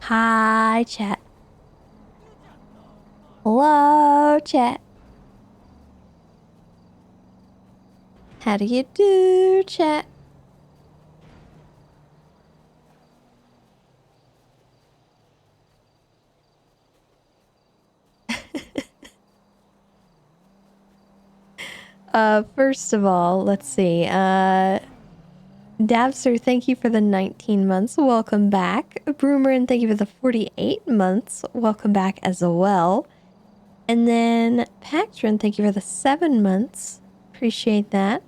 Hi, chat. Hello, chat. How do you do, chat? First of all, let's see. Dabster, thank you for the 19 months. Welcome back. Broomerin, thank you for the 48 months. Welcome back as well. And then Pactron, thank you for the 7 months. Appreciate that.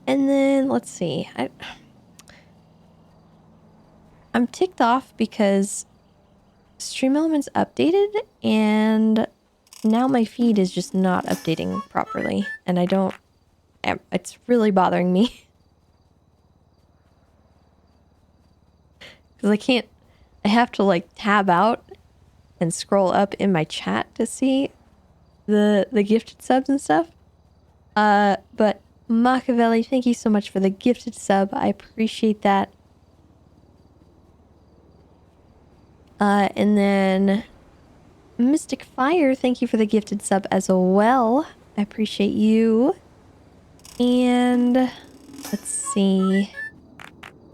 And then, let's see. I'm ticked off because Stream Elements updated and now my feed is just not updating properly. And I don't... It's really bothering me. Because I have to like tab out and scroll up in my chat to see the gifted subs and stuff. But Machiavelli, thank you so much for the gifted sub. I appreciate that. And then Mystic Fire, thank you for the gifted sub as well. I appreciate you. And let's see.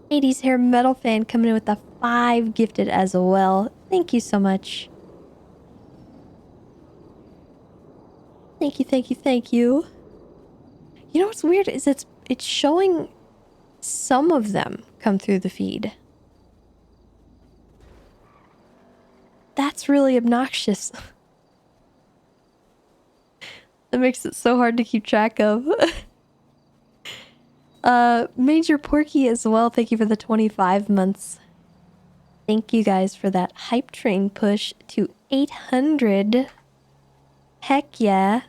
80s Hair Metal Fan coming in with the 5 gifted as well. Thank you so much. Thank you, thank you, thank you. You know what's weird is it's showing some of them come through the feed. That's really obnoxious. That makes it so hard to keep track of. Major Porky as well. Thank you for the 25 months. Thank you guys for that hype train push to 800. Heck yeah.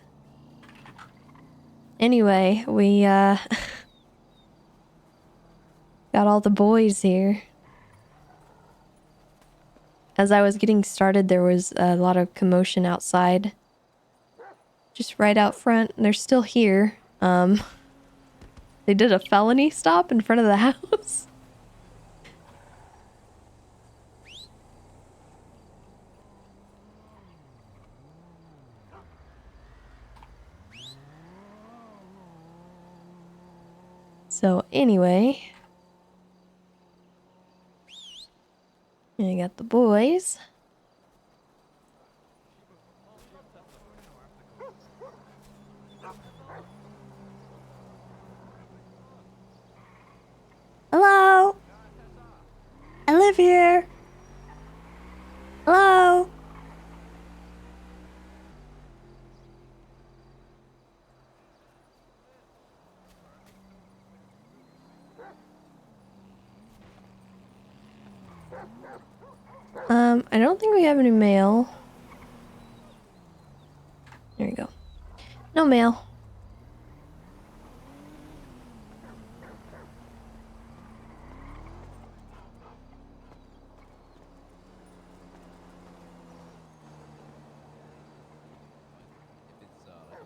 Anyway, we got all the boys here. As I was getting started, there was a lot of commotion outside. Just right out front. They're still here. They did a felony stop in front of the house. So anyway, I got the boys. Hello? I live here. Hello? I don't think we have any mail. There you go. No mail.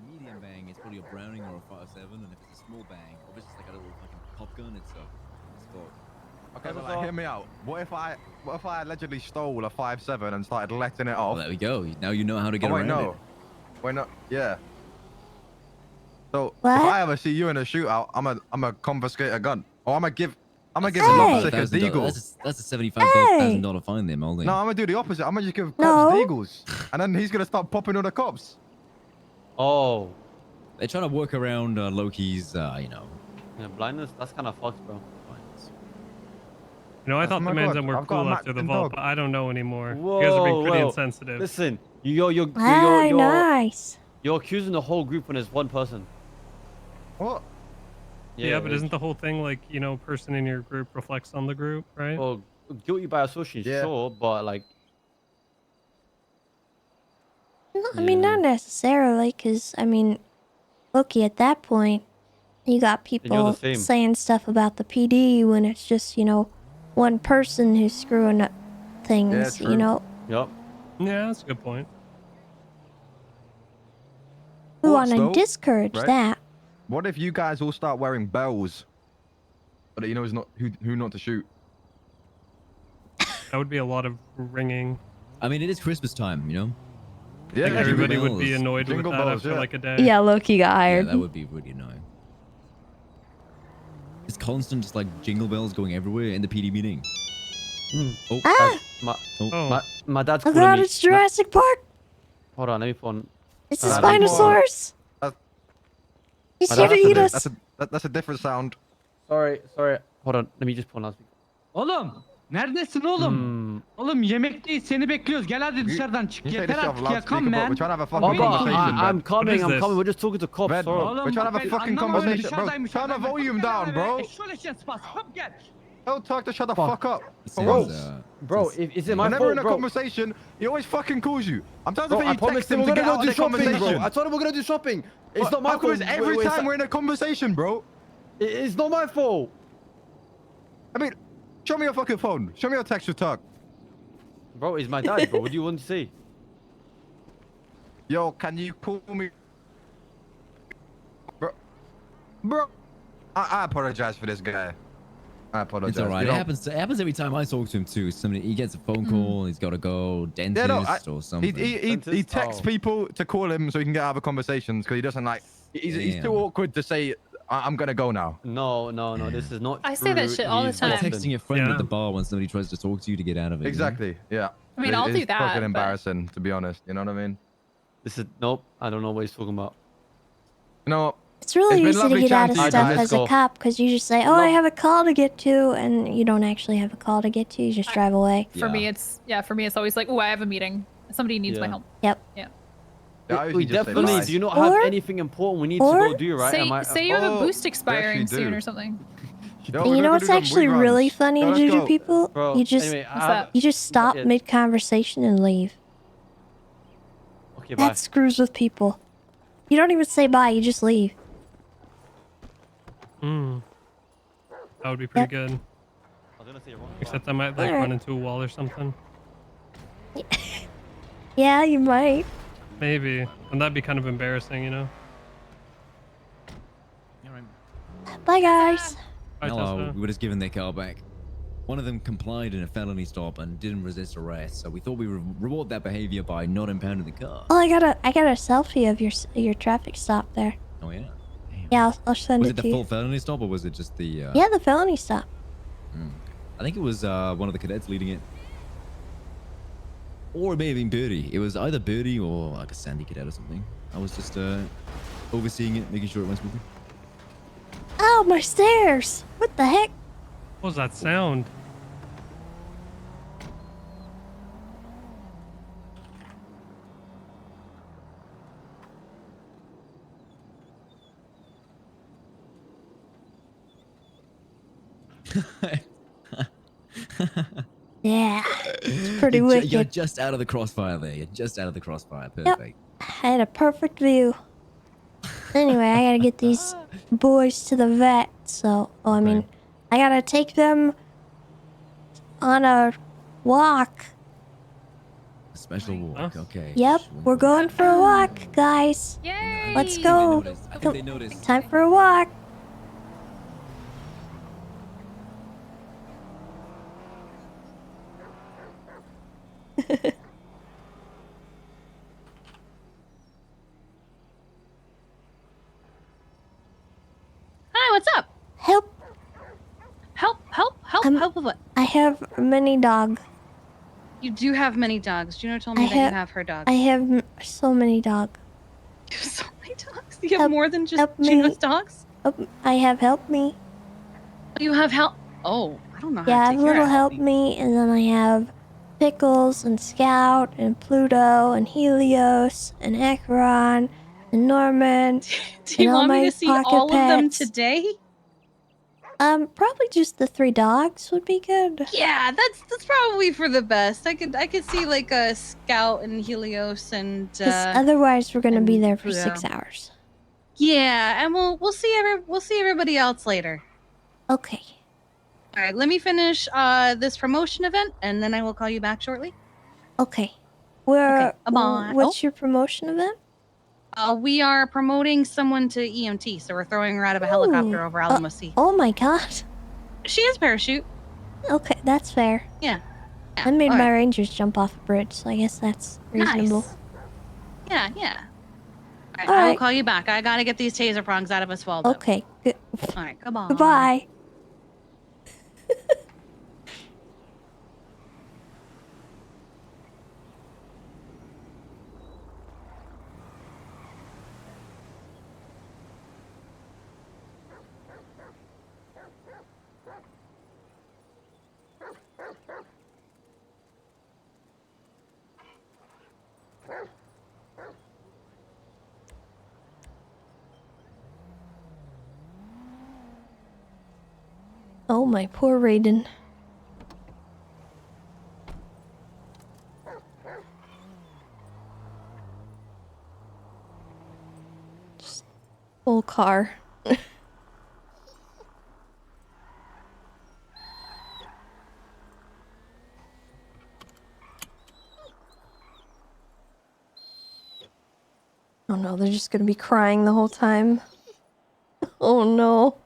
Medium bang, it's probably a Browning or a 5.7, and if it's a small bang, or if it's just like a little fucking pop gun, it's fuck. Okay, but like, hear me out. What if I allegedly stole a 5.7 and started letting it off? Well, there we go. Now you know how to get around it. Wait, no. Yeah. So What? if I ever see you in a shootout, I'm a confiscate a gun, or I'm gonna give a Hey. lobsticker deagles. That's a $75,000 fine there, Moldy. No, I'm gonna do the opposite. I'm gonna just give No. cops deagles, and then he's gonna start popping all the cops. Oh. They're trying to work around Loki's, you know. Yeah, blindness? That's kind of fucked, bro. You know, I thought the men's were cool after the vault, but I don't know anymore. You guys are being pretty insensitive. Listen, Nice. You're accusing the whole group when it's one person. What? Yeah, but isn't the whole thing like, you know, person in your group reflects on the group, right? Well, guilty by association, sure, but like... No, I mean, not necessarily, because, I mean, Loki, at that point, you got people saying stuff about the PD when it's just, you know, one person who's screwing up things, you know? Yep. Yeah, that's a good point. We want to discourage that. What if you guys all start wearing bells, so that you know who not to shoot? That would be a lot of ringing. I mean, it is Christmas time, you know. I think Yeah, everybody jingle would be bells. annoyed with Jingle that bells, after yeah. like a day. Yeah, Loki got Yeah, hired. that would be really annoying. It's constant, just like jingle bells going everywhere in the PD meeting. Oh, Ah! My dad's Oh calling god, me. it's Jurassic Park! Hold on, let me phone. It's the Uh, Spinosaurus! He's My here to dad's eat calling. us! That's a different sound. Sorry. Hold on, let me just phone last week. Oğlum neredesin oğlum? Oğlum yemekteyiz seni bekliyoruz. Gel hadi dışarıdan çık. You say Yeter this off artık ya. loudspeaker, Come bro. We're man. trying to have a Oh, fucking but conversation, I'm man. coming. is I'm this? coming. We're just talking to cops. Red, Sorry. bro. We're trying to have a fucking conversation, bro. Turn the volume down, bro. Şöyle şey spas. Hop gel. Tell Tuck to shut the fuck up. it Bro, says, Bro, says- is it my whenever we're in fault, a bro? conversation, he always fucking calls you. I'm telling Bro, you, I you promised text him him we're to gonna get go out of do the shopping, bro. conversation. I told him we're gonna do shopping. It's not my How come fault. it's every time we're in a conversation, bro? It's not my fault. I mean, show me your fucking phone. Show me your text with Tuck. Bro, he's my dad, bro. What do you want to say? Yo, can you call me? Bro, I apologize for this guy. I apologize. It's all right. You It know- happens every time I talk to him too. Somebody he gets a phone call. He's got to go dentist Yeah, no, or he, something. he texts Oh. people to call him so he can get out of conversations because he doesn't like. He's too Damn. awkward to say, I'm gonna go now. No. This is not I say that true. shit all the He's time. Like listening. texting a friend Yeah. at the bar when somebody tries to talk to you to get out of it. you know? Exactly. Yeah. I mean, I'll do It's that, fucking but- embarrassing, to be honest. You know what I mean? This is nope. I don't know what he's talking about. You know, It's really It's been easy to lovely get out of chatting to you stuff guys. as a Go. cop because you just say, oh, I Love- have a call to get to, and you don't actually have a call to get to. You just drive away. For me, Yeah. it's always like, oh, I have a meeting. Somebody needs my Yeah. help. Yep. yeah, I We usually just say definitely bye. do not have Or- anything important we need to or go do, right? Say, Am I- say you have a Oh, boost we expiring actually soon do. or something. Yo, And we're you know gonna what's do some actually reruns. really funny Yo, to let's do to go. people? Bro, you just anyway, What's that? you just stop Yeah. mid conversation and leave. Okay, bye. That screws with people. You don't even say bye. You just leave. Hmm. That would be pretty Yep. good. I was gonna say wrong. Except I might like Alright. run into a wall or something. Yeah, you might. Maybe. And that'd be kind of embarrassing, you know? All right. Bye, guys. Bye, Hello. Tessa. We were just giving their car back. One of them complied in a felony stop and didn't resist arrest, so we thought we would reward that behavior by not impounding the car. Oh, I got a selfie of your traffic stop there. Oh yeah. Damn. Yeah, I'll send Was it it the to full you. felony stop or was it just the? Yeah, the felony stop. I think it was one of the cadets leading it. Or it may have been Birdie. It was either Birdie or like a Sandy cadet or something. I was just overseeing it, making sure it went smoothly. Oh, my stairs! What the heck? What was that sound? Yeah, it's pretty You're wicked. just out of the crossfire there. You're just out of the crossfire. Perfect. I had a perfect view. Anyway, I gotta get these boys to the vet, so... Oh, I mean, Okay. I gotta take them on a walk. A special walk. Huh? Okay. Yep, we're going for a walk, guys. Yay! Let's go. I think they noticed. Time for a walk. Hi, what's up? Help! Help with what? I have a mini dog. You do have many dogs. Juno told me I that have- you have her dog. I have so many dogs. You have so many dogs. You have Help- more than just help me. Juno's dogs? I have Help Me. You have help. Oh, I don't know how Yeah, I to have take care Little of Help Me, and then I have Pickles and Scout and Pluto and Helios and Acheron and Norman. Do you and all want me my to see pocket all of them pets. today? Probably just the 3 dogs would be good. Yeah, that's probably for the best. I could see like a Scout and Helios and 'Cause otherwise, we're gonna be and there for Pluto. 6 hours. yeah, and we'll see everybody else later. Okay. All right, let me finish this promotion event, and then I will call you back shortly. Okay. Where? Okay, bye-bye. What's your promotion event? We are promoting someone to EMT, so we're throwing her out of a helicopter over Alamo Sea. Oh my god. She has parachute. Okay, that's fair. Yeah. Yeah, I made my alright. rangers jump off a bridge, so I guess that's reasonable. Nice. Yeah, yeah. Alright, I will Alright. call you back. I gotta get these taser prongs out of a swell though. Okay. Good. Alright, goodbye. Goodbye. Oh, my poor Raiden. Just full car. Oh no, they're just gonna be crying the whole time. Oh no.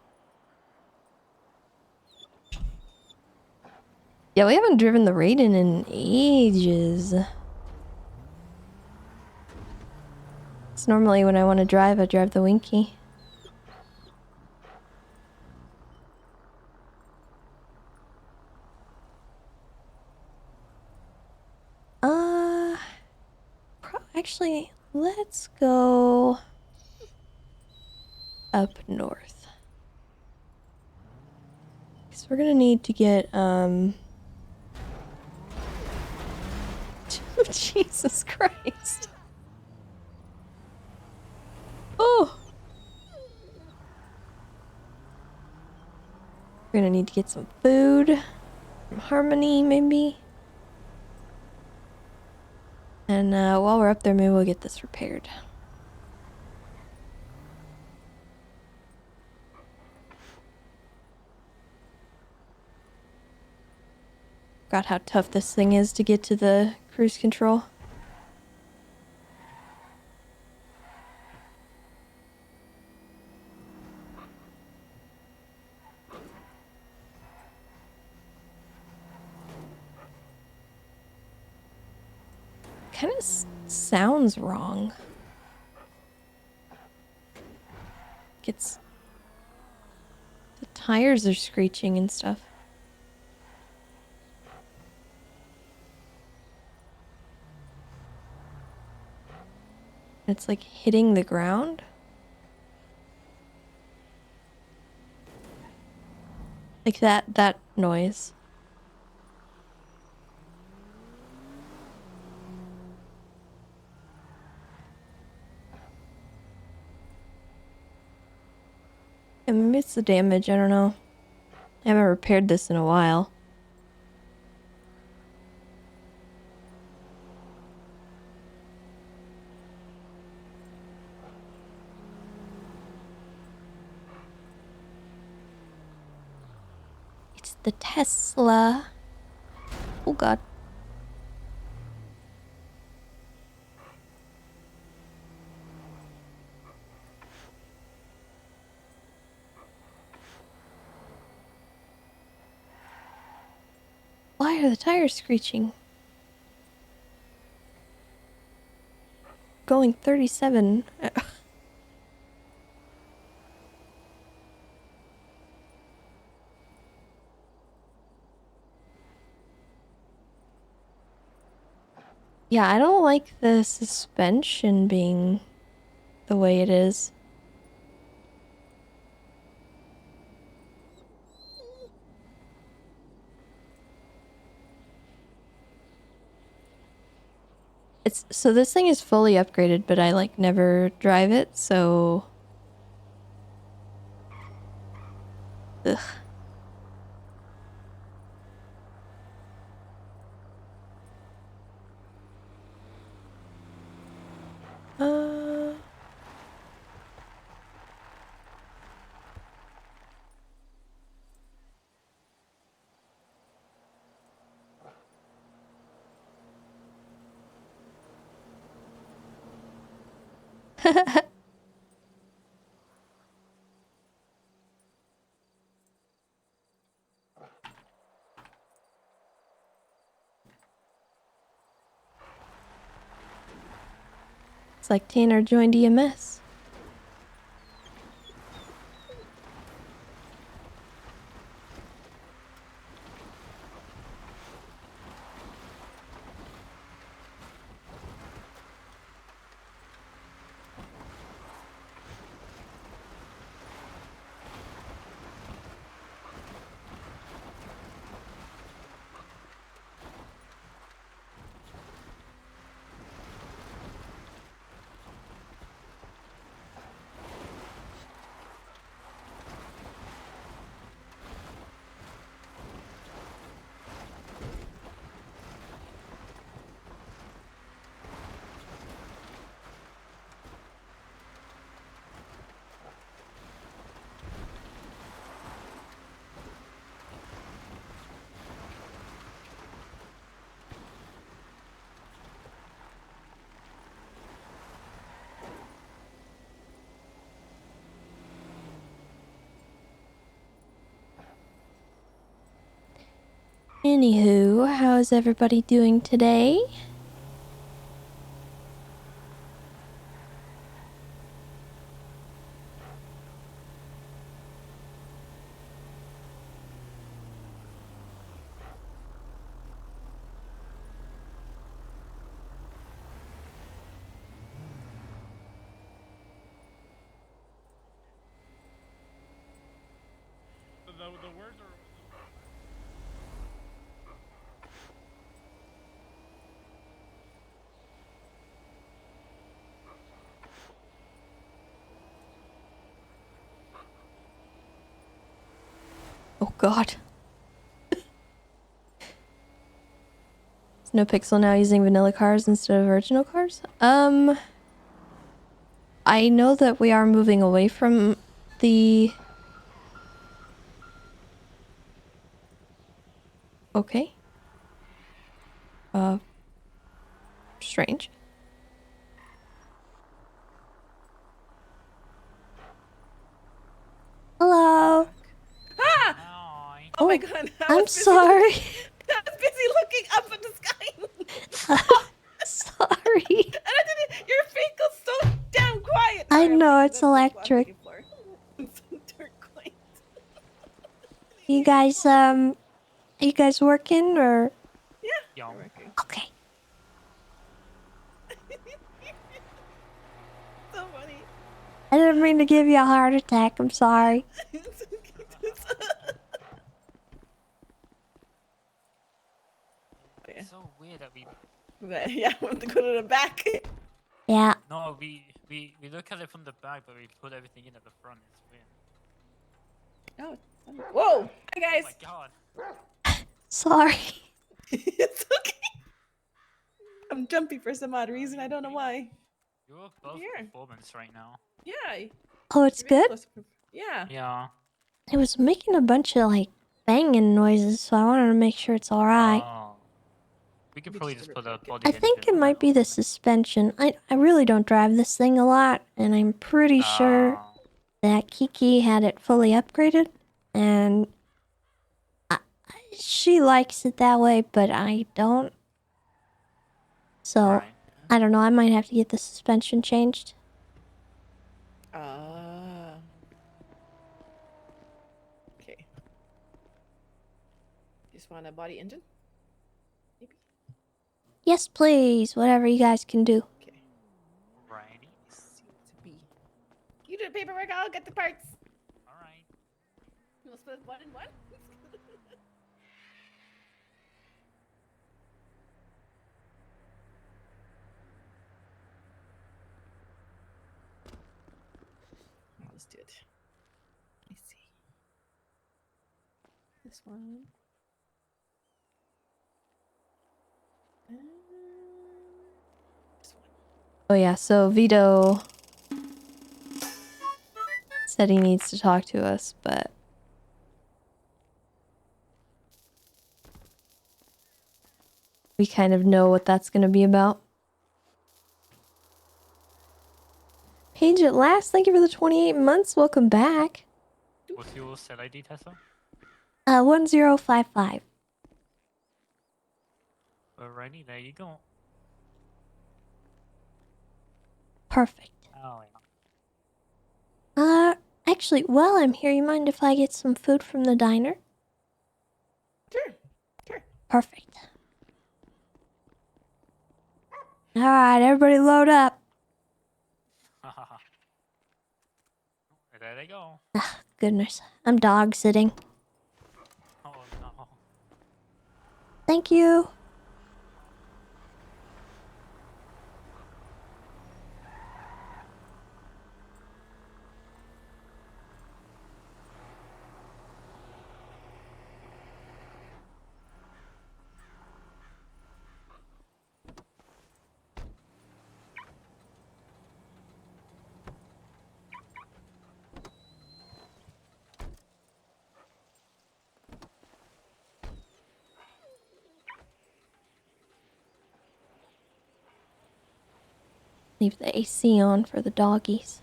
Yeah, we haven't driven the Raiden in ages. It's normally when I want to drive, I drive the Winky. Actually, let's go up north. Because we're gonna need to get, Jesus Christ. Oh! We're gonna need to get some food. From Harmony, maybe. And while we're up there, maybe we'll get this repaired. Forgot how tough this thing is to get to the cruise control. Kind of sounds wrong. It's the tires are screeching and stuff. It's like hitting the ground. Like that noise. And maybe it's the damage, I don't know. I haven't repaired this in a while. It's the Tesla. Oh god. Why are the tires screeching? Going 37. Yeah, I don't like the suspension being the way it is. It's so this thing is fully upgraded, but I like never drive it, so ugh. Uh Looks like Tanner joined EMS. Anywho, how's everybody doing today? The words are. Oh god. Is NoPixel now using vanilla cars instead of original cars? I know that we are moving away from the... Okay. Strange. Hello. Ah! Hi. Oh my god. I'm sorry. I was busy looking up at the sky. Sorry. And I didn't. Your feet go so damn quiet. I Sorry, I'm know, thinking it's of the electric. walking floor. It's so dark quiet. You guys working or? Yeah. We're working. Okay. So funny. I didn't mean to give you a heart attack. I'm sorry. It's okay. It's so weird that we But yeah, I want to go to the back. Yeah. no we look at it from the back, but we put everything in at the front. It's weird. Oh. Whoa. Hi Oh guys. my god. Sorry. It's okay. I'm jumpy for some odd reason. I don't know why. You're both Here. performance right now. Yeah. Oh, it's you're very good? close to- Yeah. Yeah. It was making a bunch of like banging noises, so I wanted to make sure it's alright. Oh. We could Maybe probably just just a put a repair kit. body I think engine it on might be the it. suspension. I really don't drive this thing a lot, and I'm pretty sure Ah. that Kiki had it fully upgraded, and she likes it that way, but I don't. So, Right. I don't know, I might have to get the suspension changed. Ah. Okay. Just want a body engine? Maybe. Yes, please, whatever you guys can do. Okay. Righty. C to B. You do the paperwork, I'll get the parts. Alright. We'll split one and one. Let's do it. Let me see. This one. And this one. Oh yeah, so Vito said he needs to talk to us, but we kind of know what that's going to be about. Paige at last, thank you for the 28 months. Welcome back. What's your cell ID, Tessa? 1055. Alrighty, there you go. Perfect. Oh, yeah. Actually, while I'm here, you mind if I get some food from the diner? Sure. Sure. Perfect. Alright, everybody load up. There they go. Ah, goodness. I'm dog sitting. Oh, no. Thank you. Leave the AC on for the doggies.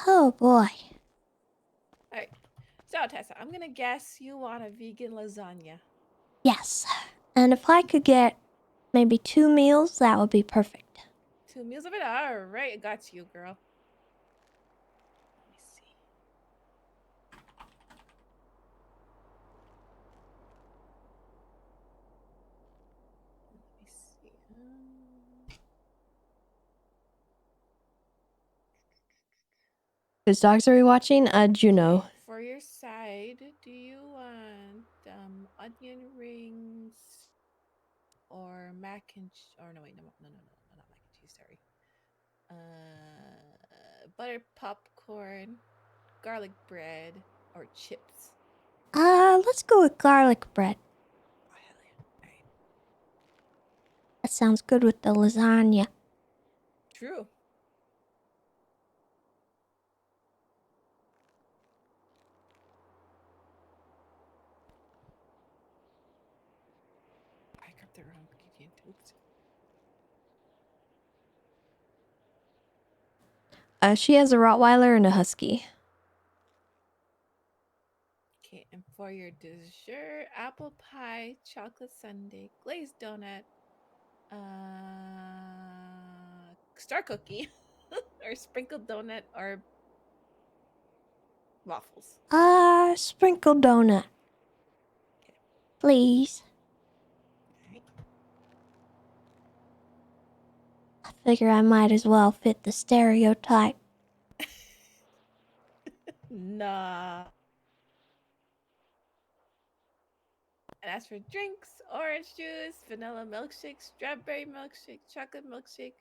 Oh boy. Alright. So, Tessa, I'm gonna guess you want a vegan lasagna. Yes. And if I could get maybe 2 meals, that would be perfect. 2 meals of it? Alright, I got you, girl. Let me see. Let me see. Whose dogs are we watching? Juno. For your side, do you want onion rings or mac and or no wait, no, not mac and cheese, sorry. Butter popcorn, garlic bread, or chips? Let's go with garlic bread. Oh, hell yeah. Alright. That sounds good with the lasagna. True. I grabbed the wrong ingredient. Oops. She has a Rottweiler and a Husky. Okay, and for your dessert, apple pie, chocolate sundae, glazed donut, star cookie, or sprinkled donut, or waffles. Sprinkled donut. Please. Alright. I figure I might as well fit the stereotype. Nah. And as for drinks, orange juice, vanilla milkshake, strawberry milkshake, chocolate milkshake,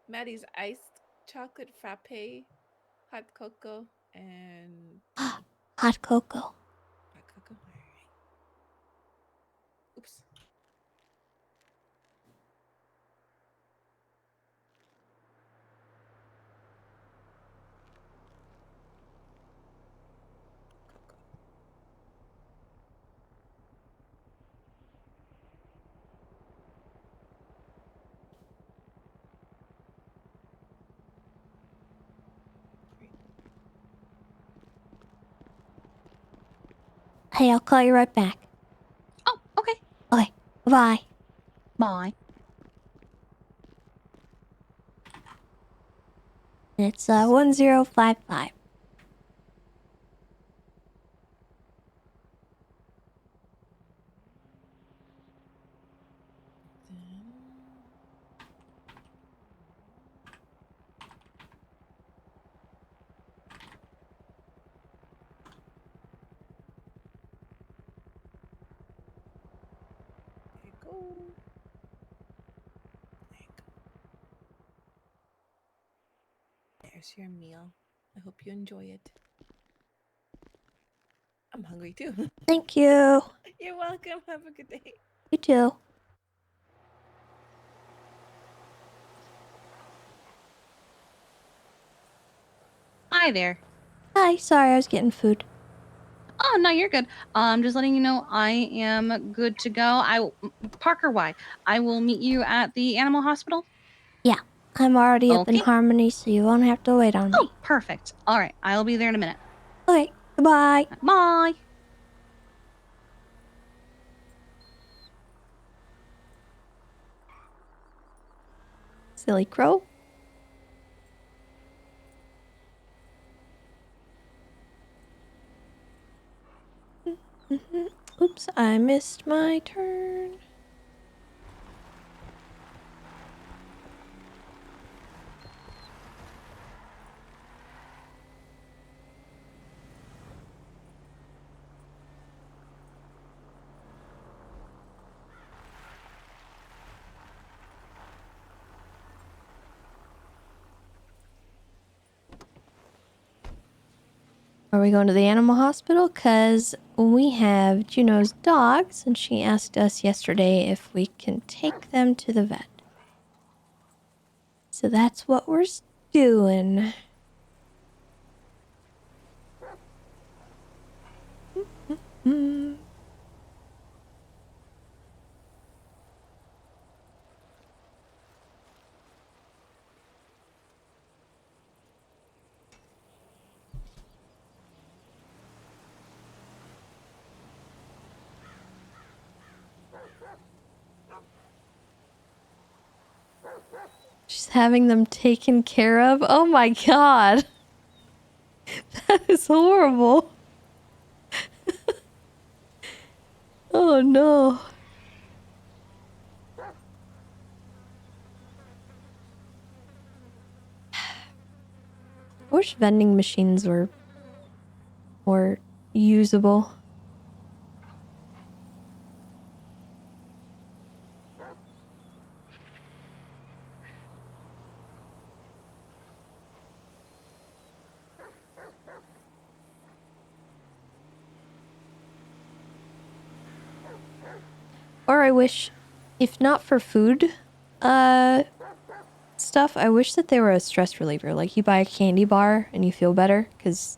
Maddie's iced chocolate frappe, hot cocoa, and Hot cocoa. hot cocoa. Alright. Oops. Cocoa. Great. Hey, I'll call you right back. Oh, okay. Okay, bye. Bye. It's 1055. There you go. There you go. There's your meal. I hope you enjoy it. I'm hungry too. Thank you. You're welcome. Have a good day. You too. Hi there. Hi, sorry, I was getting food. Oh no, you're good. Just letting you know I am good to go. Parker, why? I will meet you at the animal hospital. Yeah, I'm already up in Okay. Harmony, so you won't have to wait on me. Oh, perfect. All right, I'll be there in a minute. Okay, goodbye. Bye. Silly crow. Oops, I missed my turn. Are we going to the animal hospital? Because we have Juno's dogs, and she asked us yesterday if we can take them to the vet. So that's what we're doing. She's having them taken care of. Oh my god. That is horrible. Oh no. I wish vending machines were more usable. Or I wish, if not for food stuff, I wish that they were a stress reliever. Like you buy a candy bar and you feel better because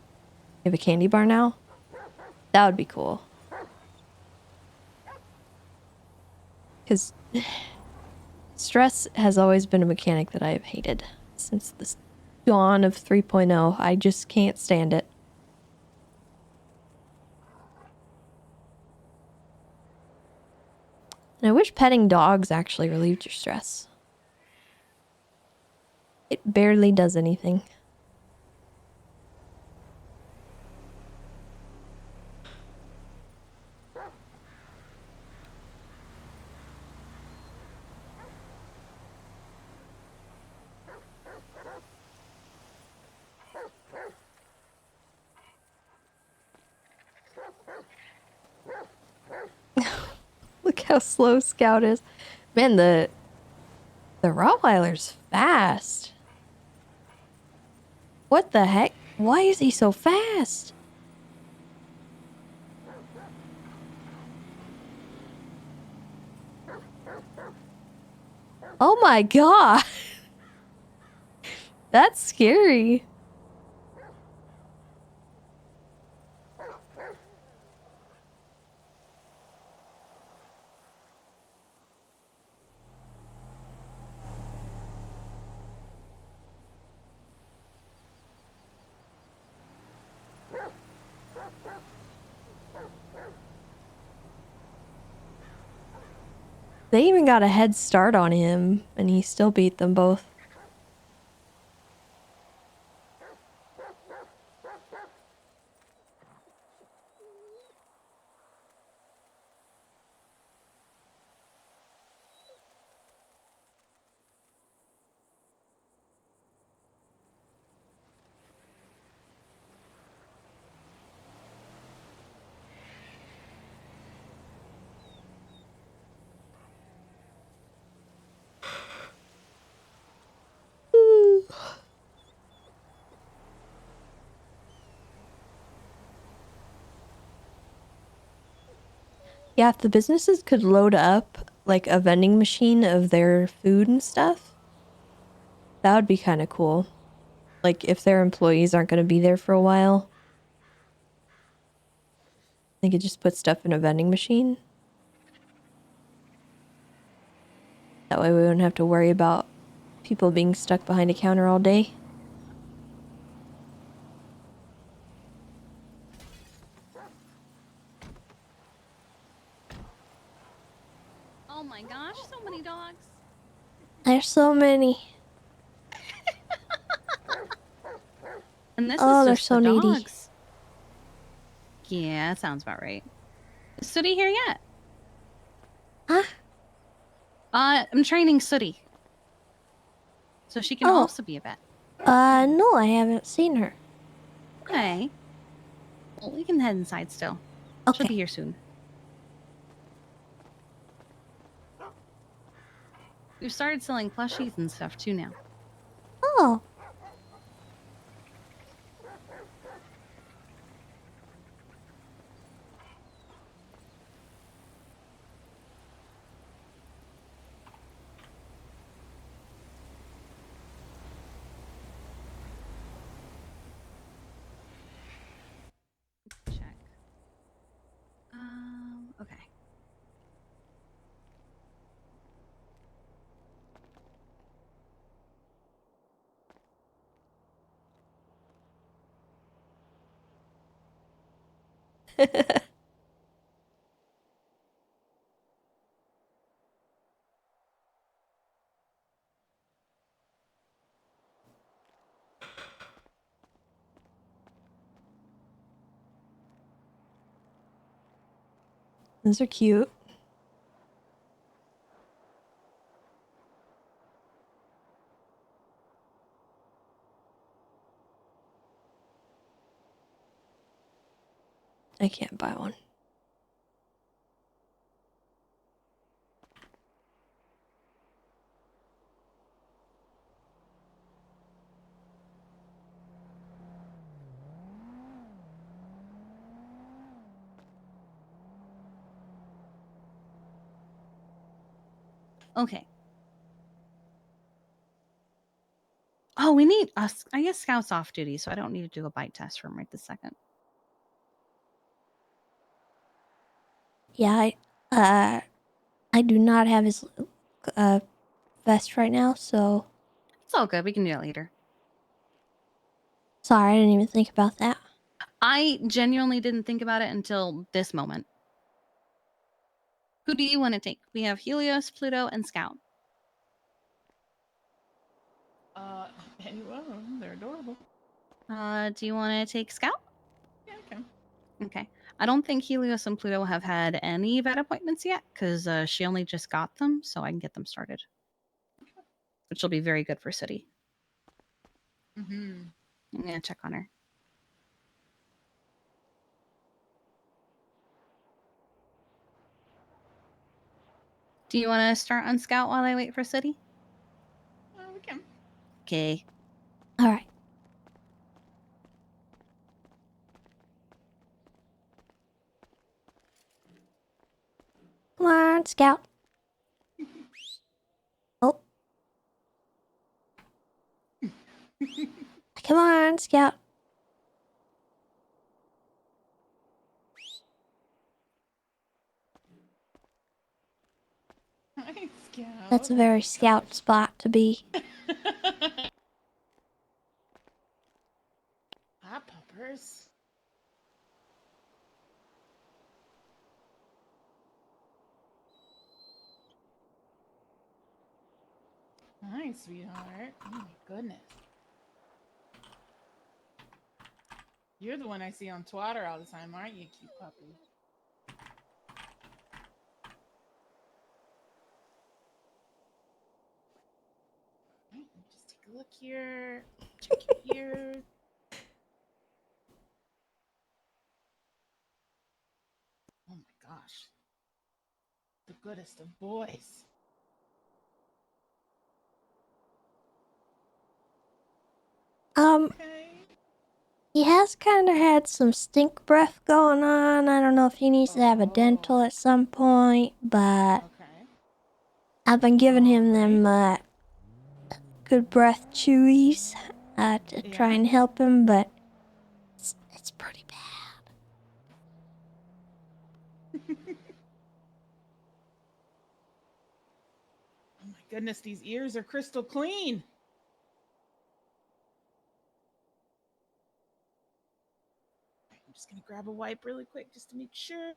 you have a candy bar now. That would be cool. Because stress has always been a mechanic that I have hated since the dawn of 3.0. I just can't stand it. And I wish petting dogs actually relieved your stress. It barely does anything. Look how slow Scout is. Man, the Rottweiler's fast. What the heck? Why is he so fast? Oh my god. That's scary. They even got a head start on him, and he still beat them both. Yeah, if the businesses could load up like a vending machine of their food and stuff, that would be kind of cool. Like if their employees aren't going to be there for a while, they could just put stuff in a vending machine. That way we wouldn't have to worry about people being stuck behind a counter all day. Oh my gosh, so many dogs. There's so many. And this Oh, is they're just so the needy. dogs. Yeah, sounds about right. Is Sooty here yet? Huh? I'm training Sooty. So she can Oh. also be a vet. No, I haven't seen her. Okay. Well, we can head inside still. She'll be Okay. here soon. We've started selling plushies and stuff too now. Oh. Check. Okay. Those are cute. I can't buy one. Okay. Oh, we need us. I guess Scout's off duty, so I don't need to do a bite test for him right this second. Yeah, I do not have his vest right now, so It's all good. We can do that later. sorry, I didn't even think about that. I genuinely didn't think about it until this moment. Who do you want to take? We have Helios, Pluto, and Scout. Any one of them. They're adorable. Do you want to take Scout? Yeah, I can. Okay. I don't think Helios and Pluto have had any vet appointments yet because she only just got them, so I can get them started. Which will be very good for City. Mm-hmm. I'm going to check on her. Do you want to start on Scout while I wait for City? We can. Okay. All right. Come on, Scout. Oh. Come on, Scout. Hi, Scout. That's a very Scout spot to be. Hi, puppers. Hi, sweetheart. Oh my goodness. You're the one I see on Twitter all the time, aren't you, cute puppy? Right, just take a look here. Check your ears. Oh my gosh. The goodest of boys. Okay. He has kind of had some stink breath going on. I don't know if he needs to have a dental at some point, but Okay. I've been giving him them good breath chewies to try and help him, but it's pretty bad. Oh my goodness, these ears are crystal clean. I'm just gonna grab a wipe really quick just to make sure.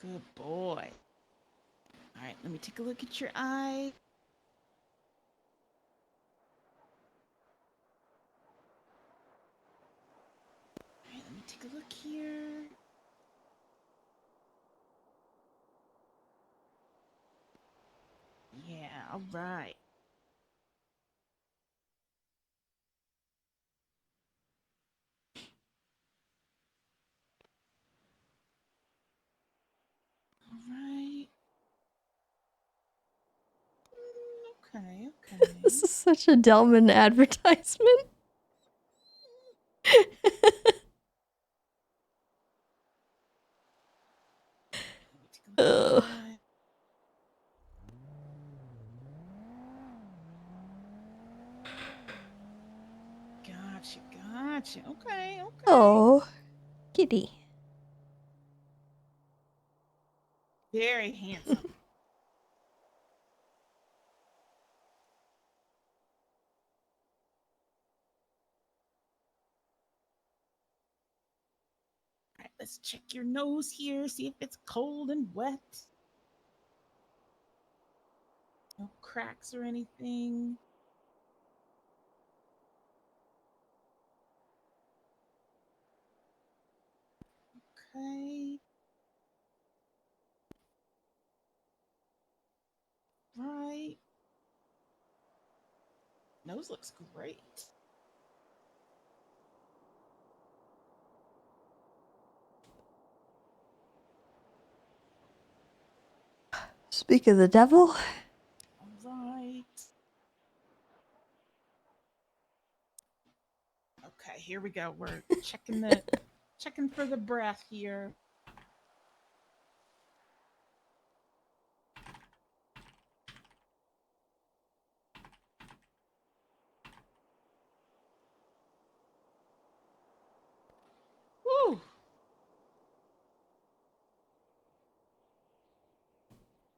Good boy. All right, let me take a look at your eye. All right, let me take a look here. Yeah, all right. All right. Okay, okay. This is such a Delman advertisement. Ugh. Gotcha, gotcha. Okay, okay. Oh, kitty. Very handsome. All right, let's check your nose here, see if it's cold and wet. No cracks or anything. Okay. Right. Nose looks great. Speak of the devil. All right. Okay, here we go. We're checking for the breath here. Woo!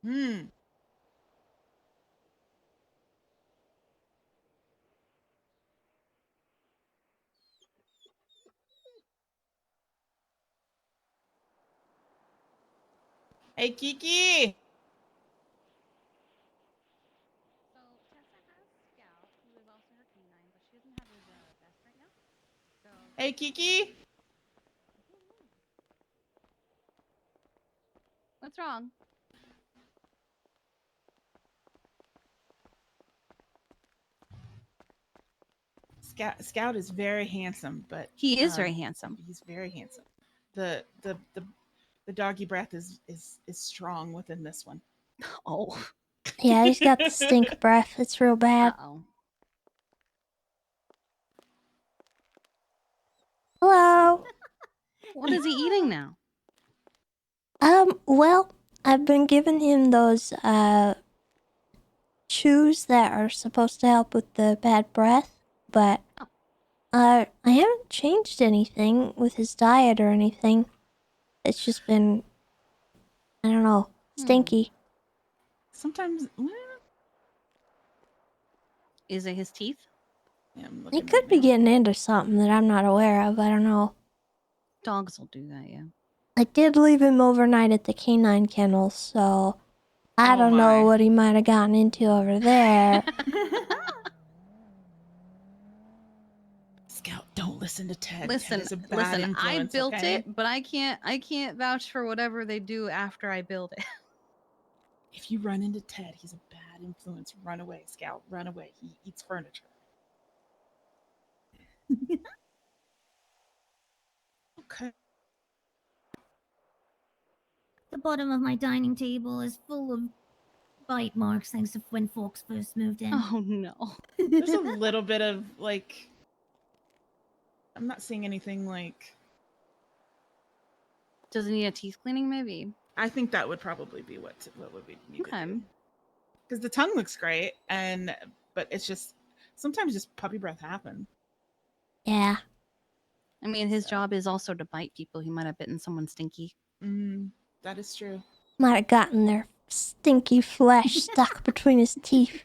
Hmm. Hey, Kiki. So Tessa has Scout, who is also her canine, but she doesn't have his vest right now. So Hey, Kiki. what's wrong? Scout is very handsome, but He is very handsome. He's very handsome. The doggy breath is strong within this one. Oh. Yeah, he's got the stink breath. It's real bad. Uh-oh. Hello. What is he eating now? Well, I've been giving him those chews that are supposed to help with the bad breath, but I haven't changed anything with his diet or anything. It's just been, I don't know, stinky. Sometimes Is it his teeth? yeah, I'm He looking could right be now. getting into something that I'm not aware of. I don't know. Dogs will do that, yeah. I did leave him overnight at the canine kennel, so I don't know what he might have gotten into over there. Scout, don't listen to Ted. Listen, Ted is a bad listen. I influence, built okay? it, but I can't vouch for whatever they do after I build it. If you run into Ted, he's a bad influence. Run away, Scout. Run away. He eats furniture. Okay. The bottom of my dining table is full of bite marks thanks to when folks first moved in. Oh no. There's a little bit of like. I'm not seeing anything like. Does it need a teeth cleaning? Maybe. I think that would probably be what would be needed. Okay. Because the tongue looks great, but it's just sometimes just puppy breath happen. Yeah. I mean, his job is also to bite people. He might have bitten someone stinky. That is true. Might have gotten their stinky flesh stuck between his teeth.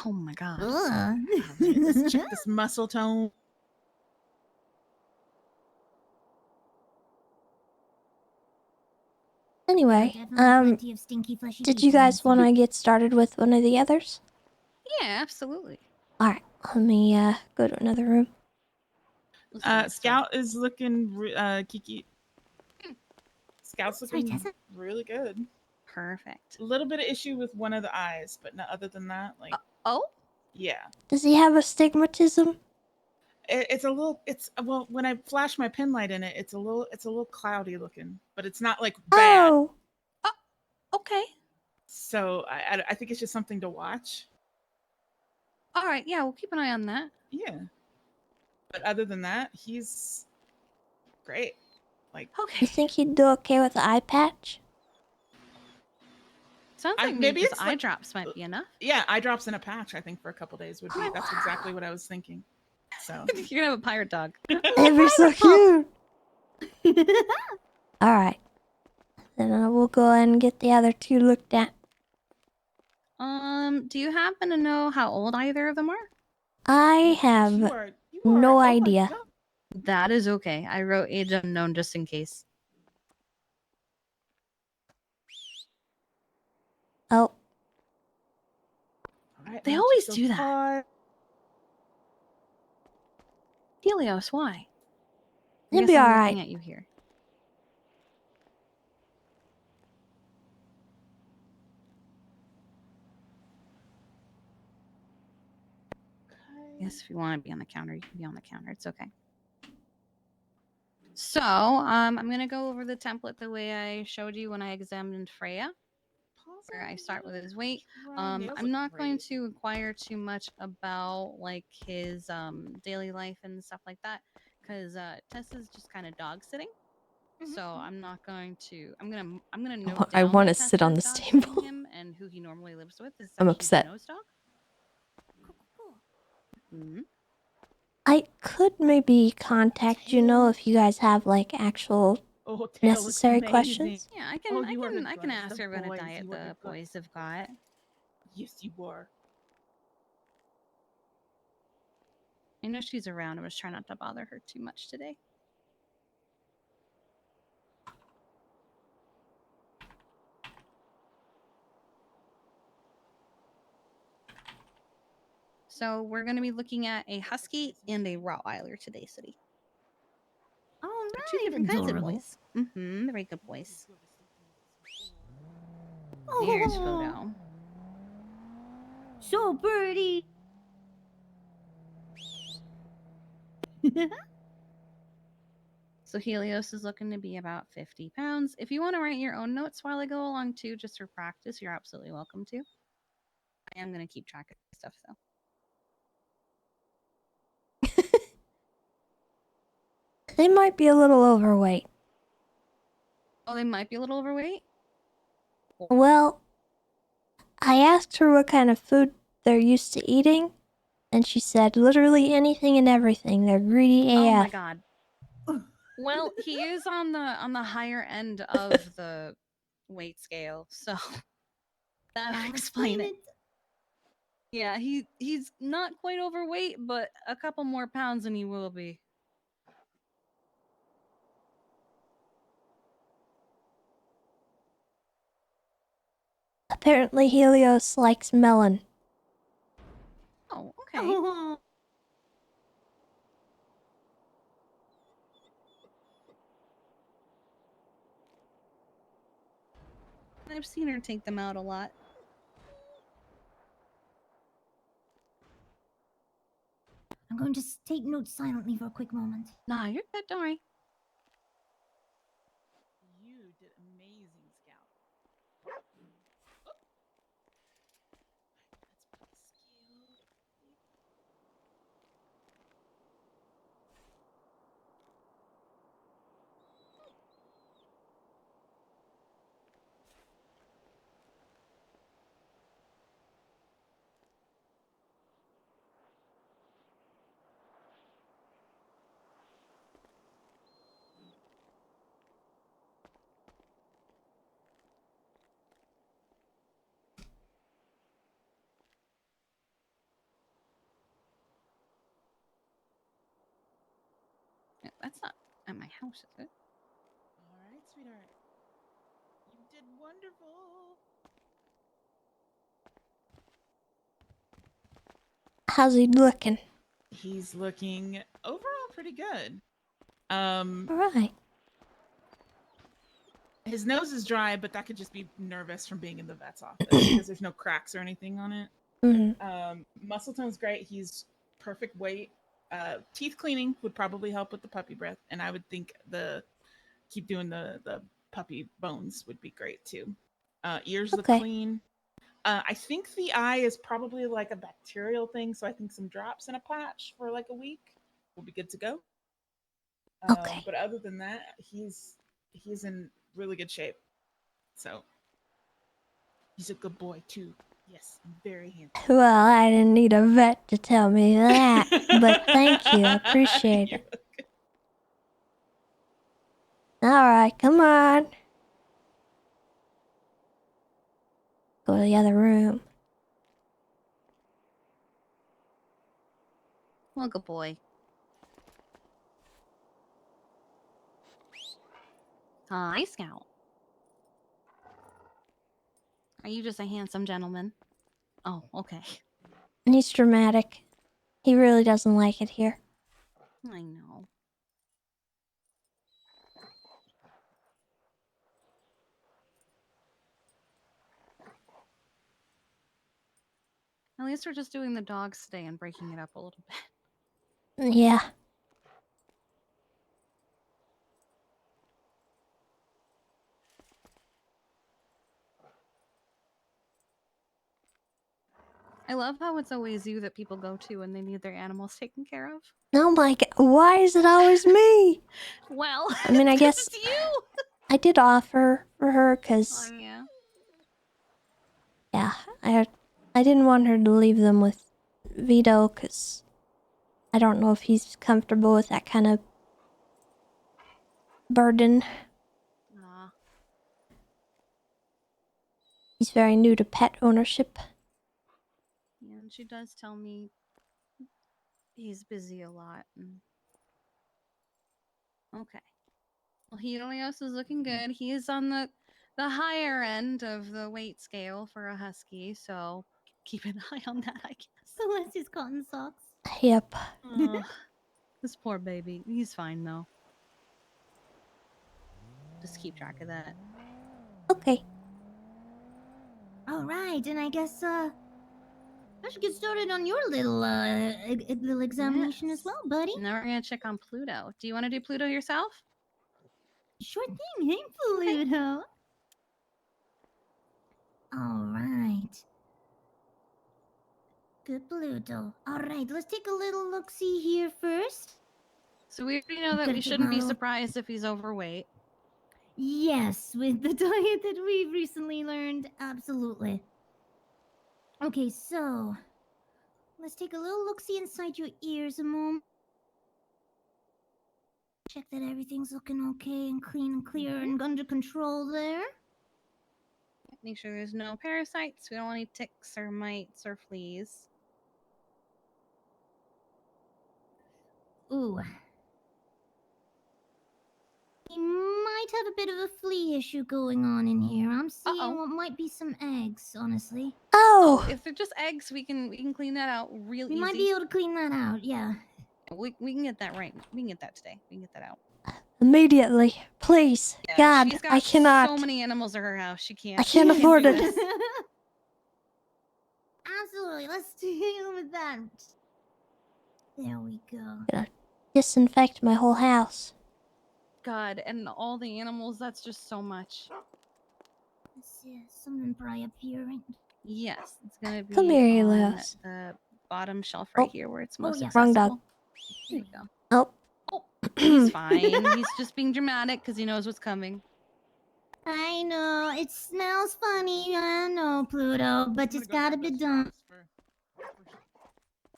Oh my god. All right, let's check this muscle tone. Anyway, Definitely plenty of stinky fleshy did meat you in guys this. want to get started with one of the others? Yeah, absolutely. Alright, let me go to another room. Scout is looking Kiki. Scout's Sorry, looking Tessa. really good. Perfect. A little bit of issue with one of the eyes, but not other than that, like Oh? yeah. Does he have astigmatism? It's a little. It's well, when I flash my pin light in it, it's a little cloudy looking, but it's not like bad. Oh, Okay. So I think it's just something to watch. All right. Yeah, we'll keep an eye on that. Yeah. But other than that, he's great. Like Okay. you think he'd do okay with the eye patch? Sounds like maybe maybe it's eye like- drops might be enough. yeah, eye drops in a patch. I think for a couple days would be. Oh, That's exactly what I was thinking. So You're gonna have a pirate dog. That'd be so cute. Alright. Then I will go ahead and get the other two looked at. Do you happen to know how old either of them are? I have you are no oh my idea. God. That is okay. I wrote age unknown just in case. Oh, All right, They now always just do so that. far. Helios, why? I it'll guess be I'm alright. looking at you here. Yes, if you want to be on the counter, you can be on the counter. It's okay. So, I'm gonna go over the template the way I showed you when I examined Freya. Where I start with his weight. I'm not going to inquire too much about like his daily life and stuff like that, because Tessa's just kind of dog sitting. So I'm not going to. I'm gonna note I down want to that sit on Tessa's this dog sitting table. him and who he normally lives with. Is I'm actually upset. Juno's dog. Mhm. I could maybe contact Juno if you guys have like actual Oh, tail looks necessary amazing. questions. Yeah, I can. Oh, you are the I can goddess ask of her what kind of boys, diet you are the the goddess. boys have got. Yes, you are. I know she's around. I was trying not to bother her too much today. So we're going to be looking at a husky and a Rottweiler today, City. All right. Two different kinds of adorable. boys. Mm-hmm. Very good boys. Oh, Here's photo. so pretty. So Helios is looking to be about 50 pounds. If you want to write your own notes while I go along too, just for practice, you're absolutely welcome to. I am going to keep track of stuff though. They might be a little overweight. Oh, they might be a little overweight. Well, I asked her what kind of food they're used to eating, and she said literally anything and everything. They're greedy AF. Oh my god. Well, he is on the higher end of the weight scale, so that would explain it. Yeah, he's not quite overweight, but a couple more pounds and he will be. Apparently Helios likes melon. Oh, okay. I've seen her take them out a lot. I'm going to take notes silently for a quick moment. Nah, you're good, don't worry. You did amazing, Scout. Yeah, that's not at my house, is it? All right, sweetheart. You wonderful. How's he looking? He's looking overall pretty good. All right. His nose is dry, but that could just be nervous from being in the vet's office because there's no cracks or anything on it. Muscle tone's great. He's perfect weight. Teeth cleaning would probably help with the puppy breath, and I would think keep doing the puppy bones would be great too. Ears look clean. I think the eye is probably like a bacterial thing, so I think some drops and a patch for like a week will be good to go. But other than that, he's in really good shape. So he's a good boy too. Yes, very handsome. Well, I didn't need a vet to tell me that, but thank you. I appreciate it. All right, come on. Go to the other room. Well, good boy. Hi, Scout. Are you just a handsome gentleman? Oh, okay. And he's dramatic. He really doesn't like it here. I know. At least we're just doing the dogs today and breaking it up a little bit. Yeah. I love how it's always you that people go to when they need their animals taken care of. Oh my god, why is it always me? Well, I mean, I guess it's you. I did offer for her because Oh, yeah. yeah, I didn't want her to leave them with Vito because I don't know if he's comfortable with that kind of burden. He's very new to pet ownership. Yeah, and she does tell me he's busy a lot. Okay. Well, Helios is looking good. He is on the higher end of the weight scale for a husky, so keep an eye on that, I guess. Unless his cotton socks. Yep. Oh, this poor baby. He's fine though. Just keep track of that. Okay. All right, and I guess I should get started on your little little examination as well, buddy. Now we're gonna check on Pluto. Do you want to do Pluto yourself? Sure thing. Hey, Pluto. All right. Good Pluto. All right, let's take a little look-see here first. So we already know that Gotta we keep shouldn't my be little- surprised if he's overweight. Yes, with the diet that we've recently learned, absolutely. Okay, so let's take a little look-see inside your ears a moment. Check that everything's looking okay and clean and clear and under control there. Make sure there's no parasites. We don't want any ticks or mites or fleas. Ooh. He might have a bit of a flea issue going on in here. I'm seeing what might be some eggs, honestly. Oh! If they're just eggs, we can clean that out real easy. We might be able to clean that out, yeah. We can get that right. We can get that today. We can get that out. Immediately. Please. Yeah, God, she's got I cannot. so many animals at her house. She can't. I can't afford do it. this. Absolutely, let's deal with that. There we go. Gonna disinfect my whole house. God, and all the animals, that's just so much. Let's see, something probably up here, right? Yes, it's gonna be Come here, on Helios. the bottom shelf right here where it's most yeah. accessible. Wrong dog. There you go. Oh. Oh, he's fine. He's just being dramatic because he knows what's coming. I know, it smells funny, I know, Pluto, but it's gotta be done.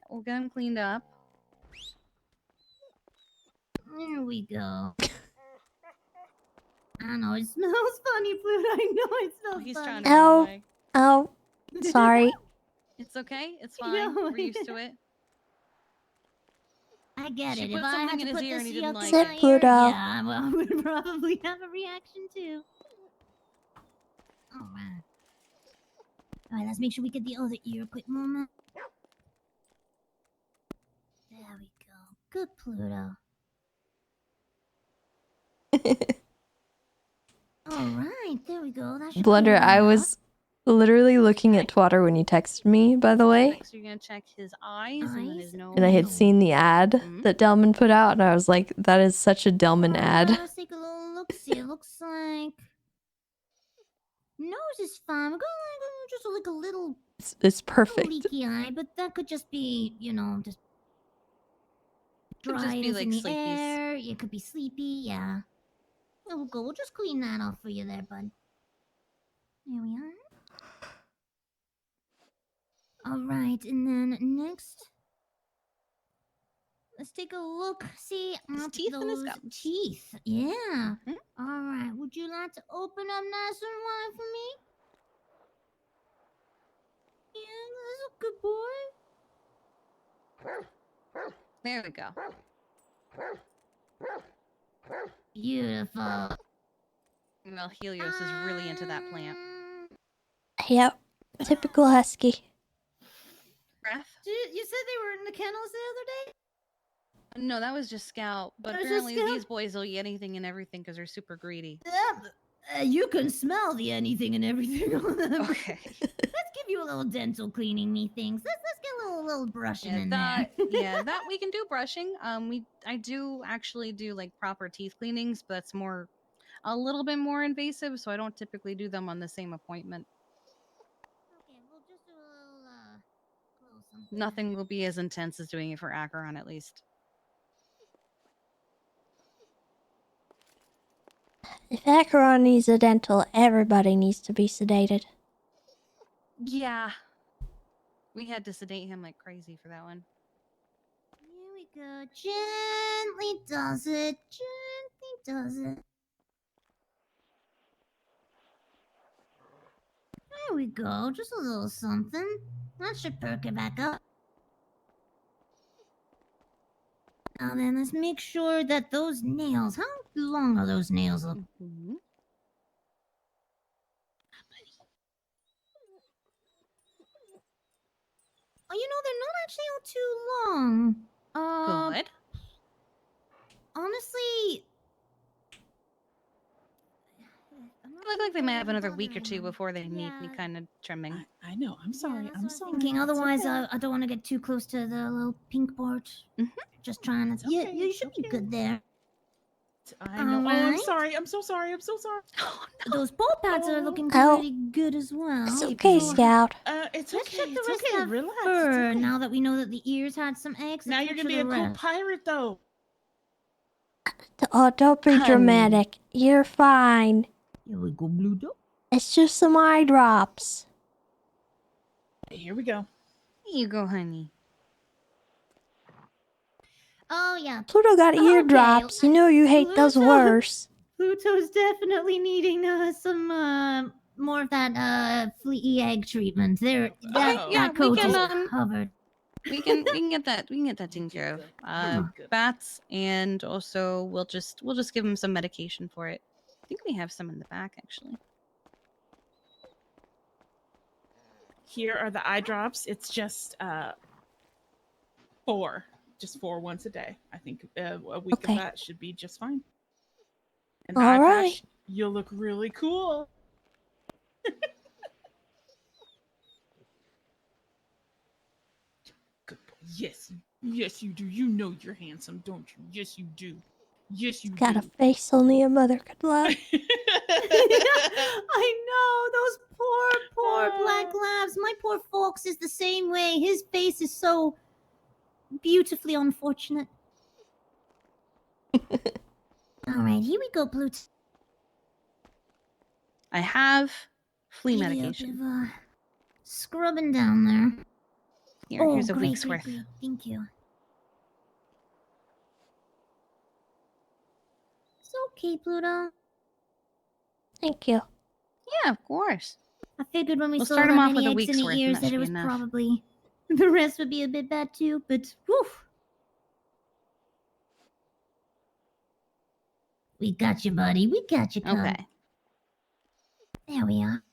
We'll get him cleaned up. There we go. I know, it smells funny, Pluto, I know it smells He's funny. trying to run Oh. away. Oh. Sorry. It's okay. It's No, fine. We're used to it. I get She it. put If I something had in to his put ear and this he didn't yuck like in it. my ear, Pluto. yeah, well, I would probably have a reaction too. Alright. Alright, let's make sure we get the other ear. Quick moment. There we go. Good, Pluto. Alright, there we go. That should Blunder, clear I that was literally looking at Twatter when you texted me, by the way. Next, you're gonna check his eyes and then his nose. And I had seen the ad that Delman put out, and I was like, that is such a Delman ad. Let's take a little look. See, it looks like nose is fine. We're going like just like a little It's perfect. leaky eye, but that could just be, just Could just be, dryness like, in the sleepies. air. It could be sleepy. Yeah. We'll go. We'll just clean that off for you there, bud. There we are. All right, and then next, let's take a look. See, His at teeth and his those gums. teeth. Yeah. All right. Would you like to open up nice and wide for me? Yeah, that's a good boy. There we go. Beautiful. Well, Helios is really into that plant. Yep. Typical husky. Breath? You said they were in the kennels the other day? No, that was just Scout. But That was just apparently Scout? these boys will eat anything and everything because they're super greedy. You can smell the anything and everything on them. Okay. Let's give you a little dental cleaning, me things. Let's get a little brushing in that there. that we can do brushing. I do actually do like proper teeth cleanings, but that's a little bit more invasive, so I don't typically do them on the same appointment. Okay, we'll just do a little something. Nothing will be as intense as doing it for Acheron, at least. If Acheron needs a dental, everybody needs to be sedated. Yeah. We had to sedate him like crazy for that one. Here we go. Gently does it. Gently does it. There we go. Just a little something. That should perk it back up. Now then, let's make sure that those nails... How long are those nails? Mm-hmm. Oh, they're not actually all too long. Good. Honestly... They look like they might have another week or two before they need any kind of trimming. I know. I'm sorry. I'm sorry. Thinking, It's otherwise, okay. I don't want to get too close to the little pink part. Just trying to... It's Yeah, okay, you should it's be good there. I know. Oh, I'm Alright. sorry. I'm so sorry. I'm so sorry. Oh, no. Those paw pads are looking Ow. pretty good as well. It's okay, Scout. It's Let's okay. check the It's rest okay. of Relax. It's fur. okay. Now that we know that the ears had some eggs, Now let's you're make gonna be sure a the cool rest. pirate, though. Oh, don't be dramatic. You're fine. Here we go, Blue Dog. It's just some eye drops. Here we go. Here you go, honey. Oh, yeah. Pluto got eardrops. You know you hate those Pluto. worse. Pluto's definitely needing some more of that fleaky egg treatment. That yeah, that coat we can, is covered. We can get that taken care of. Bats, and also we'll just give him some medication for it. I think we have some in the back actually. Here are the eye drops. It's just 4. Just 4 once a day. I think a week Okay. of that should be just fine. And the All eye right. patch, you'll look really cool. Good boy. Yes. Yes, you do. You know you're handsome, don't you? Yes, you do. Yes, you Got do. a face only a mother could love. I know, those poor black labs. My poor Fox is the same way. His face is so beautifully unfortunate. Alright, here we go, Pluto. I have flea Give you a medication. bit of, scrubbing down there. Here's a great, week's great, worth. great. Thank you. It's okay, Pluto. Thank you. Yeah, of course. I figured when we We'll saw start that him off many with a eggs in week's the worth, and ears that that should it be was enough. probably... The rest would be a bit bad too, but whew. We got you, buddy. We got you covered. Okay. There we are.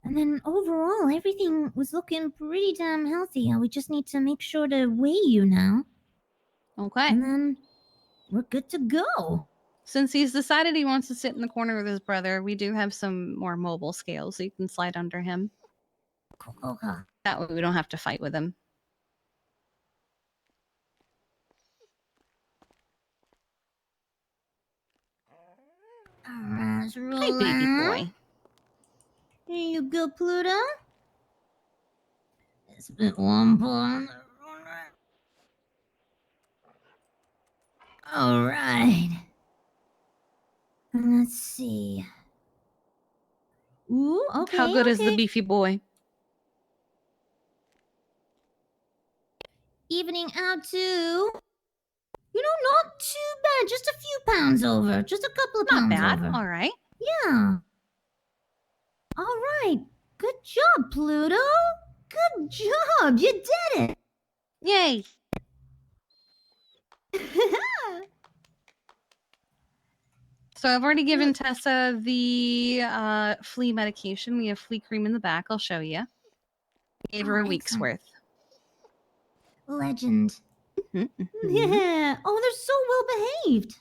And then overall, everything was looking pretty damn healthy. We just need to make sure to weigh you now. Okay. And then we're good to go. Since he's decided he wants to sit in the corner with his brother, we do have some more mobile scales so you can slide under him. Okay. That way we don't have to fight with him. Alright, Hi, baby boy. Here you go, Pluto. It's been one point. Alright. Let's see. Ooh, okay. How good is the beefy boy? Evening out to, not too bad. Just a few pounds over. Just a couple of Not pounds bad. over. All right. Yeah. All right. Good job, Pluto. Good job. You did it. Yay. So I've already given Tessa the flea medication. We have flea cream in the back. I'll show you. Gave her a week's excellent. worth. Legend. Mm-hmm. Yeah. Oh, they're so well behaved.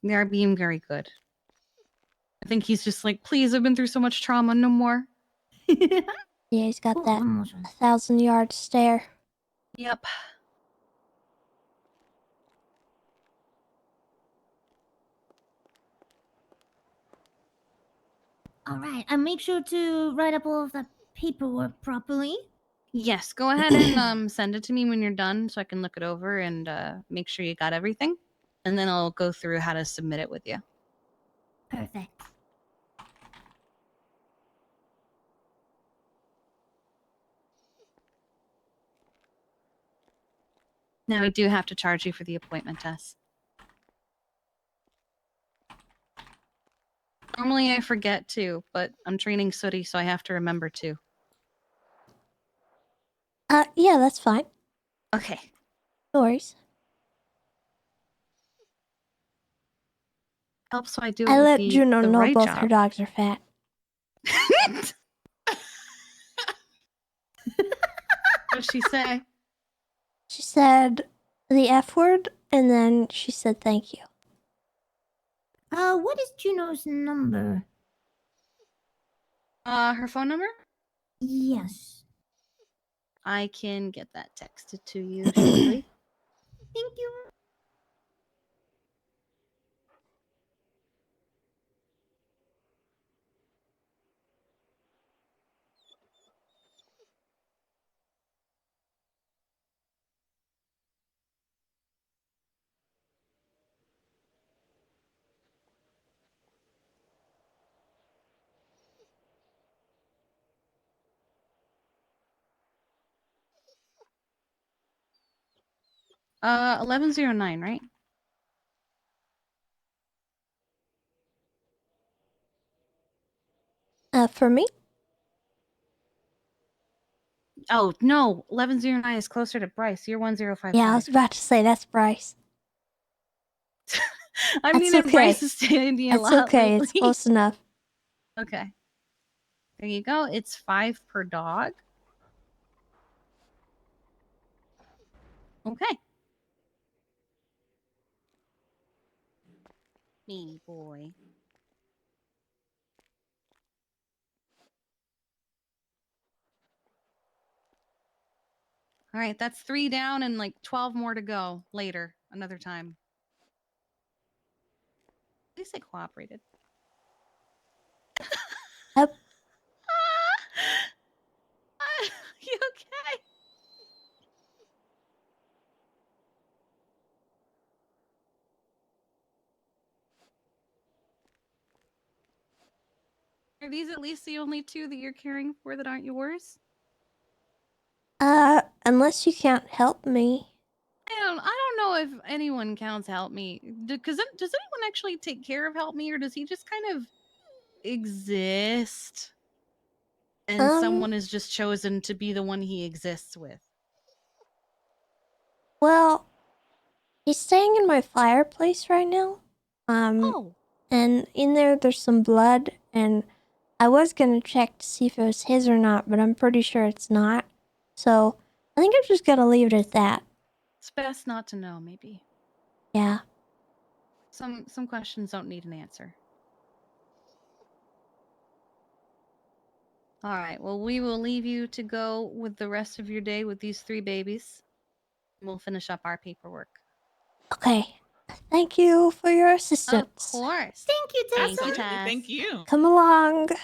They are being very good. I think he's just like, please, I've been through so much trauma, no more. Yeah, he's got that 1,000-yard stare. Yep. All right. And make sure to write up all of that paperwork properly. Yes, go ahead and send it to me when you're done so I can look it over and make sure you got everything. And then I'll go through how to submit it with you. Perfect. Now, I do have to charge you for the appointment, Tess. Normally I forget to, but I'm training Sooty, so I have to remember to. Yeah, that's fine. Okay. No worries. Helps so I do it I with let the Juno know right both job. her dogs are fat. What'd she say? She said the F word, and then she said thank you. What is Juno's number? Her phone number? Yes. I can get that texted to you shortly. Thank you. Uh, 1109, right? For me? Oh, no. 1109 is closer to Bryce. You're 1055. Yeah, I was about to say that's Bryce. I That's mean, if okay. Bryce is standing me a It's lot okay. lately. It's close enough. Okay. There you go. It's 5 per dog. Okay. Me boy. All right, that's 3 down and like 12 more to go later, another time. At least they cooperated. Yep. You okay? Are these at least the only 2 that you're caring for that aren't yours? Unless you can't help me. I don't know if anyone counts Help Me. Does anyone actually take care of Help Me, or does he just kind of exist? And someone is just chosen to be the one he exists with. Well, he's staying in my fireplace right now. Oh. And in there's some blood, and I was gonna check to see if it was his or not, but I'm pretty sure it's not. So I think I'm just gonna leave it at that. It's best not to know, maybe. Yeah. Some questions don't need an answer. All right. Well, we will leave you to go with the rest of your day with these 3 babies. We'll finish up our paperwork. Okay. Thank you for your Of assistance. course. Thank you, Tessa. Thank you, Absolutely. Tess. Thank you. Come along, Bye,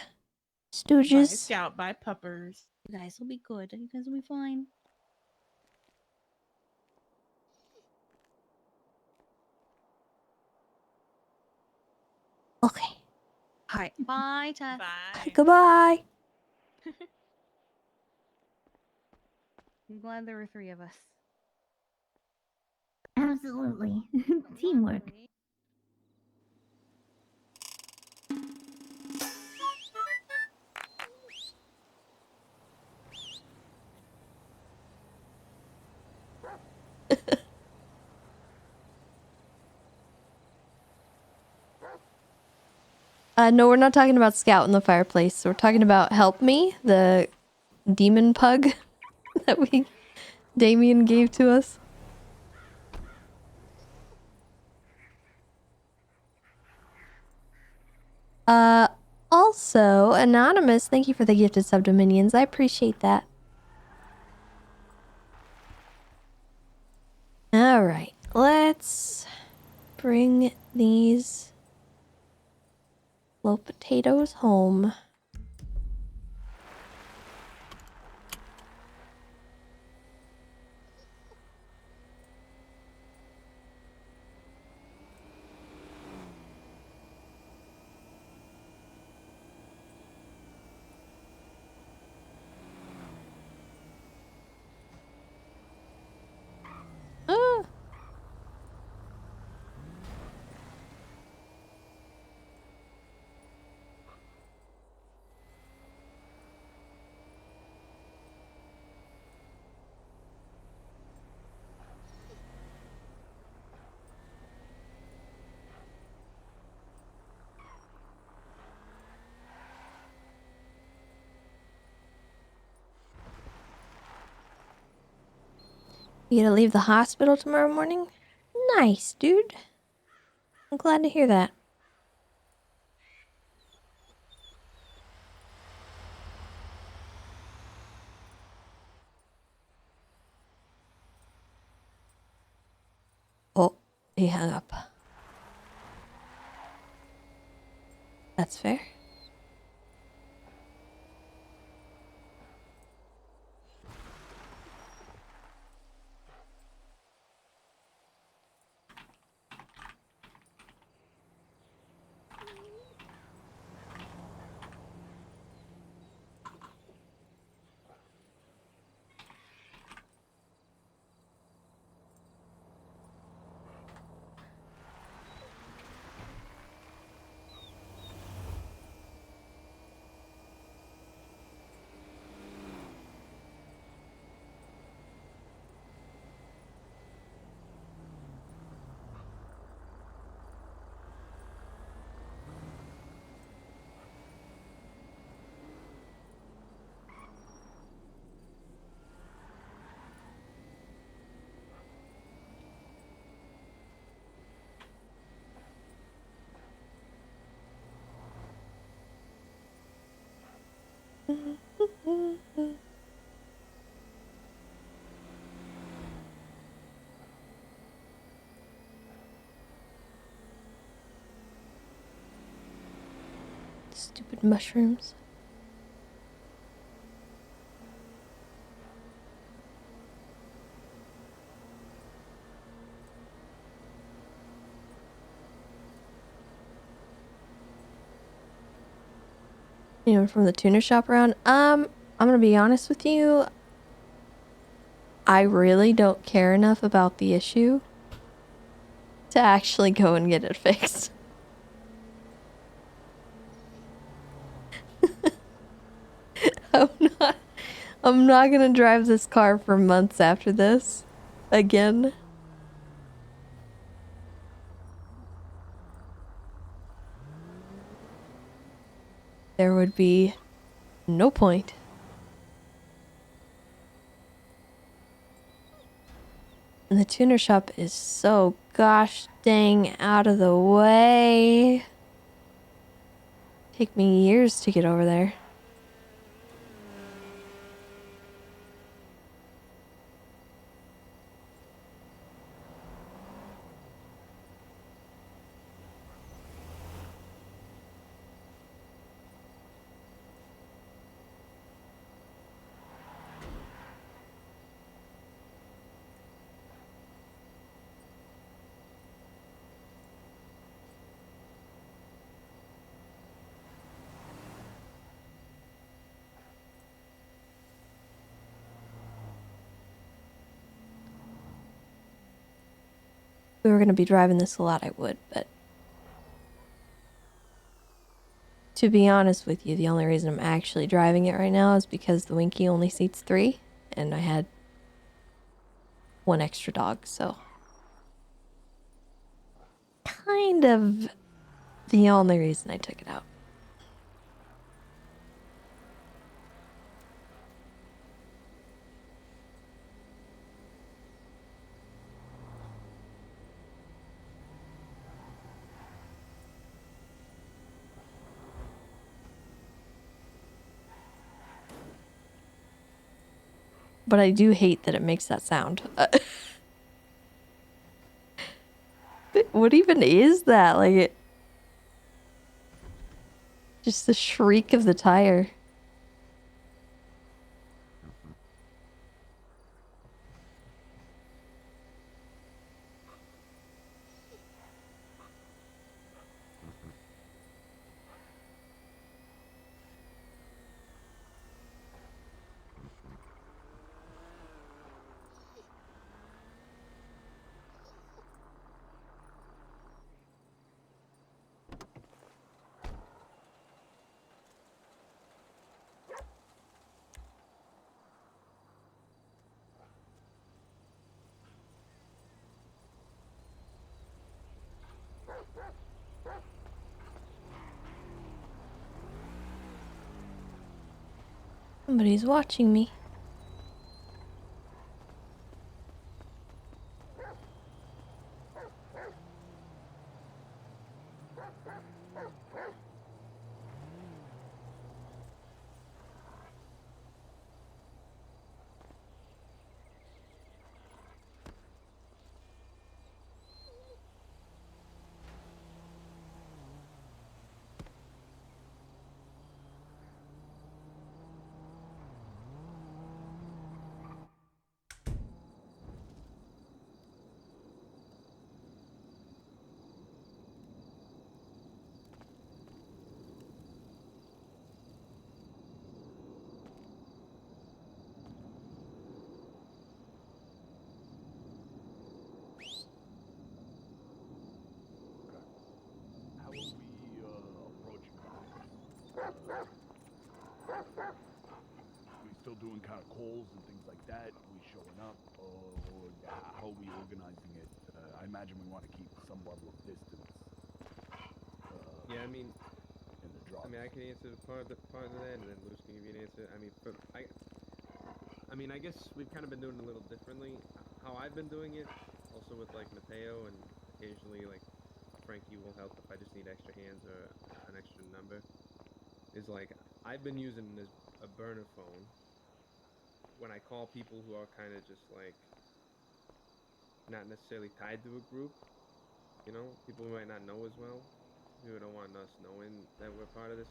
stooges. Scout. Bye, puppers. You guys will be good. You guys will be fine. Okay. All right. Bye, Tess. Bye. Goodbye. I'm glad there were 3 of us. Absolutely. Teamwork. No, we're not talking about Scout in the fireplace. We're talking about Help Me, the demon pug that Damien gave to us. Also, Anonymous, thank you for the gifted subdominions. I appreciate that. Alright, let's bring these little potatoes home. Ah. You gonna leave the hospital tomorrow morning? Nice, dude. I'm glad to hear that. Oh, he hung up. That's fair. Stupid mushrooms. Anyone from the tuner shop around? I'm gonna be honest with you. I really don't care enough about the issue to actually go and get it fixed. I'm not gonna drive this car for months after this again. there would be no point. And the tuner shop is so gosh dang out of the way. Take me years to get over there. If we were going to be driving this a lot, I would, but to be honest with you, the only reason I'm actually driving it right now is because the Winky only seats 3, and I had 1 extra dog, so kind of the only reason I took it out. But I do hate that it makes that sound. What even is that? Like, it... just the shriek of the tire. Somebody's watching me. Doing kind of calls and things like that? We showing up, or how are we organizing it? I imagine we want to keep some level of distance. Yeah, I mean, in the drop. I mean, I can answer part of that, and then Luce can give you an answer. I mean, I guess we've kind of been doing it a little differently. How I've been doing it, also with like Mateo, and occasionally like Frankie will help if I just need extra hands or an extra number. Is like I've been using a burner phone. When I call people who are kind of just like not necessarily tied to a group, you know, people who might not know as well, who don't want us knowing that we're part of this.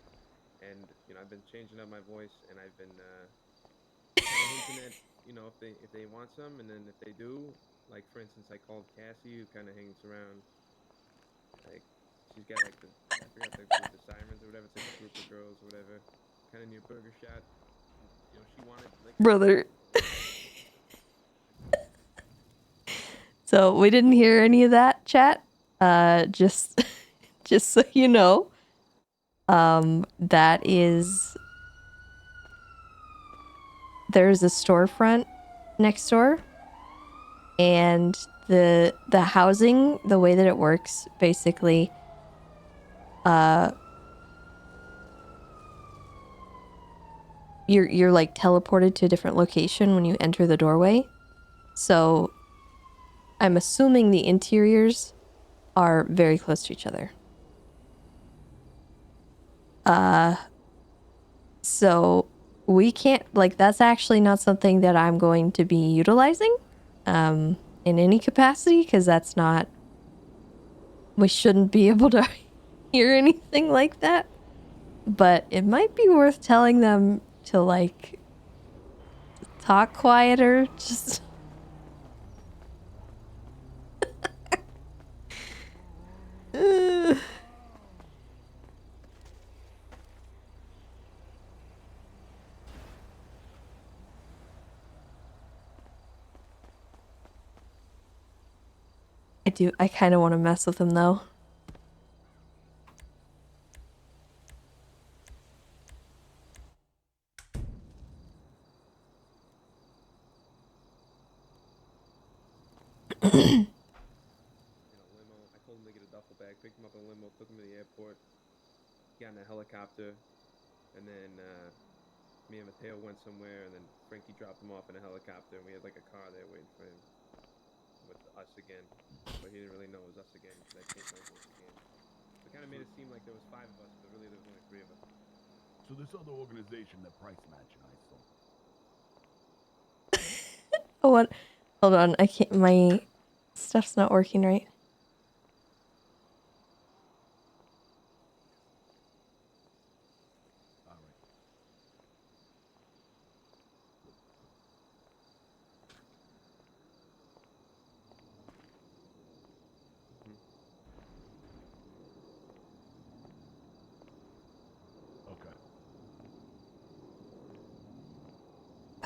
And you know, I've been changing up my voice, and I've been kind of hinting at, you know, if they want some, and then if they do, like for instance, I called Cassie, who kind of hangs around, like she's got like I forgot the group of sirens or whatever, it's like a group of girls or whatever, kind of near Burger Shot. You know, she wanted like Brother. So we didn't hear any of that, chat. Just so you know. That is... there's a storefront next door. And the housing, the way that it works, basically, you're like teleported to a different location when you enter the doorway. So I'm assuming the interiors are very close to each other. So we can't, like, that's actually not something that I'm going to be utilizing in any capacity, because that's not, we shouldn't be able to hear anything like that. But it might be worth telling them to, like, talk quieter, just... I kind of want to mess with him, though. Limo. I told him to get a duffel bag, picked him up in a limo, took him to the airport, got in a helicopter, and then me and Mateo went somewhere, and then Frankie dropped him off in a helicopter, and we had like a car there waiting for him with us again. But he didn't really know it was us again because I changed my voice again. So it kind of made it seem like there was 5 of us, but really there was only 3 of us. So this other organization, that price matching, I saw. Oh, what? Hold on, I can't, my stuff's not working right.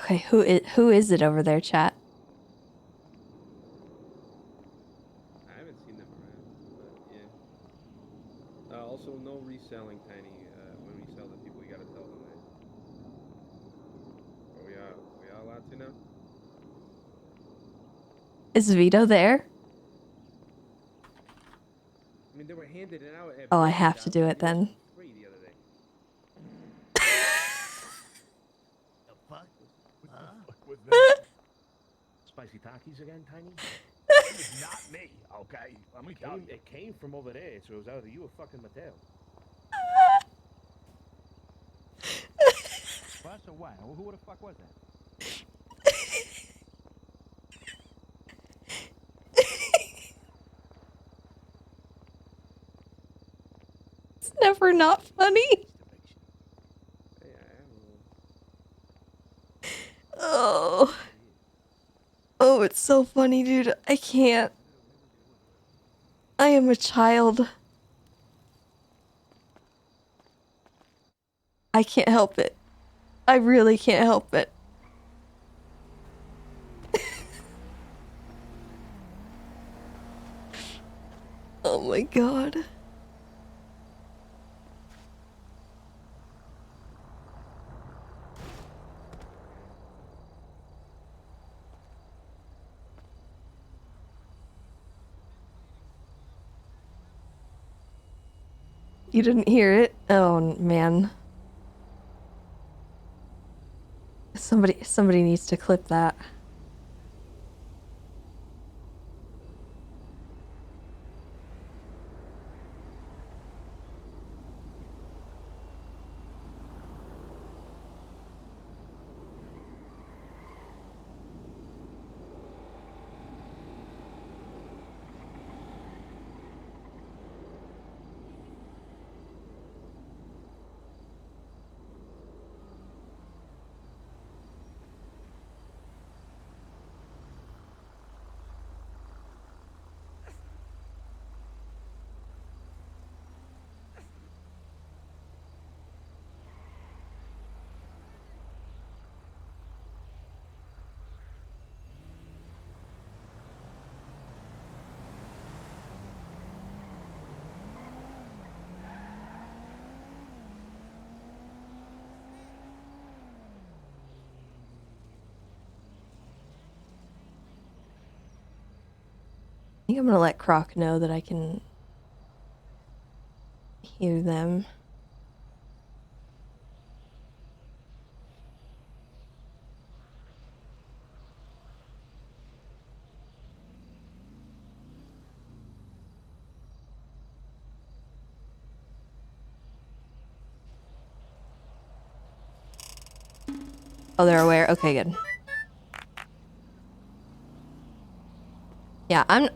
Okay, who is it over there, chat? I haven't seen them around, but yeah. Also, no reselling, Tiny. When we sell to people, you gotta tell them that. But we are allowed to now? Is Vito there? I mean, they were handed it out at Oh, I have to do it then. free the other day. The fuck? What the fuck was that? Spicy Takis again, Tiny? It was not me, okay? Let me tell you. It came from over there, so it was either you or fucking Mateo. Us or what? Who the fuck was that? It's never not funny. Oh. Oh, it's so funny, dude. I can't. I am a child. I can't help it. I really can't help it. Oh my god. You didn't hear it? Oh man. Somebody needs to clip that. I think I'm gonna let Croc know that I can hear them. Oh, they're aware. Okay, good. Yeah, I'm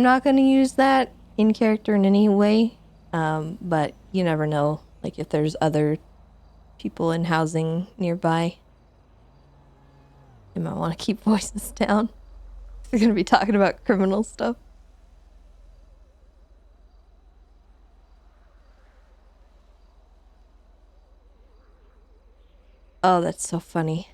not gonna use that in character in any way. But you never know, like if there's other people in housing nearby. You might want to keep voices down. They're gonna be talking about criminal stuff. Oh, that's so funny.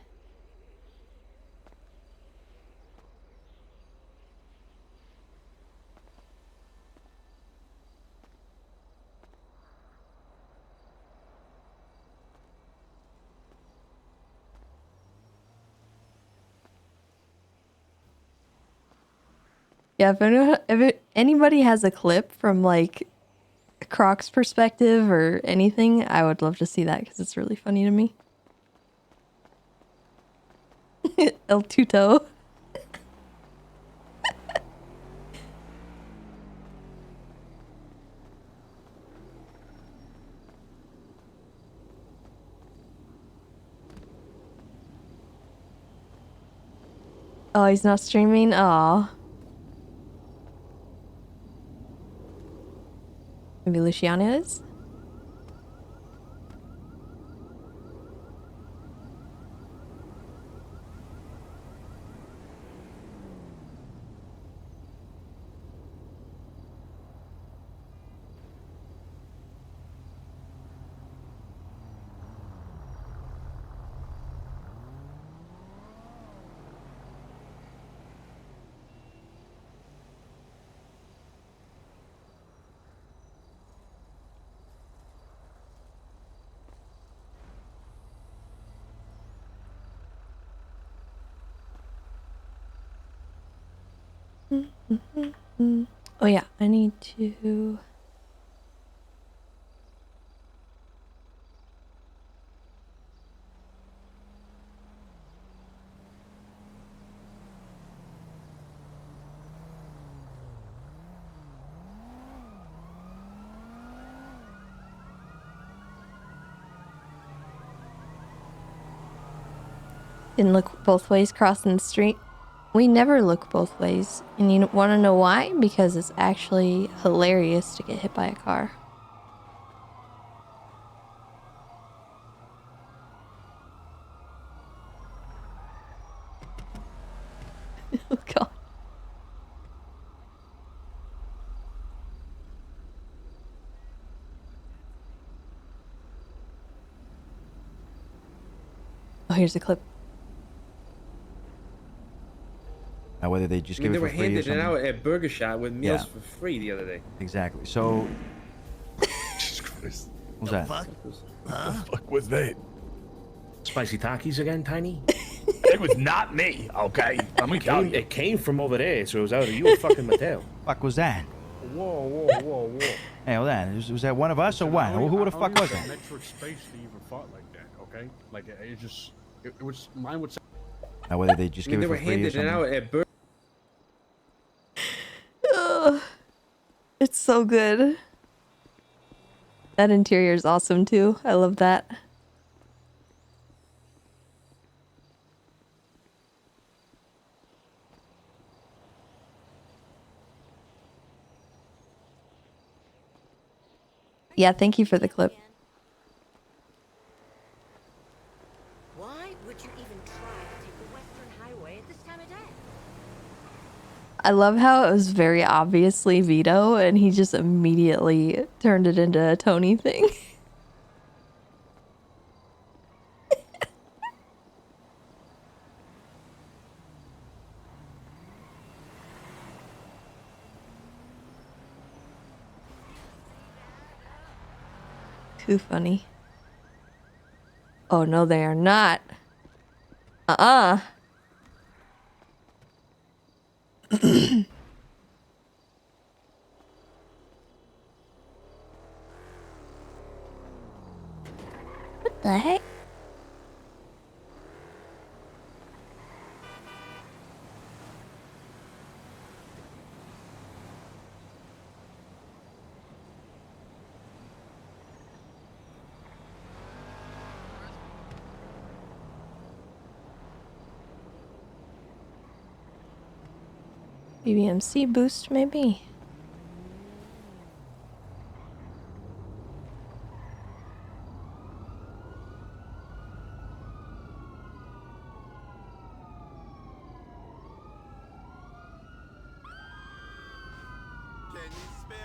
Yeah, if anybody has a clip from like Croc's perspective or anything, I would love to see that because it's really funny to me. El Tuto. Oh, he's not streaming? Aw. Maybe Luciana is? Oh yeah, I need to... Didn't look both ways crossing the street. We never look both ways. And you want to know why? Because it's actually hilarious to get hit by a car. Oh god. Oh, here's a clip. Now, whether they just I mean, give they it were for free or handing it something. out at Burger Shot with meals Yeah. for free the other day. Exactly. So, Jesus Christ. what was that? What the fuck was that? Spicy Takis again, Tiny? It was not me, okay? Let me tell you. It came from over there, so it was either you or fucking Mateo. Fuck was that? Whoa, whoa, whoa, whoa. Hey, hold on. Was that one of us or what? Who the fuck was that? Metric space to even thought like that, okay? Like, it just, it was, mine would say. Now, whether they just I mean, give they it were for free or handing it something. out at Burger. Ugh. It's so good. That interior is awesome too. I love that. Yeah, thank you for the clip. Why would you even try to take the Western Highway at this time of day? I love how it was very obviously Vito and he just immediately turned it into a Tony thing. Too funny. Oh no, they are not. What the heck? BBMC boost, maybe.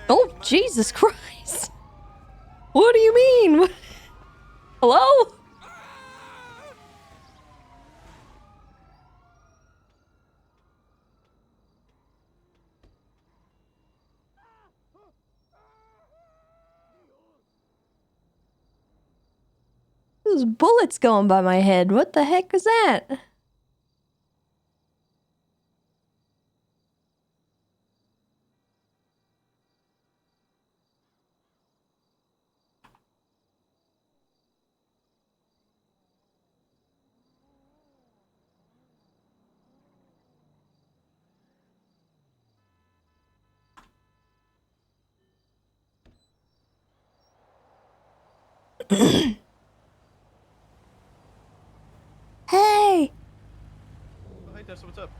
Oh, Jesus Christ! What do you mean? Hello? Those bullets going by my head. What the heck was that? Hey! Hey, Tessa, what's up?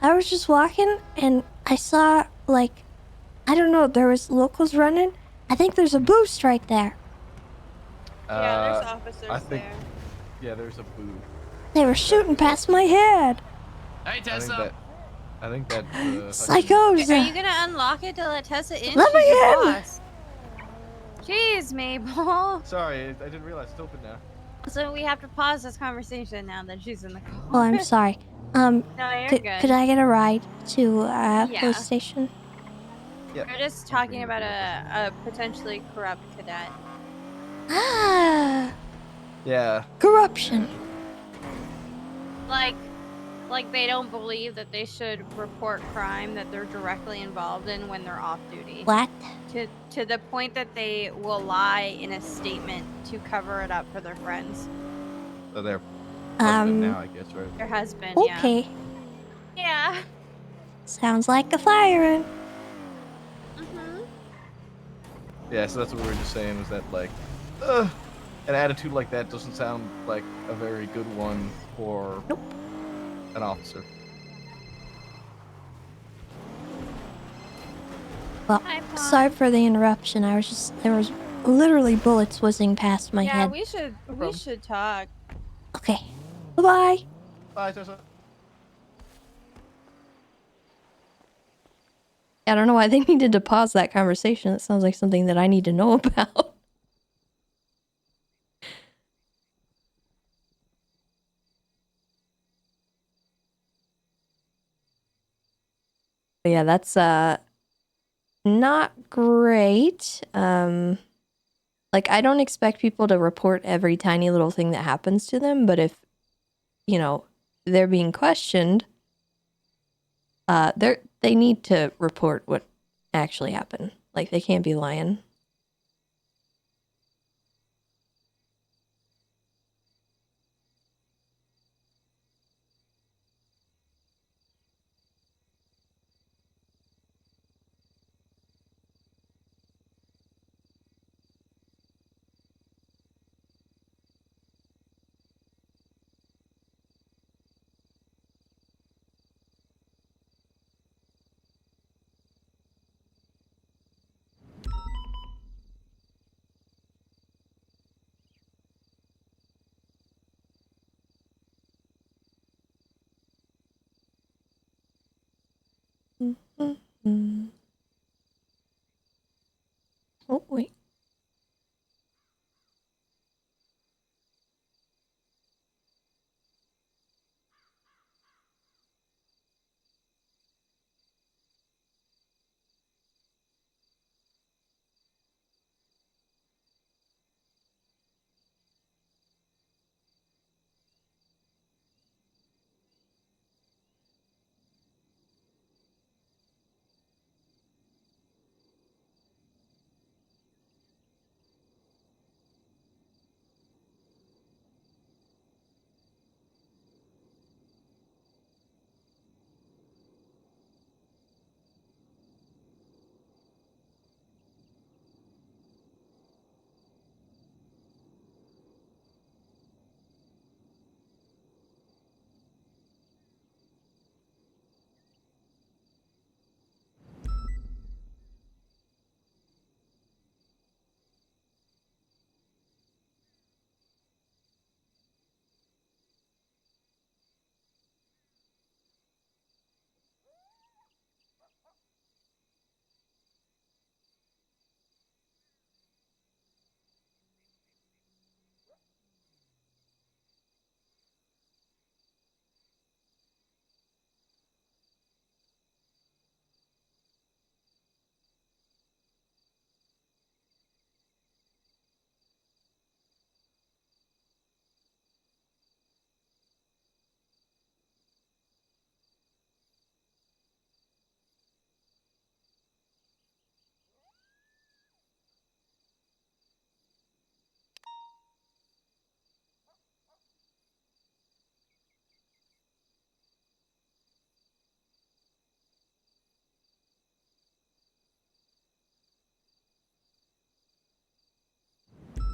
I was just walking and I saw, like, I don't know, there was locals running. I think there's a boost right there. Yeah, there's officers I think, there. yeah, there's a booth. They were shooting past my head. Hey, Tessa. I think that. Psychos! Are you gonna unlock it to let Tessa in? Let me She's your in! boss. Jeez, Mabel. Sorry, I didn't realize it's open now. So we have to pause this conversation now that she's in the car. Oh, I'm sorry. No, you're could good. I get a ride to Yeah. police station? Yeah. We're just talking about a potentially corrupt cadet. Ah, Yeah. corruption. Like they don't believe that they should report crime that they're directly involved in when they're off duty. What? To the point that they will lie in a statement to cover it up for their friends. So they're now, I guess, right? There has been, Okay. yeah. Sounds like a firing. Yeah, so that's what we were just saying was that, like, an attitude like that doesn't sound like a very good one for an officer. Well, sorry for the interruption. There was literally bullets whizzing past my Yeah, head. we should talk. Okay. Bye-bye. Bye, Tessa. I don't know why they needed to pause that conversation. That sounds like something that I need to know about. But yeah, that's not great. Like, I don't expect people to report every tiny little thing that happens to them, but if, you know, they're being questioned, they need to report what actually happened. Like, they can't be lying. Mm-hmm. Oh, wait.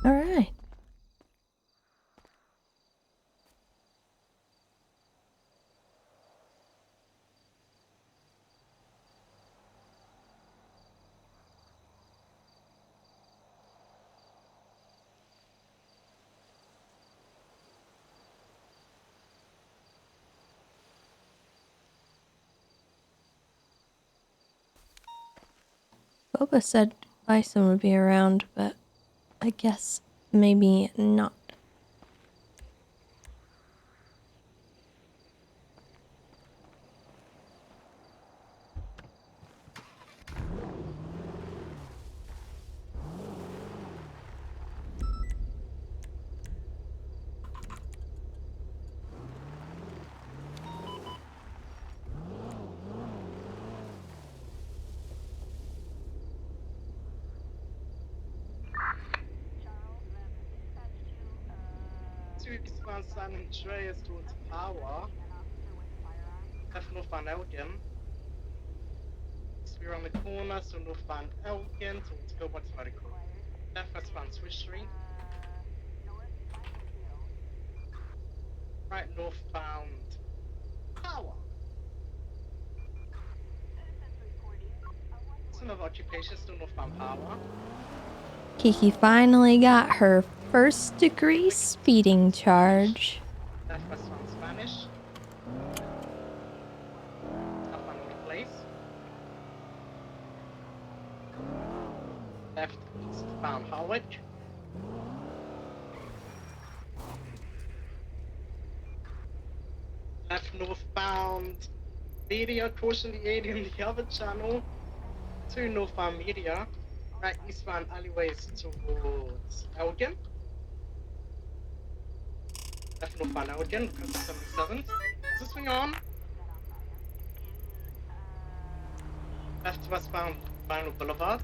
All right. Boba said Bison would be around, but I guess maybe not. Eastbound San Andreas towards Power. Left northbound Elgin. So we're on the corner, so northbound Elgin towards Pillbox Medical. Left westbound Swiss Street. Right northbound Power. Some of occupation still northbound Power. Kiki finally got her first degree speeding charge. Left westbound Spanish. Southbound Order Place. Left eastbound Harwick. Left northbound Media, caution the alien in the other channel. 2 northbound Media. Right eastbound alleyways towards Elgin. Left northbound Elgin, because of 77th. Is this thing on? Left westbound Vinyl Boulevard.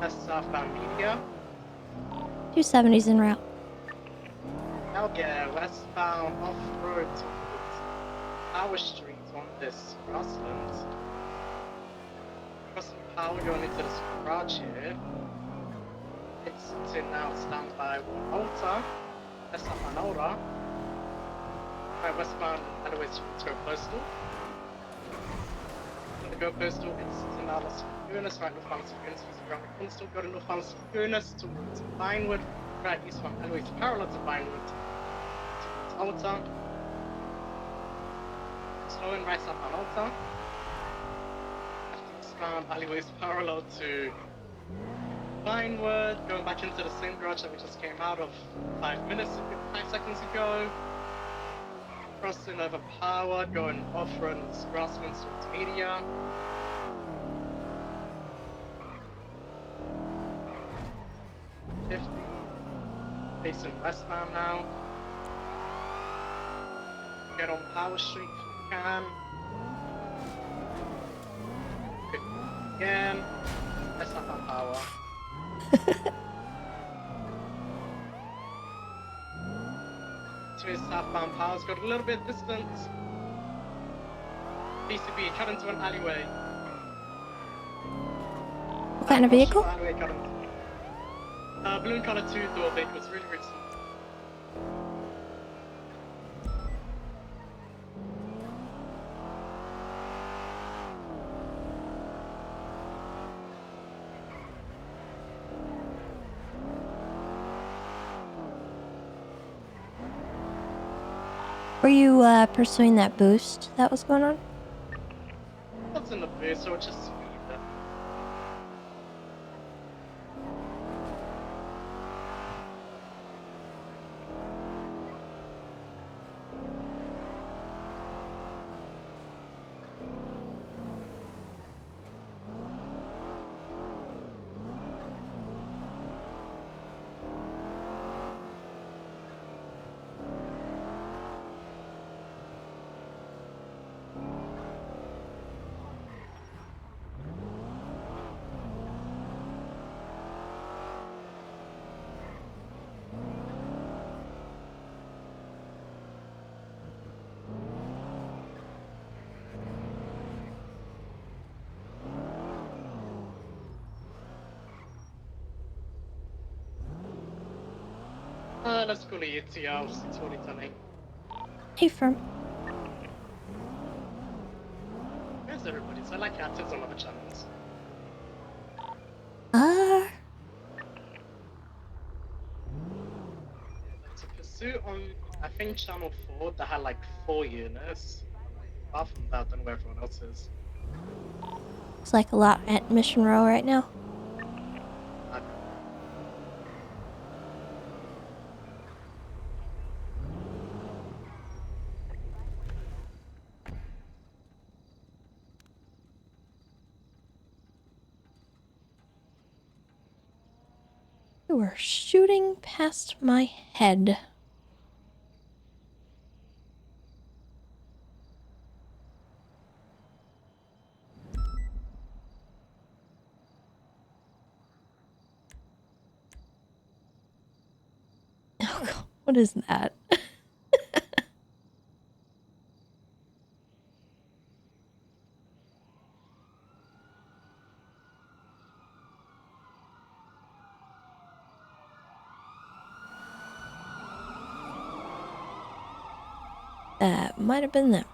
Left southbound Media. 270's en route. Elgin, westbound off-road towards Power Street on this grassland. Crossing Power going into this garage here. It's to now stand by one Alta. That's up an Alta. Right, westbound alleyways towards Go Postal. On the Go Postal, it's to now Las Figunas, right northbound Figunas, around the corner still go to northbound Figunas towards Vinewood. Right eastbound alleyways parallel to Vinewood towards Alta. Slowing right up on Alta. Eastbound alleyways parallel to Vinewood, going back into the same garage that we just came out of 5 seconds ago. Crossing over Power, going off-road with Grasslands towards Media. Facing westbound now. Get on Power Street if you can. Good again. That's up on Power. To his southbound Power's got a little bit of distance. PCB, cut into an alleyway. What kind of vehicle? Alleyway cut into. Balloon color 2-door vehicle, it's really, really small. Were you pursuing that boost that was going on? What's in the boost, so it's just speed. alla skulle göra avsnittsordning. Hey, Firm. Where's everybody? So I like actors on other channels. There's a pursuit on, I think, channel 4 that had like 4 units. Apart from that, I don't know where everyone else is. It's like a lot at Mission Row right now. You were shooting past my head. Oh God, what is that? That might have been them.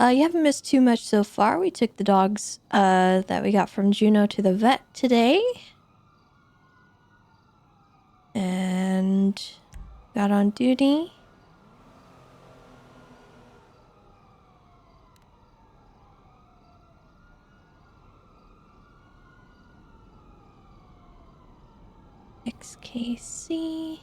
You haven't missed too much so far. We took the dogs that we got from Juno to the vet today. And got on duty. XKC.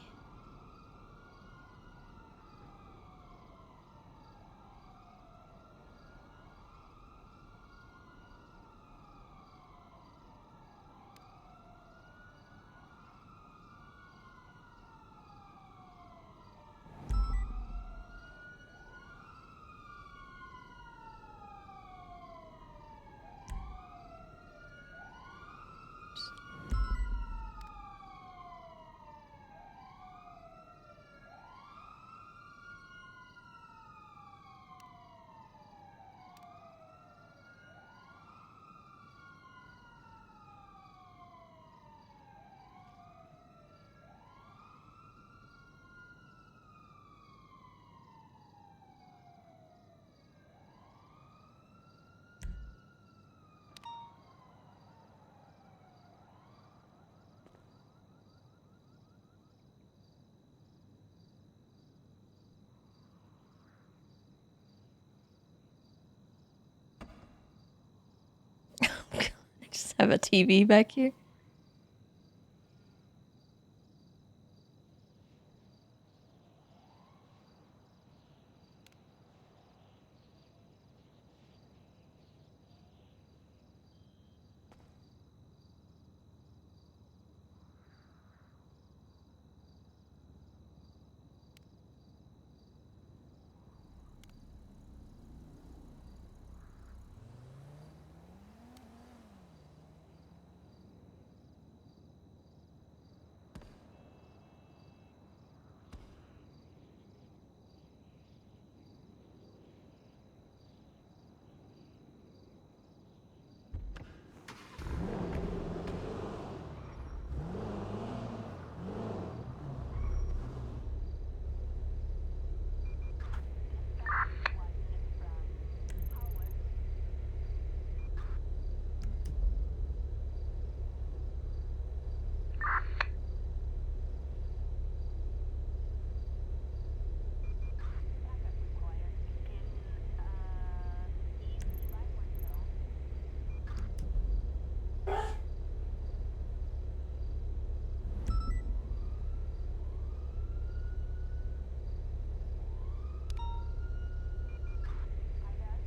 I just have a TV back here.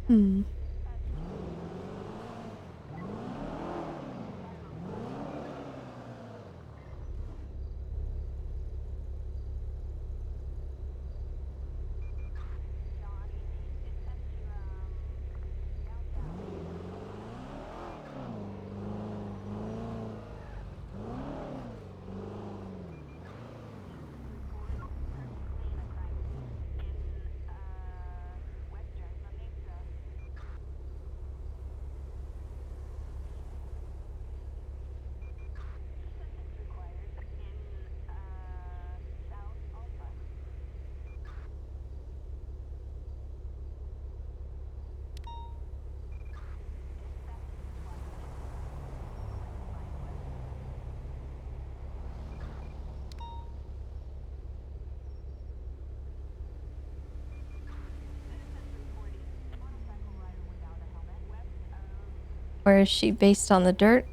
Hmm. Where is she based on the dirt?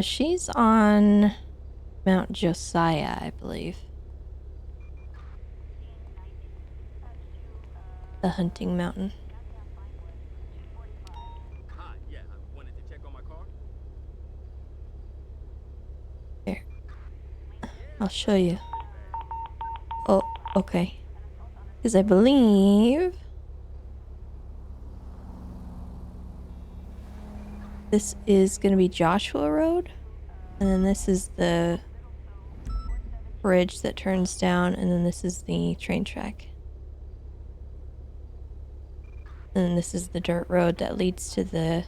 She's on Mount Josiah, I believe. The hunting mountain. Hi, yeah, I wanted to check on my car. Here. I'll show you. Oh, okay. Because I believe this is going to be Joshua Road. And then this is the bridge that turns down. And then this is the train track. And then this is the dirt road that leads to the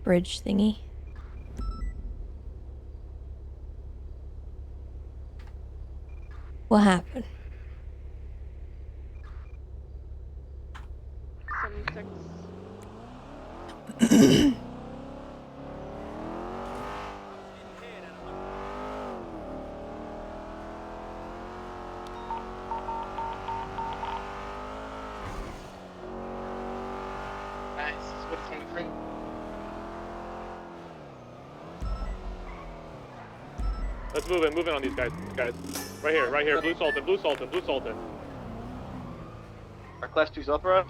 bridge thingy. What happened? 76. Nice. What's on the screen? Let's move in on these guys. Right here. Blue Sultan. Our class 2's up, right?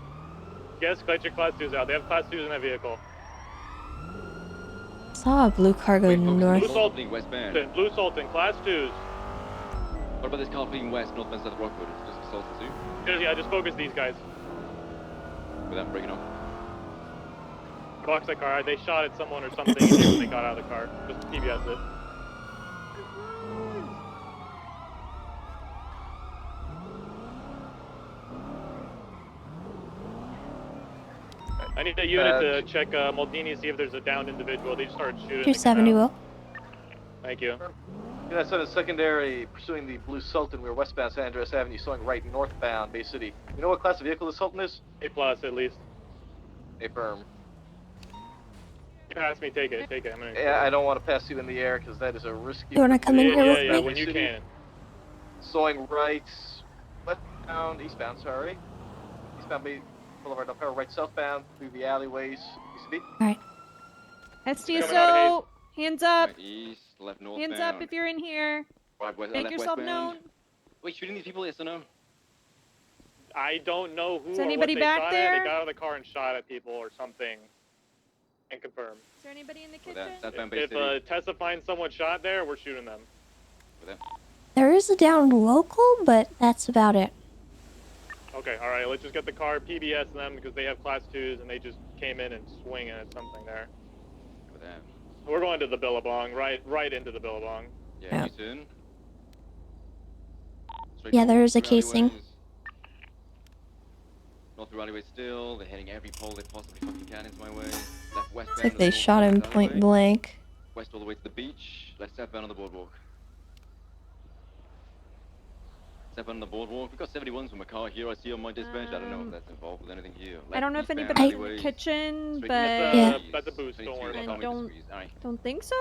Yes, collect your class 2s out. They have class 2s in that vehicle. Saw a blue car go north. Blue Sultan, class 2s. What about this car fleeing west, northwest of Rockwood? It's just Sultan 2. Yeah, just focus these guys. Without breaking off. Box that car. They shot at someone or something when they got out of the car. Just PBS it. I need a unit to check Maldini, see if there's a downed individual. They just started shooting. Here's 70 Will. Thank you. Unit 7 secondary, pursuing the Blue Sultan. We were westbound San Andreas Avenue, slowing right northbound Bay City. You know what class of vehicle the Sultan is? A plus at least. A firm. Pass me, take it. I'm gonna... Yeah, I don't want to pass you in the air because that is a risky. You want to come in here with me? Yeah, when you can. Slowing right, eastbound, sorry. Eastbound Bay Boulevard, Del Perro, right southbound through the alleyways. UCB. Alright. STSO, hands up. Right east, left northbound. Hands up if you're in here. Right west, Make left yourself westbound. known. Wait, shooting these people, yes or no? I don't know who Is or anybody what they back shot there? at. They got out of the car and shot at people or something. And confirm. Is there anybody in the kitchen? If Tessa finds someone shot there, we're shooting them. There is a downed local, but that's about it. Okay, alright, let's just get the car, PBS them, because they have class 2s, and they just came in and swinging at something there. We're going to the Billabong, right into the Billabong. Yeah, you soon. Yeah, there is a casing. North through alleyway still, they're hitting every pole they possibly fucking can into my way. Left westbound. It's like they shot him point blank. West all the way to the beach, left southbound on the boardwalk. Southbound on the boardwalk. We've got 71s from a car here I see on my dispatch. I don't know if that's involved with anything here. I don't know if Left anybody's eastbound in the alleyways. kitchen, Straight but east. That's a boost, don't worry I about that. don't think so.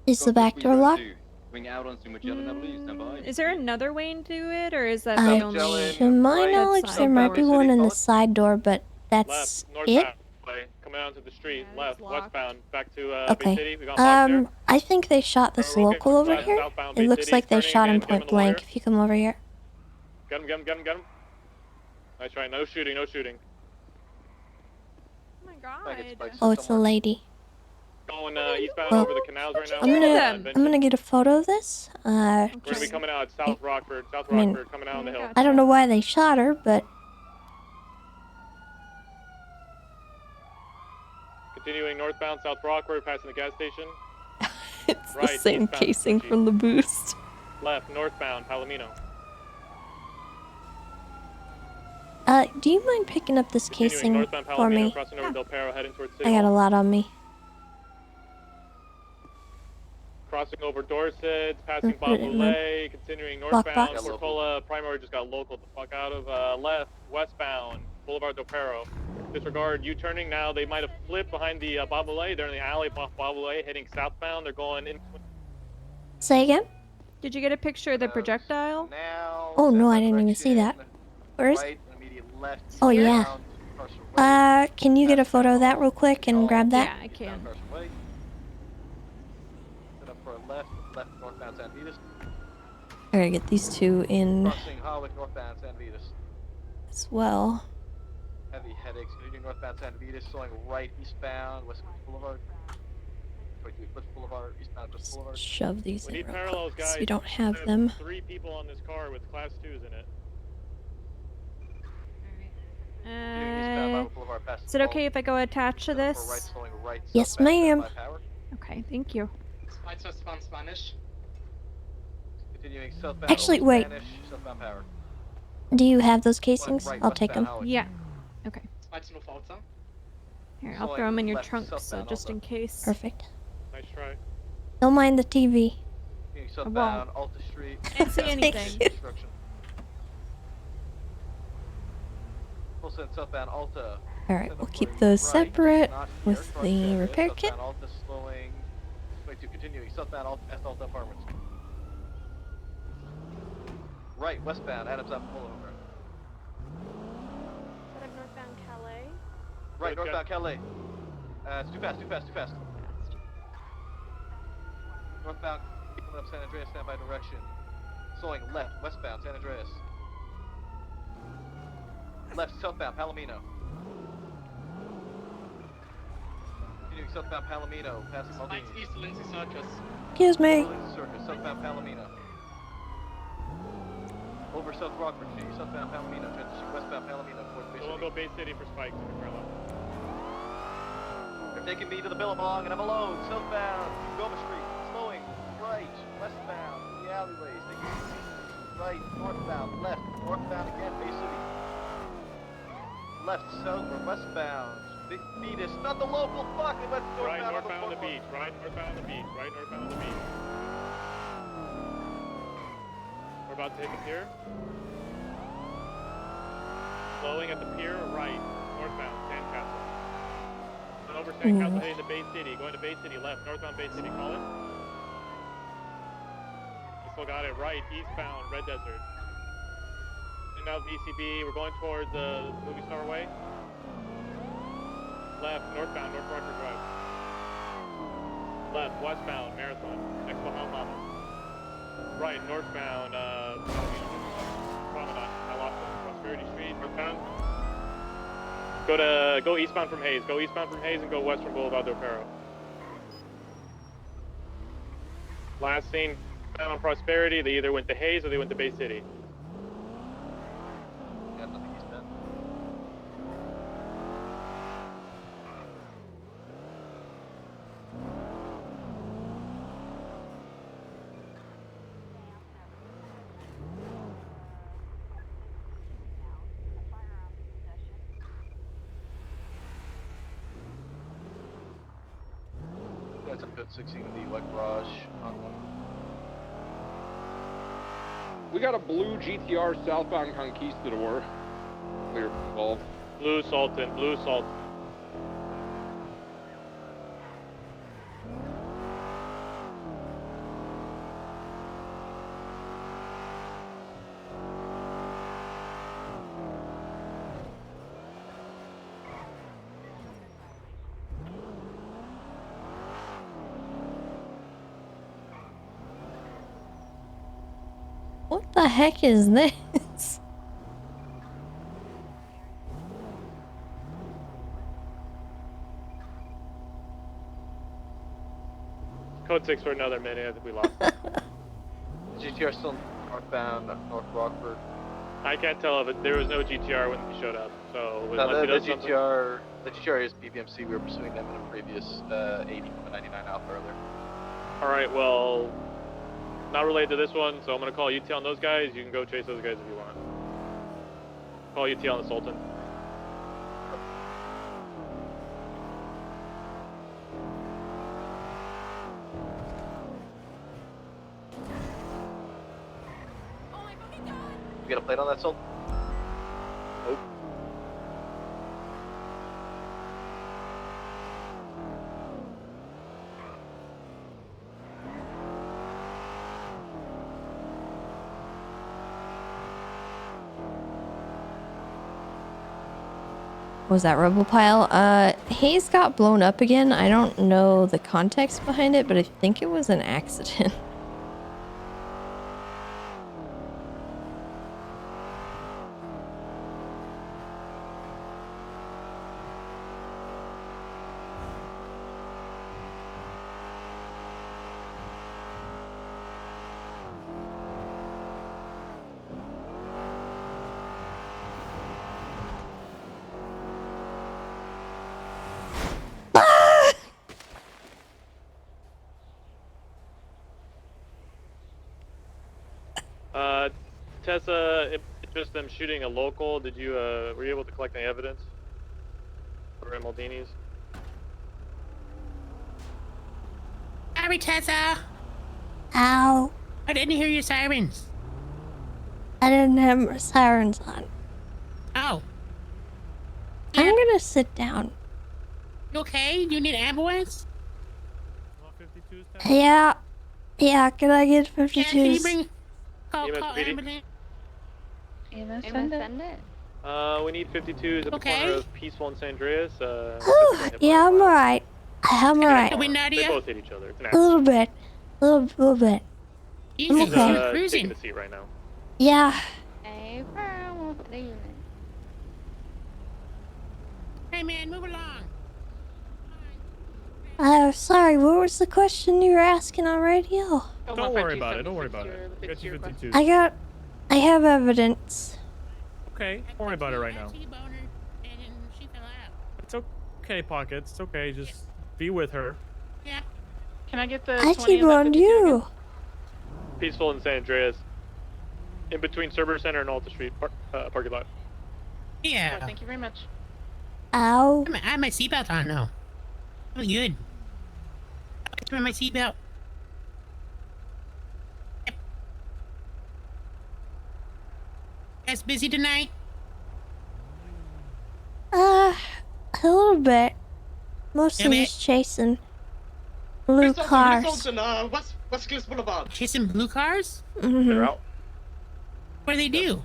Is the back door locked? Swing out onto Magellan, I believe. Stand by. Is there another way to it, or is that the only? To my knowledge, That's there might be one in the side door, but that's Left, it. northbound, way. Coming out to the street, left, westbound, back to Bay City. Okay. We got locked there. I think they shot this local over here. southbound It Bay looks City, like they turning shot him again, get him point in the lawyer. blank. If you come over here. Get him. Nice try. No shooting. Oh my god. Oh, it's a lady. Going eastbound Well, over the canals right now. I'm gonna get a photo of this. We're gonna be coming out at South Rockford. Coming out on the hill. I don't know why they shot her, but Continuing northbound South Rockford, passing the gas station. it's the Right, same eastbound casing Fuji. from the boost. Left, northbound Palomino. Do you mind picking up this Continuing casing northbound for Palomino, me? crossing over Del Perro, heading towards City I got a Hall. lot on me. Crossing over Dorset, passing Put it in my Baboulet, continuing lockbox. northbound. Portola Primary just got local the fuck out of left, westbound, Boulevard Del Perro. Disregard U-turning now. They might have flipped behind the Baboulet. They're in the alley off Baboulet, heading southbound. They're going in. Say again? Did you get a picture of the projectile? Oh no, I didn't even see that. Where is? Right, immediate left. Oh yeah. Can you get a photo of that real quick and grab that? Yeah, I can. Carson Way. Set up for a left northbound San Vitas. I gotta get these two in Crossing Hawick northbound San Vitas. as well. Heavy headaches. Continuing northbound San Vitas, slowing right eastbound West Cliffs Boulevard. 22 Cliffs Boulevard, eastbound Cliffs Boulevard. Shove these We in need real parallels, quick so guys. we don't have There's them. 3 people on this car with class 2s in it. Is it okay if I go attach to this? Yes, ma'am. Okay, thank you. Lights westbound Spanish. Continuing southbound Actually, over wait. Spanish, southbound Power. Do you have those casings? Right, I'll take them. westbound Hawick. Yeah. Okay. Lights North Alta. Here, I'll Slowing throw them in your left, trunk, so southbound just in case. Perfect. Nice try. Don't mind the TV. Continuing southbound Alta Street. Can't see southbound anything. Construction. Full send southbound Alta. Alright, we'll keep those separate Not here, with cross the area, repair kit. Southbound Alta slowing. 22 continuing southbound Alta Apartments. Right, westbound Adams Ave Boulevard. Set up northbound Calais. Right, northbound Calais. It's too fast. Northbound, coming up San Andreas, standby direction. Slowing left, westbound San Andreas. Left, southbound Palomino. Continuing southbound Palomino, passing Maldini. Lights east Lindsay Circus. Excuse me. Lindsay Circus, southbound Palomino. Over South Rockford Street, southbound Palomino, transition westbound Palomino, towards Bay So we'll City. go Bay City for spikes in the parallel. They're taking me to the Billabong and I'm alone, southbound, Goma Street, slowing, right, westbound, the alleyways, taking right, northbound, left, northbound again, Bay City. Left, south, or westbound, Big Fetus, not the local, fuck, it went Right northbound, northbound on the beach. Right northbound on the beach. Right northbound on the beach. We're about to hit the pier. Slowing at the pier, right, northbound, Sandcastle. And over Sandcastle, heading to Bay City. Going to Bay City, left, northbound Bay City, call it. We still got it, right, eastbound, Red Desert. And now VCB, we're going towards the Movie Star Way. Left, northbound, North Rockford Drive. Left, westbound, Marathon, next to Mama. Right, northbound, Promenade. I lost it. Prosperity Street, northbound. Go eastbound from Hayes. Go eastbound from Hayes and go west from Boulevard del Perro. Last scene, found on Prosperity. They either went to Hayes or they went to Bay City. Yeah, nothing eastbound. That's a good 16 in the white garage on one. We got a blue GTR southbound Conquistador. Clear involved. Blue Sultan, Blue Sultan. What the heck is this? Code 6 for another minute. I think we lost it. The GTR still northbound, North Rockford. I can't tell if there was no GTR when we showed up. So No, unless he the does something- GTR is BBMC. We were pursuing them in a previous 80 from a 99 Alpha earlier. All right, well, not related to this one, so I'm gonna call UT on those guys. You can go chase those guys if you want. Call UT on the Sultan. You got a plate on that, Sultan? Nope. Was that rubble pile? Hayes got blown up again. I don't know the context behind it, but I think it was an accident. Tessa, it's just them shooting a local. Did you, were you able to collect any evidence for Maldini's? Sorry, Tessa. Ow. I didn't hear your sirens. I didn't have my sirens on. Oh. I'm gonna sit down. You okay? You need an ambulance? Yeah. Yeah, can I get 52s? Yeah, can you bring... Call PD? ambulance. Send it. We need 52s at the corner of Peaceful and San Andreas. Yeah, I'm alright. I'm alright. They both hit each other. It's an A little accident. bit. A little bit. I'm He's okay. taking the seat right now. Yeah. Hey, Hey, man, move along. Sorry, what was the question you were asking on radio? Don't worry about it. Don't worry about it. I got you 52. I have evidence. Okay, don't worry about it right now. It's okay, Pockets. It's okay. Just be with her. Yeah. Can I get the I 20 and the T-boned 52 you. again? Peaceful and San Andreas. In between Cerber Center and Alta Street parking lot. Yeah. Oh, thank you very much. Ow. I have my seatbelt on now. I'm good. I wear my seatbelt. Yep. Guys busy tonight? A little bit. Mostly just chasing blue cars. West Cliffs Boulevard. Chasing blue cars? Mm-hmm. out. What do they do?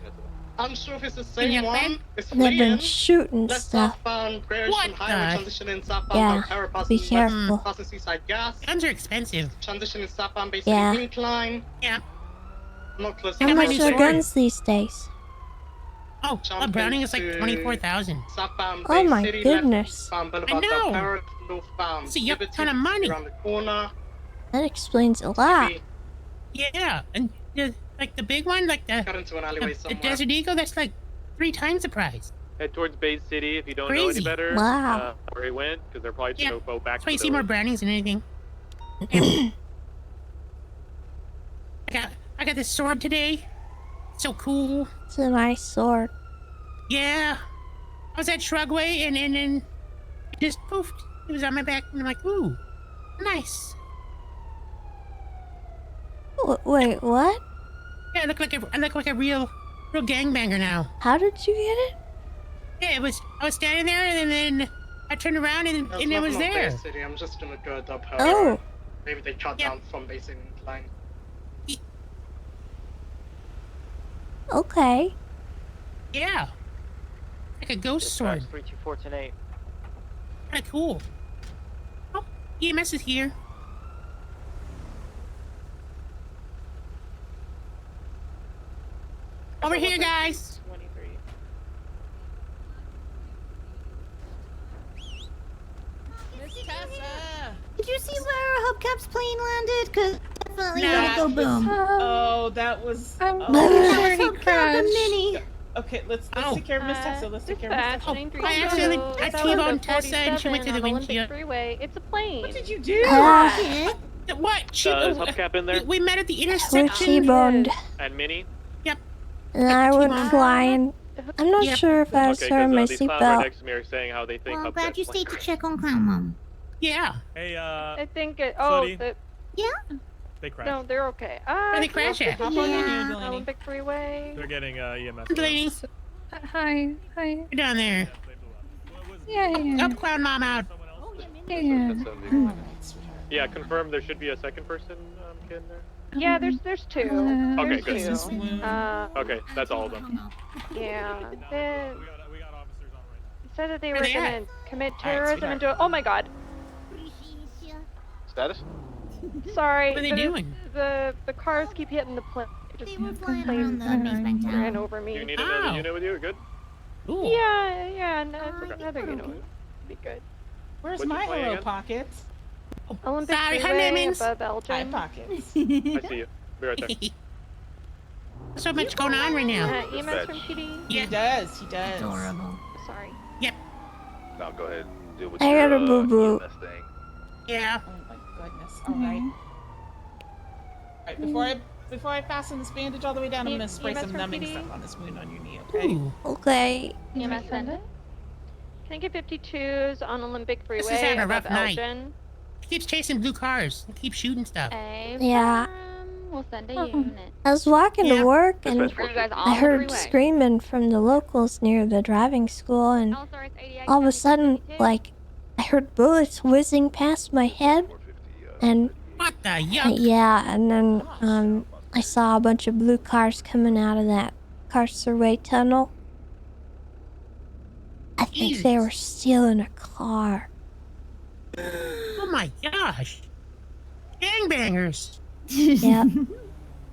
I'm sure if it's the In your same one. bed? It's They've been fleeing. shooting Left stuff. southbound Gresham What Highway, the- transitioning southbound Yeah, Belterra, be passing careful. passing Seaside Gas. Guns are expensive. Transitioning southbound basically Yeah. incline. Yeah. Not close How to much the are road. guns these days? Oh, a Browning is like 24,000. Southbound Oh Bay my City, goodness. left Boulevard, I know. Belterra, northbound It's a yuck Liberty, ton of money. around the corner. That explains a lot. Yeah, and like the big one, like Got into an alleyway the somewhere. Desert Eagle, that's like 3 times the price. Head towards Bay City if you don't know any Crazy. better. Wow. Where he went, because they're probably just Yeah. going to go back That's why to you the see more village. Brownings than anything. I got this sword today. So cool. It's a nice sword. Yeah. I was at Shrugway and then it just poofed. It was on my back and I'm like, ooh, nice. Wait, what? Yeah, I look like a real gangbanger now. How did you get it? Yeah, I was standing there and then I turned around and it was there. Bay City. I'm just gonna go up her. Oh. Maybe they cut down from Bay City incline. Okay. Yeah. Like a ghost sword. 324 tonight. Kinda cool. Oh, EMS is here. Over here, guys. 23. Miss Tessa. Did you see where our hubcaps plane landed? Cause definitely That gonna go was- boom. Oh, that was. That oh. was hubcap the mini. Okay, let's take care of Miss Tessa. Let's take care of Miss Tessa. I accidentally T-boned Tessa and she went to the windshield. Freeway. It's a plane. What did you do? What? Is Hubcap in there? We met at the We're intersection. T-boned. And Minnie? Yep. And I went flying. I'm not sure if I was Okay, wearing my these clowns right seatbelt. next to me are saying how they think Well, I'm Hubcap's glad you playing. stayed to check on Clown Mom. Yeah. Hey, I think it. Sorry. Yeah. they crashed. No, they're okay. Where they crash at? Hop Yeah. on Olympic Freeway. They're getting EMS. Ladies, Hi. you're down there. Yeah. Up Clown Mom out. Yeah. Yeah, confirm there should be a second person kid in there. Yeah, there's two. Okay, There's good. two. Okay, that's all of them. Yeah. Then said that they Where were they gonna at? commit All right, terrorism sweetheart. into. Oh my god. Status? Sorry. What are they doing? The cars keep hitting the plane. They were flying Plane around the basement ran town. over me. Do you need another Oh. unit with you? Good. Ooh. Yeah, no, Okay. another unit Okay. would be good. Where's What's your my plane hello again? pockets? Olympic Sorry, hi, Freeway Lemons. above Hi Elgin. pockets. I see you. Be right there. There's so much going on right now. EMS from PD. He does. He does. Adorable. Sorry. Yep. Now go ahead and deal with I your got a boo-boo. EMS thing. Yeah. Oh my goodness. All right. All right. Before I fasten this bandage all the way down, I'm gonna spray EMS some from numbing PD? stuff on this wound on your knee. Okay. Ooh. Okay. EMS send it. Can I get 52s on Olympic This is Freeway having a above rough night. Elgin? He keeps chasing blue cars. He keeps shooting stuff. Yeah. We'll send a unit. I was walking to work and Are you guys I on the heard freeway? screaming from the locals near the driving school, and Allosaurus 88, all of a sudden, 72. like, I heard bullets whizzing past my head, and What the yuck? yeah, and then I saw a bunch of blue cars coming out of that Carcerway tunnel. I think they were stealing a car. Oh my gosh. Gangbangers. Yeah. All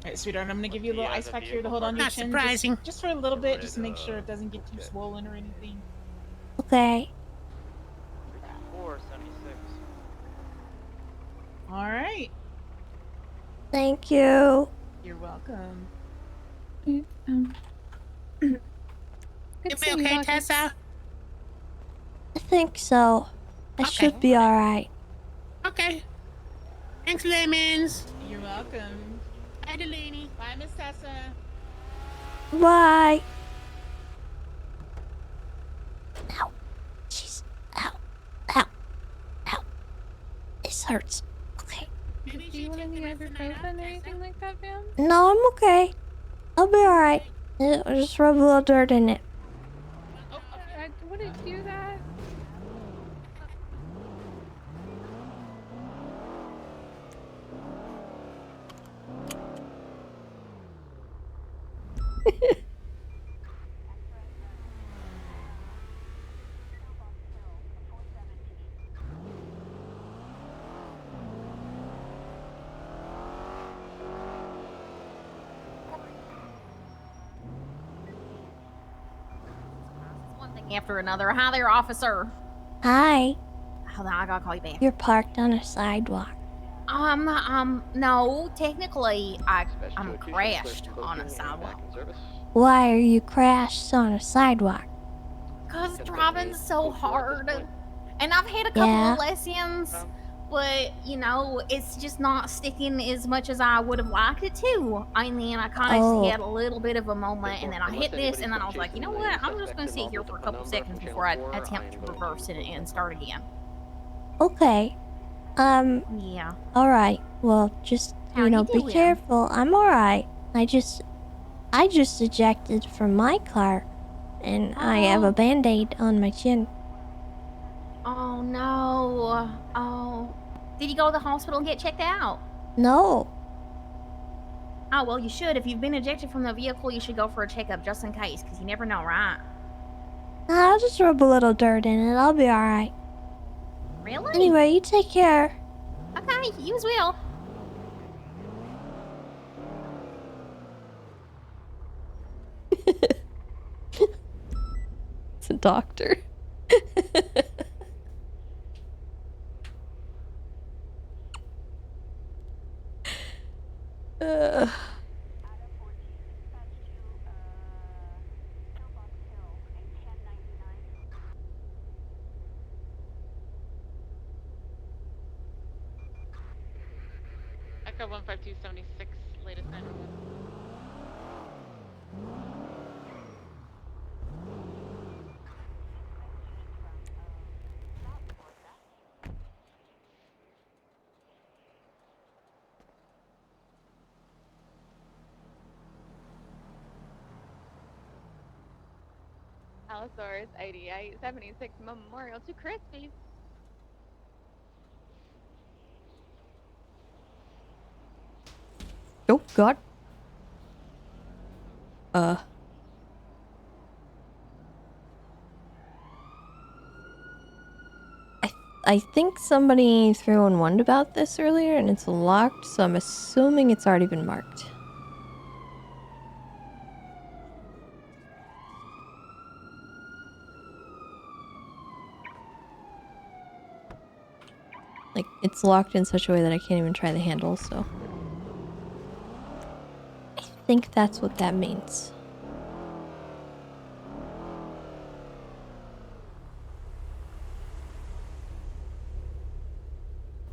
right, sweetheart. I'm gonna give you a little ice pack here to hold on your Not chin. surprising. Just for a little bit, just to make sure it doesn't get too swollen or anything. Okay. 476. All right. Thank you. You're welcome. You be okay, Tessa? I think so. I should be alright. Okay. Thanks, Lemons. You're welcome. Bye, Delaney. Bye, Miss Tessa. Bye. Ow. Jeez. Ow. Ow. Ow. This hurts. Okay. Do you want any ibuprofen or anything like that, ma'am? No, I'm okay. I'll be alright. I'll just rub a little dirt in it. I wouldn't do that. One thing after another. Hi there, officer. Hi. Hold on, I gotta call you back. You're parked on a sidewalk. No, technically, I'm crashed on a sidewalk. Why are you crashed on a sidewalk? Cause driving's so hard, and I've had a couple Yeah. of lessons, but you know, it's just not sticking as much as I would have liked it to. And then I kind of Oh. had a little bit of a moment, and then I hit this, and then I was like, you know what? I'm just gonna sit here for a couple seconds before I attempt to reverse it and start again. Okay. Yeah. Alright. Well, just, How you know, you be doing? careful. I'm alright. I just ejected from my car, and I have a band-aid on my chin. Oh no. Oh. Did you go to the hospital and get checked out? No. Oh, well, you should. If you've been ejected from the vehicle, you should go for a checkup just in case, because you never know, right? I'll just rub a little dirt in it. I'll be alright. Really? Anyway, you take care. Okay, you as well. It's a doctor. Ugh. Echo 15276, latest 911. Allosaurus 88, 76 Memorial to Crispies. Oh, God. I think somebody 311'd about this earlier and it's locked, so I'm assuming it's already been marked. Like, it's locked in such a way that I can't even try the handle, so. I think that's what that means.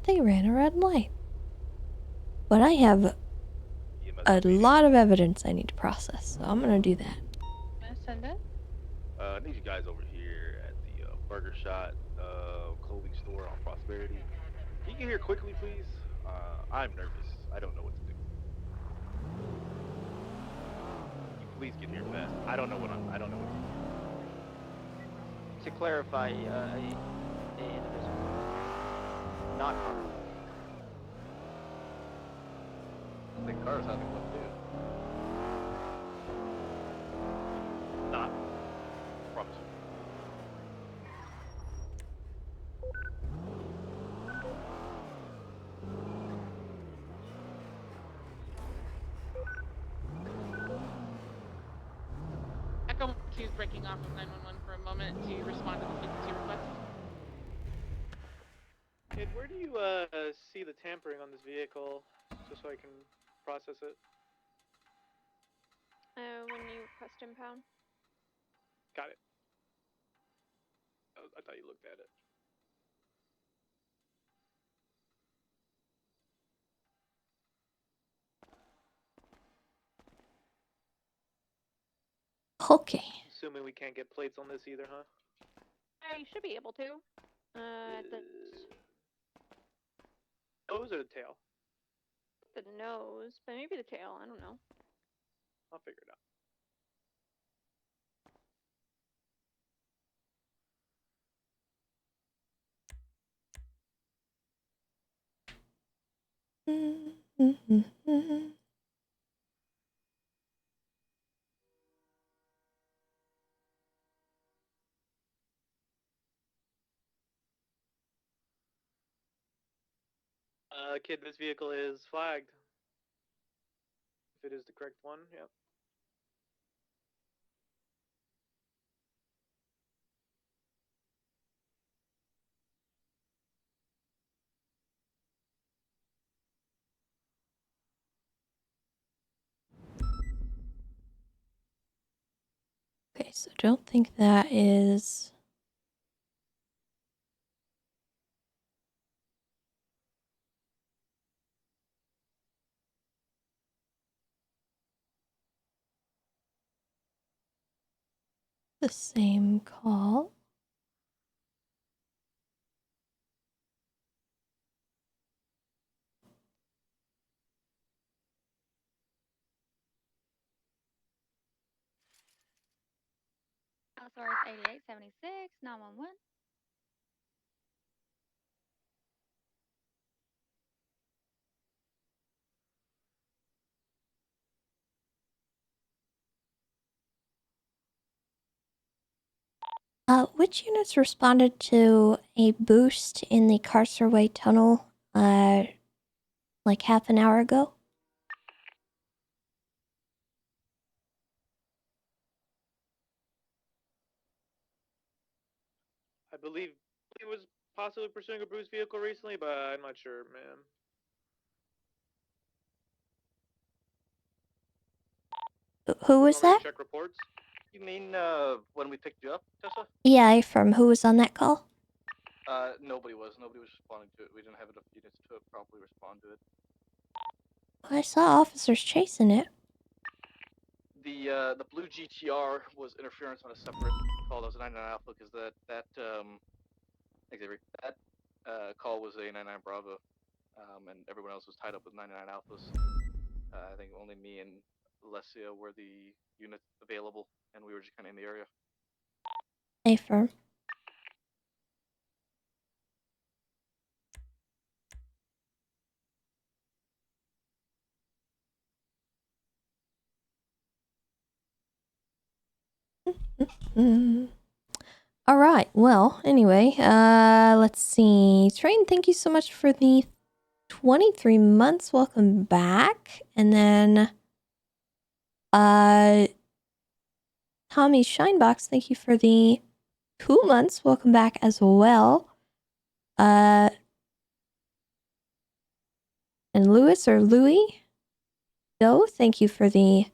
They ran a red light. But I have a lot of evidence I need to process, so I'm gonna do that. Send it. I need you guys over here at the Burger Shot clothing store on Prosperity. Can you get here quickly, please? I'm nervous. I don't know what to do. Can you please get here fast. I don't know what to do. To clarify, a indivisible, not Carter. I think Carter's having one too. Not. Promise. Echo, she's breaking off of 911 for a moment to respond to the 52 request. Kid, where do you see the tampering on this vehicle, just so I can process it? When you request impound. Got it. I thought you looked at it. Okay. Assuming we can't get plates on this either, huh? You should be able to. The Nose or the tail? the nose, but maybe the tail. I don't know. I'll figure it out. Kid, this vehicle is flagged. If it is the correct one, yep. Okay, so don't think that is... the same call. Source 8876, 911. Which units responded to a boost in the Carcerway tunnel, like half an hour ago? I believe he was possibly pursuing a Bruce vehicle recently, but I'm not sure, man. Who was that? Check reports. You mean when we picked you up, Tessa? Yeah, from who was on that call? Nobody was. Nobody was responding to it. We didn't have enough units to properly respond to it. I saw officers chasing it. The blue GTR was interference on a separate call. That was a 99 Alpha because that call was a 99 Bravo, and everyone else was tied up with 99 Alphas. I think only me and Alessia were the units available, and we were just kind of in the area. Affirm. All right. Well, anyway, let's see. Train, thank you so much for the 23 months. Welcome back. And then, Tommy Shinebox, thank you for the 2 months. Welcome back as well. And Louis or Louis, Go, thank you for the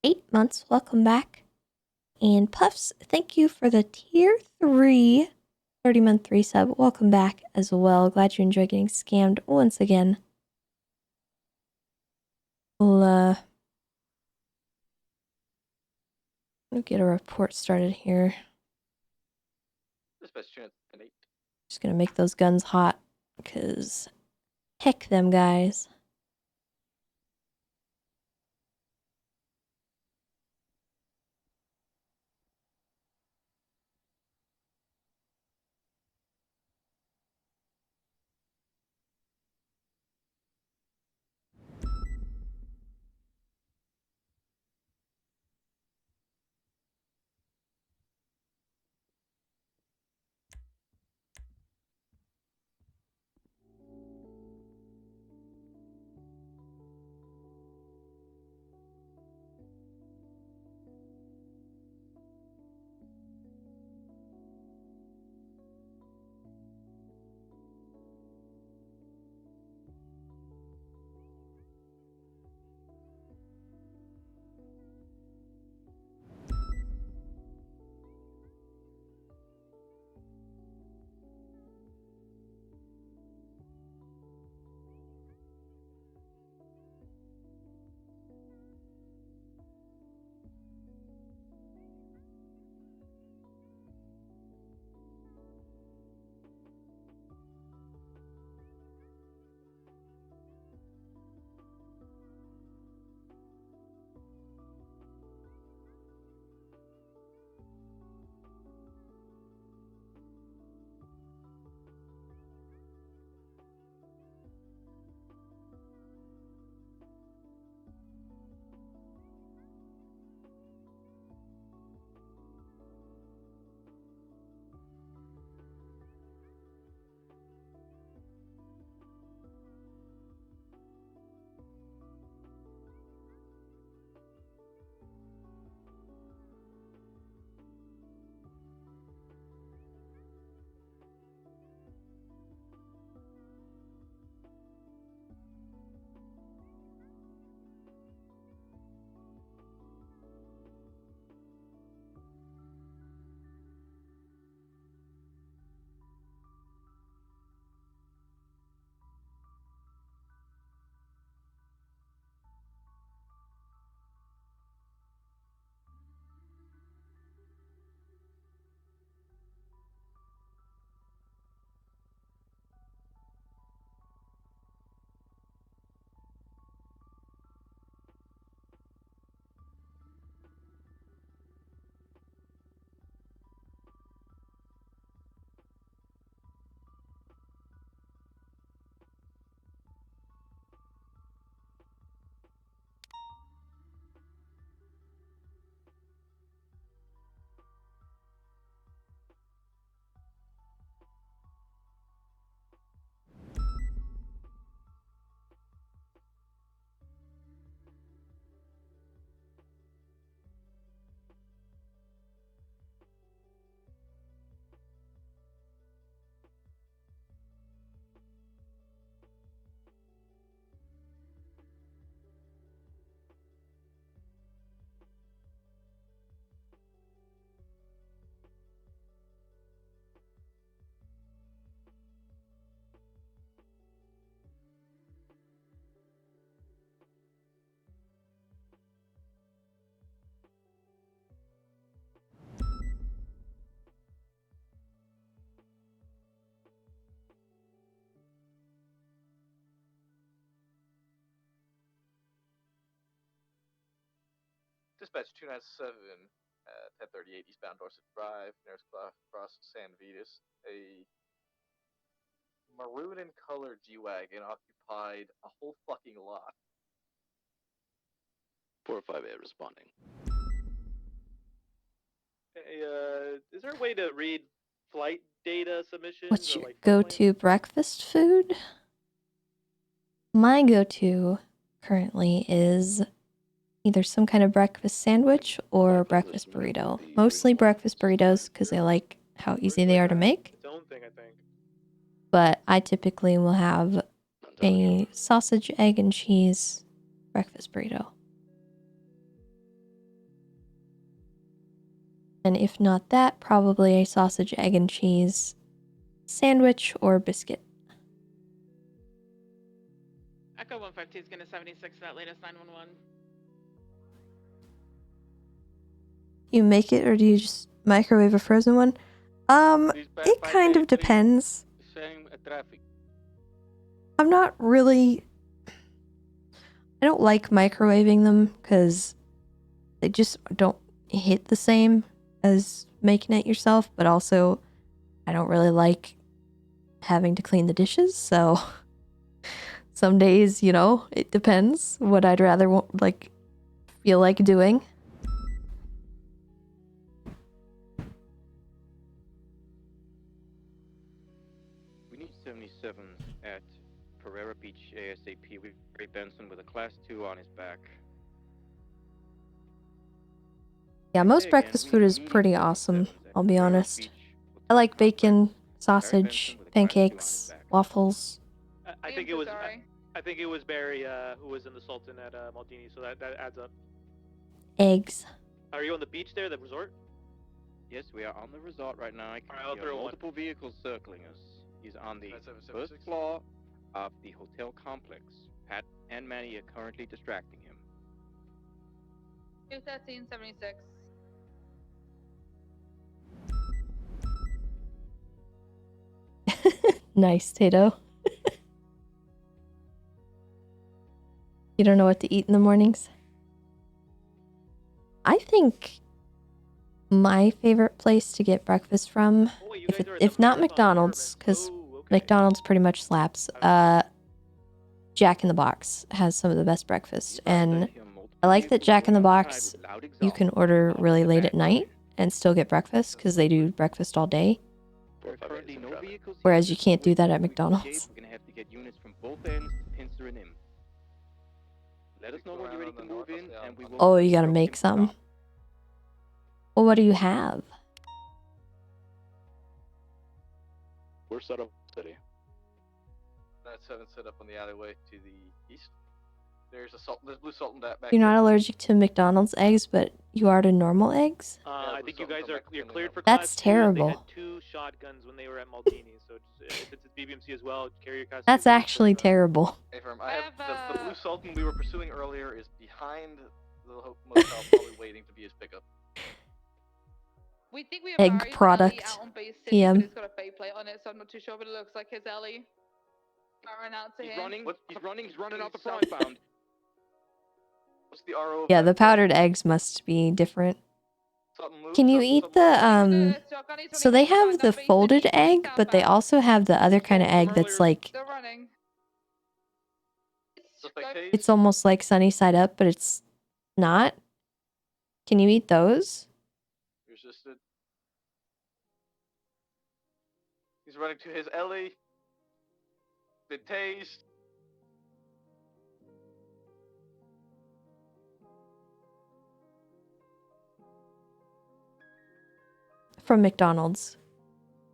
8 months. Welcome back. And Puffs, thank you for the tier 3 30-month resub. Welcome back as well. Glad you enjoyed getting scammed once again. We'll get a report started here. Dispatch chance an 8. Just gonna make those guns hot, because heck them guys. Dispatch 297, 1038 eastbound Dorset Drive, nearest cross San Vitus. A maroon and colored G-Wagon occupied a whole fucking lot. 458 responding. Hey, is there a way to read flight data submissions? What's or, your like, go-to breakfast food? My go-to currently is either some kind of breakfast sandwich or breakfast burrito. Mostly breakfast burritos because I like how easy they are to make. its own thing, I think. But I typically will have a sausage, egg, and cheese breakfast burrito. And if not that, probably a sausage, egg, and cheese sandwich or biscuit. Echo 152 is going to 76 for that latest 911. You make it or do you just microwave a frozen one? It kind of depends. Same traffic. I'm not really... I don't like microwaving them because they just don't hit the same as making it yourself, but also I don't really like having to clean the dishes, so some days, you know, it depends what I'd rather feel like doing. We need 77 at Pereira Beach ASAP. We've Ray Benson with a class 2 on his back. Yeah, most breakfast food is pretty awesome, I'll be honest. I like bacon, sausage, pancakes, waffles. I think it was. I think it was Barry who was in the Sultan at Maldini, so that adds up. Eggs. Are you on the beach there, the resort? Yes, we are on the resort right now. I can I'll see throw one. multiple vehicles circling us. He's on the first floor of the hotel complex. Pat and Manny are currently distracting him. 21376. Nice, Tato. You don't know what to eat in the mornings? I think my favorite place to get breakfast from, if not McDonald's, because McDonald's pretty much slaps, Jack in the Box has some of the best breakfast. And I like that Jack in the Box, you can order really late at night and still get breakfast because they do breakfast all day. Whereas you can't do that at McDonald's. We're gonna have to get units from both ends to pincer in him. Let us know when you're ready to move in, and we will. Oh, you gotta make some. Well, what do you have? We're set up city. That's 7 set up on the alleyway to the east. There's blue Sultan back. You're not allergic to McDonald's eggs, but you are to normal eggs? I think you guys you're cleared for That's class 2. terrible. They had 2 shotguns when they were at Maldini, so if it's BBMC as well, carry your class. That's actually terrible. Hey, firm, I have the blue Sultan we were pursuing earlier is behind the motel, probably waiting to be his pickup. We think we have Egg Barry's product. alley out on base 6, PM. but it's got a faceplate on it, so I'm not too sure, but it looks like his alley. Firing out to He's him. running. He's running out the southbound. What's the RO? Yeah, the powdered eggs must be different. Can you eat the, so they have the folded egg, but they also have the other kind of egg that's like, Still running. it's almost like sunny side up, but it's not. Can you eat those? Resisted. He's running to his alley. Been tased. From McDonald's.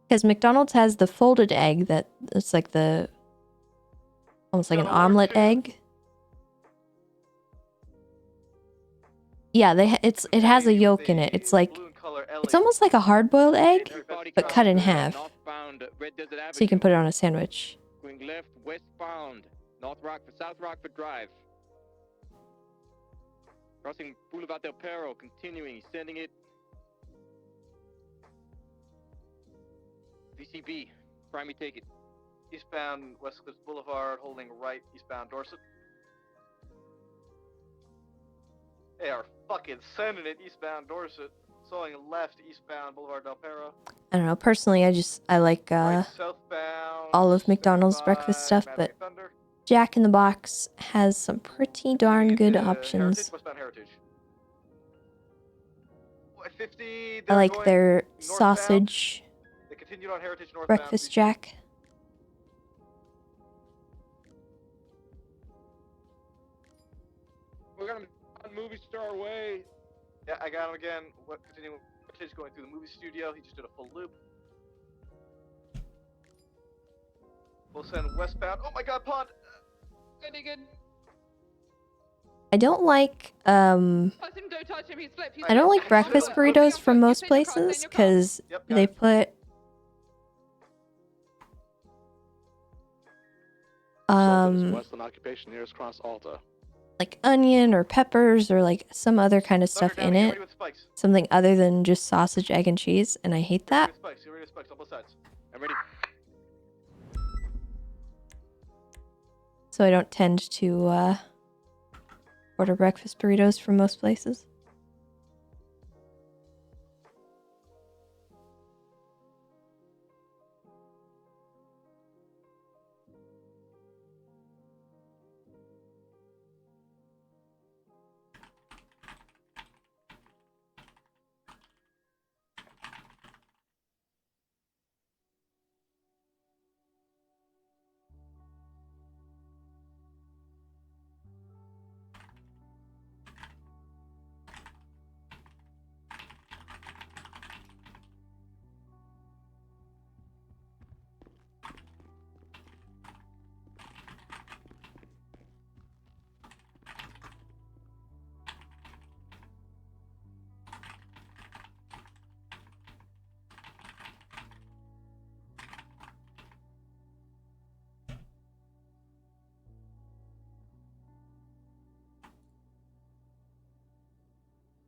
Because McDonald's has the folded egg that it's like the, almost like an omelet egg. Yeah, it has a yolk in it. It's like, it's almost like a hard-boiled egg, but cut in half. So you can put it on a sandwich. Going left, westbound, South Rockford Drive. Crossing Boulevard del Perro, continuing, he's sending it. VCB, prime me, take it. Eastbound West Cliffs Boulevard, holding right, eastbound Dorset. They are fucking sending it eastbound Dorset. Slowing left, eastbound Boulevard del Perro. I don't know, personally, I like all of McDonald's breakfast stuff, but Jack in the Box has some pretty darn good options. Westbound Heritage. 50. I like their sausage They continued on Heritage northbound. breakfast jack. We're gonna on Movie Star Way. Yeah, I got him again. Continuing Heritage going through the movie studio. He just did a full loop. We'll send westbound. Oh my God, pond. Good. I don't like Touch him, don't touch him. He's flipped. I don't like breakfast burritos from most places because they put Westland occupation nearest Cross Alta. like onion or peppers or like some other kind of stuff in it. Something other than just sausage, egg, and cheese, and I hate that. Spikes. You're ready to spikes on both sides. I'm ready. So I don't tend to order breakfast burritos from most places.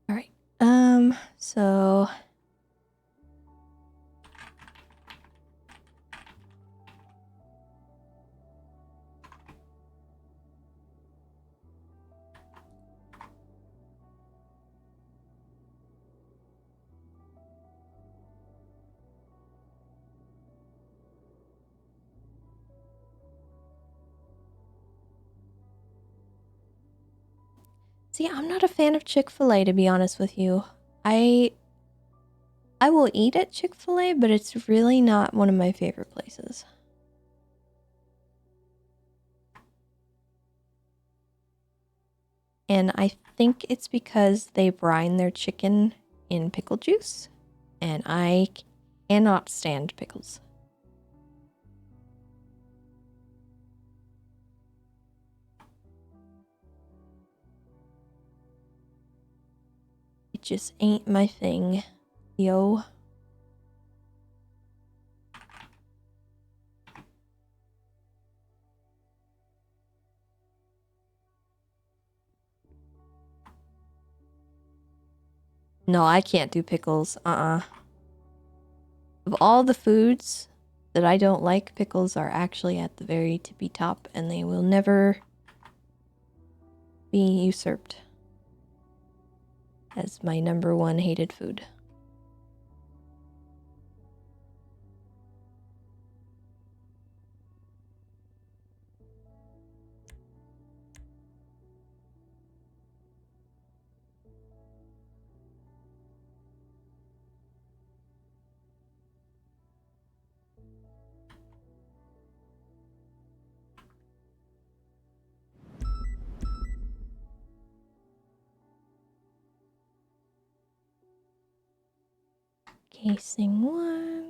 All right. So see, I'm not a fan of Chick-fil-A, to be honest with you. I will eat at Chick-fil-A, but it's really not one of my favorite places. And I think it's because they brine their chicken in pickle juice, and I cannot stand pickles. It just ain't my thing, yo. No, I can't do pickles. Of all the foods that I don't like, pickles are actually at the very tippy top, and they will never be usurped as my number one hated food. Casing 1.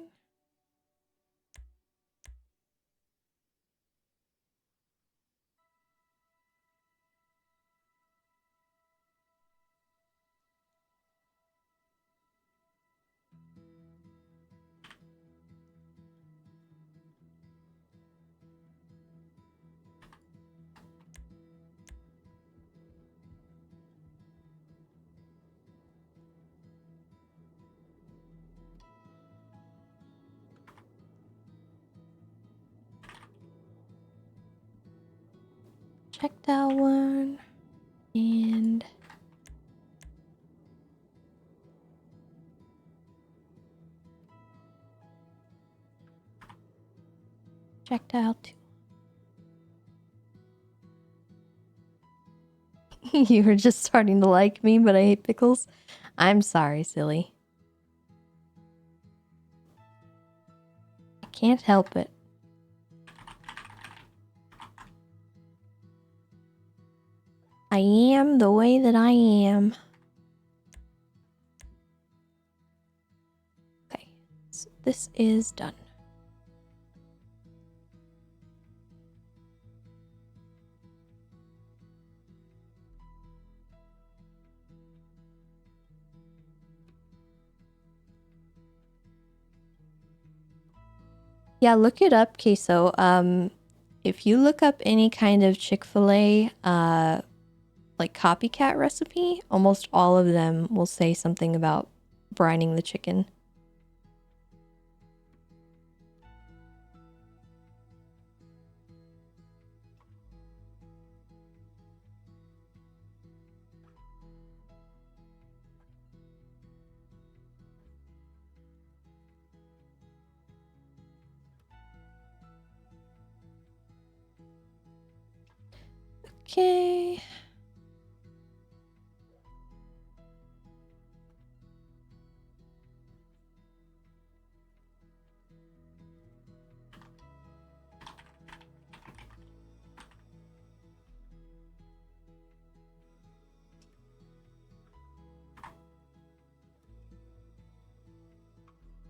Checked out 1. And checked out 2. You were just starting to like me, but I hate pickles. I'm sorry, silly. I can't help it. I am the way that I am. Okay, so this is done. Yeah, look it up, Queso. If you look up any kind of Chick-fil-A, like copycat recipe, almost all of them will say something about brining the chicken. Okay.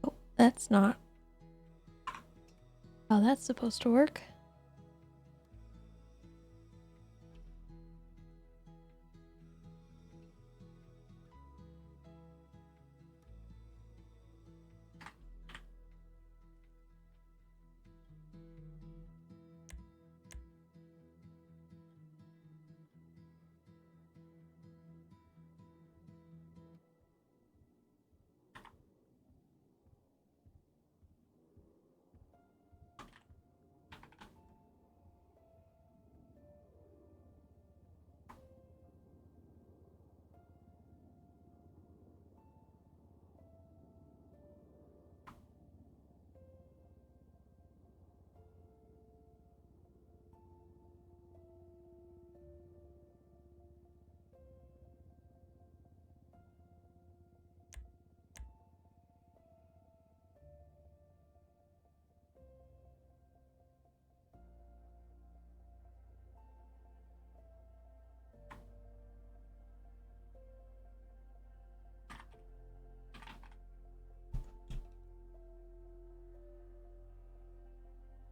Oh, that's not how that's supposed to work.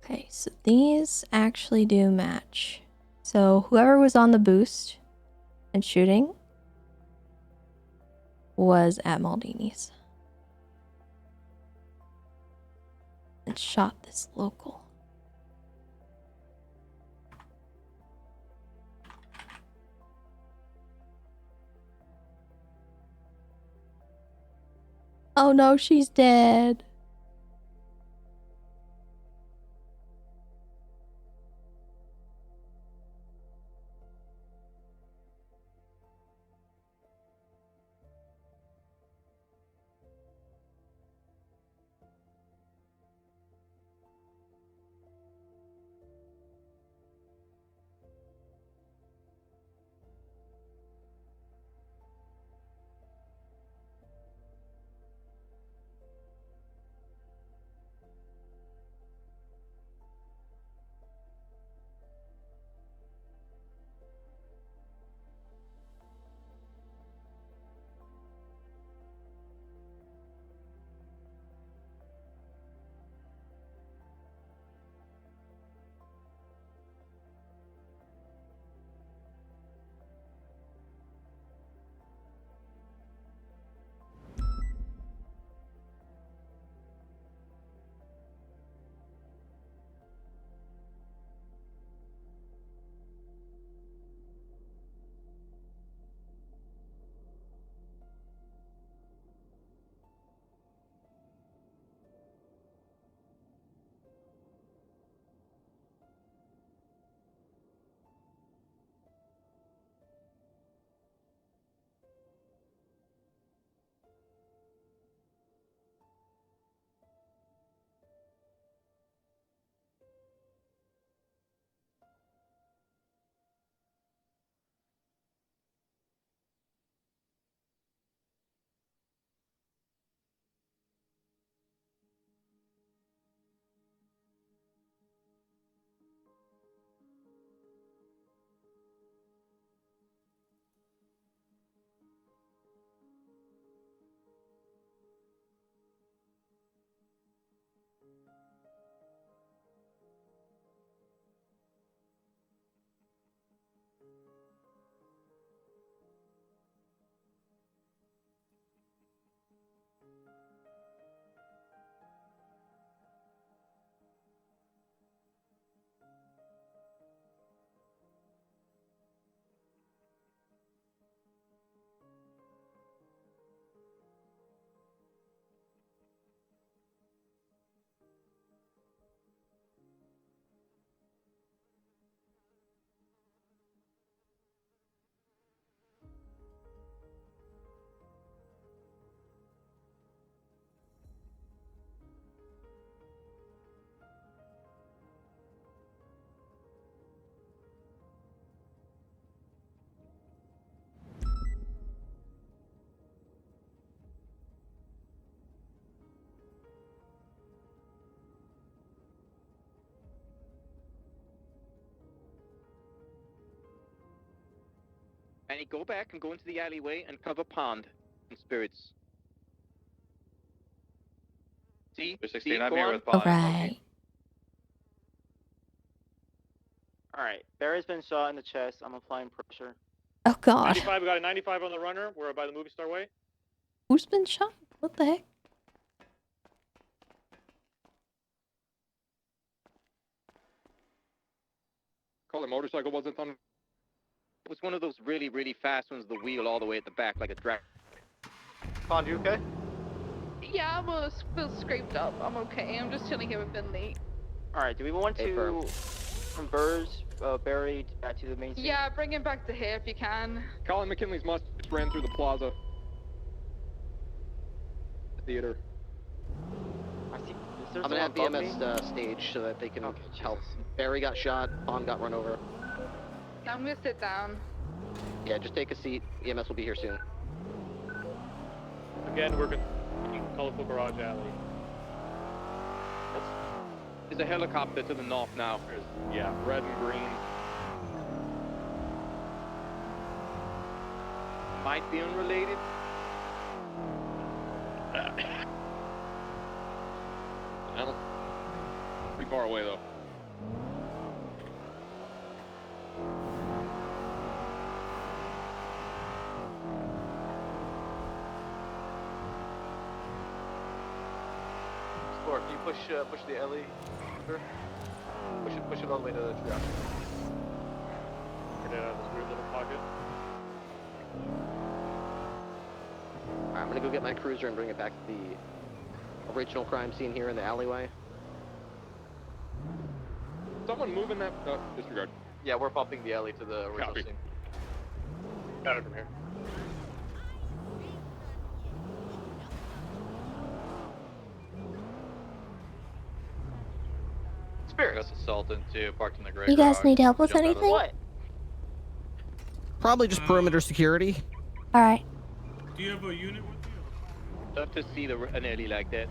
Okay, so these actually do match. So whoever was on the boost and shooting was at Maldini's and shot this local. Oh no, she's dead. Manny, go back and go into the alleyway and cover pond and spirits. See? 16, See? I'm Go here on. with pond. Alright. Alright, Barry's been shot in the chest. I'm applying pressure. Oh god. 95, we got a 95 on the runner. We're by the movie star way. Who's been shot? What the heck? Call the motorcycle wasn't on. It was one of those really, really fast ones, the wheel all the way at the back, like a drag. Pond, you okay? Yeah, I'm a little scraped up. I'm okay. I'm just chilling here with Finley. Alright, do we want to converge Barry back to the main scene? Yeah, bring him back to here if you can. Colin McKinley's Mustangs ran through the plaza. The theater. I see. I'm gonna have BMS stage so that they can help. Barry got shot, Pond got run over. I'm gonna sit down. Yeah, just take a seat. EMS will be here soon. Again, we're in colorful garage alley. There's a helicopter to the north now. Yeah, red and green. Might be unrelated. Pretty far away though. Sport, can you push the alley? Push it all the way to the tree. Get it out of this weird little pocket. Alright, I'm gonna go get my cruiser and bring it back to the original crime scene here in the alleyway. Someone moving that. Disregard. Yeah, we're bumping the alley to the original Copy. scene. Got it from here. Spirit. That's assaulted too, parked in the gray You guys garage. need help with Jump out of anything? What? Probably just perimeter security. Alright. Do you have a unit with you? Love to see an alley like that.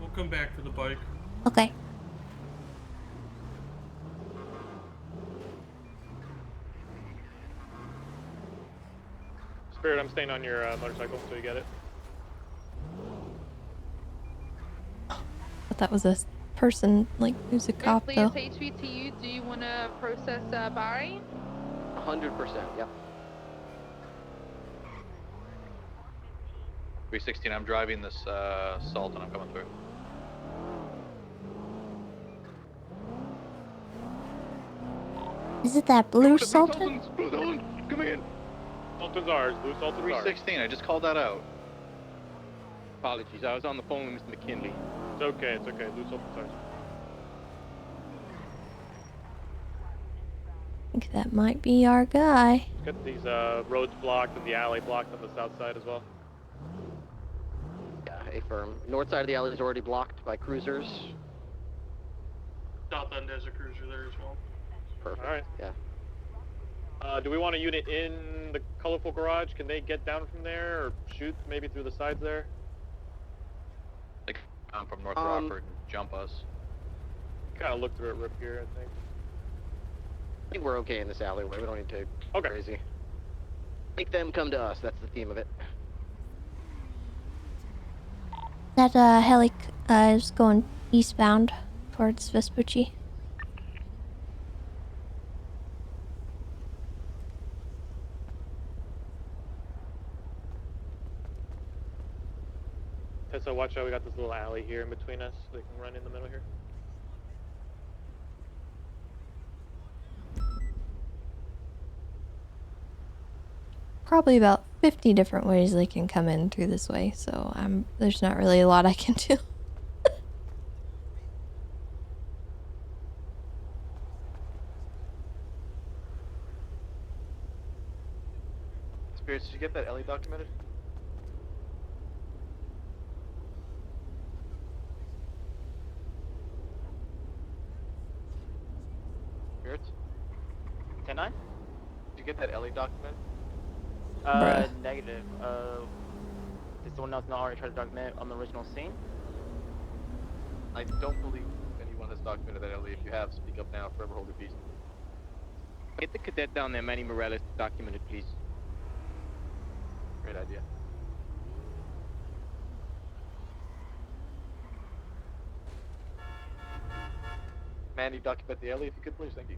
We'll come back for the bike. Okay. Spirit, I'm staying on your motorcycle until you get it. But that was a person, like, who's a cop, Please, though. HVTU, do you want to process Barry? 100%, yep. 316, I'm driving this assault and I'm coming through. Is it that blue Sultan? Come in. Sultan's ours. Blue Sultan's ours. 316, I just called that out. Apologies, I was on the phone with Mr. McKinley. It's okay, it's okay. Blue Sultan's ours. I think that might be our guy. Get these roads blocked and the alley blocked on the south side as well. Yeah, affirm. North side of the alley is already blocked by cruisers. South end has a cruiser there as well. Perfect. Alright. Yeah. Do we want a unit in the colorful garage? Can they get down from there or shoot maybe through the sides there? They come from North Rockford and jump us. Kind of look through it, rip here, I think. I think we're okay in this alleyway. We don't need to go crazy. Make them come to us. That's the theme of it. That heli is going eastbound towards Vespucci. Tessa, watch out. We got this little alley here in between us. So they can run in the middle here. Probably about 50 different ways they can come in through this way, so there's not really a lot I can do. Spirits, did you get that Ellie documented? Spirits? 10-9? Did you get that Ellie documented? Negative. Did someone else not already try to document it on the original scene? I don't believe anyone has documented that Ellie. If you have, speak up now. Forever hold your peace. Get the cadet down there, Manny Morales, documented, please. Great idea. Manny, document the alley if you could, please. Thank you.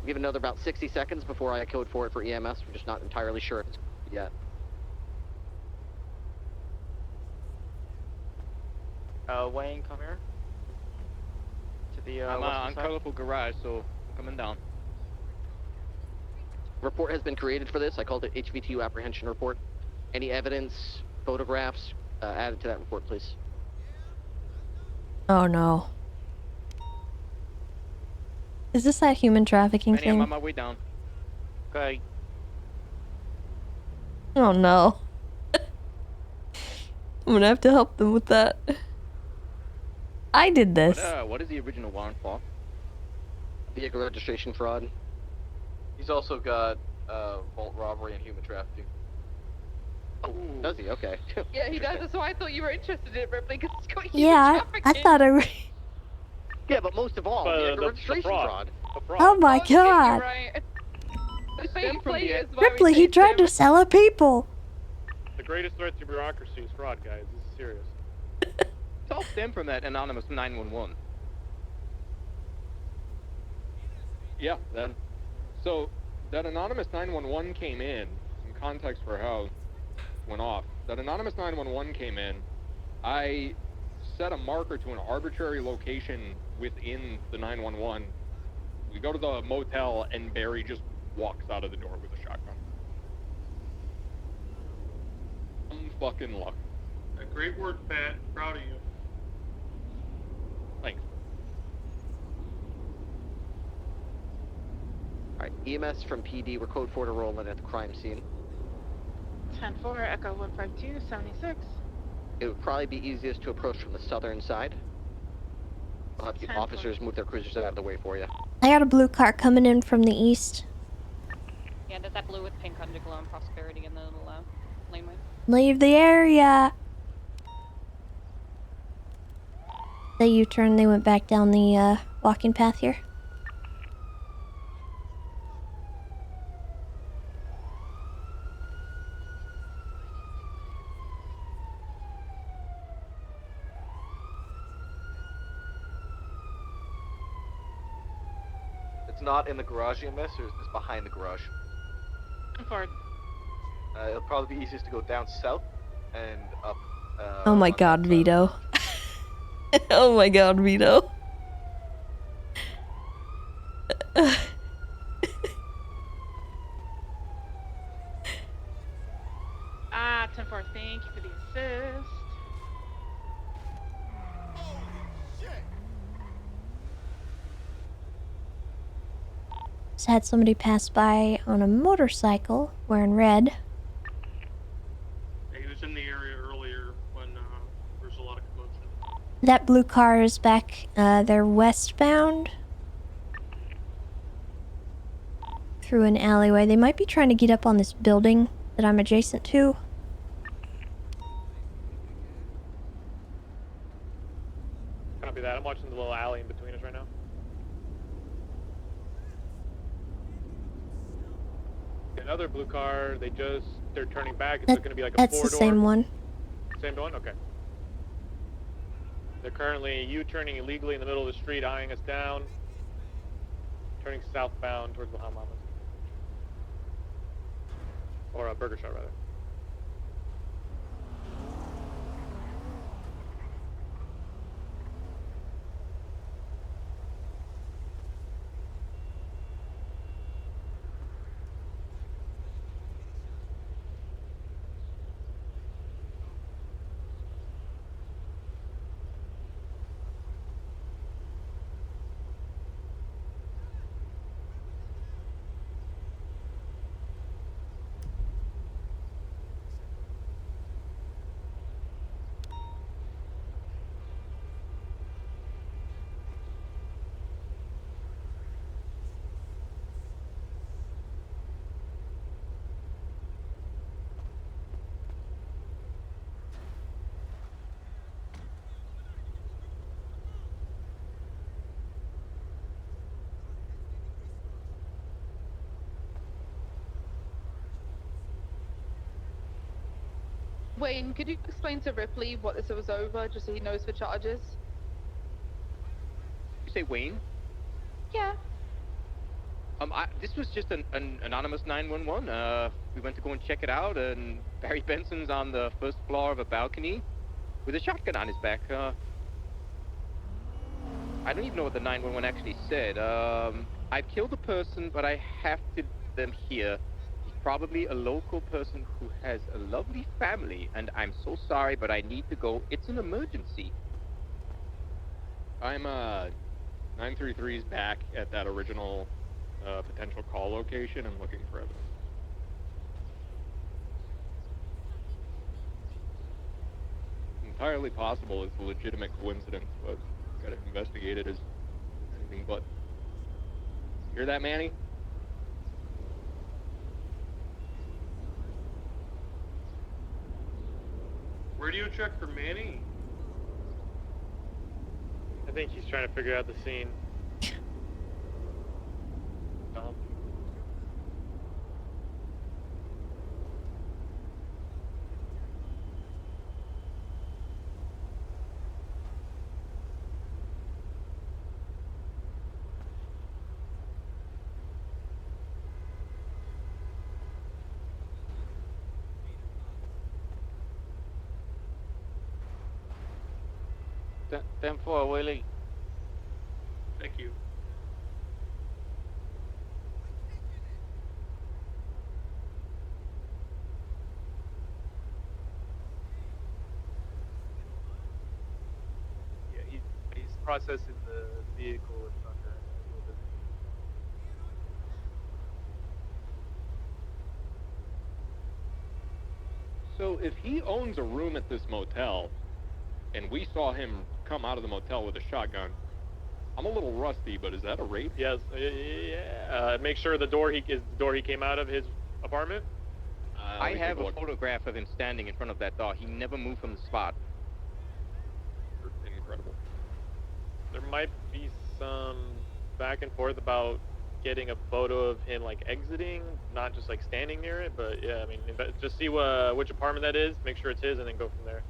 We have another about 60 seconds before I code for it for EMS. We're just not entirely sure if it's yet. Wayne, come here. To the I'm western on side. colorful garage, so I'm coming down. Report has been created for this. I called it HVTU apprehension report. Any evidence, photographs, added to that report, please. Oh no. Is this that human trafficking Manny, I'm thing? on my way down. Okay. Oh no. I'm gonna have to help them with that. I did this. What is the original warrant for? Vehicle registration fraud. He's also got vault robbery and human trafficking. Oh, does he? Okay. Yeah, he does. That's why I thought you were interested in it, Ripley, because it's going Yeah, I thought I. Yeah, but most of all, vehicle registration fraud. Oh my Yeah, you're god. right. The fake plate is why Ripley, he tried to sell a people. The greatest threat to bureaucracy is fraud, guys. This is serious. It's all stemmed from that anonymous 911. Yeah, so that anonymous 911 came in. Some context for how it went off. That anonymous 911 came in. I set a marker to an arbitrary location within the 911. We go to the motel, and Barry just walks out of the door with a shotgun. Some fucking luck. Great work, Pat. Proud of you. Thanks. Alright, EMS from PD, we're code 4 to roll in at the crime scene. 10-4, Echo 152, 76. It would probably be easiest to approach from the southern side. I'll have the 10-4. officers move their cruisers out of the way for you. I got a blue car coming in from the east. Yeah, there's that blue with pink underglow and prosperity in the little laneway. Leave the area. They U-turned, they went back down the walking path here. It's not in the garage EMS, or it's behind the garage. Forward. It'll probably be easiest to go down south and up. Oh my god, Vito. Oh my god, Vito. Ah, 10-4, thank you for the assist. Just had somebody pass by on a motorcycle wearing red. He was in the area earlier when there was a lot of commotion. That blue car is back, they're westbound. Through an alleyway. They might be trying to get up on this building that I'm adjacent to. Copy that. I'm watching the little alley in between us right now. Another blue car. They're turning back. It's going to be like a That's four-door. the same one. Same one? Okay. They're currently U-turning illegally in the middle of the street, eyeing us down. Turning southbound towards Bahamas. Or a Burger Shot, rather. Wayne, could you explain to Ripley what this was over, just so he knows for charges? You say Wayne? Yeah. This was just an anonymous 911. We went to go and check it out, and Barry Benson's on the first floor of a balcony with a shotgun on his back. I don't even know what the 911 actually said. I've killed a person, but I have to leave them here. He's probably a local person who has a lovely family, and I'm so sorry, but I need to go. It's an emergency. I'm 933's back at that original potential call location and looking for evidence. Entirely possible it's a legitimate coincidence, but gotta investigate it as anything but. Hear that, Manny? Radio check for Manny. I think he's trying to figure out the scene. Them for Willie. Thank you. Yeah, he's processing the vehicle in front of a little bit. So if he owns a room at this motel, and we saw him come out of the motel with a shotgun, I'm a little rusty, but is that a rape? Yes. Yeah. Make sure the door he came out of his apartment. I have a photograph of him standing in front of that door. He never moved from the spot. Incredible. There might be some back and forth about getting a photo of him like exiting, not just like standing near it. But yeah, I mean, just see which apartment that is, make sure it's his, and then go from there.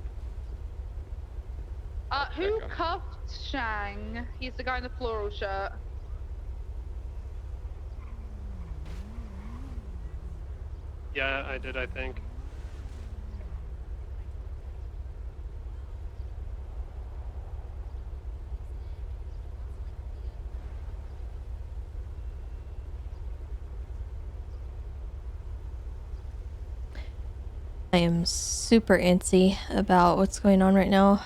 Who cuffed Shang? He's the guy in the floral shirt. Yeah, I did, I think. I am super antsy about what's going on right now.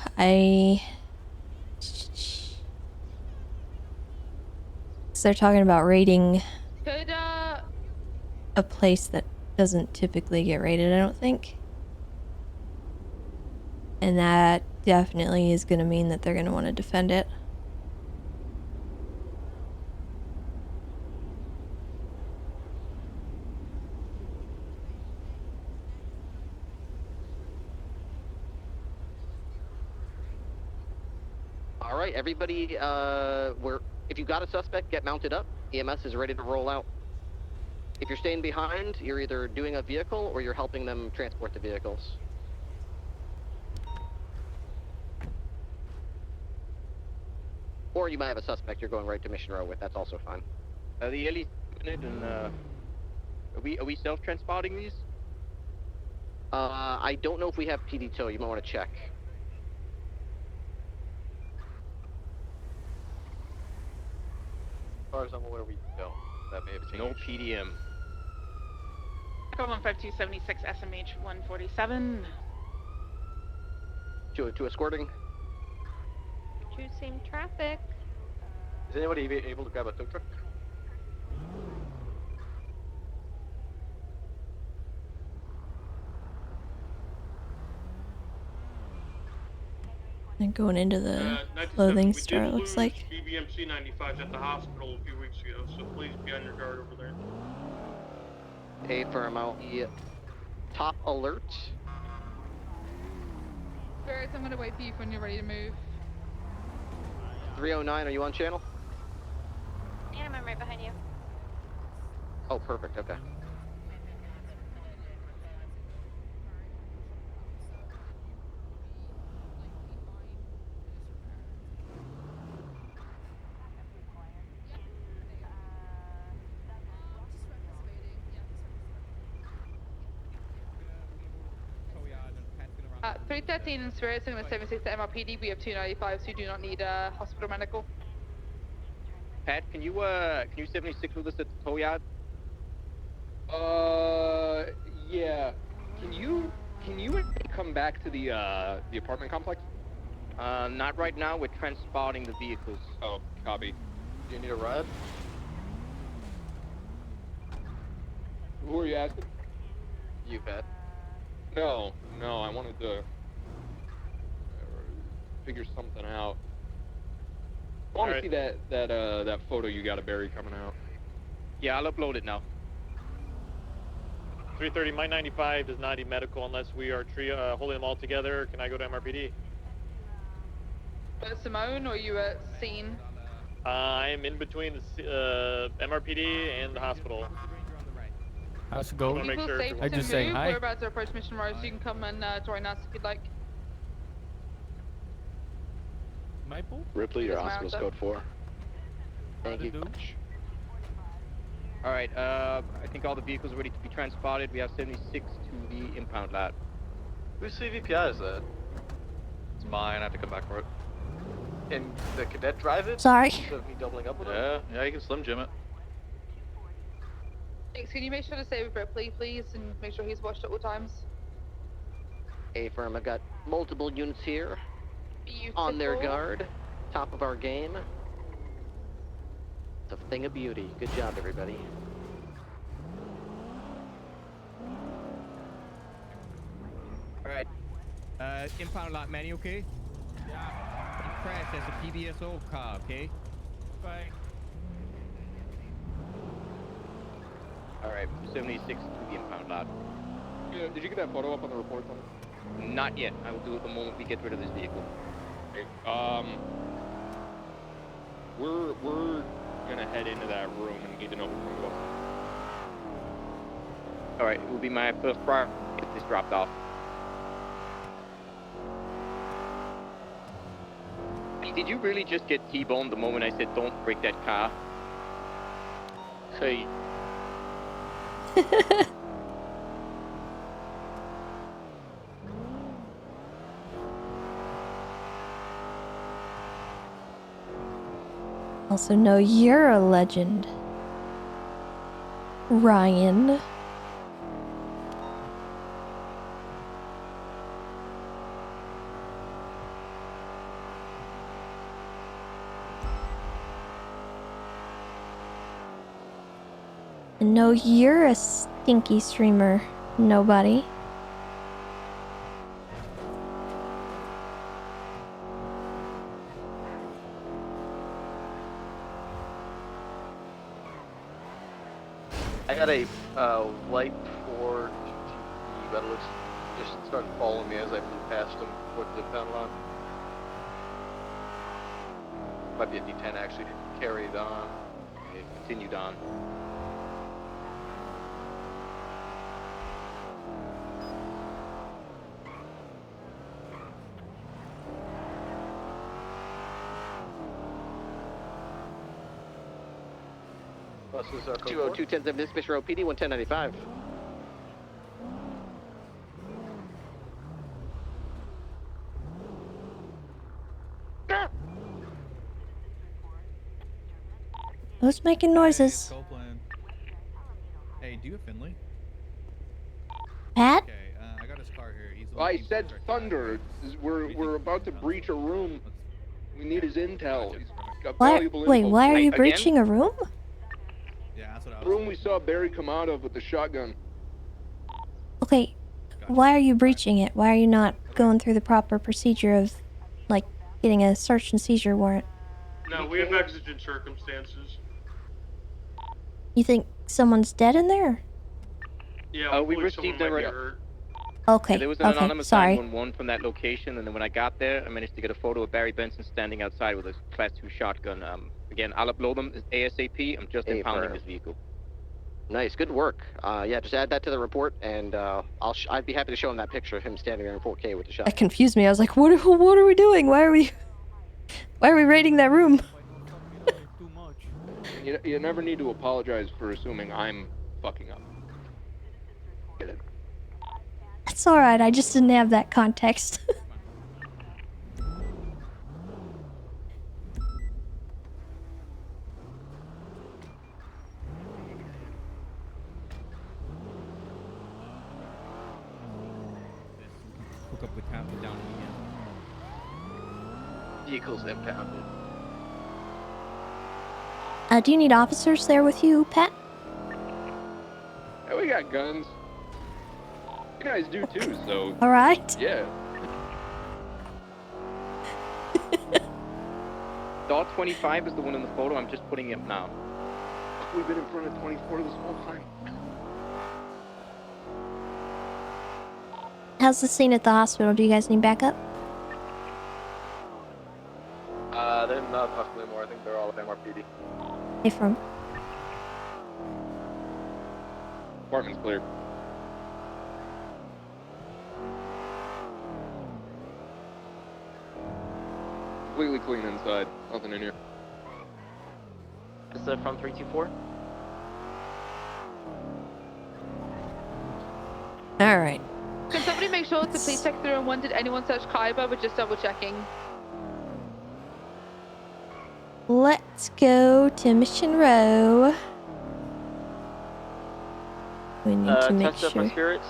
They're talking about raiding Could a place that doesn't typically get raided, I don't think. And that definitely is going to mean that they're going to want to defend it. All right, everybody. If you got a suspect, get mounted up. EMS is ready to roll out. If you're staying behind, you're either doing a vehicle or you're helping them transport the vehicles. Or you might have a suspect you're going right to Mission Row with. That's also fine. The LE's unit, and are we self-transporting these? I don't know if we have PD tow. You might want to check. As far as I'm aware, we don't. That may have changed. No PDM. Echo 15276 SMH 147. To escorting. Reducing traffic. Is anybody able to grab a tow truck? And going into the clothing store, it looks like. BBMC 95s at the hospital a few weeks ago, so please be on your guard over there. A firm out. Yeah. Top alert. Spirits, I'm gonna wait for you when you're ready to move. 309, are you on channel? Yeah, I'm right behind you. Oh, perfect. Okay. At 313 in Spirit, so 76 to MRPD, we have 295, so you do not need a hospital medical. Pat, can you 76 with us at the tow yard? Yeah. Can you come back to the apartment complex? Not right now. We're transporting the vehicles. Oh, copy. Do you need a ride? Who are you asking? You, Pat. No, I wanted to figure something out. I want to see that photo you got of Barry coming out. Yeah, I'll upload it now. 330, my 95 does not need medical unless we are holding them all together. Can I go to MRPD? Simone, or are you at scene? I am in between the MRPD and the hospital. How's it going? You feel safe I to just move. saying hi. We're about to approach Mission Road, so you can come and join us if you'd like. Maple? Ripley, your Yes, hospital's ma'am. code 4. Thank you. All right, I think all the vehicles are ready to be transported. We have 76 to the impound lot. Whose CVPI is that? It's mine. I have to come back for it. Can the cadet drive it? Sorry. Instead of me doubling up with him? Yeah, you can Slim Jim it. Thanks. Can you make sure to stay with Ripley, please, and make sure he's watched at all times? Affirm, I've got multiple units here. Beautiful. On their guard. Top of our game. It's a thing of beauty. Good job, everybody. Alright. Impound lot, Manny, okay? Yeah. He crashed as a PBSO car, okay? Bye. All right, 76 to the impound lot. Yeah, did you get that photo up on the report, Tony? Not yet. I will do it the moment we get rid of this vehicle. Okay. We're gonna head into that room and need to know who's going to go. All right, it will be my first priority to get this dropped off. Hey, did you really just get T-boned the moment I said don't break that car? Hey. Also know you're a legend, Ryan. And know you're a stinky streamer, nobody. I got a light Ford GT, but it looks just started following me as I flew past him towards the pound lot. Might be a D10 actually carried on. It continued on. Buses are code 202 10 this Mission Road PD 11095. Who's making noises? Copeland. Hey, do you have Finley? Pat? Okay, I got his car here. He's I said thunder. We're about to breach a room. We need his intel. He's got valuable Wait, info. why are you Again? breaching a room? Yeah, that's what I The room we saw Barry come out of with the shotgun. Okay, why are you breaching it? Why are you not going through the proper procedure of, like, getting a search and seizure warrant? No, we have exigent circumstances. You think someone's dead in there? Yeah, we believe someone received might a be hurt. Okay, There was an okay, anonymous sorry. 911 from that location, and then when I got there, I managed to get a photo of Barry Benson standing outside with a Class 2 shotgun. Again, I'll upload them ASAP. I'm just impounding this vehicle. Nice, good work. Yeah, just add that to the report, and I'd be happy to show him that picture of him standing there in 4K with the shot. That confused me. I was like, what are we doing? Why are we raiding that room? You never need to apologize for assuming I'm fucking up. Get it? It's alright, I just didn't have that context. Hook up with down again. Vehicles impounded. Do you need officers there with you, Pat? Yeah, we got guns. You guys do too, so. Alright. Yeah. Dot 25 is the one in the photo. I'm just putting it up now. We've been in front of 24 this whole time. How's the scene at the hospital? Do you guys need backup? They're not hospital anymore. I think they're all of MRPD. Hey, from? Apartment's clear. Completely clean inside. Nothing in here. Is that from 324? Alright. Can somebody make sure to please check through and did anyone search Kaiba, but just double checking. Let's go to Mission Row. We need to make Tessa for sure. spirits.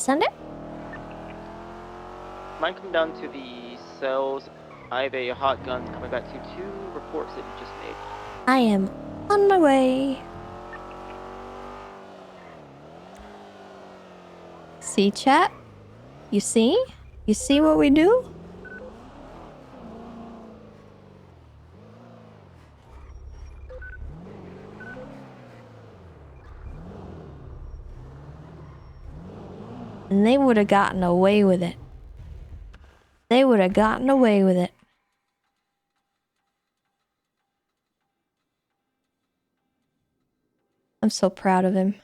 Sunday? Mine come down to the cells. I have a hot gun coming back to 2 reports that you just made. I am on my way. See, chat? You see? You see what we do? And they would have gotten away with it. They would have gotten away with it. I'm so proud of him.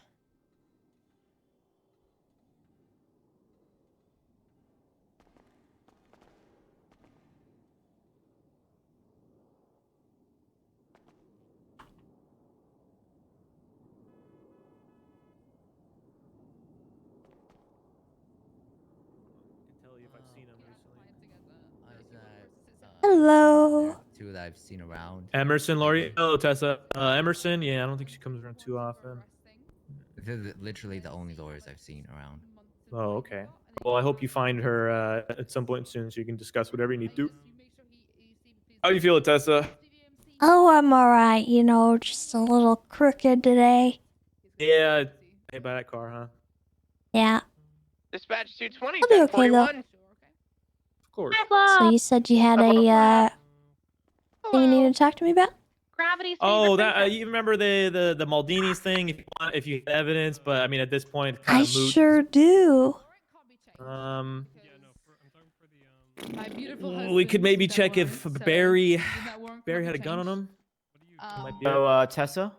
Hello. Two that I've seen around. Emerson, Laurie. Hello, Tessa. Emerson, yeah, I don't think she comes around too often. They're literally the only lawyers I've seen around. Oh, okay. Well, I hope you find her at some point soon so you can discuss whatever you need to. How do you feel, Tessa? Oh, I'm alright. You know, just a little crooked today. Yeah, hey, buy that car, huh? Yeah. Dispatch 220, I'll be okay, though. 1041. Of course. So you said you had a thing you needed to talk to me about? Gravity's Oh, that you remember the Maldini's thing? If you have evidence, but I mean at this point, kind I of moot. sure do. We could maybe check if Barry had a gun on him. Might be So, Tessa,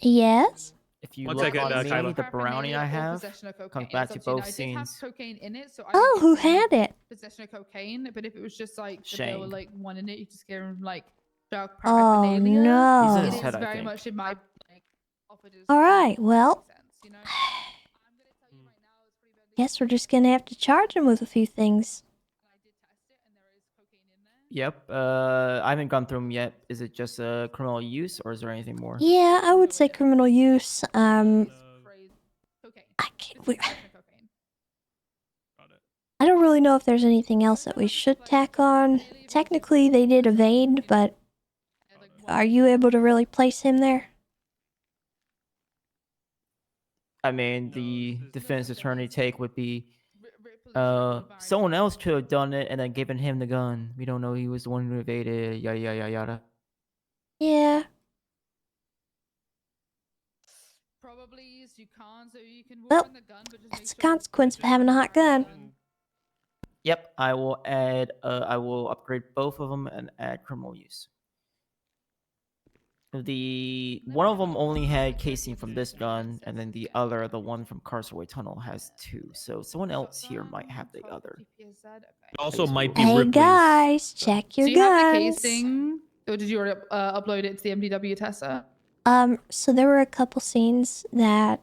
Yes? if you One look second, on me, Kyla. the brownie I have comes back to both scenes. Cocaine in it, so I Oh, don't who think had it? possession of cocaine, but if it was just like that there were Shane. like one in it, you could scare him like drug Oh, paraphernalia. no. He's in his It head, is I very think. much in my like offered as Alright, well. you know. Guess we're just gonna have to charge him with a few things. Yep. I haven't gone through them yet. Is it just criminal use, or is there anything more? Yeah, I would say criminal use. I can't. I don't really know if there's anything else that we should tack on. Technically, they did evade, but are you able to really place him there? I mean, the defense attorney take would be, someone else could have done it and then given him the gun. We don't know he was the one who evaded. Yada yada yada. Yeah. Probably you can't, so you can Well, warn the gun, but just that's the consequence of having a hot gun. Yep. I will add. I will upgrade both of them and add criminal use. The one of them only had casing from this gun, and then the other, the one from Carsaway Tunnel, has 2. So someone else here might have the other. Also might be Hey Ripley's. guys, check your Do you have the guns. casing, or did you already upload it to the MDW Tessa? So there were a couple scenes that,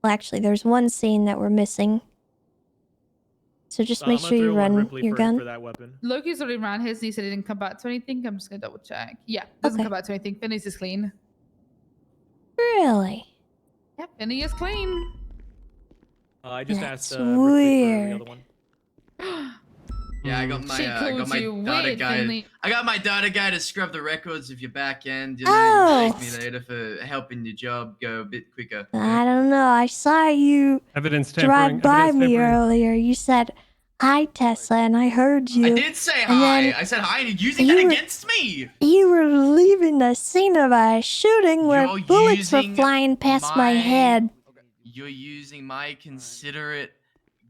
Well, actually, there's one scene that we're missing. So just make sure you run your gun. for that weapon. Loki's already ran his and he said he didn't come back to anything. I'm just gonna double check. Yeah, doesn't come back to anything. Finney's is clean. Really? Yep, Finney is clean. I just That's asked Ripley for the weird. other one. Yeah, I got my She I got called my you data weird, guy. Finley. I got my data guy to scrub the records of your back end. You know, Oh. you thank me later for helping your job go a bit quicker. I don't know. I saw you Evidence drive tampering. by Evidence me tampering. earlier. You said, "Hi, Tessa," and I heard you. I did say and hi. then I said hi, and you're using you that were- against me. You were leaving the scene of a shooting where You're bullets were using flying past my head. You're using my considerate.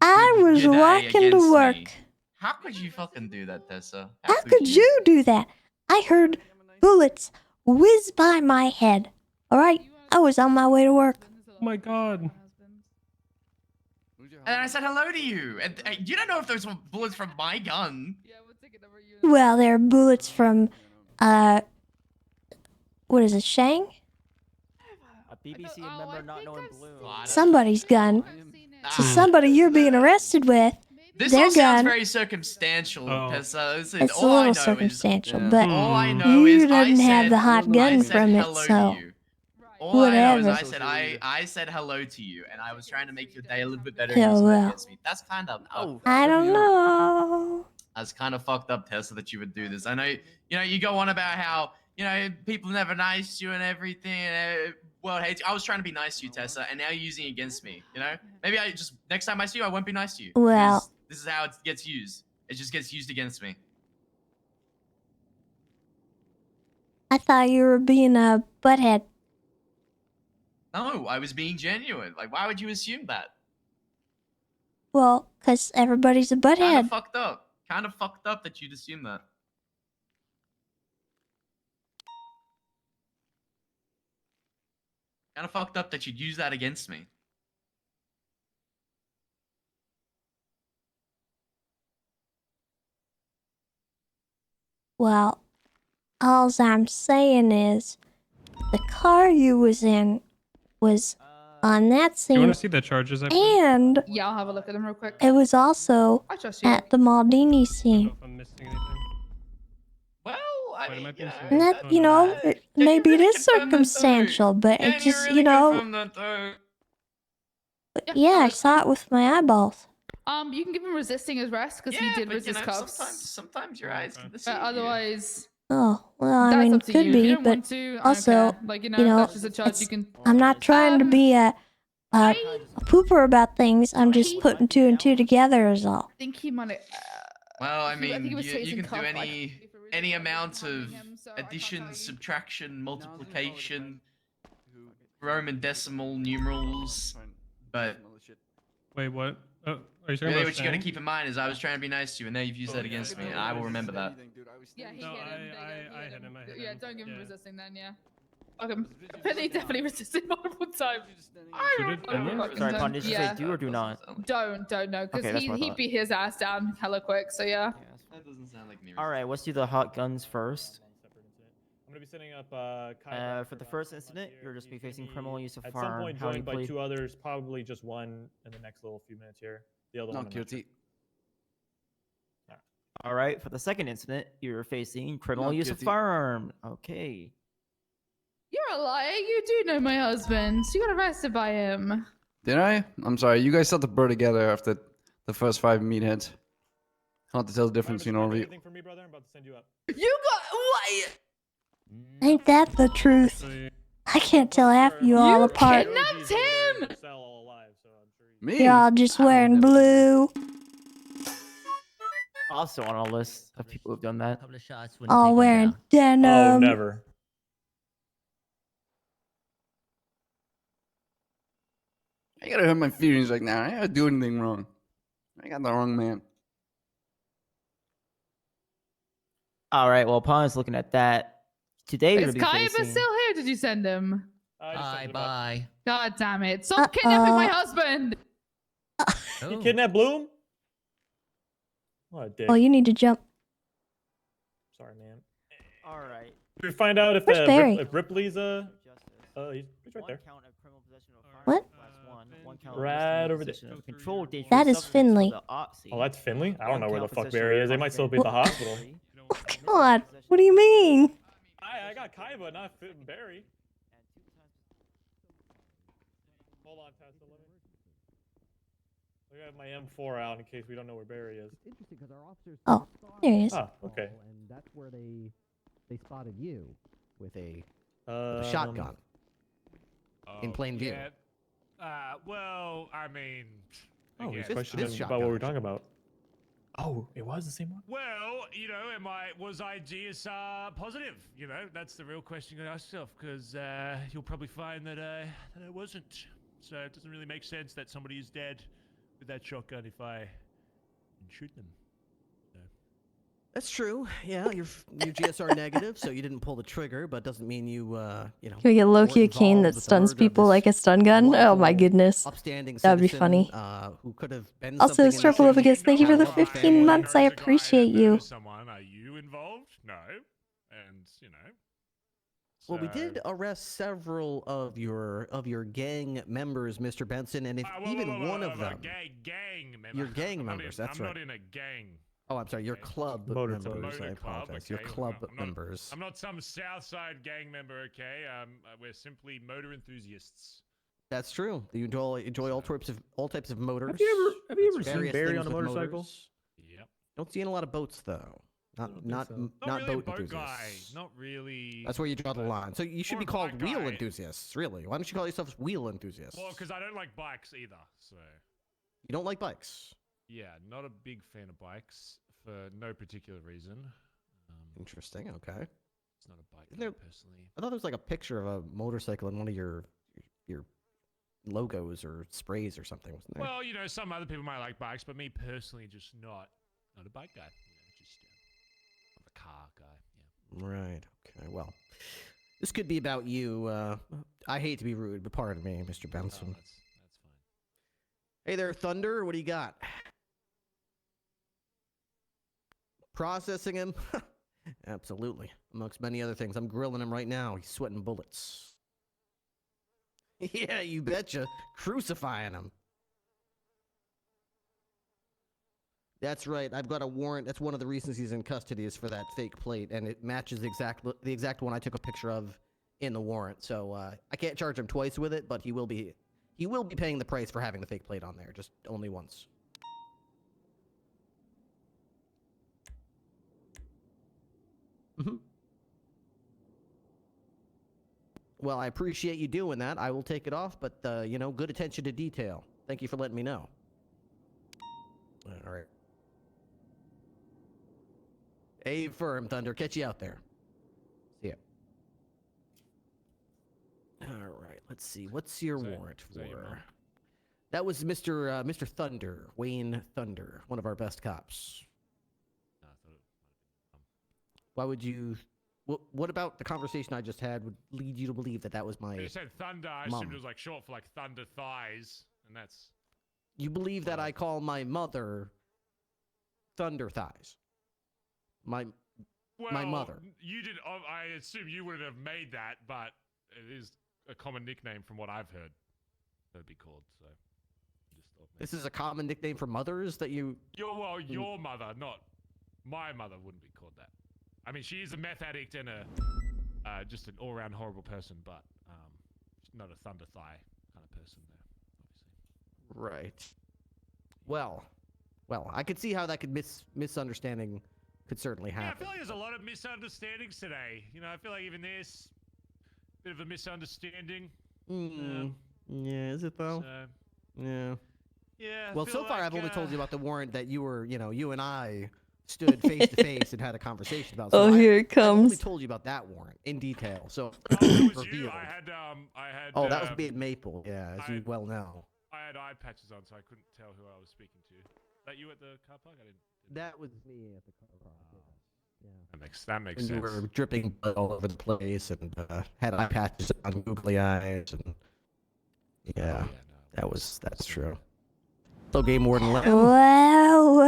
I was good day walking against to work. me. How could you fucking do that, Tessa? How could you do that? I heard bullets whiz by my head. All right, I was on my way to work. Oh my god. And then I said hello to you. And you don't know if those were bullets from my gun. Well, they're bullets from, what is it, Shang? A BBC member not knowing blue. Somebody's gun. So somebody you're being arrested with, This their all sounds gun. very circumstantial, Tessa. It's a all I little know circumstantial, is, but all I know you is I didn't have said- the hot gun I said from it, hello to so you. All I know is whatever. I said hello to you, and I was trying to make your day a little bit better. Yeah, using that well. against me. That's kind of I don't know. That's kind of fucked up, Tessa, that you would do this. I know, you go on about how, people never nice to you and everything. Well, hey, I was trying to be nice to you, Tessa, and now you're using it against me. Maybe next time I see you, I won't be nice to you. Well. because this is how it gets used. It just gets used against me. I thought you were being a butthead. No, I was being genuine. Like, why would you assume that? Well, 'cause everybody's a Kind of butthead. fucked up. Kind of fucked up that you'd assume that. Kind of fucked up that you'd use that against me. Well, all I'm saying is the car you was in was on that Do you scene, want to see the charges? and Yeah, I'll have a look at them real quick. it was also I trust you. at the Maldini scene. If I'm missing anything. Well, I mean, And that, maybe it is circumstantial, but it just, but yeah, I saw it with my eyeballs. You can give him resisting arrest because he did but, resist cuffs. sometimes your eyes can deceive But otherwise, Oh, well, I that's mean, up to could you. If you be, don't but want to, I don't also, care. Like, that's just a charge you can. I'm not trying to be a pooper about things. I'm just putting two and two together is all. I think he might have. Well, I I think mean, he was you chasing can do cuff, any amount of addition, subtraction, multiplication, Roman decimal numerals, but Wait, what? Oh, are you talking really about what you got to Shang? keep in mind is I was trying to be nice to you, and now you've used that against me, and I will remember that. Yeah, he No, hit him. I hit him. I hit Yeah, him. don't give him resisting then. Yeah. Okay. He definitely resisted multiple times. Sorry, Pon, did you Yeah. say do or do not? Don't no, because Okay, that's what I he thought. beat his ass down hella quick. So yeah. That doesn't sound like me. All right, let's do the hot guns first. I'm gonna be setting up For the first incident, you'll just be facing criminal use of at some firearm. point How do you joined by plead? 2 others, probably just one in the next little few minutes here. The other Not one. guilty. All right, for the second incident, you're facing criminal Not use of guilty. firearm. Okay. You're a liar. You do know my husband. You got arrested by him. Did I? I'm sorry. You guys started to burn together after the first 5 meatheads. Hard to tell the difference between all of you. Anything for me, brother? I'm about to send you up. You got what? Ain't that the truth? I can't tell half you all apart. Kidnapped him. Me? You're all just wearing blue, Also on a list of people who've done that. all wearing denim. Oh, never. I gotta hurt my feelings right now. I gotta do anything wrong. I got the wrong man. All right, well, upon us looking at that, today you're Is gonna be Kaiba facing. still here? Did you send him? Bye. God damn it! Stop kidnapping my husband. You kidnapped Bloom? What a dick. Oh, you need to jump. Sorry, man. All right. Did we find out if Where's Barry? if Ripley's he's right there. What? Right over there. Control digit That is subsets for Finley. the Oxy. Oh, that's Finley. I don't know where the fuck possession of Barry is. They might still be at the hospital. God, what do you mean? I got Kaiba, not Barry. Hold on, Tessa. Let me have my M4 out in case we don't know where Barry is. Interesting because our officers. Oh, there he is. Oh, okay. And that's where they spotted you with a shotgun in plain view. Yeah. Well, I mean. Oh, he's again, questioning about what we're talking about. Oh, it was the same one? Well, was I GSR positive? That's the real question you ask yourself, because you'll probably find that I wasn't. So it doesn't really make sense that somebody is dead with that shotgun if I shoot them. That's true. Yeah, you're GSR negative, so you didn't pull the trigger, but doesn't mean you Can we get Loki a cane that stuns people like a stun gun? Oh my goodness. upstanding That would be citizen, funny. Who could have been Also, something in the city. Struppaluficus, thank you for the 15 months. I appreciate you. Someone, are you involved? No. And, Well, we did arrest several of your gang members, Mr. Benson, and if even one of them, gang member. your gang members, that's I'm right. not in a gang. Oh, I'm sorry, your club Motor members. club. I apologize. Your okay. club I'm not- members. I'm not some Southside gang member, okay? We're simply motor enthusiasts. That's true. You enjoy all types of motors. Have you ever seen various Barry things on a with motorcycle? motors. Yep. Don't see in a lot of boats though. Not Not really boat a boat enthusiasts. guy. Not really. That's where you draw the line. So you should More be called bike wheel guy. enthusiasts, really. Why don't you call yourselves wheel enthusiasts? Well, because I don't like bikes either, so. You don't like bikes. Yeah, not a big fan of bikes for no particular reason. Interesting. Okay. It's not a bike Isn't there, personally. I thought there was like a picture of a motorcycle in one of your logos or sprays or something, wasn't there? Well, some other people might like bikes, but me personally, just not a bike guy. Just a car guy. Yeah. Right. Okay. Well, this could be about you. I hate to be rude, but pardon me, Mr. Benson. Oh, that's fine. Hey there, Thunder. What do you got? Processing him? Absolutely. Amongst many other things. I'm grilling him right now. He's sweating bullets. Yeah, you betcha. Crucifying him. That's right. I've got a warrant. That's one of the reasons he's in custody is for that fake plate, and it matches the exact one I took a picture of in the warrant. So I can't charge him twice with it, but he will be paying the price for having the fake plate on there, just only once. Well, I appreciate you doing that. I will take it off, but good attention to detail. Thank you for letting me know. All right. A firm, Thunder. Catch you out there. See ya. All right. Let's see. What's your warrant for? That was Mr. Thunder, Wayne Thunder, one of our best cops. Why would you? What about the conversation I just had would lead you to believe that was my? You said thunder. I assumed it was like short for like thunder thighs, and that's. You believe that I call my mother Thunder Thighs? My mother. You did. I assume you wouldn't have made that, but it is a common nickname from what I've heard. That'd be called. So. This is a common nickname for mothers that you. Your mother, not my mother, wouldn't be called that. I mean, she is a meth addict and just an all-around horrible person, but not a thunder thigh kind of person there, obviously. Right. Well, I could see how that could misunderstanding could certainly happen. Yeah, I feel like there's a lot of misunderstandings today. I feel like even this bit of a misunderstanding. Yeah, is it though? Yeah. Yeah. Well, so far I've only told you about the warrant that you were, you and I stood face to face and had a conversation about. So Here it I only comes. told you about that warrant in detail. So It was you. revealed. I had. Oh, that was me at Maple. Yeah, as you well know. I had eye patches on, so I couldn't tell who I was speaking to. That you at the car park? I didn't. That was me at the car park. Yeah. That makes And sense. you were dripping blood all over the place and had eye patches on googly eyes and that's true. So Game Warden Lamb. Well.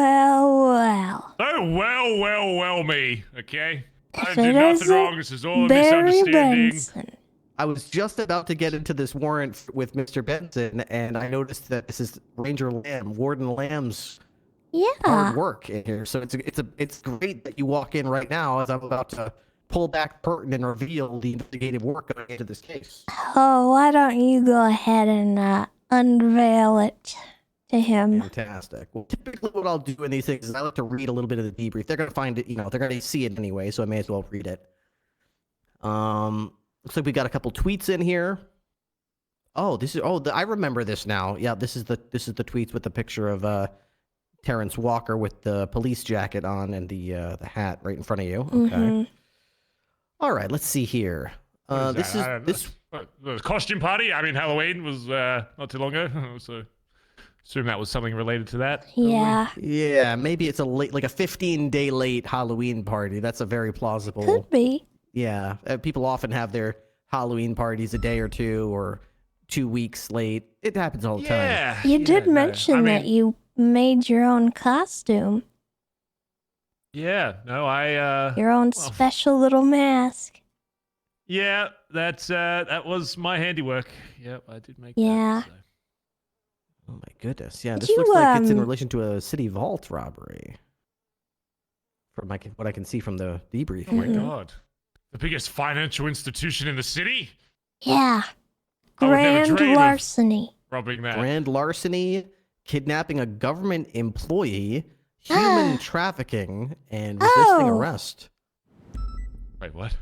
Oh, well, me, okay? I So did nothing that's wrong. This is all a Barry misunderstanding. Benson. I was just about to get into this warrant with Mr. Benson, and I noticed that this is Ranger Lamb, Warden Lamb's hard work in here. So it's great that you walk in right now as I'm about to pull back the curtain and reveal the investigative work going into this case. Oh, why don't you go ahead and unveil it to him? Fantastic. Well, typically what I'll do in these things is I like to read a little bit of the debrief. They're going to find it, they're going to see it anyway, so I may as well read it. Looks like we got a couple tweets in here. Oh, I remember this now. Yeah, this is the tweets with the picture of Terrence Walker with the police jacket on and the hat right in front of you. Okay. All right, let's see here. The costume party. I mean, Halloween was not too long ago, so assume that was something related to that. Yeah. Yeah, maybe it's a 15-day late Halloween party. That's a very plausible. Could be. Yeah, people often have their Halloween parties a day or two or 2 weeks late. It happens all the time. You did mention that you made your own costume. Yeah. No, Your own special little mask. Yeah, that was my handiwork. Yep, I did make Yeah. that. So. Oh my goodness. Yeah, Did this you, looks like it's in relation to a city vault robbery. From what I can see from the debrief. Oh my god. The biggest financial institution in the city? Yeah. I would never Grand dream of larceny. robbing that. Grand larceny, kidnapping a government employee, human trafficking, and resisting arrest. Wait, what?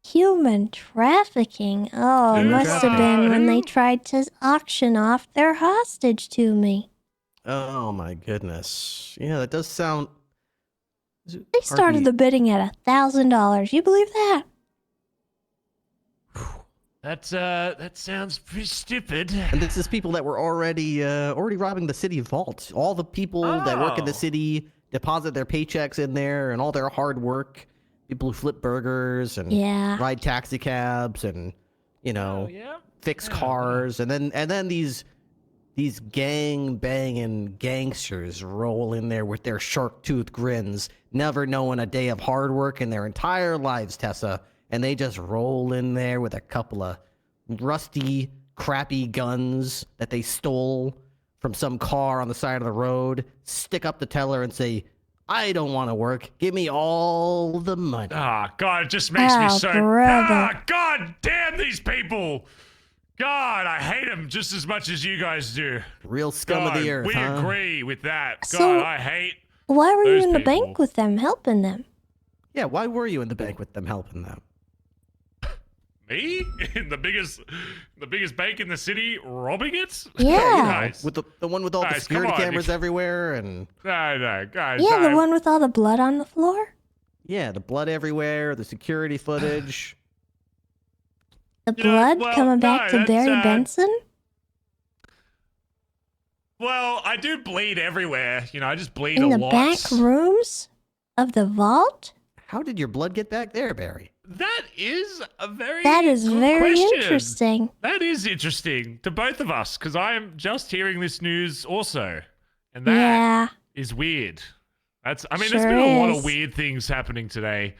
Human trafficking. Oh, it Human must have been when they trafficking. tried to auction off their hostage to me. Oh my goodness. Yeah, that does sound... They started the bidding at $1,000. You believe that? That sounds pretty stupid. And this is people that were already robbing the city vault. All the people that work in the city deposit their paychecks in there and all their hard work. People who flip burgers and ride taxi cabs and fix cars, and then these gang banging gangsters roll in there with their shark tooth grins, never knowing a day of hard work in their entire lives, Tessa, and they just roll in there with a couple of rusty, crappy guns that they stole from some car on the side of the road, stick up the teller and say, "I don't want to work. Give me all the money." Ah, God, it just makes me so... Ah, God damn these people! God, I hate them just as much as you guys do. Real scum of the earth, we huh? agree with that. God, So, I hate Why were you those in the people. bank with them, helping them? Yeah, why were you in the bank with them, helping them? Me? In the biggest bank in the city, robbing it? Yeah. Guys. With the one with all the Guys, security come on. cameras everywhere and... No, guys. Yeah, the one with all the blood on the floor? Yeah, the blood everywhere, the security footage. The blood coming back to Barry Benson? Well, I do bleed everywhere. I just bleed In a the lot. back rooms of the vault? How did your blood get back there, Barry? That is a very That is good very question. interesting. That is interesting to both of us, because I am just hearing this news also. And that is weird. There's been a lot of weird things happening today.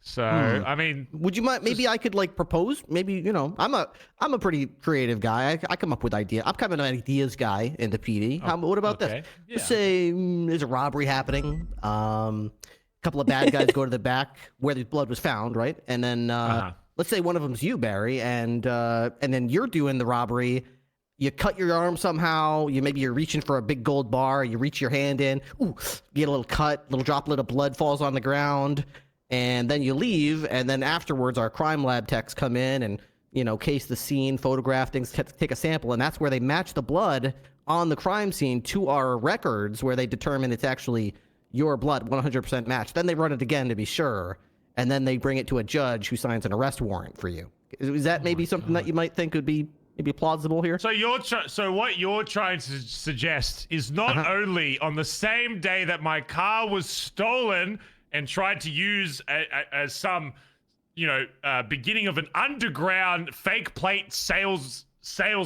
So, I mean, would you mind? Maybe I could propose. Maybe I'm a pretty creative guy. I come up with ideas. I'm kind of an ideas guy in the PD. What about this? Let's say there's a robbery happening. A couple of bad guys go to the back where the blood was found, right? And then let's say one of them's you, Barry, and then you're doing the robbery. You cut your arm somehow. You're reaching for a big gold bar. You reach your hand in. Ooh, get a little cut. Little droplet of blood falls on the ground. And then you leave, and then afterwards our crime lab techs come in and, case the scene, photograph things, take a sample, and that's where they match the blood on the crime scene to our records where they determine it's actually your blood, 100% matched. Then they run it again to be sure, and then they bring it to a judge who signs an arrest warrant for you. Is that maybe something that you might think would be maybe plausible here? So what you're trying to suggest is not only on the same day that my car was stolen and tried to use as some, beginning of an underground fake plate sales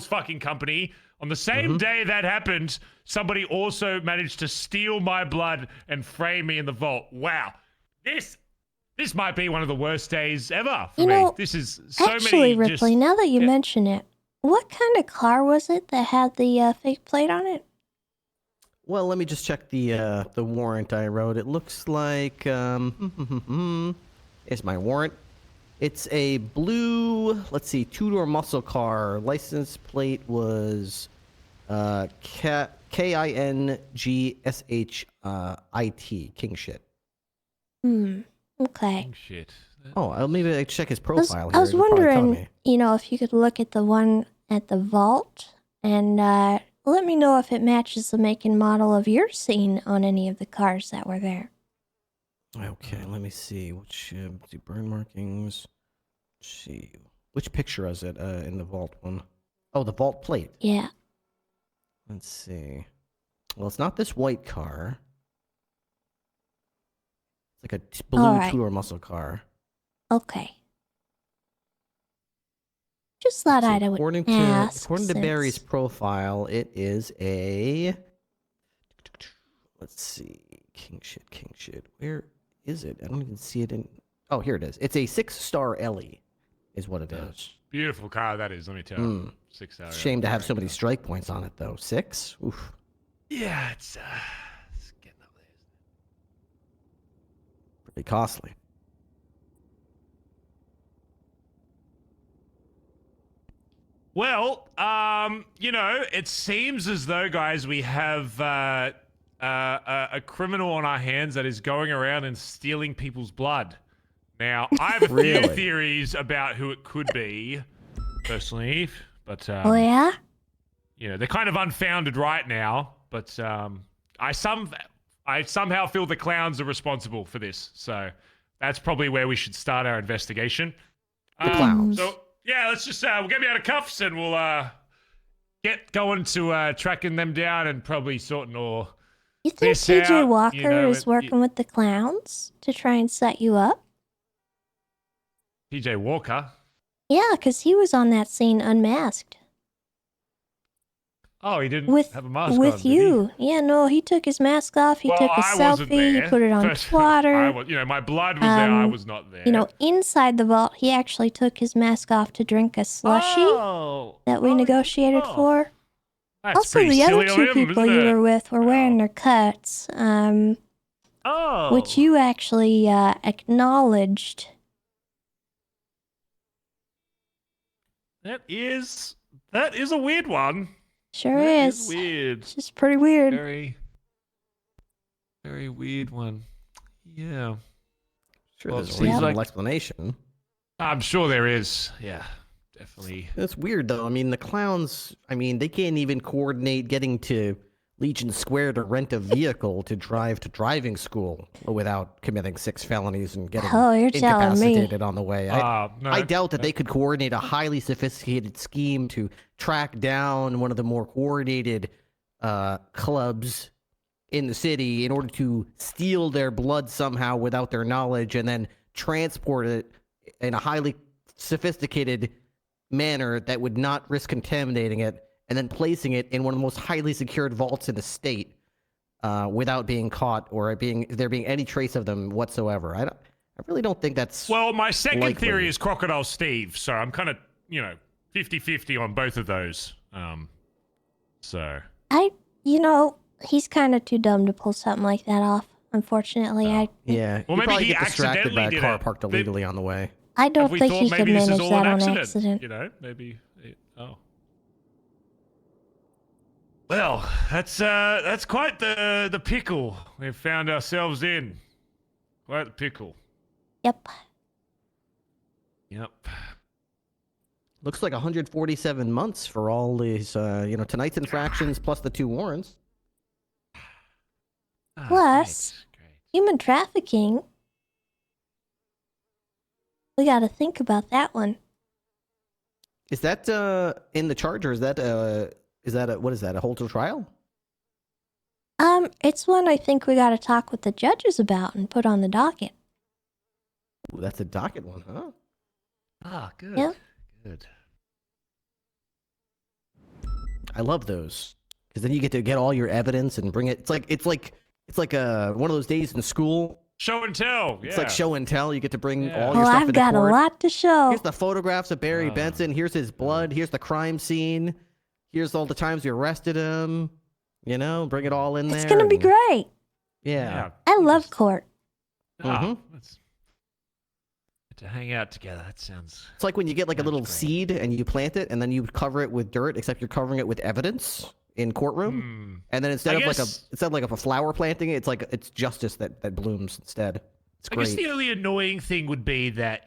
fucking company. On the same day that happened, somebody also managed to steal my blood and frame me in the vault. Wow. This This might be one of the worst days ever for You me. know, This is so actually, many. Ripley, now that you mention it, what kind of car was it that had the fake plate on it? Well, let me just check the warrant I wrote. It looks like it's my warrant. It's a blue, let's see, two-door muscle car. License plate was KINGSHIT, king shit. Okay. Shit. Oh, maybe I check his I profile was here. It'll probably tell wondering, me. you know, if you could look at the one at the vault and let me know if it matches the make and model of your scene on any of the cars that were there. Okay, let me see. Which the burn markings? Let's see. Which picture is it in the vault one? Oh, the vault plate. Yeah. Let's see. Well, it's not this white car. It's like a blue Alright. two-door muscle car. Okay. Just thought I'd According ask. to Barry's since- profile, it is a. Let's see. King shit. Where is it? I don't even see it in. Oh, here it is. It's a 6-star Ellie, is what it is. Beautiful car that is. Let me tell you. 6 hours. Shame to have so many strike points on it, though. 6? Oof. Yeah, it's getting up there. Pretty costly. Well, you know, it seems as though, guys, we have a criminal on our hands that is going around and stealing people's blood. Now, I have a few Really? theories about who it could be, personally, but Oh, yeah? you know, they're kind of unfounded right now. But I somehow feel the clowns are responsible for this, so that's probably where we should start our investigation. The clowns. So yeah, let's just we'll get me out of cuffs and we'll get going to tracking them down and probably sorting all. You think this TJ out, Walker you know, is working with the clowns to try and set you up? TJ Walker. Yeah, because he was on that scene unmasked. Oh, he didn't With have a mask on, with did he? you. Yeah, no, he took his mask off. He Well, took a I wasn't selfie. He there. put it on First, Twitter. I was, you know, my blood was there. I was not there. You know, inside the vault, he actually took his mask off to drink a slushy that we negotiated for. That's Also, pretty the other silly of two him, people isn't you it? were with were wearing their cuts, which you actually acknowledged. That is a weird one. Sure That is. weird. It's just pretty weird. Very, very weird one. Yeah. Sure, Well, there's it a seems reasonable like- explanation. I'm sure there is. Yeah, definitely. It's weird, though. I mean, the clowns, I mean, they can't even coordinate getting to Legion Square to rent a vehicle to drive to driving school without committing 6 felonies and getting Oh, you're telling me. incapacitated on the way. No, I doubt that they could coordinate a highly sophisticated scheme to track down one of the more coordinated clubs in the city in order to steal their blood somehow without their knowledge and then transport it in a highly sophisticated manner that would not risk contaminating it and then placing it in one of the most highly secured vaults in the state without being caught or there being any trace of them whatsoever. I really don't think that's Well, my second likely. theory is Crocodile Steve, so I'm kind of, you know, 50-50 on both of those. So. You know, he's kind of too dumb to pull something like that off. Unfortunately, Yeah. Well, you maybe probably he get distracted by accidentally a did car it. parked illegally on the way. I don't Have we think thought he maybe could this manage is all that an on accident? accident. You know, maybe. Well, that's quite the pickle we've found ourselves in. Quite the pickle. Yep. Yep. Looks like 147 months for all these, tonight's infractions plus the 2 warrants. Plus, human trafficking. We got to think about that one. Is that in the charge, or is that what is that, a hold till trial? It's one I think we got to talk with the judges about and put on the docket. Ooh, that's a docket one, huh? Ah, good. Yeah. Good. I love those because then you get to get all your evidence and bring it. It's like one of those days in school Show and tell. It's yeah. like show and tell. You get to bring all Well, your stuff I've into got court. a lot to show. Here's the photographs of Barry Benson. Here's his blood. Here's the crime scene. Here's all the times we arrested him. You know, bring it all in there. It's gonna be great. Yeah. I love court. Let's to hang out together. That sounds. It's like when you get like a little seed and you plant it and then you cover it with dirt, except you're covering it with evidence in courtroom. And then instead of like a flower planting, it's like it's justice that blooms instead. It's I great. guess the only annoying thing would be that,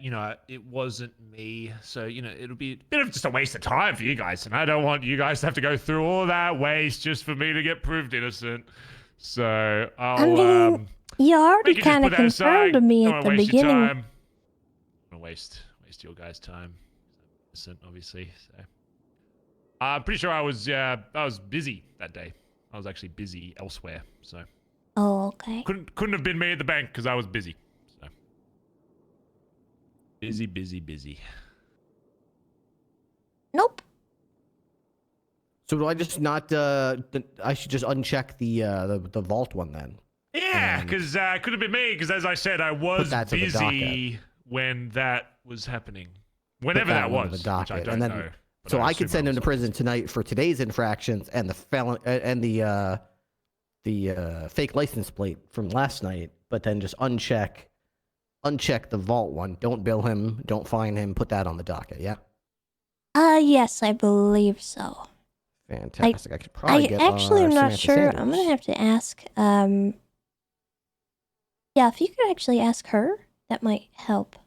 it wasn't me. So, it'll be a bit of just a waste of time for you guys. And I don't want you guys to have to go through all that waste just for me to get proved innocent. So I'll, I mean, you already we can just kind of put that aside. confirmed to me Don't at wanna the waste your beginning. time. Don't wanna waste your guys' time. Innocent, obviously. So I'm pretty sure I was busy that day. I was actually busy elsewhere. So Oh, okay. couldn't have been me at the bank because I was busy. So busy. Nope. So do I just not? I should just uncheck the vault one then. Yeah, because it could have been me. Because as I said, I was that to the busy when that was happening. Whenever Put that one to was, the docket. which I don't and then, know. but So I assume could send him to prison tonight for today's infractions and the felon and the fake license plate from last night, but then just uncheck the vault one. Don't bill him. Don't fine him. Put that on the docket. Yeah. Yes, I believe so. Fantastic. I could probably I get. actually am not Samantha sure. Sanders. I'm gonna have to ask. Yeah, if you could actually ask her, that might help.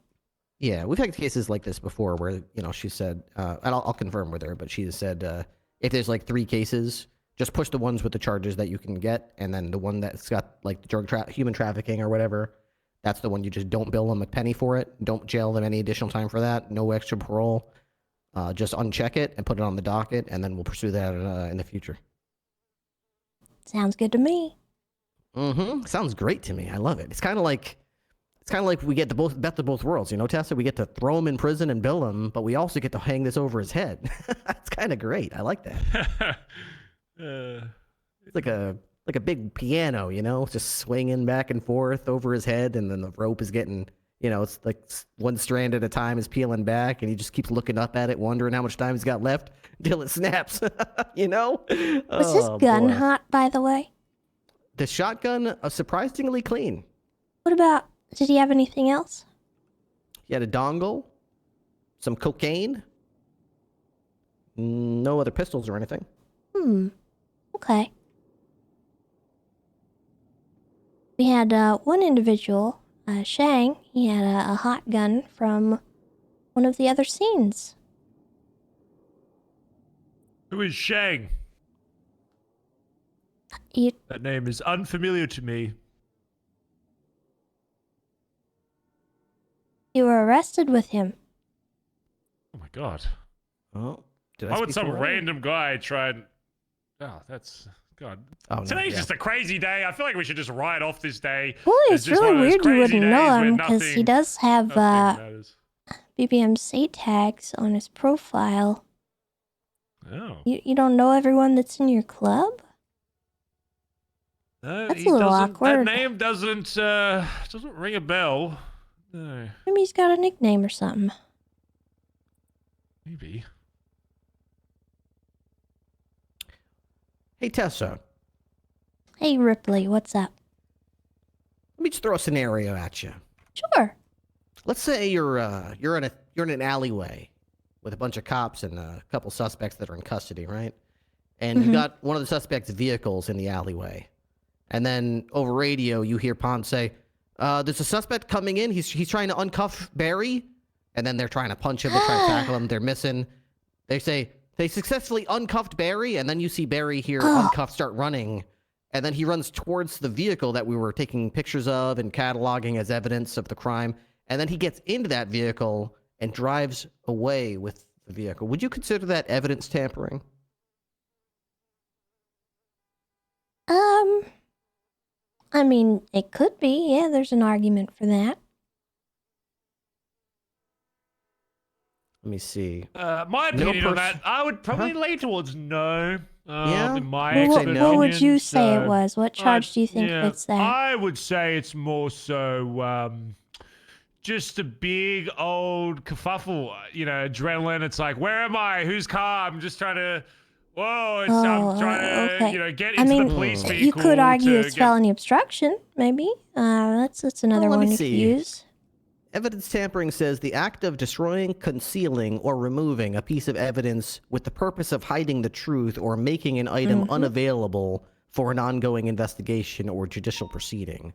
Yeah, we've had cases like this before where, she said, and I'll confirm with her, but she said if there's like 3 cases, just push the ones with the charges that you can get, and then the one that's got like human trafficking or whatever, that's the one you just don't bill them a penny for it. Don't jail them any additional time for that. No extra parole. Just uncheck it and put it on the docket, and then we'll pursue that in the future. Sounds good to me. Mm-hmm. Sounds great to me. I love it. It's kind of like we get the best of both worlds, Tessa. We get to throw him in prison and bill him, but we also get to hang this over his head. That's kind of great. I like that. It's like a big piano, just swinging back and forth over his head, and then the rope is getting, it's like one strand at a time is peeling back, and he just keeps looking up at it, wondering how much time he's got left until it snaps. Was his gun hot, by the way? The shotgun, surprisingly clean. What about? Did he have anything else? He had a dongle, some cocaine, no other pistols or anything. Okay. We had one individual, Shang. He had a hot gun from one of the other scenes. Who is Shang? That name is unfamiliar to me. You were arrested with him. Oh my god. Oh, why would some random guy try and... Oh, that's... God. Oh, Today's just a crazy day. I feel like we should just write off this day. Well, it's just really one of those weird you crazy wouldn't know days where him because he nothing- does have nothing matters. BBMC tags on his profile. Oh. You don't know everyone that's in your club? No, That's he a little doesn't, awkward. That name doesn't ring a bell. No. Maybe he's got a nickname or something. Maybe. Hey, Tessa. Hey, Ripley, what's up? Let me just throw a scenario at you. Sure. Let's say you're in an alleyway with a bunch of cops and a couple suspects that are in custody, right? And you got one of the suspects' vehicles in the alleyway. And then over radio, you hear Pond say, there's a suspect coming in. He's trying to uncuff Barry. And then they're trying to punch him. They're trying to tackle him. They're missing. They say, they successfully uncuffed Barry. And then you see Barry here uncuffed start running. And then he runs towards the vehicle that we were taking pictures of and cataloging as evidence of the crime. And then he gets into that vehicle and drives away with the vehicle. Would you consider that evidence tampering? I mean, it could be. Yeah, there's an argument for that. Let me see. My opinion on that, I would probably lean towards no. Yeah? In my Well, expert what would opinion, you say it so, was? What charge do you think yeah, fits there? I would say it's more so just a big old kerfuffle, adrenaline. It's like, where am I? Whose car? I'm just trying to. Whoa! I'm trying to, okay. get I into mean, the police vehicle. you could argue to it's get... felony obstruction, maybe. That's another Well, let one me you could see. use. Evidence tampering says the act of destroying, concealing, or removing a piece of evidence with the purpose of hiding the truth or making an item unavailable for an ongoing investigation or judicial proceeding.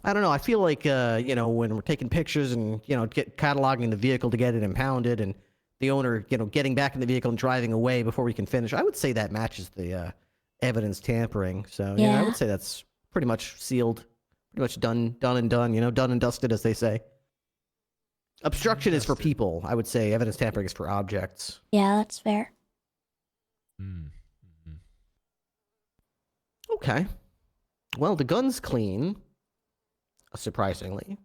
I don't know. I feel like, when we're taking pictures and, cataloging the vehicle to get it impounded and the owner, getting back in the vehicle and driving away before we can finish, I would say that matches the evidence tampering. So, yeah, I would say that's pretty much sealed. Pretty much done and done, done and dusted, as they say. Obstruction is for people. I would say evidence tampering is for objects. Yeah, that's fair. Okay. Well, the gun's clean, surprisingly.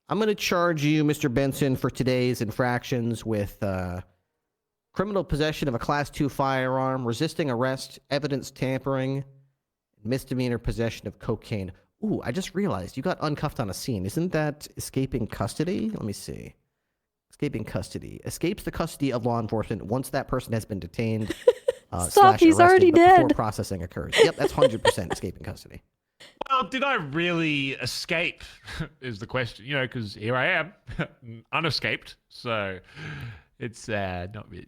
I'm going to charge you, Mr. Benson, for today's infractions with criminal possession of a Class 2 firearm, resisting arrest, evidence tampering, misdemeanor possession of cocaine. Ooh, I just realized you got uncuffed on a scene. Isn't that escaping custody? Let me see. Escaping custody. Escapes the custody of law enforcement once that person has been detained. Stop, he's already before dead. processing occurs. Yep, that's 100% escaping custody. Well, did I really escape? Is the question, because here I am, unescaped. So it's not really,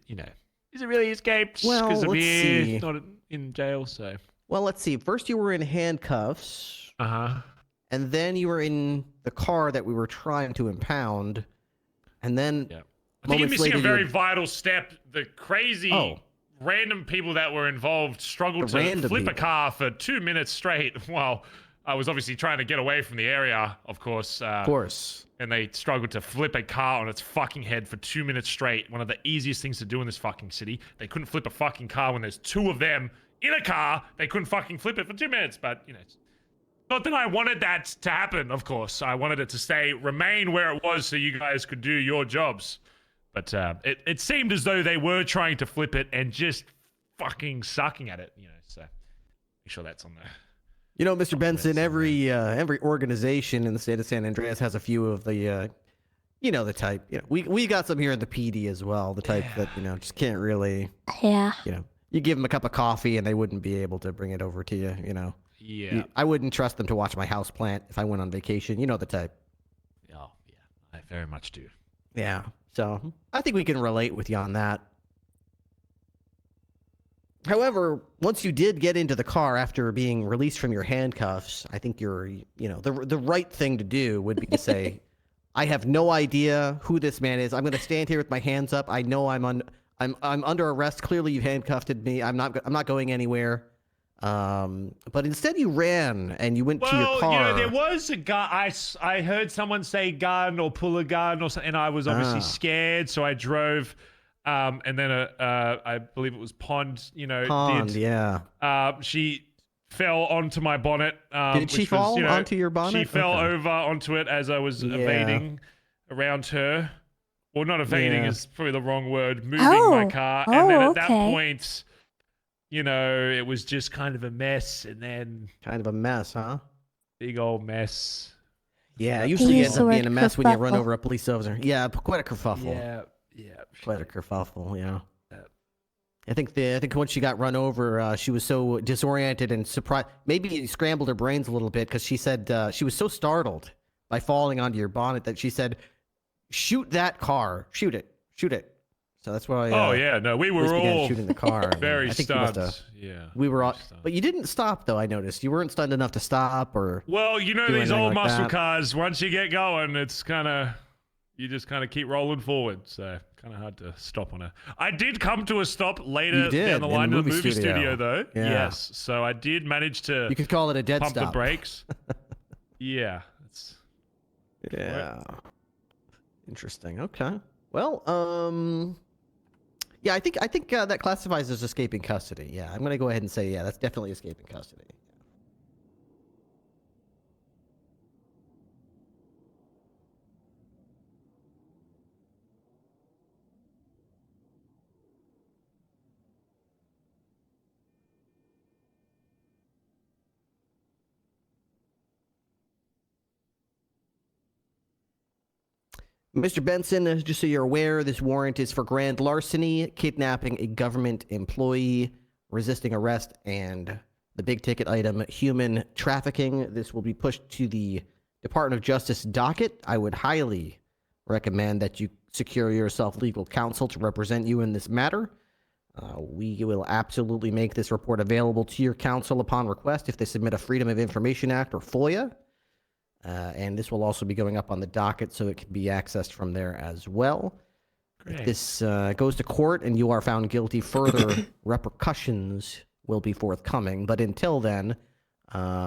is it really escaped? Well, Because I'm let's here, see. not in jail. So. Well, let's see. First, you were in handcuffs. Uh-huh. And then you were in the car that we were trying to impound. And then I think you're moments missing later, a very vital step. The Oh. crazy random people that were involved struggled The to random flip a people. car for 2 minutes straight while I was obviously trying to get away from the area, of course. Of course. And they struggled to flip a car on its fucking head for 2 minutes straight. One of the easiest things to do in this fucking city. They couldn't flip a fucking car when there's two of them in a car. They couldn't fucking flip it for 2 minutes, but, not that I wanted that to happen, of course. I wanted it to remain where it was so you guys could do your jobs. But it seemed as though they were trying to flip it and just fucking sucking at it, so make sure that's on there. Mr. Benson, every organization in the state of San Andreas has a few of the, the type. We got some here in the PD as well. The type that, just can't really, Yeah. You give them a cup of coffee and they wouldn't be able to bring it over to you, Yeah. I wouldn't trust them to watch my house plant if I went on vacation. You know the type. Oh, yeah. I very much do. Yeah. So I think we can relate with you on that. However, once you did get into the car after being released from your handcuffs, I think the right thing to do would be to say, I have no idea who this man is. I'm going to stand here with my hands up. I know I'm under arrest. Clearly you've handcuffed me. I'm not going anywhere. But instead you ran and you went to your car. There was a guy. I heard someone say gun or pull a gun or something, and I was obviously scared, so I drove. And then I believe it was Pond. Pond, yeah. She fell onto my bonnet. Did she fall onto your bonnet? She fell over onto it as I was evading around her. Well, not evading is probably the wrong word. Moving my car, and then at that point, it was just kind of a mess, and then kind of a mess, huh? Big old mess. Yeah, usually ends up being a mess when you run over a police officer. Yeah, quite a kerfuffle. Yeah, quite a kerfuffle. Yeah. I think when she got run over, she was so disoriented and surprised. Maybe it scrambled her brains a little bit because she said she was so startled by falling onto your bonnet that she said, "Shoot that car! Shoot it! Shoot it!" So that's why. We were all shooting the car. very I think stunned. We were all, but you didn't stop though. I noticed you weren't stunned enough to stop or. Well, do these old anything like muscle that. cars. Once you get going, it's you just kind of keep rolling forward. So kind of hard to stop on it. I did come to a stop later down the line in the movie studio though. Yeah. Yes, so I did manage to. You could call it a dead pump stop. the brakes. Yeah. Yeah. Interesting. Okay. Well, yeah, I think that classifies as escaping custody. Yeah, I'm gonna go ahead and say that's definitely escaping custody. Mr. Benson, just so you're aware, this warrant is for grand larceny, kidnapping a government employee, resisting arrest, and the big ticket item, human trafficking. This will be pushed to the Department of Justice docket. I would highly recommend that you secure yourself legal counsel to represent you in this matter. We will absolutely make this report available to your counsel upon request if they submit a Freedom of Information Act or FOIA. And this will also be going up on the docket so it can be accessed from there as well. If this goes to court and you are found guilty, further repercussions will be forthcoming. But until then,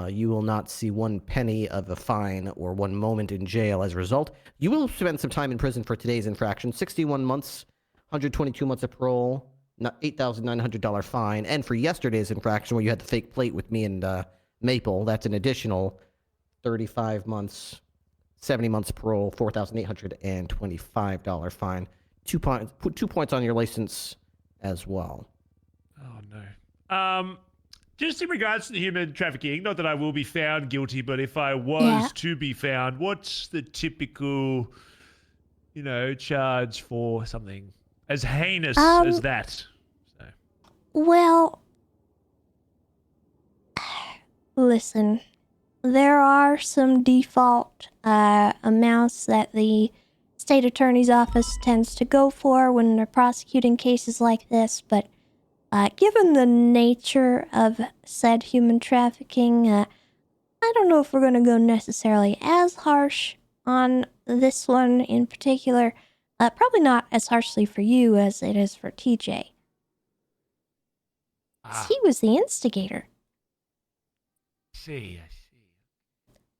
you will not see one penny of a fine or one moment in jail as a result. You will spend some time in prison for today's infraction, 61 months, 122 months of parole, $8,900 fine. And for yesterday's infraction, where you had the fake plate with me and Maple, that's an additional 35 months, 70 months parole, $4,825 fine. 2 points. Put 2 points on your license as well. Oh no. Just in regards to the human trafficking, not that I will be found guilty, but if I was to be found, what's the typical, charge for something as heinous as that? So. Well, listen. There are some default amounts that the state attorney's office tends to go for when they're prosecuting cases like this, but given the nature of said human trafficking, I don't know if we're going to go necessarily as harsh on this one in particular. Probably not as harshly for you as it is for TJ. He was the instigator. I see.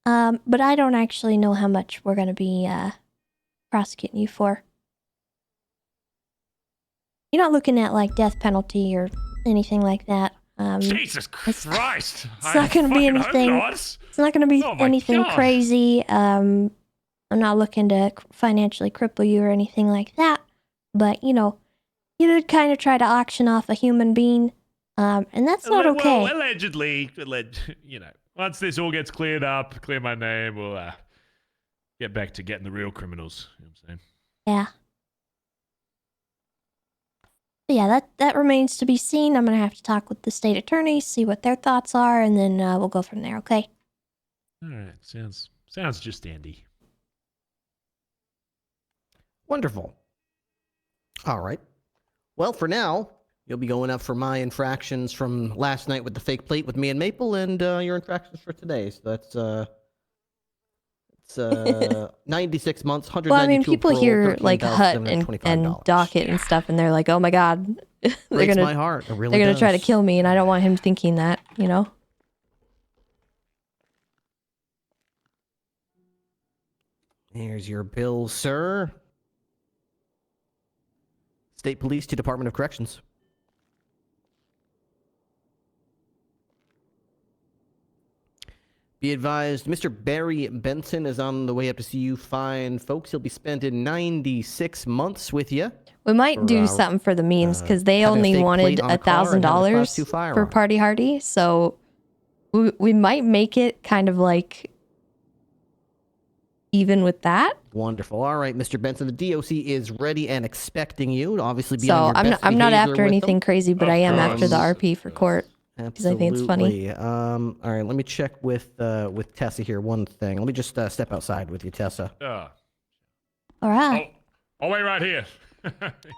But I don't actually know how much we're going to be prosecuting you for. You're not looking at like death penalty or anything like that. Jesus Christ! It's not going to be anything. It's not going to be anything crazy. I'm not looking to financially cripple you or anything like that. But you did kind of try to auction off a human being, and that's not okay. Well, allegedly, once this all gets cleared up, clear my name, we'll get back to getting the real criminals. You know what I'm saying? Yeah. But yeah, that remains to be seen. I'm going to have to talk with the state attorney, see what their thoughts are, and then we'll go from there, okay? All right. Sounds just dandy. Wonderful. All right. Well, for now, you'll be going up for my infractions from last night with the fake plate with me and Maple, and your infractions for today. So that's 96 months, 192. Well, I mean, people parole, hear like HUT and docket and stuff, and they're like, "Oh my god, breaks my heart." It really they're gonna does. try to kill me," and I don't want him thinking that, Here's your bill, sir. State Police to Department of Corrections. Be advised, Mr. Barry Benson is on the way up to see you fine, folks. He'll be spending 96 months with you. We might do something for the memes because they only wanted $1,000 for Party Hardy, so we might make it kind of like even with that. Wonderful. All right, Mr. Benson, the DOC is ready and expecting you to obviously be So on your best I'm not behavior after with anything them. crazy, but I am after the RP for court because I think it's funny. All right, let me check with Tessa here. One thing. Let me just step outside with you, Tessa. All right. I'll wait right here.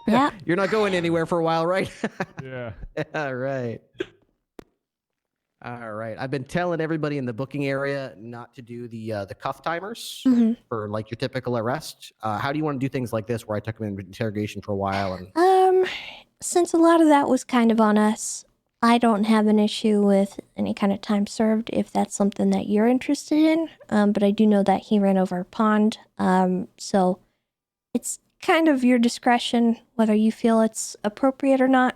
Yeah. You're not going anywhere for a while, right? Yeah. All right. All right. I've been telling everybody in the booking area not to do the cuff timers for like your typical arrest. How do you want to do things like this where I took them in interrogation for a while? And Since a lot of that was kind of on us, I don't have an issue with any kind of time served if that's something that you're interested in. But I do know that he ran over a pond. So it's kind of your discretion whether you feel it's appropriate or not.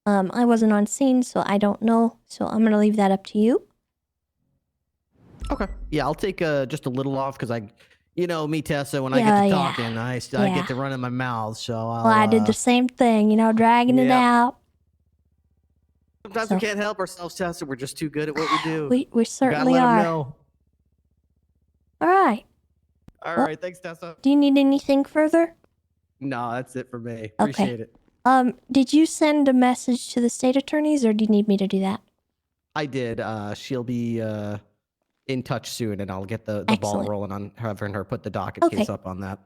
I wasn't on scene, so I don't know. So I'm going to leave that up to you. Okay. Yeah, I'll take just a little off because me, Tessa, when I get to talking, I get to run in my mouth. So I did the same thing, dragging it out. Sometimes we can't help ourselves, Tessa. We're just too good at what we do. We certainly are. All right. All Well, right, thanks, Tessa. Do you need anything further? No, that's it for me. Appreciate it. Did you send a message to the state attorneys, or do you need me to do that? I did. She'll be in touch soon, and I'll get the ball Excellent. rolling on having her put the docket case up on that.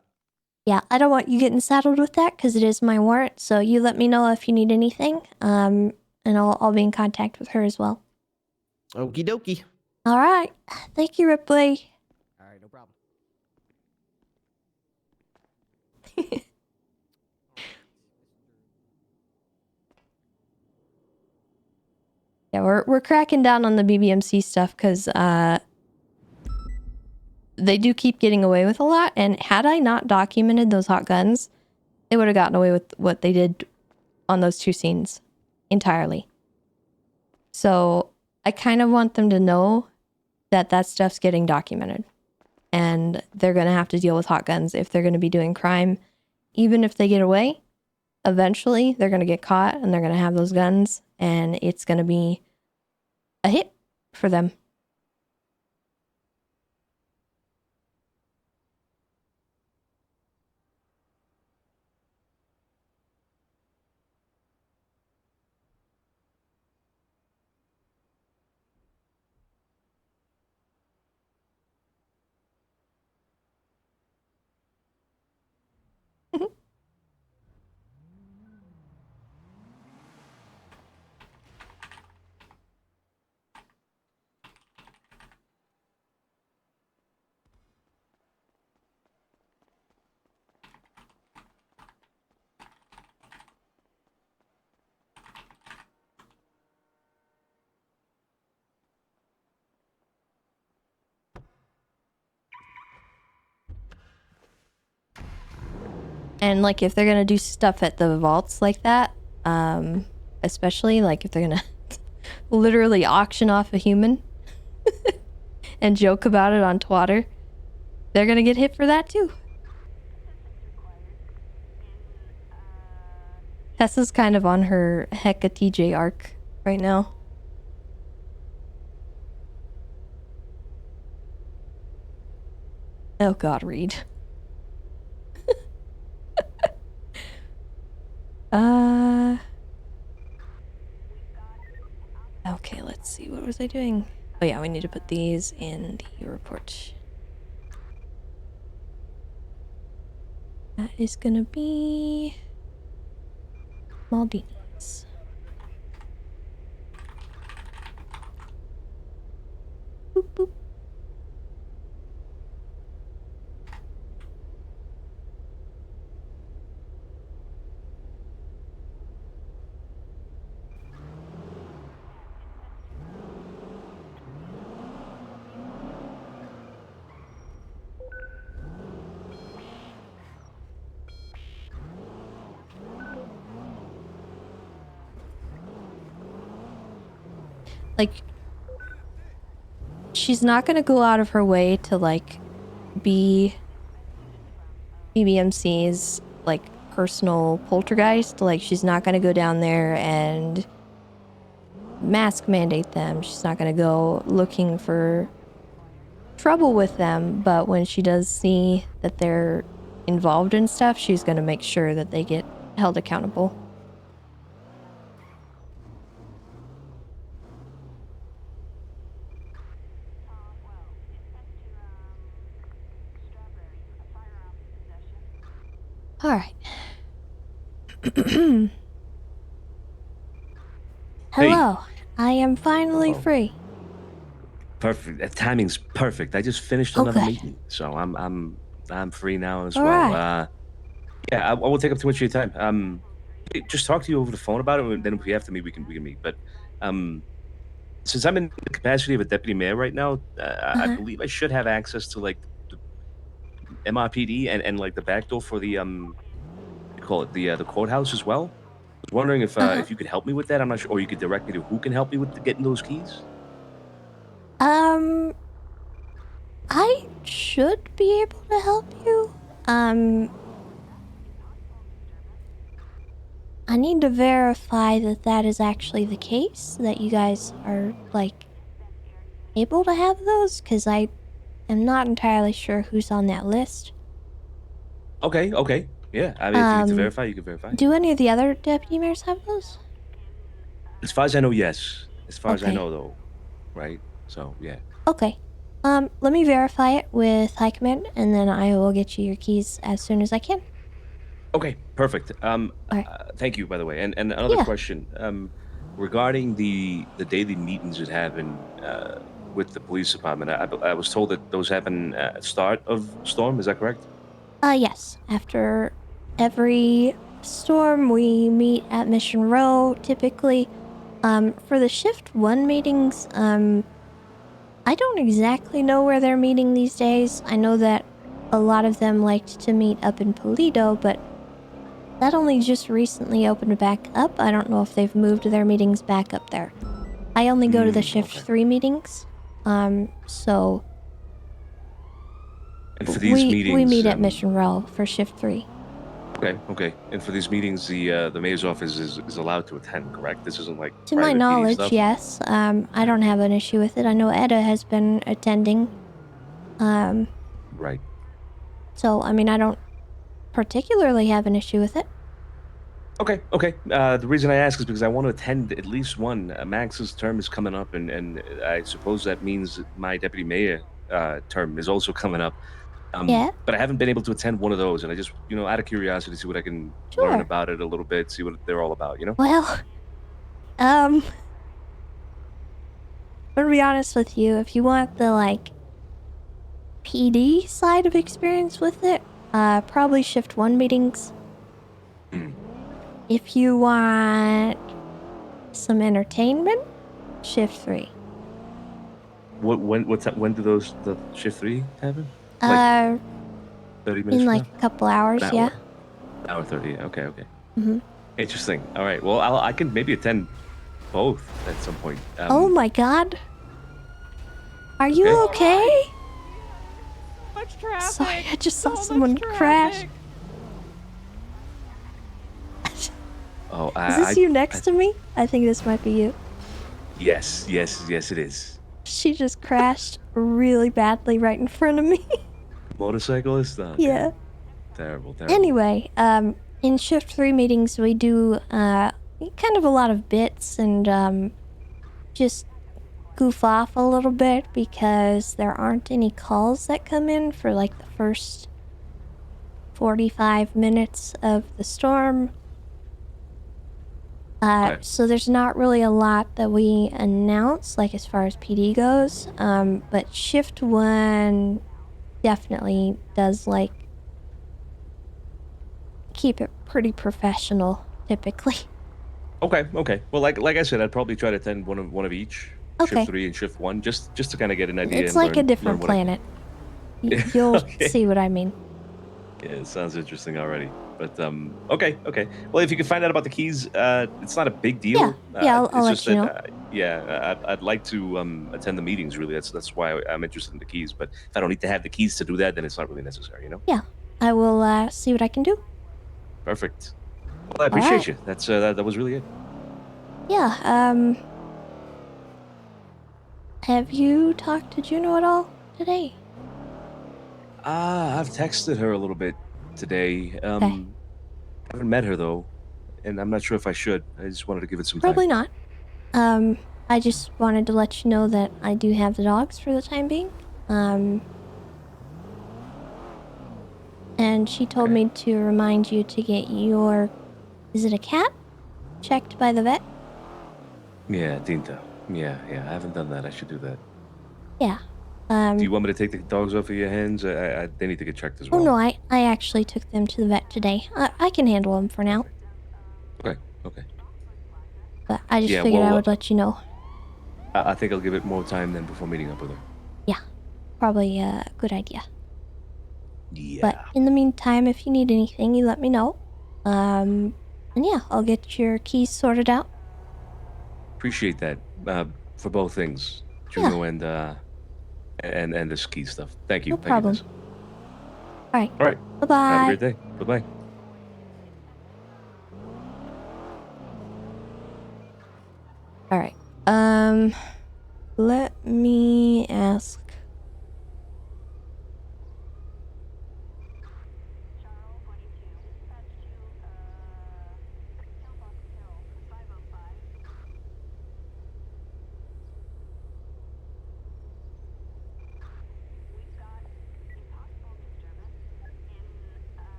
Yeah, I don't want you getting saddled with that because it is my warrant. So you let me know if you need anything. And I'll be in contact with her as well. Okie dokie. All right. Thank you, Ripley. All right, no problem. Yeah, we're cracking down on the BBMC stuff because they do keep getting away with a lot. And had I not documented those hot guns, they would have gotten away with what they did on those two scenes entirely. So I kind of want them to know that that stuff's getting documented. And they're going to have to deal with hot guns if they're going to be doing crime. Even if they get away, eventually they're going to get caught and they're going to have those guns. And it's going to be a hit for them. And like if they're gonna do stuff at the vaults like that, especially like if they're gonna literally auction off a human and joke about it on Twitter, they're gonna get hit for that too. Tessa's kind of on her Hecka TJ arc right now. Oh god, Reed. Okay, let's see. What was I doing? Oh yeah, we need to put these in the report. That is gonna be Maldini's. Boop, boop. Like, she's not gonna go out of her way to like be BBMC's like personal poltergeist. Like, she's not gonna go down there and mask mandate them. She's not gonna go looking for trouble with them. But when she does see that they're involved in stuff, she's gonna make sure that they get held accountable. All right. Hello. I am finally free. Perfect. That timing's perfect. I just finished another meeting, so I'm free now as All well. right. Yeah, I won't take up too much of your time. Just talk to you over the phone about it, and then if we have to meet, we can meet. But since I'm in the capacity of a deputy mayor right now, I believe I should have access to like the MRPD and like the back door for the what do you call it, the courthouse as well. I was wondering if you could help me with that. I'm not sure, or you could direct me to who can help me with getting those keys. I should be able to help you. I need to verify that that is actually the case, that you guys are, like, able to have those, because I am not entirely sure who's on that list. Okay, okay. Yeah, I mean, if you need to Um, verify, you can verify. Do any of the other deputy mayors have those? As far as I know, yes. As far as I Okay. know, though, right? So, yeah. Okay. Let me verify it with High Command, and then I will get you your keys as soon as I can. Okay, perfect. Alright. Thank you, by the way. And another Yeah. question, regarding the daily meetings that happen with the police department. I was told that those happen at start of storm. Is that correct? Yes. After every storm, we meet at Mission Row, typically. For the Shift 1 meetings, I don't exactly know where they're meeting these days. I know that a lot of them liked to meet up in Polito, but that only just recently opened back up. I don't know if they've moved their meetings back up there. I only go to the Shift 3 meetings. So And for these meetings, we meet at Mission Row for Shift 3. Okay, okay. And for these meetings, the mayor's office is allowed to attend, correct? This isn't like To my private PD knowledge, stuff? yes. I don't have an issue with it. I know Edda has been attending. Right. So, I mean, I don't particularly have an issue with it. Okay, okay. The reason I ask is because I want to attend at least one. Max's term is coming up, and I suppose that means that my deputy mayor term is also coming up. Yeah. But I haven't been able to attend one of those, and I just, out of curiosity, see what I can learn Sure. about it a little bit, see what they're all about, Well, I'm gonna be honest with you. If you want the, like, PD side of experience with it, probably Shift 1 meetings. If you want some entertainment, Shift 3. When do the shift 3 happen? 30 minutes In from like now? a couple hours, An yeah. hour. Hour 30, okay, okay. Mhm. Interesting. All right, well, I can maybe attend both at some point. Oh my god. Are you okay? Much traffic. Sorry, I just saw someone crash. Oh, Is this you next to me? I think this might be you. Yes, it is. She just crashed really badly right in front of me. Motorcyclist? Oh, Yeah. terrible, terrible. Anyway, in Shift 3 meetings, we do kind of a lot of bits and just goof off a little bit because there aren't any calls that come in for like the first 45 minutes of the storm. So there's not really a lot that we announce, like as far as PD goes. But Shift 1 definitely does like keep it pretty professional, typically. Okay, okay. Well, like I said, I'd probably try to attend one of each. Okay. Shift 3 and Shift 1, just to kind of get an idea. It's and like learn, a different learn what I can- planet. You'll Okay. see what I mean. Yeah, it sounds interesting already. But okay, okay. Well, if you can find out about the keys, it's not a big deal. Yeah, I'll it's let just you that, I'd like to attend the meetings. Really, that's why I'm interested in the keys. But if I don't need to have the keys to do that, then it's not really necessary. Yeah, I will see what I can do. Perfect. Well, I All appreciate right. you. That was really it. Yeah, have you talked to Juno at all today? I've texted her a little bit today. Okay. Haven't met her though, and I'm not sure if I should. I just wanted to give it some Probably time. not. I just wanted to let you know that I do have the dogs for the time being. And she told me to remind you to get your, is it a cat? Checked by the vet? Yeah, Tinta. Yeah. I haven't done that. I should do that. Yeah. Do you want me to take the dogs off of your hands? They need to get checked as Oh well. no, I actually took them to the vet today. I can handle them for now. Okay. But I just Yeah, figured well, I would let you know. I think I'll give it more time then before meeting up with her. Yeah, probably a good idea. Yeah. But in the meantime, if you need anything, you let me know. And yeah, I'll get your keys sorted out. Appreciate that for both things, Juno and the ski stuff. Thank you. No problem. Thank you, All right. All right. Bye-bye. Have a great day. Bye-bye. All right. Let me ask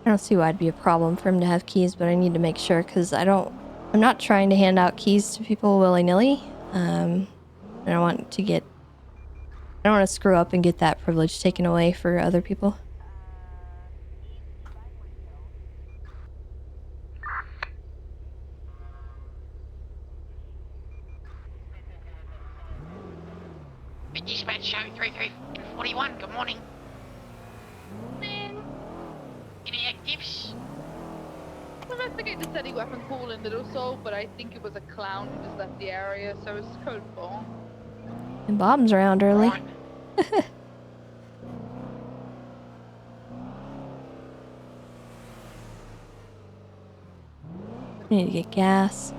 I don't see why it'd be a problem for him to have keys, but I need to make sure because I'm not trying to hand out keys to people willy-nilly. I don't want to screw up and get that privilege taken away for other people. Dispatch show 3341, good morning. Any actives? Investigate the steady weapon pool in Little Seoul, but I think it was a clown who just left the area, so it's code 4. And Bob's around early. I need to get gas.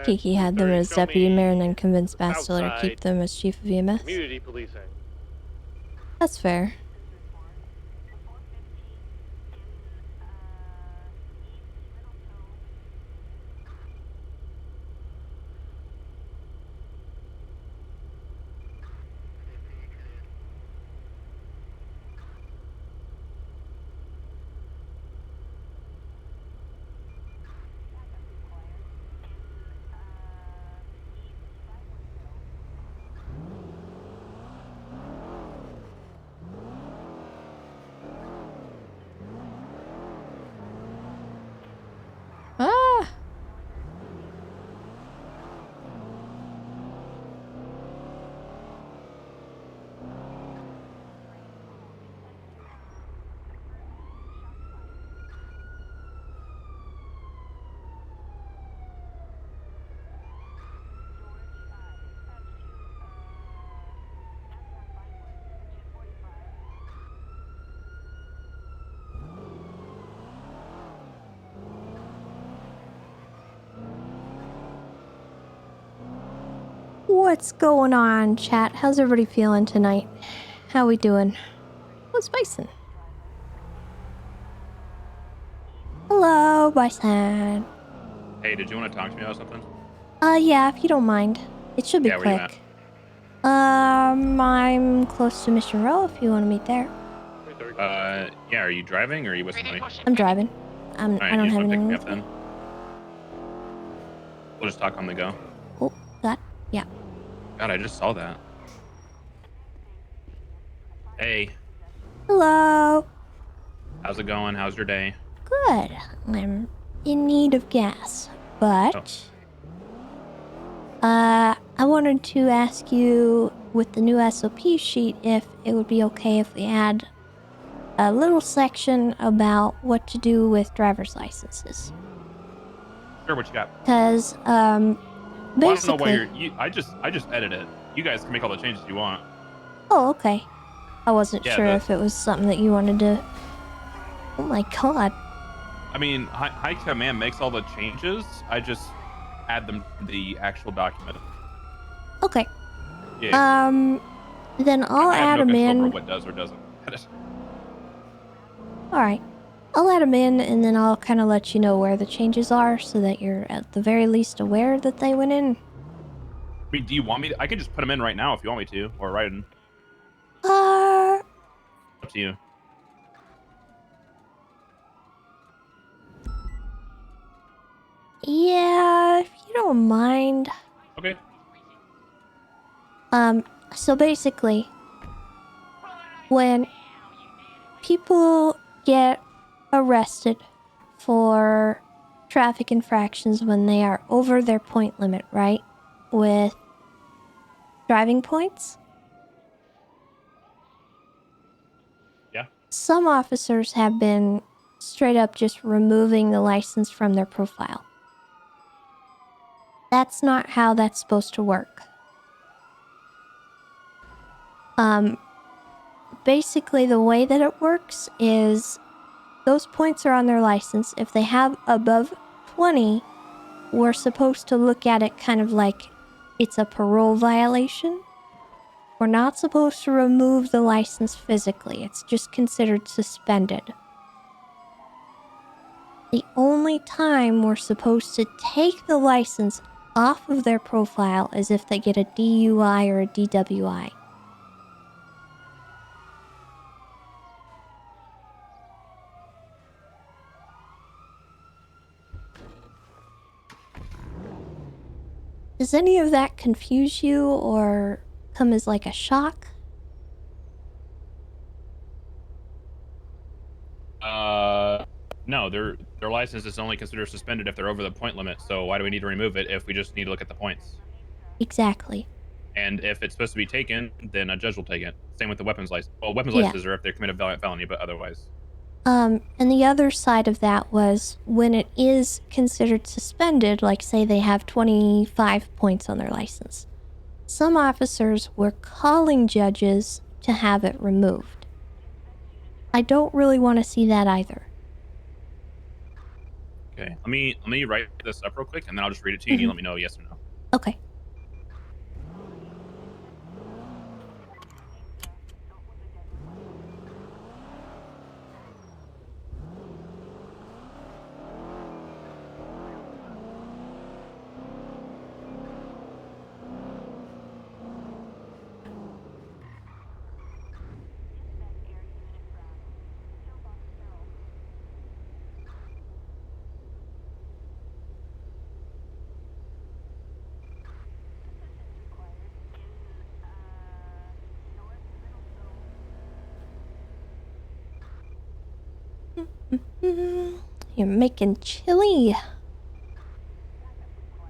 Kiki had them as deputy mayor and then convinced Bass to let her keep them as chief of EMS. Community policing. That's fair. Ah! What's going on, chat? How's everybody feeling tonight? How we doing? What's Bison? Hello, Bison. Hey, did you want to talk to me about something? Yeah, if you don't mind. It should be Yeah, where you quick. I'm close to Mission Row if you want to meet there. Yeah, are you driving or are you with somebody? I'm driving. I Alright, don't you just have want to pick anyone me with up me. then? We'll just talk on the go. Oh, that. Yeah. God, I just saw that. Hey, Hello. how's it going? How's your day? Good. I'm in need of gas, but I wanted to ask you with the new SOP sheet if it would be okay if we add a little section about what to do with driver's licenses. Sure, what you got? Because Well, I don't know why basically. I just edit it. You guys can make all the changes you want. Oh, okay. I wasn't Yeah, sure the- if it was something that you wanted to. Oh my god. I mean, High Command makes all the changes. I just add them to the actual document. Okay. Yeah. Then I'll I have add no them control over in. what does or doesn't edit. Alright. I'll add them in and then I'll kind of let you know where the changes are so that you're at the very least aware that they went in. I mean, do you want me to? I can just put them in right now if you want me to, or write in. Up to you. Yeah, if you don't mind. Okay. So basically, when people get arrested for traffic infractions when they are over their point limit, right? With driving points. Yeah. some officers have been straight up just removing the license from their profile. That's not how that's supposed to work. Basically, the way that it works is those points are on their license. If they have above 20, we're supposed to look at it kind of like it's a parole violation. We're not supposed to remove the license physically. It's just considered suspended. The only time we're supposed to take the license off of their profile is if they get a DUI or a DWI. Does any of that confuse you or come as like a shock? No, their license is only considered suspended if they're over the point limit. So why do we need to remove it if we just need to look at the points? Exactly. And if it's supposed to be taken, then a judge will take it. Same with the weapons license. Well, weapons Yeah. licenses are if they commit a violent felony, but otherwise. And the other side of that was when it is considered suspended, like say they have 25 points on their license. Some officers were calling judges to have it removed. I don't really want to see that either. Okay, let me write this up real quick, and then I'll just read it to you, and you let me know yes or no. Okay. You're making chili.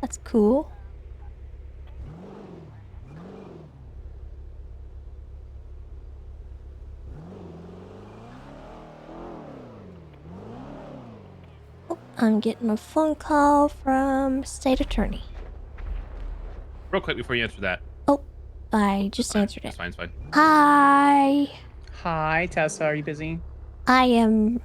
That's cool. Oh, I'm getting a phone call from state attorney. Real quick before you answer that. Oh, I just answered it. It's fine, it's fine. Hi. Hi, Tessa. Are you busy? I am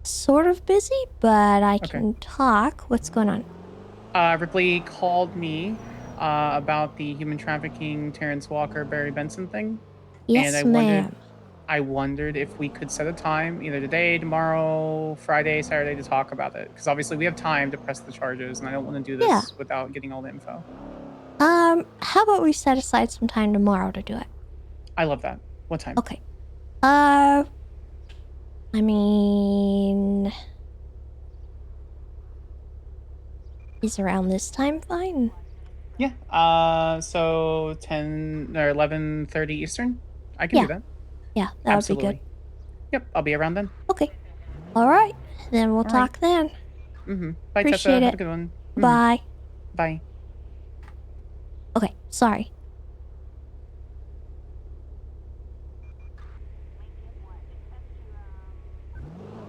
sort of busy, but I can talk. What's going on? Ripley called me about the human trafficking Terrence Walker, Barry Benson thing. Yes, and ma'am. I wondered if we could set a time, either today, tomorrow, Friday, Saturday, to talk about it. Because obviously we have time to press the charges, and I don't want to do this without getting all the info. How about we set aside some time tomorrow to do it? I love that. What time? Okay. I mean, is around this time fine? Yeah. So 10 or 11:30 Eastern. I can do that. Yeah, that Absolutely. would be good. Yep, I'll be around then. Okay. All right. Then we'll All right. talk then. Bye, Appreciate Tessa. it. Have a good one. Bye. Bye. Okay, sorry.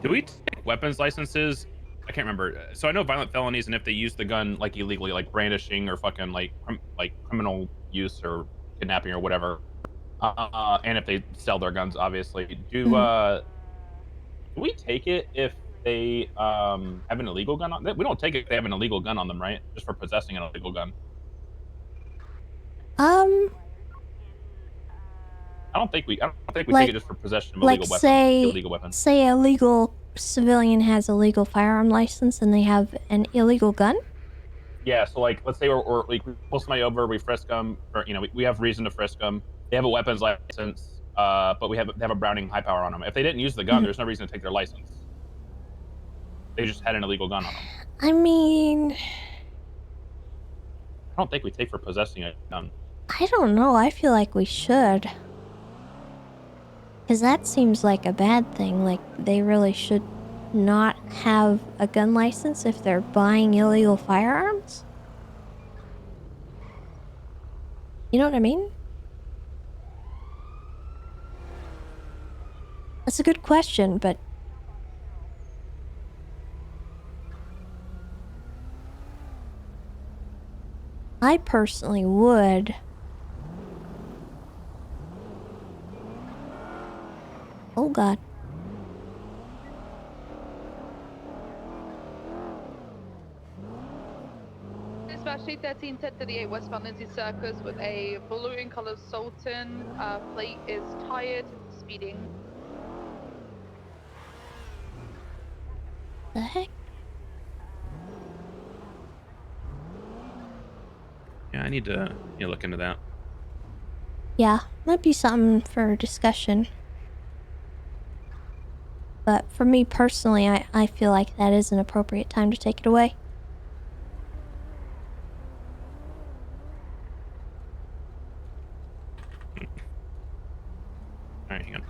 Do we take weapons licenses? I can't remember. So I know violent felonies, and if they use the gun like illegally, like brandishing or fucking like criminal use or kidnapping or whatever, and if they sell their guns, obviously, do we take it if they have an illegal gun on? We don't take it if they have an illegal gun on them, right? Just for possessing an illegal gun. I don't think we take it just for possession of illegal weapons, illegal weapons. Say a legal civilian has a legal firearm license and they have an illegal gun? Yeah, so like, let's say we're like, we pull somebody over, we frisk them, or we have reason to frisk them. They have a weapons license, but they have a Browning high power on them. If they didn't use the gun, there's no reason to take their license. They just had an illegal gun on them. I mean, I don't think we take for possessing a gun. I don't know. I feel like we should. Because that seems like a bad thing. Like, they really should not have a gun license if they're buying illegal firearms? You know what I mean? That's a good question, but I personally would. Oh God. Especially 13-1038 westbound Lindsay Circus with a blue in color Sultan. Plate is tired, speeding. The heck? Yeah, I need to look into that. Yeah, might be something for discussion. But for me personally, I feel like that is an appropriate time to take it away. Alright, hang on.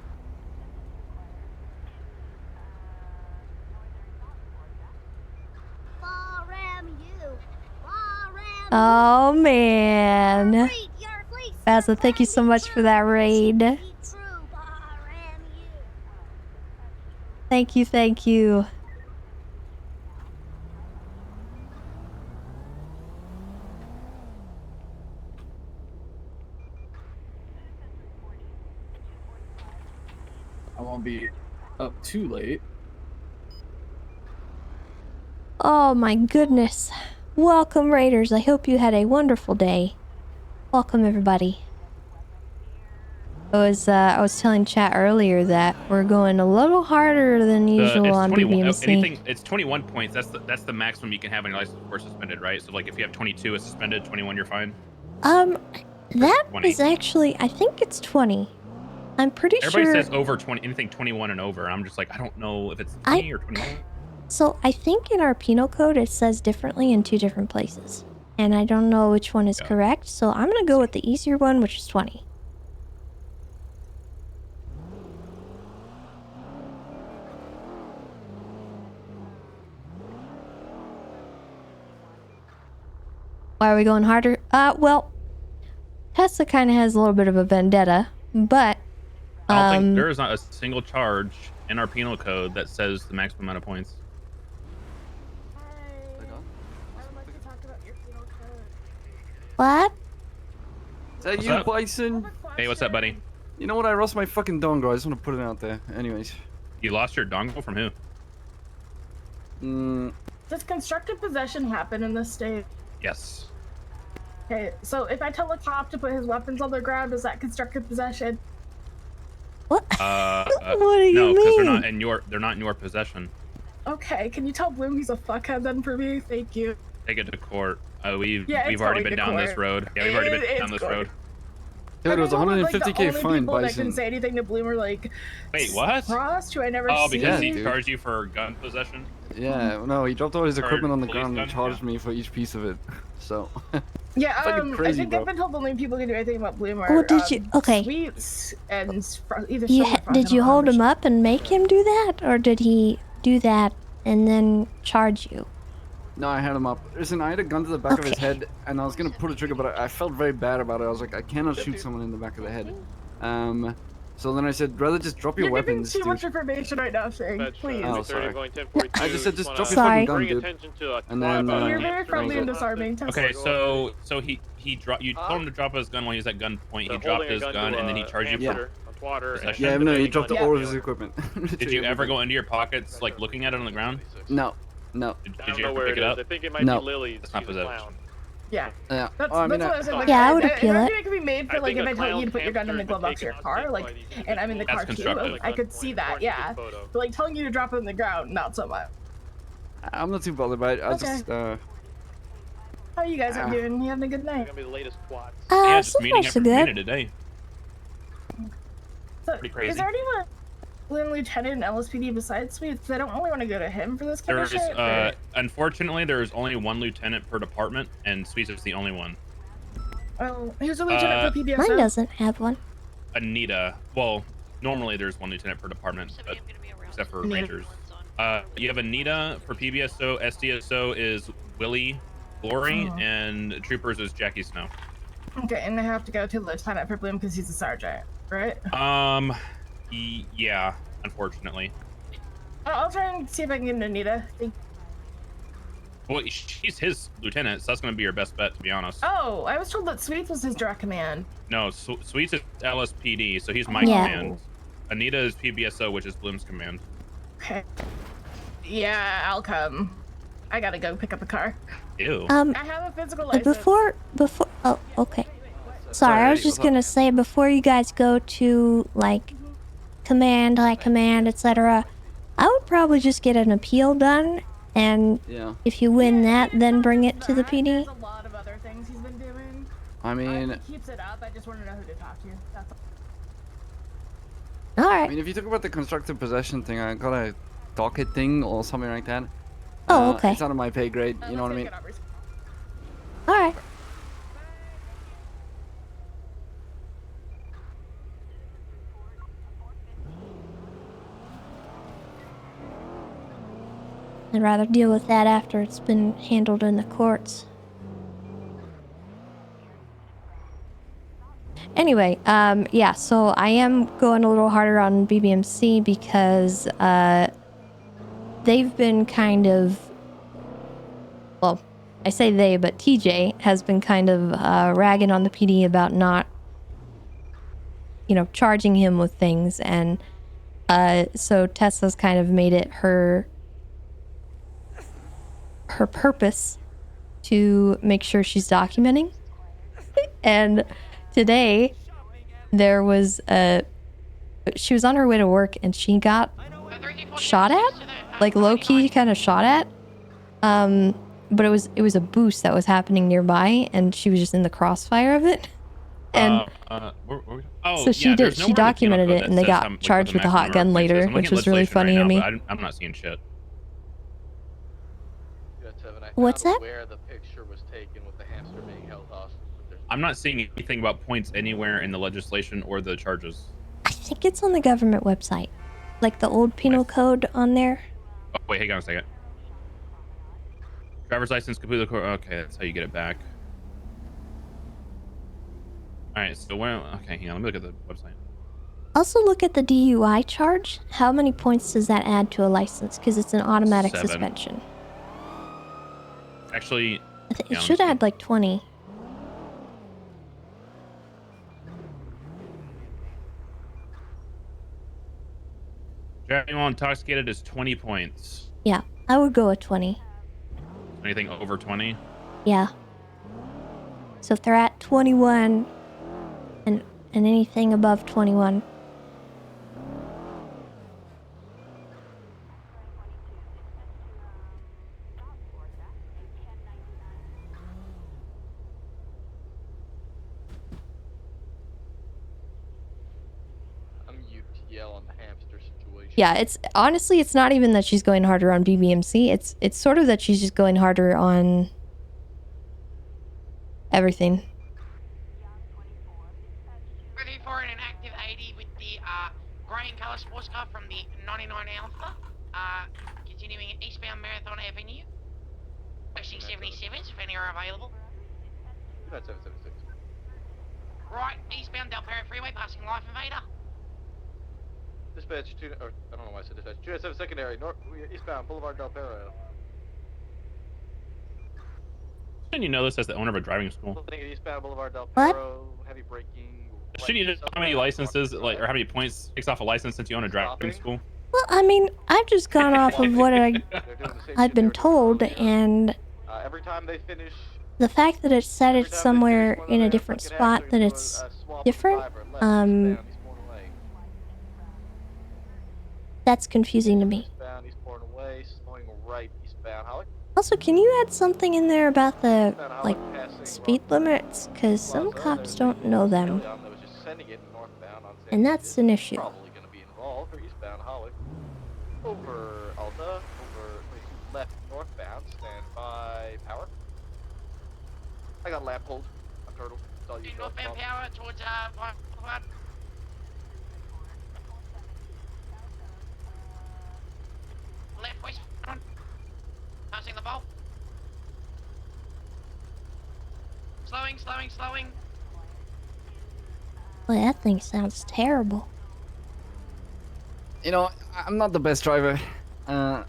Oh man. Basil, thank you so much for that raid. Thank you, thank you. I won't be up too late. Oh my goodness. Welcome, Raiders. I hope you had a wonderful day. Welcome, everybody. I was telling chat earlier that we're going a little harder than usual on BBMC. Anything, it's 21 points. That's the maximum you can have on your license before suspended, right? So like if you have 22 is suspended, 21 you're fine. That 20. is actually, I think it's 20. I'm pretty Everybody sure. says over 20, anything 21 and over. I'm just like, I don't know if it's 20 or 21. So I think in our penal code it says differently in 2 different places. And I don't know which one is correct, so I'm gonna go with the easier one, which is 20. Why are we going harder? Well, Tessa kind of has a little bit of a vendetta, but I don't think there is not a single charge in our penal code that says the maximum amount of points. What? Is that What's you, up? Bison? Hey, what's up, buddy? You know what? I lost my fucking dongle. I just want to put it out there. Anyways. You lost your dongle from who? Does constructive possession happen in this state? Yes. Okay, so if I tell a cop to put his weapons on the ground, is that constructive possession? What? What do you no, because mean? they're not in your possession. Okay, can you tell Bloom he's a fuckhead then for me? Thank you. Take it to court. We've Yeah, it's already going been to down this court. road. Yeah, we've already been It's down this going- road. Dude, it was Are they, like, 150k the only fine, people that Bison. can say anything to Bloom are like Wait, what? Frost, who I never Oh, see. because he charged you for gun possession? Yeah, no, he dropped all his Or equipment on the police ground gun, and charged me for each piece of it. So. Yeah, fucking I crazy, think bro. I've been told the only people who can do anything about Bloom are Well, did you- okay. Sweets and either You Silver Frost, did I you don't know, hold but him up and make him do that, or did he do that and then charge you? No, I had him up. Listen, I had a gun to the back of his head, and I was gonna pull the trigger, but I felt very bad about it. I was like, I cannot shoot someone in the back of the head. So then I said, rather just drop your You're giving weapons, too dude. much information right now, Shane. Please. Oh, sorry. I just said, just drop your Sorry. fucking gun, dude. And then, You're very friendly and disarming. Tessa. Okay, so he dropped. You told him to drop his gun when he was at gunpoint. He dropped his gun and then he charged you for possession. Yeah, no, he dropped all of his equipment. Did you ever go into your pockets, like looking at it on the ground? No, no. Did you ever pick it up? I think it might No. be Lily's. That's not She's a possession. clown. Yeah. Yeah. That's, Oh, I mean, that's what I was saying. Like, Yeah, I would an appeal it. argument could be made for I like think if a I tell you clown to put your gun in the hamster glove has box of your been car, taken like, off site. and I'm in the That's car too, constructive. I could see that, yeah. But like telling you to drop it on the ground, not so much. I'm not too bothered by it. I Okay. just, How you guys are doing? You having a good night? Gonna be the latest quads. Yeah, So just meeting far so every good. minute today. So, Pretty crazy. is there anyone, Lieutenant in LSPD besides Sweets? 'Cause I don't really want to go to him for this kind of There's shit. unfortunately there's only one lieutenant per department, and Sweets is the only one. Well, who's a lieutenant for PBSO? Mine doesn't have one. Anita. Well, normally there's one lieutenant per department, but except for Anita. rangers. You have Anita for PBSO. SDSO is Willie Glory, Oh. and Troopers is Jackie Snow. Okay, and I have to go to Lieutenant for Bloom because he's a sergeant, right? Yeah. unfortunately. I'll try and see if I can get Anita. Well, she's his lieutenant, so that's going to be your best bet, to be honest. Oh, I was told that Sweets was his direct command. No, Sweets is LSPD, so he's my Yeah. command. Anita is PBSO, which is Bloom's command. Okay. Yeah, I'll come. I gotta go pick up a car. Ew. I have a physical license. Before, oh, okay. Sorry, I was just gonna say, before you guys go to, like, command, high command, etc., I would probably just get an appeal done, and if you win that, then bring it to the PD. There's a lot of other things he's been doing. I mean, He keeps it up. I just want to know who to talk to. That's all. I mean, if you talk about the constructive possession thing, I got a docket thing or something like that. Oh, okay. It's out of my pay grade, you know what I mean? Alright. I'd rather deal with that after it's been handled in the courts. Anyway, yeah, so I am going a little harder on BBMC because, they've been kind of, well, I say they, but TJ has been kind of, ragging on the PD about not, you know, charging him with things, and, so Tessa's kind of made it her purpose to make sure she's documenting. And today there was she was on her way to work and she got shot at, like low-key kind of shot at, but it was a boost that was happening nearby and she was just in the crossfire of it, and so she documented it, and they got charged with a hot gun later, which was really funny to me. I'm not seeing shit. What's that? Where the picture was taken with the hamster being held hostage. I'm not seeing anything about points anywhere in the legislation or the charges. I think it's on the government website, like the old penal code on there. Oh, wait, hang on a second. Driver's license, completely. Okay, that's how you get it back. All right, so where? Okay, hang on. Let me look at the website. Also look at the DUI charge. How many points does that add to a license? Because it's an automatic 7. suspension. Actually, It should add like 20. Driving while intoxicated is 20 points. Yeah, I would go with 20. Anything over 20? Yeah. So if they're at 21 and anything above 21. I'm UTL on the hamster situation. Yeah, it's honestly, it's not even that she's going harder on BBMC. It's sort of that she's just going harder on everything. Ready for an active 80 with the grey and colour sports car from the 99 Alpha. Continuing at eastbound Marathon Avenue. 677s if any are available. 776. Right, eastbound Del Perro Freeway passing Life Invader. Dispatch 2, or I don't know why I said dispatch. 207 secondary, eastbound Boulevard Del Perro. Shouldn't you know this as the owner of a driving school? Eastbound Boulevard Del What? Perro, heavy braking. Shouldn't you know how many licenses, like, or how many points takes off a license since you own a driving school? Well, I mean, I've just gone off of what I've been told, and Every time they finish, the fact that it said it's somewhere in a different spot, that it's different, that's confusing to me. eastbound, eastbound away, slowing right, eastbound Hollick. Also, can you add something in there about the, like, speed limits? Because some cops don't know them. And that's an issue. Probably going to be involved for eastbound Hollick. Over Alta, over left northbound, stand by power. I got lap hold. I'm turtle. It's all you. Northbound power towards Boulevard. Left west front. Passing the bolt. Slowing. Boy, that thing sounds terrible. You know, I'm not the best driver. We are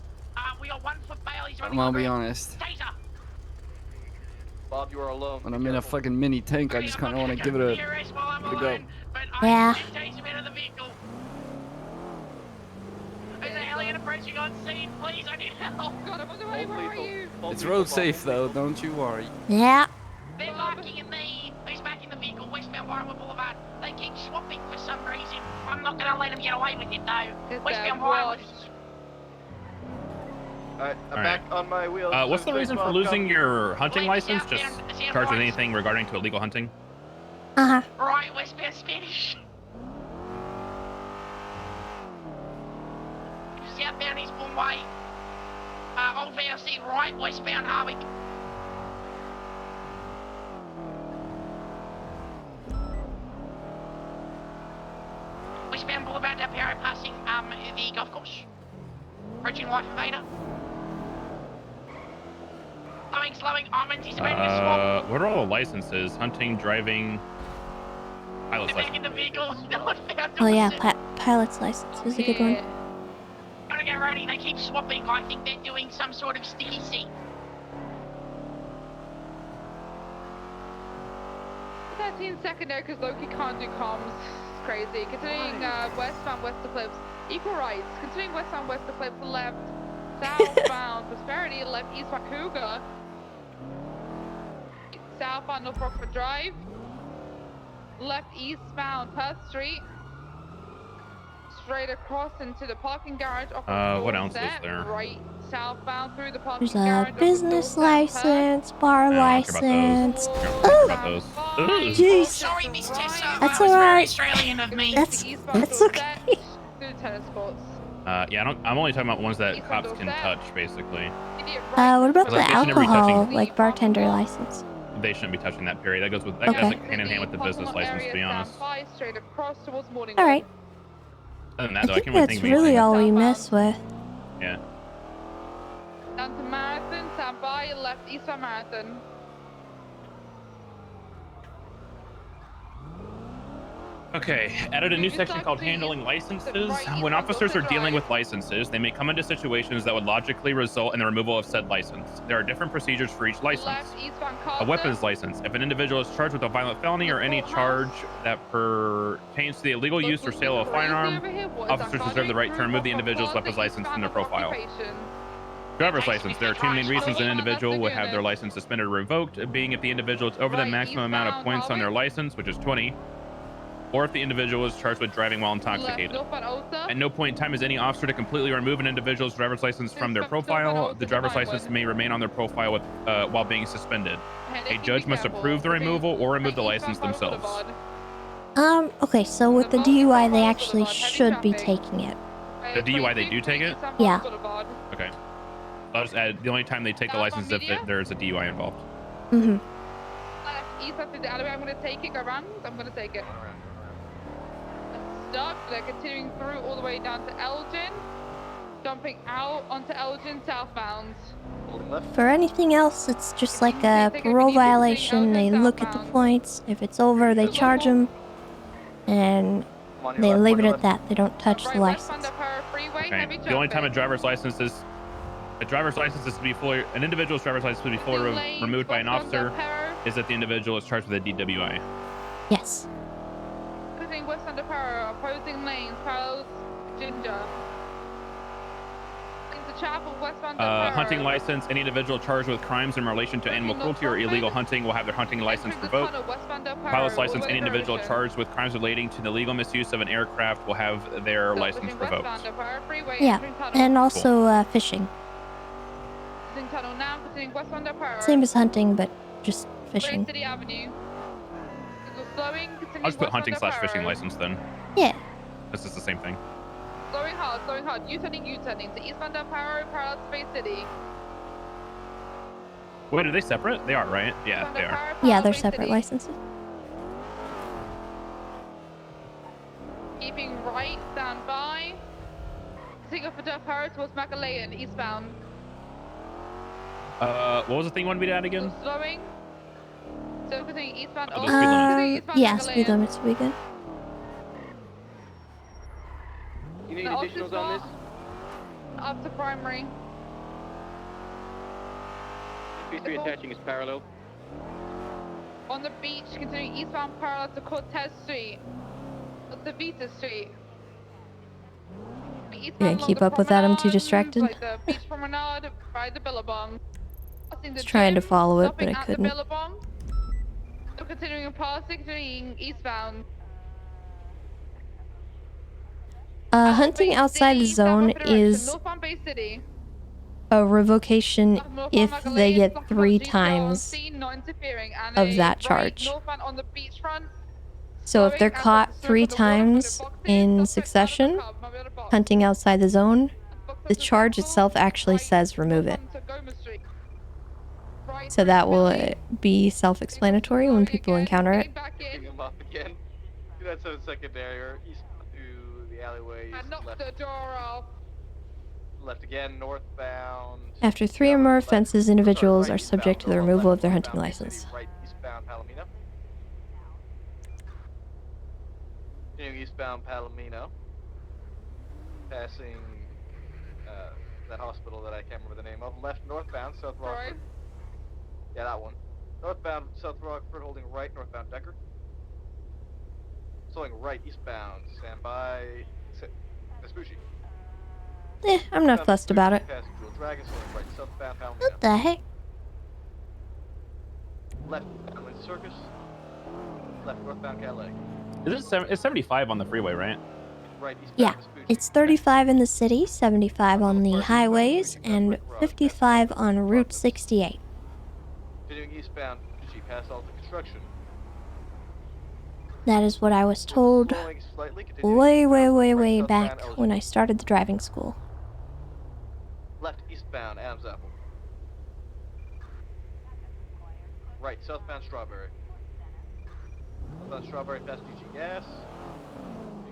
1 foot Bailey's I'm gonna be honest. Taser! Bob, you are alone. When I'm in a fucking mini tank, I just kind of want to give it a go. Yeah. Chase him out of the vehicle. Is the alien approaching on scene? Please, I need help. God, I'm on the way. Where are you? It's road safe though, don't you worry. Yeah. They're marking me. Who's back in the vehicle? Westbound Briarwood Boulevard. They keep swapping for some reason. I'm not gonna let them get away with it though. Westbound Briarwood. Alright, I'm Alright. back on my wheels. What's the reason for Bob, losing go. your hunting license? Just charged with anything regarding to illegal hunting? Uh-huh. Right, westbound Spanish. Southbound Eastbourne Way. Old VLC right, westbound Harwick. Westbound Boulevard Del Perro passing the golf course. Approaching Life Invader. Slowing, I'm anticipating a swap. What are all the licenses? Hunting, driving, pilot's Back in license. the vehicle. No one found Oh yeah, pilot's license is a good one. Gotta get ready, they keep swapping. I think they're doing some sort of sticky seat. 13 secondary because Loki can't do comms. It's crazy. Continuing westbound West of Cliffs. Equal rights. Continuing westbound West of Cliffs left. Southbound Prosperity left eastbound Cougar. Southbound North Rockford Drive. Left eastbound Perth Street. Straight across into the parking garage off of What else is Dorset. there? Right southbound through the parking There's garage a off of business Dorset, license, bar I don't care about license. those. I don't care about those. Ugh. Jeez. Sorry, Miss Tessa. That's that was very alright. Australian of me. That's okay. Through tennis courts. Yeah, I'm only talking about ones that cops can touch, basically. What about the Like, they should never be alcohol, touching- like bartender license? They shouldn't be touching that period. That goes with that Okay. goes hand in hand with the business license, to be honest. Straight across towards morning. All right. Other than that, I though, I think can't really that's think of really anything. all we mess with. Yeah. Down to Marathon, stand by, left eastbound Marathon. Okay, added a new section called handling licenses. When officers are dealing with licenses, they may come into situations that would logically result in the removal of said license. There are different procedures for each license. Left eastbound A Carter. weapons license. If an individual is charged with a violent felony or any charge that pertains to the illegal use or sale of a firearm, officers reserve the right to remove the individual's weapons license from their profile. Driver's license. There are two main reasons an individual would have their license suspended or revoked, being if the individual is over the maximum amount of points on their license, which is 20, or if the individual is charged with driving while intoxicated. At no point in time is any officer to completely remove an individual's driver's license from their profile. The driver's license may remain on their profile with, while being suspended. A judge must approve the removal or remove the license themselves. Okay, so with the DUI, they actually should be taking it. The DUI, they do take it? Yeah. Okay. I'll just add, the only time they take the license is if there's a DUI involved. Mm-hmm. Left east up to the alleyway. I'm gonna take it. Go around. I'm gonna take it. Stuck. They're continuing through all the way down to Elgin. Jumping out onto Elgin southbound. For anything else, it's just like a parole violation. They look at the points. If it's over, they charge them. And they leave it at that. They don't touch the license. Okay. The only time a driver's license is to be fully, an individual's driver's license to be fully removed by an officer is that the individual is charged with a DWI. Yes. Cruising west under Parrow, opposing lanes, parallels Ginger. Into Chapel, westbound Hunting license. Any individual charged with crimes in relation to animal cruelty or illegal hunting will have their hunting license revoked. Pilot's license. Any individual charged with crimes relating to the legal misuse of an aircraft will have their license revoked. Yeah, and also fishing. Tunnel now, continuing westbound Parrow. Same as hunting, but just fishing. City Avenue. Slowing, I'll just put hunting / fishing license then. Yeah. This is the same thing. Slowing hard. U-turning to eastbound Parrow, parallel to Space City. Wait, are they separate? They are, right? Yeah, they are. Yeah, they're separate licenses. Keeping right, stand by. Single for Del Parrow towards Macalayan, eastbound. What was the thing you wanted me to add again? Slowing. So continuing eastbound. Oh, the speed limit. Yeah, speed limits will be good. You need The additionals on this? Up to primary. SP3 attaching is parallel. On the beach, continuing eastbound parallel to Cortez Street. To Vita Street. You Eastbound gonna along keep the up with that? I'm too promenade, distracted. like the beach promenade by the Billabong. Passing the Was trying to gym, follow it, stopping but I at couldn't. the Billabong. Still continuing passing, continuing eastbound. Hunting outside the zone is Northbound Bay City. a revocation Northbound if they Magdalene, get blocking 3 GTR on times scene, not interfering, and of a that right charge. northbound on the beachfront. So if they're Slowing as caught the 3 smoke on the water, times in succession, hunting outside the zone, the charge itself actually says remove it. So that will be self-explanatory when people encounter it. Picking him up again. Do that 7-second barrier. East to the alleyway. And knock Left. the door off. Left again. Northbound. After 3 or more offenses, individuals are subject to the removal of their hunting license. Right eastbound Palomino. Continuing eastbound Palomino. Passing that hospital that I can't remember the name of. Left northbound South Rockford. Yeah, that one. Northbound South Rockford holding right northbound Decker. Slowing right eastbound. Stand by Vespucci. I'm not fussed about it. Passing Jewel Dragon, slowing right southbound Palomino. What the heck? Left Lynn Circus. Left northbound Calais. It's 75 on the freeway, right? Right eastbound Yeah, Vespucci. it's 35 in the city, 75 on the highways, and 55 on Route 68. Continuing eastbound Vespucci, past Alta Construction. That is what I was told Slowing slightly, continuing way, way, eastbound, way, right way southbound back Elgin. when I started the driving school. Left eastbound Adams Apple. Right southbound Strawberry. Southbound Strawberry past DG Gas.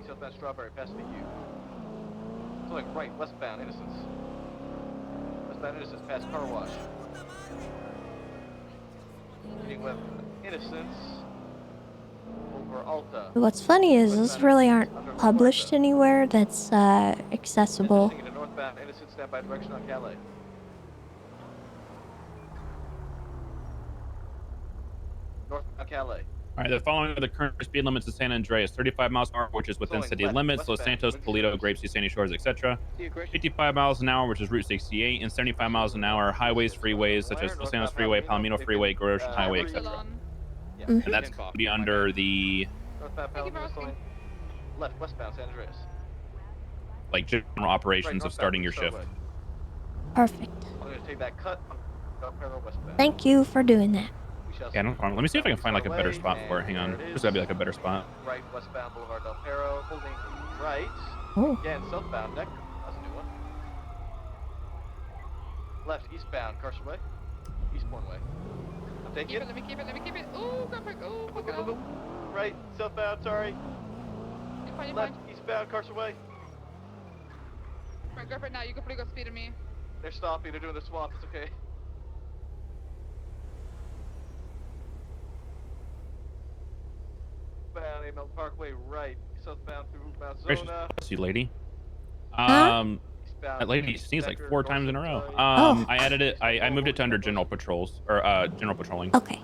Southbound Strawberry past VU. Slowing right westbound Innocence. Westbound Innocence past Car Wash. Getting west Innocence over Alta. What's funny is those really aren't published anywhere that's accessible. Into northbound Innocence standby direction on Calais. Northbound Calais. All right, the following are the current speed limits to San Andreas: 35 miles an hour, which is within Slowing city left, limits, Los westbound, Santos, Windsor Toledo, Service. Grapeseed, Sandy Shores, etc. See you, Chris. 55 miles an hour, which is Route 68, and 75 miles an hour highways, freeways, such as Los Santos Freeway, Palomino Freeway, Grove Ocean Highway, etc. And that's going to be under the Northbound Palomino slowing left westbound San Andreas. like general operations of starting your shift. Perfect. I'm going to take that cut on Del Perro westbound. Thank you for doing that. Yeah, no problem. Let me see if I can find like a better spot for it. Hang on. There's gotta be like a better spot. Right westbound Boulevard Del Perro, holding right. Oh. Again, southbound Decker. That's a new one. Left eastbound Carson Way. Eastbourne Way. I'm taking it. Let me keep it. Ooh, go quick. Ooh, fuck it up. Right, southbound, sorry. You're Left fine. eastbound Carson Way. Right, go for it now. You can pretty go speed of me. They're stopping, they're doing the swap, it's okay. Southbound Amel Parkway, right. Southbound through Mount Gracious Zona. bless you, lady. Eastbound That lady sneezed like Decker, 4 times in a row. Oh. I added it. I moved it to under general patrols or general patrolling. Okay.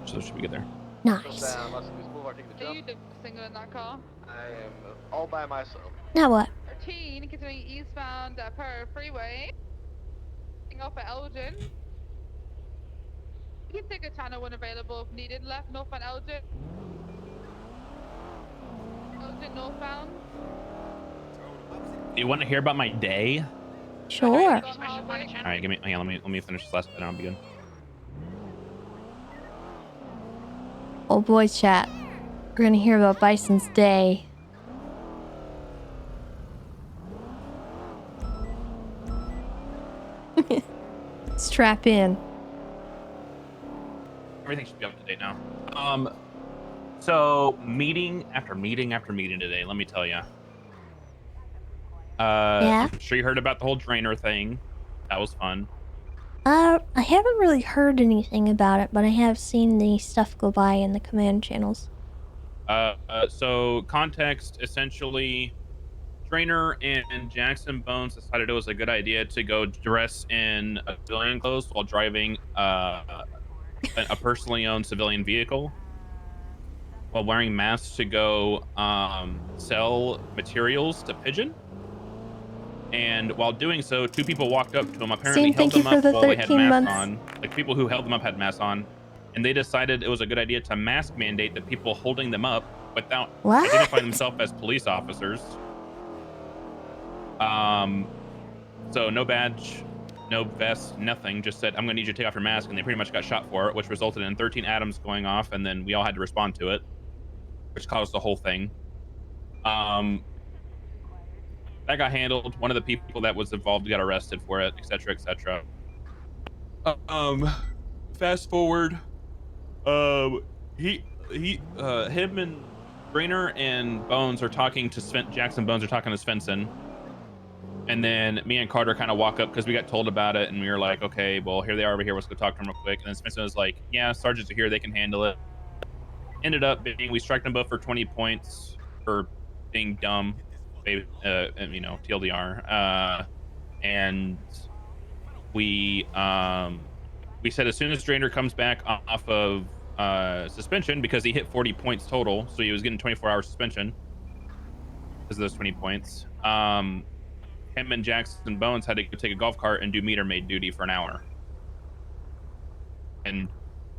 So it should be good there. Nice. Southbound Las Luis Boulevard, taking the Are you jump. the singer in that car? I am all by myself. Now what? 13, continuing eastbound Perro Freeway. Getting off at Elgin. You can take a channel when available if needed. Left northbound Elgin. Elgin northbound. You want to hear about my day? Sure. All right, give me. Hang on, let me finish this last bit, and I'll be good. Oh boy, chat. We're gonna hear about Bison's day. Strap in. Everything should be up to date now. So meeting after meeting after meeting today. Let me tell you. Yeah? I'm sure you heard about the whole drainer thing. That was fun. I haven't really heard anything about it, but I have seen the stuff go by in the command channels. So context, essentially, Trainer and Jackson Bones decided it was a good idea to go dress in civilian clothes while driving a personally owned civilian vehicle, while wearing masks to go sell materials to Pigeon. And while doing so, two people walked up to him, apparently Sam, held thank you them for up the while they had 13 masks months. on. Like, people who held them up had masks on. And they decided it was a good idea to mask mandate the people holding them up without What? identifying themselves as police officers. So no badge, no vest, nothing. Just said, I'm going to need you to take off your mask. And they pretty much got shot for it, which resulted in 13 atoms going off. And then we all had to respond to it, which caused the whole thing. That got handled. One of the people that was involved got arrested for it, etc., etc. Fast forward. Him and Grainer and Bones are talking to Jackson Bones are talking to Svensson. And then me and Carter kind of walk up because we got told about it, and we were like, okay, well, here they are over here. Let's go talk to them real quick. And then Svensson was like, yeah, sergeants are here. They can handle it. Ended up being, we strike them both for 20 points for being dumb. TLDR. And we said as soon as Drainer comes back off of suspension, because he hit 40 points total, so he was getting 24-hour suspension because of those 20 points. Him and Jackson Bones had to go take a golf cart and do meter maid duty for an hour. And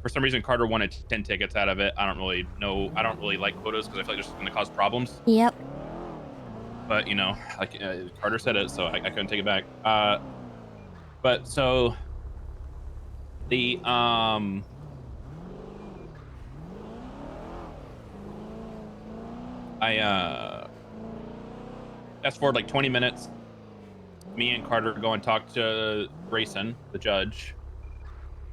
for some reason, Carter wanted 10 tickets out of it. I don't really know. I don't really like quotas because I feel like they're just going to cause problems. Yep. But, you know, like Carter said it, so I couldn't take it back. But so the fast forward like 20 minutes. Me and Carter go and talk to Grayson, the judge.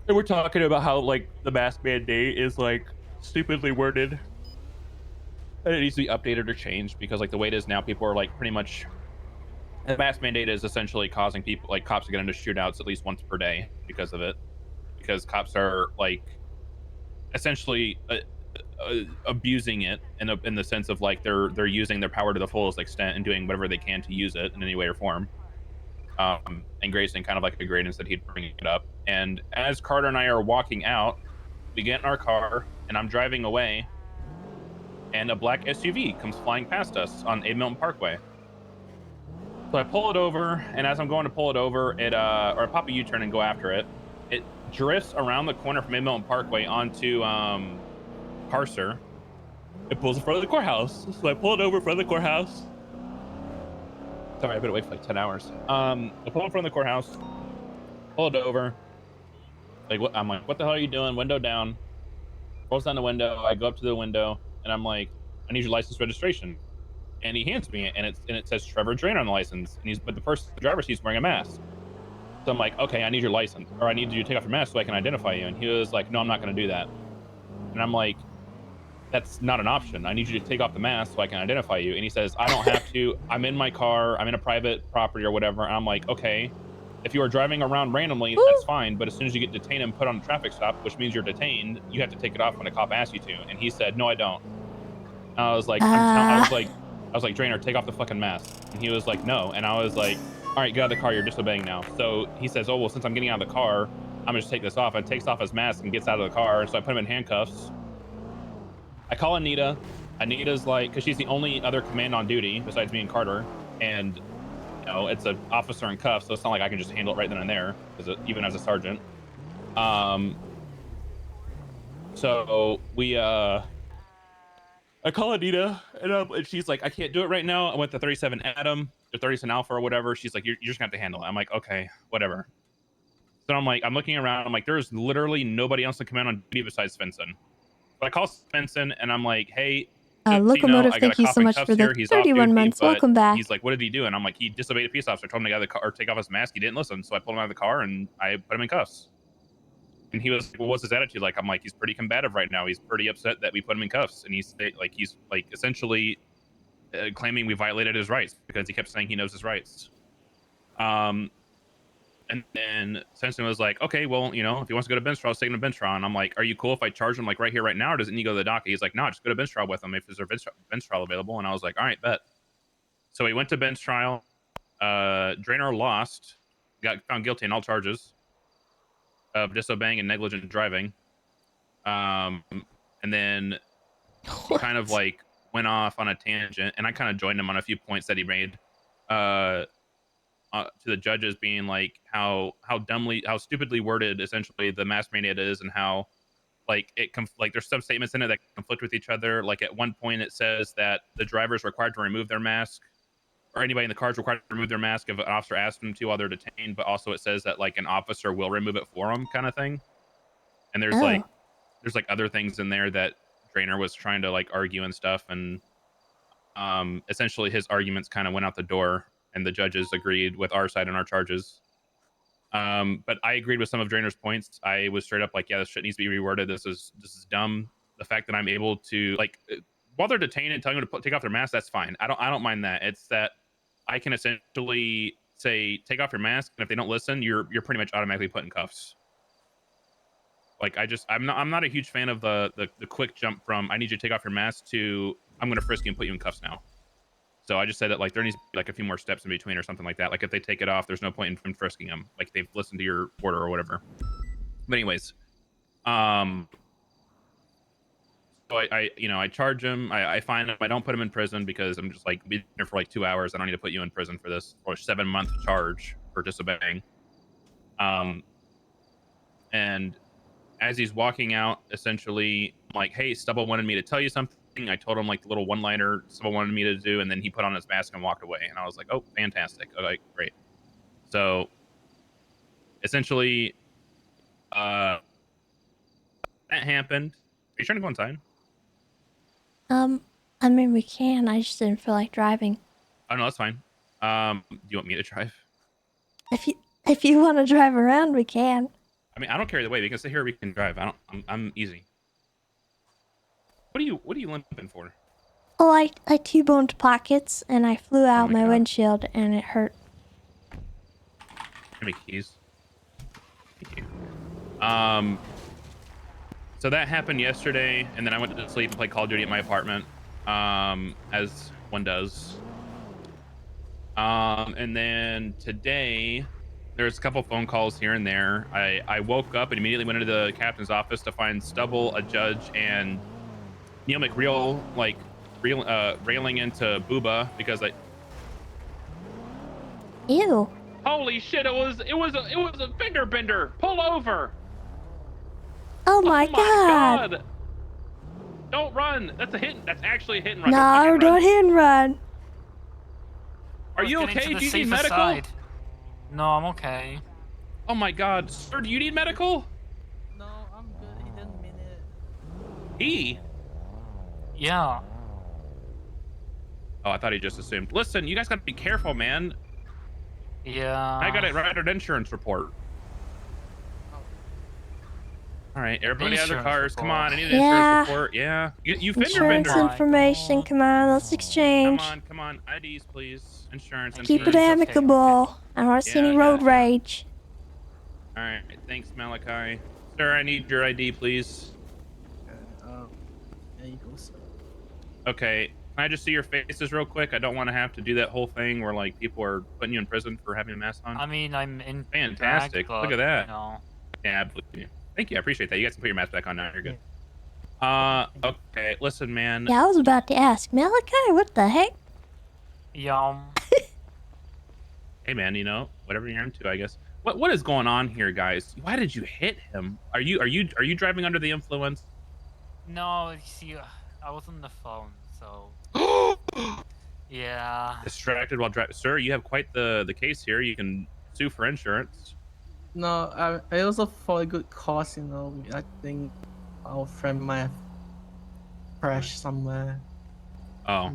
And we're talking about how like the mask mandate is like stupidly worded. And it needs to be updated or changed because like the way it is now, people are like pretty much, the mask mandate is essentially causing people, like cops to get into shootouts at least once per day because of it. Because cops are like essentially abusing it in the sense of like they're using their power to the fullest extent and doing whatever they can to use it in any way or form. And Grayson kind of like agreed and said he'd bring it up. And as Carter and I are walking out, we get in our car and I'm driving away, and a black SUV comes flying past us on A Milton Parkway. So I pull it over, and as I'm going to pull it over, or I pop a U-turn and go after it. It drifts around the corner from A Milton Parkway onto Carcer. It pulls in front of the courthouse. So I pull it over in front of the courthouse. Sorry, I've been away for like 10 hours. I pull in front of the courthouse, pull it over. Like, what? I'm like, what the hell are you doing? Window down. Rolls down the window. I go up to the window, and I'm like, I need your license registration. And he hands me it, and it says Trevor Drainer on the license. And but the driver seat's wearing a mask. So I'm like, okay, I need your license, or I need you to take off your mask so I can identify you. And he was like, no, I'm not going to do that. And I'm like, that's not an option. I need you to take off the mask so I can identify you. And he says, I don't have to. I'm in my car. I'm in a private property or whatever. And I'm like, okay, if you are driving around randomly, that's fine. But as soon as you get detained and put on a traffic stop, which means you're detained, you have to take it off when a cop asks you to. And he said, no, I don't. And I was like, I was like, Drainer, take off the fucking mask. And he was like, no. And I was like, all right, get out of the car. You're disobeying now. So he says, oh, well, since I'm getting out of the car, I'm gonna just take this off. And takes off his mask and gets out of the car. So I put him in handcuffs. I call Anita. Anita's like, because she's the only other command on duty besides me and Carter. And, you know, it's an officer in cuffs, so it's not like I can just handle it right then and there, even as a sergeant. So we, I call Anita, and she's like, I can't do it right now. I went to 37 Adam, or 37 Alpha or whatever. She's like, you're just gonna have to handle it. I'm like, okay, whatever. So I'm like, I'm looking around. I'm like, there's literally nobody else to command on duty besides Svensson. So I call Svensson, and I'm like, hey, Locomotive, I got thank you so much for the He's off 31 duty, months. but Welcome back. he's like, what did he do? And I'm like, he disobeyed a peace officer. Told him to get out of the car or take off his mask. He didn't listen. So I pulled him out of the car and I put him in cuffs. And he was like, well, what's his attitude like? I'm like, he's pretty combative right now. He's pretty upset that we put him in cuffs. And he's like essentially claiming we violated his rights because he kept saying he knows his rights. And then Svensson was like, okay, well, you know, if he wants to go to bench trial, let's take him to bench trial. And I'm like, are you cool if I charge him like right here, right now, or doesn't he go to the docket? He's like, no, just go to bench trial with him if there's a bench trial available. And I was like, all right, bet. So he went to bench trial. Drainer lost, got found guilty on all charges of disobeying and negligent driving. And then he kind of like went off on a tangent, and I kind of joined him on a few points that he made to the judges, being like how stupidly worded essentially the mask mandate is, and how like like there's some statements in it that conflict with each other. Like at one point it says that the driver is required to remove their mask, or anybody in the car is required to remove their mask if an officer asks them to while they're detained, but also it says that like an officer will remove it for them, kind of thing. And there's like other things in there that Drainer was trying to like argue and stuff, and essentially his arguments kind of went out the door, and the judges agreed with our side on our charges. But I agreed with some of Drainer's points. I was straight up like, yeah, this shit needs to be reworded. This is dumb. The fact that I'm able to like while they're detained and telling them to take off their mask, that's fine. I don't mind that. It's that I can essentially say take off your mask, and if they don't listen, you're pretty much automatically put in cuffs. Like I'm not a huge fan of the quick jump from I need you to take off your mask to I'm gonna frisk you and put you in cuffs now. So I just said that like there needs to be like a few more steps in between or something like that. Like if they take it off, there's no point in frisking them. Like they've listened to your order or whatever. But anyways, so I charge him. I fine him. I don't put him in prison because I'm just like been here for like 2 hours. I don't need to put you in prison for this, or 7-month charge for disobeying. And as he's walking out, essentially, I'm like, hey, Stubble wanted me to tell you something. I told him like the little one-liner Stubble wanted me to do, and then he put on his mask and walked away. And I was like, oh, fantastic. Okay, great. So essentially, that happened. Are you trying to go inside? I mean, we can. I just didn't feel like driving. Oh no, that's fine. Do you want me to drive? If you want to drive around, we can. I mean, I don't care either way. We can sit here. We can drive. I'm easy. What are you limping for? Oh, I T-boned pockets and I flew out my windshield and it hurt. Give me keys. Thank you. So that happened yesterday, and then I went to sleep and played Call of Duty at my apartment, as one does. And then today, there's a couple phone calls here and there. I woke up and immediately went into the captain's office to find Stubble, a judge, and Neil McReal like railing into Booba because I. Ew. Holy shit! It was a fender bender. Pull over. Oh my god. Don't run. That's actually a hit and run. No, don't hit and run. Are you okay? Do you need medical? Side. No, I'm okay. Oh my god, sir, do you need medical? No, I'm good. He didn't mean it. He? Yeah. Oh, I thought he just assumed. Listen, you guys gotta be careful, man. Yeah. I gotta write an insurance report. All right, everybody out of their cars. Come on, I need an insurance report. Yeah. You fender Insurance bender. information, come on, let's exchange. Come on. IDs, please. Insurance. Keep it amicable. I don't see any road rage. All right, thanks, Malachi. Sir, I need your ID, please. There you go, sir. Okay, can I just see your faces real quick? I don't want to have to do that whole thing where like people are putting you in prison for having a mask on. I mean, I'm in. Fantastic. Drag, Look at that. You know. Yeah, absolutely. Thank you. I appreciate that. You guys can put your mask back on now. You're good. Okay. Listen, man. Yeah, I was about to ask Malachi, what the heck? Hey, man. You know, whatever you're into, I guess. What is going on here, guys? Why did you hit him? Are you driving under the influence? No, you see, I was on the phone, so. Yeah. Distracted while driving. Sir, you have quite the case here. You can sue for insurance. No, I also for a good cause, you know. I think our friend might have crashed somewhere. Oh.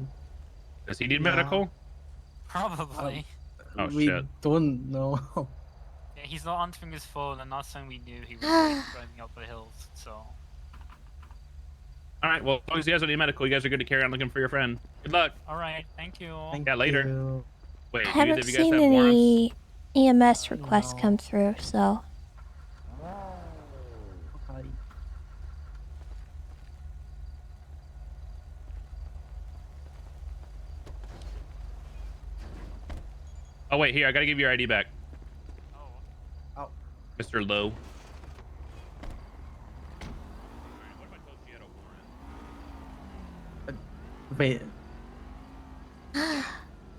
Does he need medical? Probably. Oh, we shit. don't know. Yeah, he's not answering his phone, and last time we knew he was like, driving up the hills, so. Alright, well, as long as you guys don't need medical, you guys are good to carry on looking for your friend. Good luck. Alright, thank you. Yeah, later. Wait, I haven't you guys seen have warrants? any EMS requests come through, so. Oh wait, here I gotta give you your ID back. Oh. Mr. Lowe. Wait. I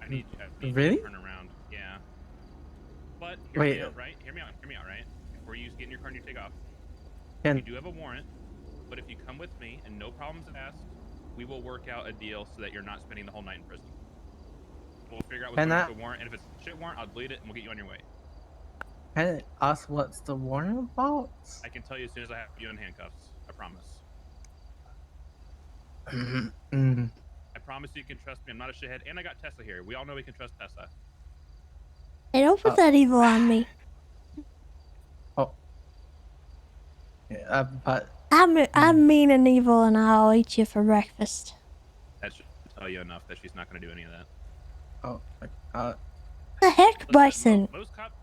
need you Really? to turn around. Yeah. But Wait. Hear me out, right? Hear me out, right? Before you get in your car and you take off. Can- You do have a warrant, but if you come with me and no problems asked, we will work out a deal so that you're not spending the whole night in prison. We'll figure out what's Can going I- on with the warrant, and if it's a shit warrant, I'll delete it and we'll get you on your way. Can I ask what's the warrant about? I can tell you as soon as I have you in handcuffs. I promise. I promise you can trust me. I'm not a shithead, and I got Tessa here. We all know we can trust Tessa. Hey, don't put that evil on me. But I'm mean and evil, and I'll eat you for breakfast. That should tell you enough that she's not going to do any of that. The heck, Bison? Most cops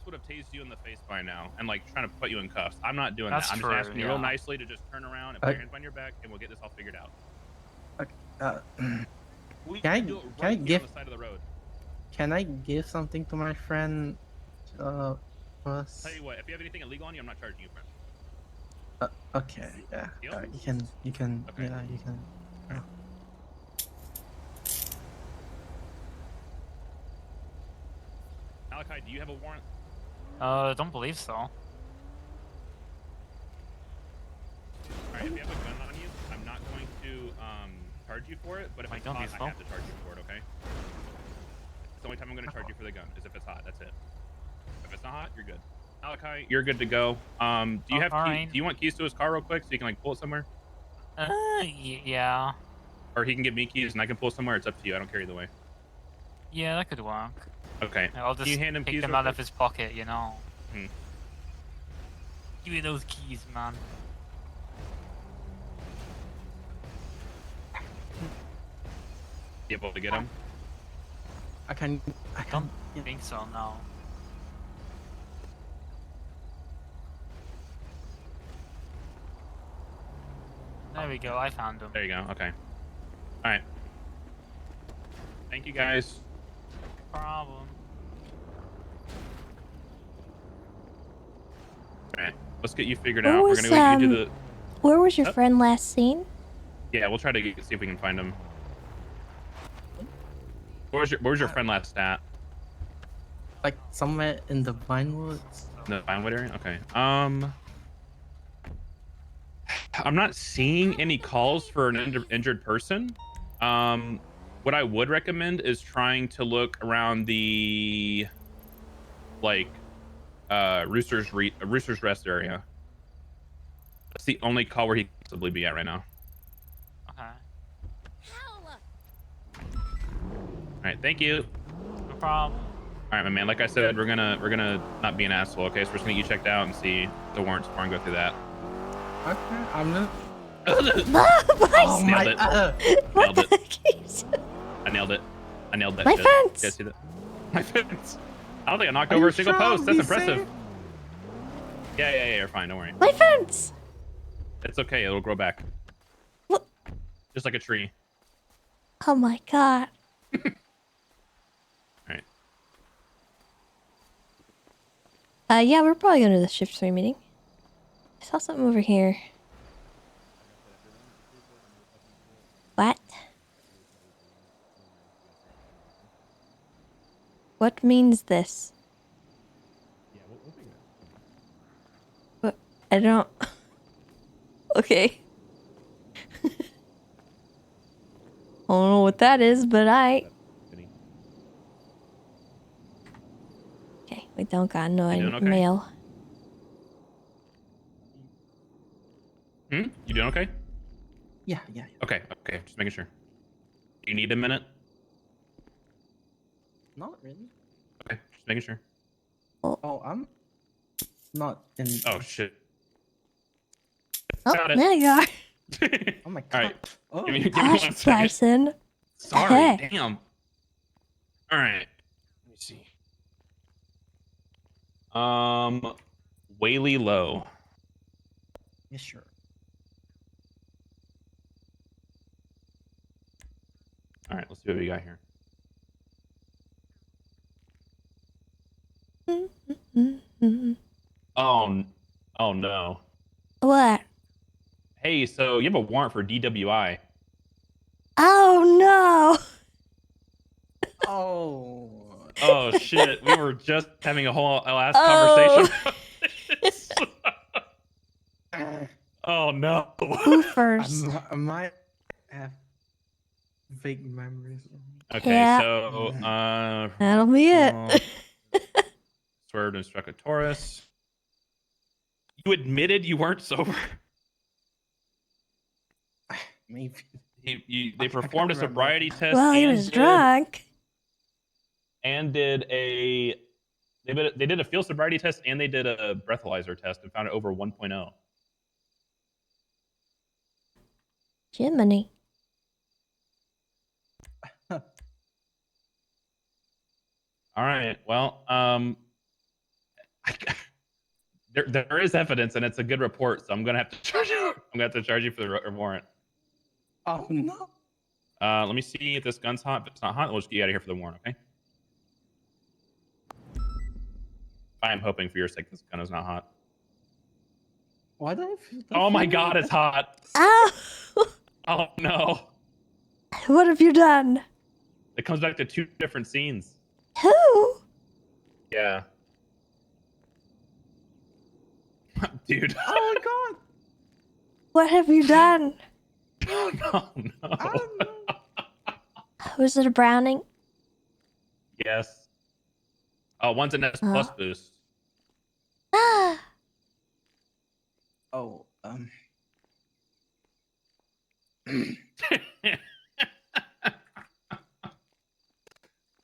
would have tased you in the face by now and like trying to put you in cuffs. I'm not doing That's that. I'm true, just asking you real yeah. nicely to just turn around and put your hands behind your back, and we'll get this all figured out. We Can I do it can I right here give on the side of the road. can I give something to my friend? First. Tell you what, if you have anything illegal on you, I'm not charging you, friend. Okay. Yeah. Deal? You can. Okay. Yeah. You can. Yeah. Malachi, do you have a warrant? Don't believe so. Alright, if you have a gun on you, I'm not going to charge you for it, but if it's don't hot, be I so. have to charge you for it, okay? It's the only time I'm going to charge you for the gun is if it's hot. That's it. If it's not hot, you're good. Malachi, you're good to go. Do you have alright. do you want keys to his car real quick so you can like pull it somewhere? Yeah. Or he can give me keys and I can pull somewhere. It's up to you. I don't care either way. Yeah, that could work. Okay. I'll just Can you hand him take keys them real out of quick? his pocket, you know. Hmm. Give me those keys, man. You able to get him? I can. Don't think so, no. There we go, I found him. There you go. Okay. All right. Thank you, guys. No problem. All right. Let's get you figured Where out. We're was, gonna go get you to the. Where was your Oh. friend last seen? Yeah, we'll try to see if we can find him. Where was your friend last at? Like somewhere in the Vinewoods. The Vinewood area? Okay. I'm not seeing any calls for an injured person. What I would recommend is trying to look around the like Rooster's Rest area. That's the only call where he could possibly be at right now. Okay. All right, thank you. No problem. All right, my man. Like I said, we're gonna not be an asshole. Okay, so we're just gonna get you checked out and see the warrants before and go through that. Okay, I'm gonna. Oh Nailed it. What Nailed the it. heck? I nailed it. I nailed that. My shit. fence! You guys see that? My fence. I don't think I knocked Are over you a single sure I'll post. That's be impressive. safe? Yeah, you're fine. Don't worry. My fence! It's okay. It'll grow back. What? Just like a tree. Oh my god. Alright. Yeah, we're probably going to the shift 3 meeting. I saw something over here. What? What means this? What? I don't... Okay. I don't know what that is, but Okay, we don't got no You doing okay? mail. You doing okay? Yeah. Okay. Just making sure. Do you need a minute? Not really. Okay, just making sure. Oh, I'm not in. Oh shit. Oh, Got it. there you are. Oh my god. All right. Oh. Give me 1 Gosh, second. Bryson. Sorry. Heck. Damn. All right. Let me see. Whaley Low. Yeah, sure. All right, let's see what we got here. Oh no. What? Hey, so you have a warrant for DWI. Oh no! Oh shit, we were just having a whole last Oh. conversation. Oh no. Who first? I might have vague memories. Okay, Yeah. so That'll be it. swerved and struck a Taurus. You admitted you weren't sober. Maybe. They performed a sobriety test. Well, he and was drunk. And did a they did a field sobriety test and they did a breathalyzer test and found it over 1.0. Jiminy. All right. Well, there is evidence and it's a good report, so I'm gonna have to charge you. I'm gonna have to charge you for the warrant. Oh no. Let me see if this gun's hot. If it's not hot, we'll just get you out of here for the warrant, okay? I am hoping for your sake this gun is not hot. Why do I feel Oh my god, it's hot. Ow! Oh no. What have you done? It comes back to 2 different scenes. Who? Yeah. Dude. Oh my god. What have you done? Oh no. Was it a Browning? Yes. Oh, one's an S plus boost. Ah. Oh,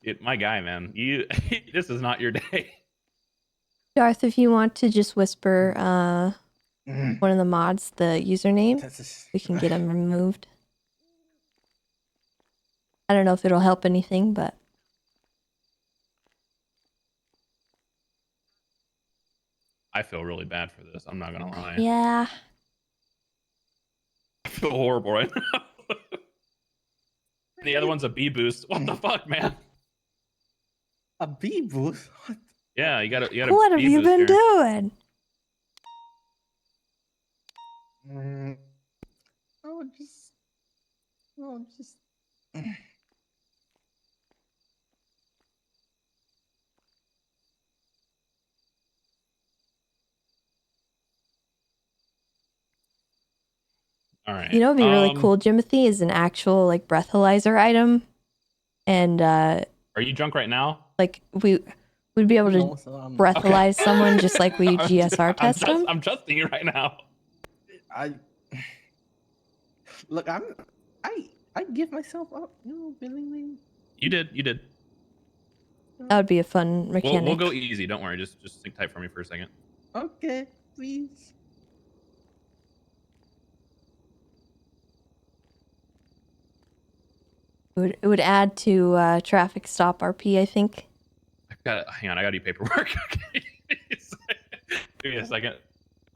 Dude, my guy, man. You this is not your day. Darth, if you want to just whisper one of the mods the username, we can get him removed. I don't know if it'll help anything, but I feel really bad for this. I'm not gonna lie. yeah. I feel horrible right now. The other one's a B boost. What the fuck, man? A B boost? What? Yeah, you gotta What have B you boost been here. doing? Just. All right. You know what'd be really cool, Jimothy, is an actual like breathalyzer item. And Are you drunk right now? like we'd be able to breathalyze someone just like we GSR test them. I'm trusting you right now. Look, I give myself up, willingly. You did. That would be a fun mechanic. We'll go easy. Don't worry. Just think tight for me for a second. Okay, please. It would add to traffic stop RP, I think. Hang on. I got to do paperwork. Okay. Give me a second.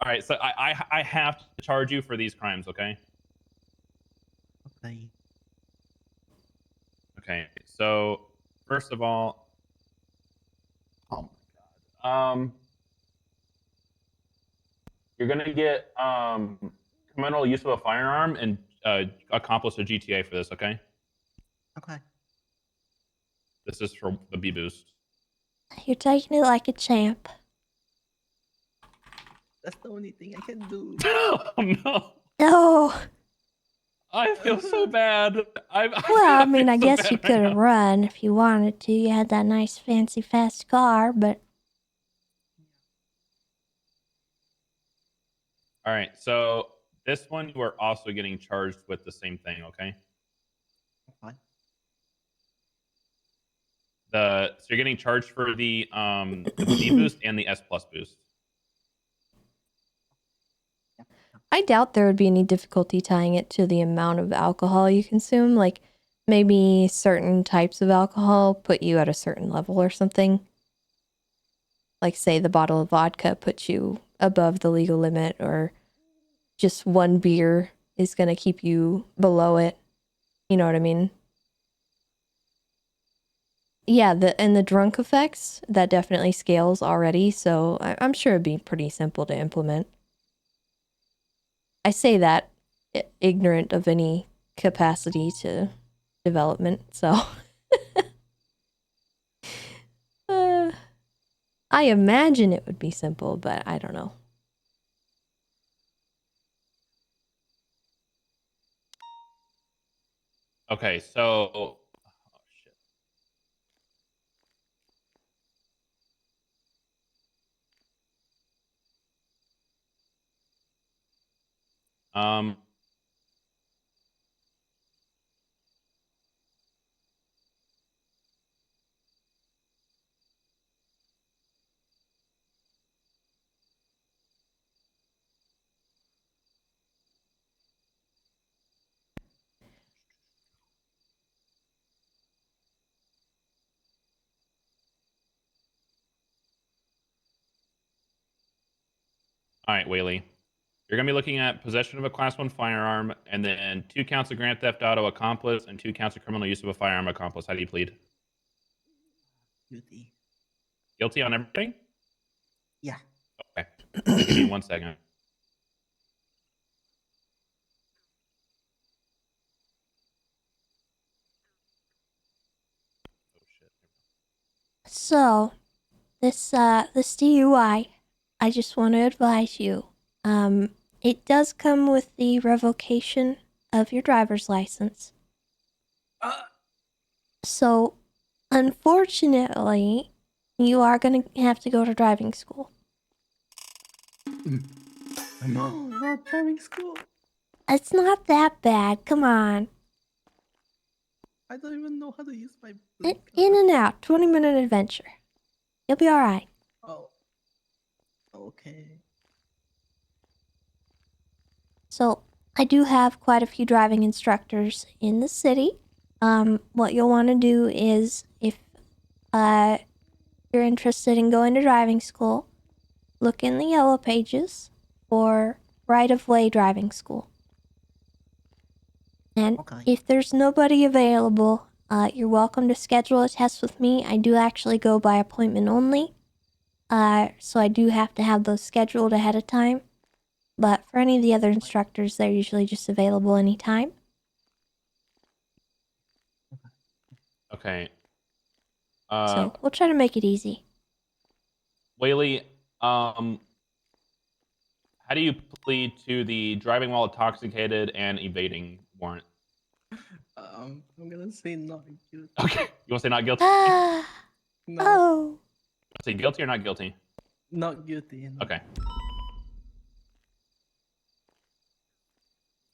All right. So I have to charge you for these crimes. Okay. Okay. Okay. So first of all, oh my god. You're gonna get criminal use of a firearm and accomplice a GTA for this. Okay. Okay. This is for the B boost. You're taking it like a champ. That's the only thing I can do. Oh no. No. I feel so bad. Well, I mean, I guess you could have run if you wanted to. You had that nice, fancy, fast car, but... All right, so this one you are also getting charged with the same thing, okay? Okay. So you're getting charged for the B boost and the S plus boost. I doubt there would be any difficulty tying it to the amount of alcohol you consume. Like, maybe certain types of alcohol put you at a certain level or something. Like, say the bottle of vodka puts you above the legal limit, or just one beer is going to keep you below it. You know what I mean? yeah, the drunk effects, that definitely scales already, so I'm sure it'd be pretty simple to implement. I say that ignorant of any capacity to development, so I imagine it would be simple, but I don't know. Okay, so oh, shit. All right, Whaley. You're going to be looking at possession of a Class 1 firearm, and then 2 counts of Grand Theft Auto accomplice, and 2 counts of criminal use of a firearm accomplice. How do you plead? Guilty. Guilty on everything? Yeah. Okay. Give me 1 second. So, this DUI, I just want to advise you, it does come with the revocation of your driver's license. So, unfortunately, you are going to have to go to driving school. I know. Not driving school. It's not that bad. Come on. I don't even know how to use my. In and out, 20-minute adventure. You'll be alright. Oh. Okay. So, I do have quite a few driving instructors in the city. What you'll want to do is, if you're interested in going to driving school, look in the yellow pages for right-of-way driving school. And if there's nobody available, you're welcome to schedule a test with me. I do actually go by appointment only. So I do have to have those scheduled ahead of time. But for any of the other instructors, they're usually just available anytime. Okay. So we'll try to make it easy. Whaley, how do you plead to the driving while intoxicated and evading warrant? I'm gonna say not guilty. Okay. You want to say not guilty? No. Oh. Say guilty or not guilty? Not guilty. No. Okay.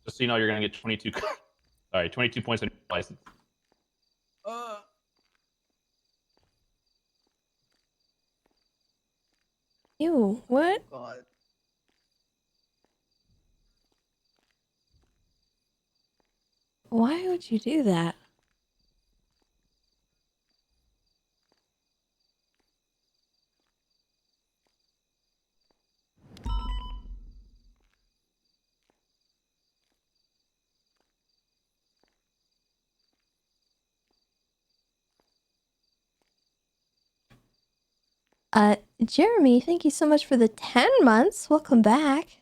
Just so you know, you're gonna get 22. Sorry, 22 points on your license. Ew, what? God. Why would you do that? Jeremy, thank you so much for the 10 months. Welcome back.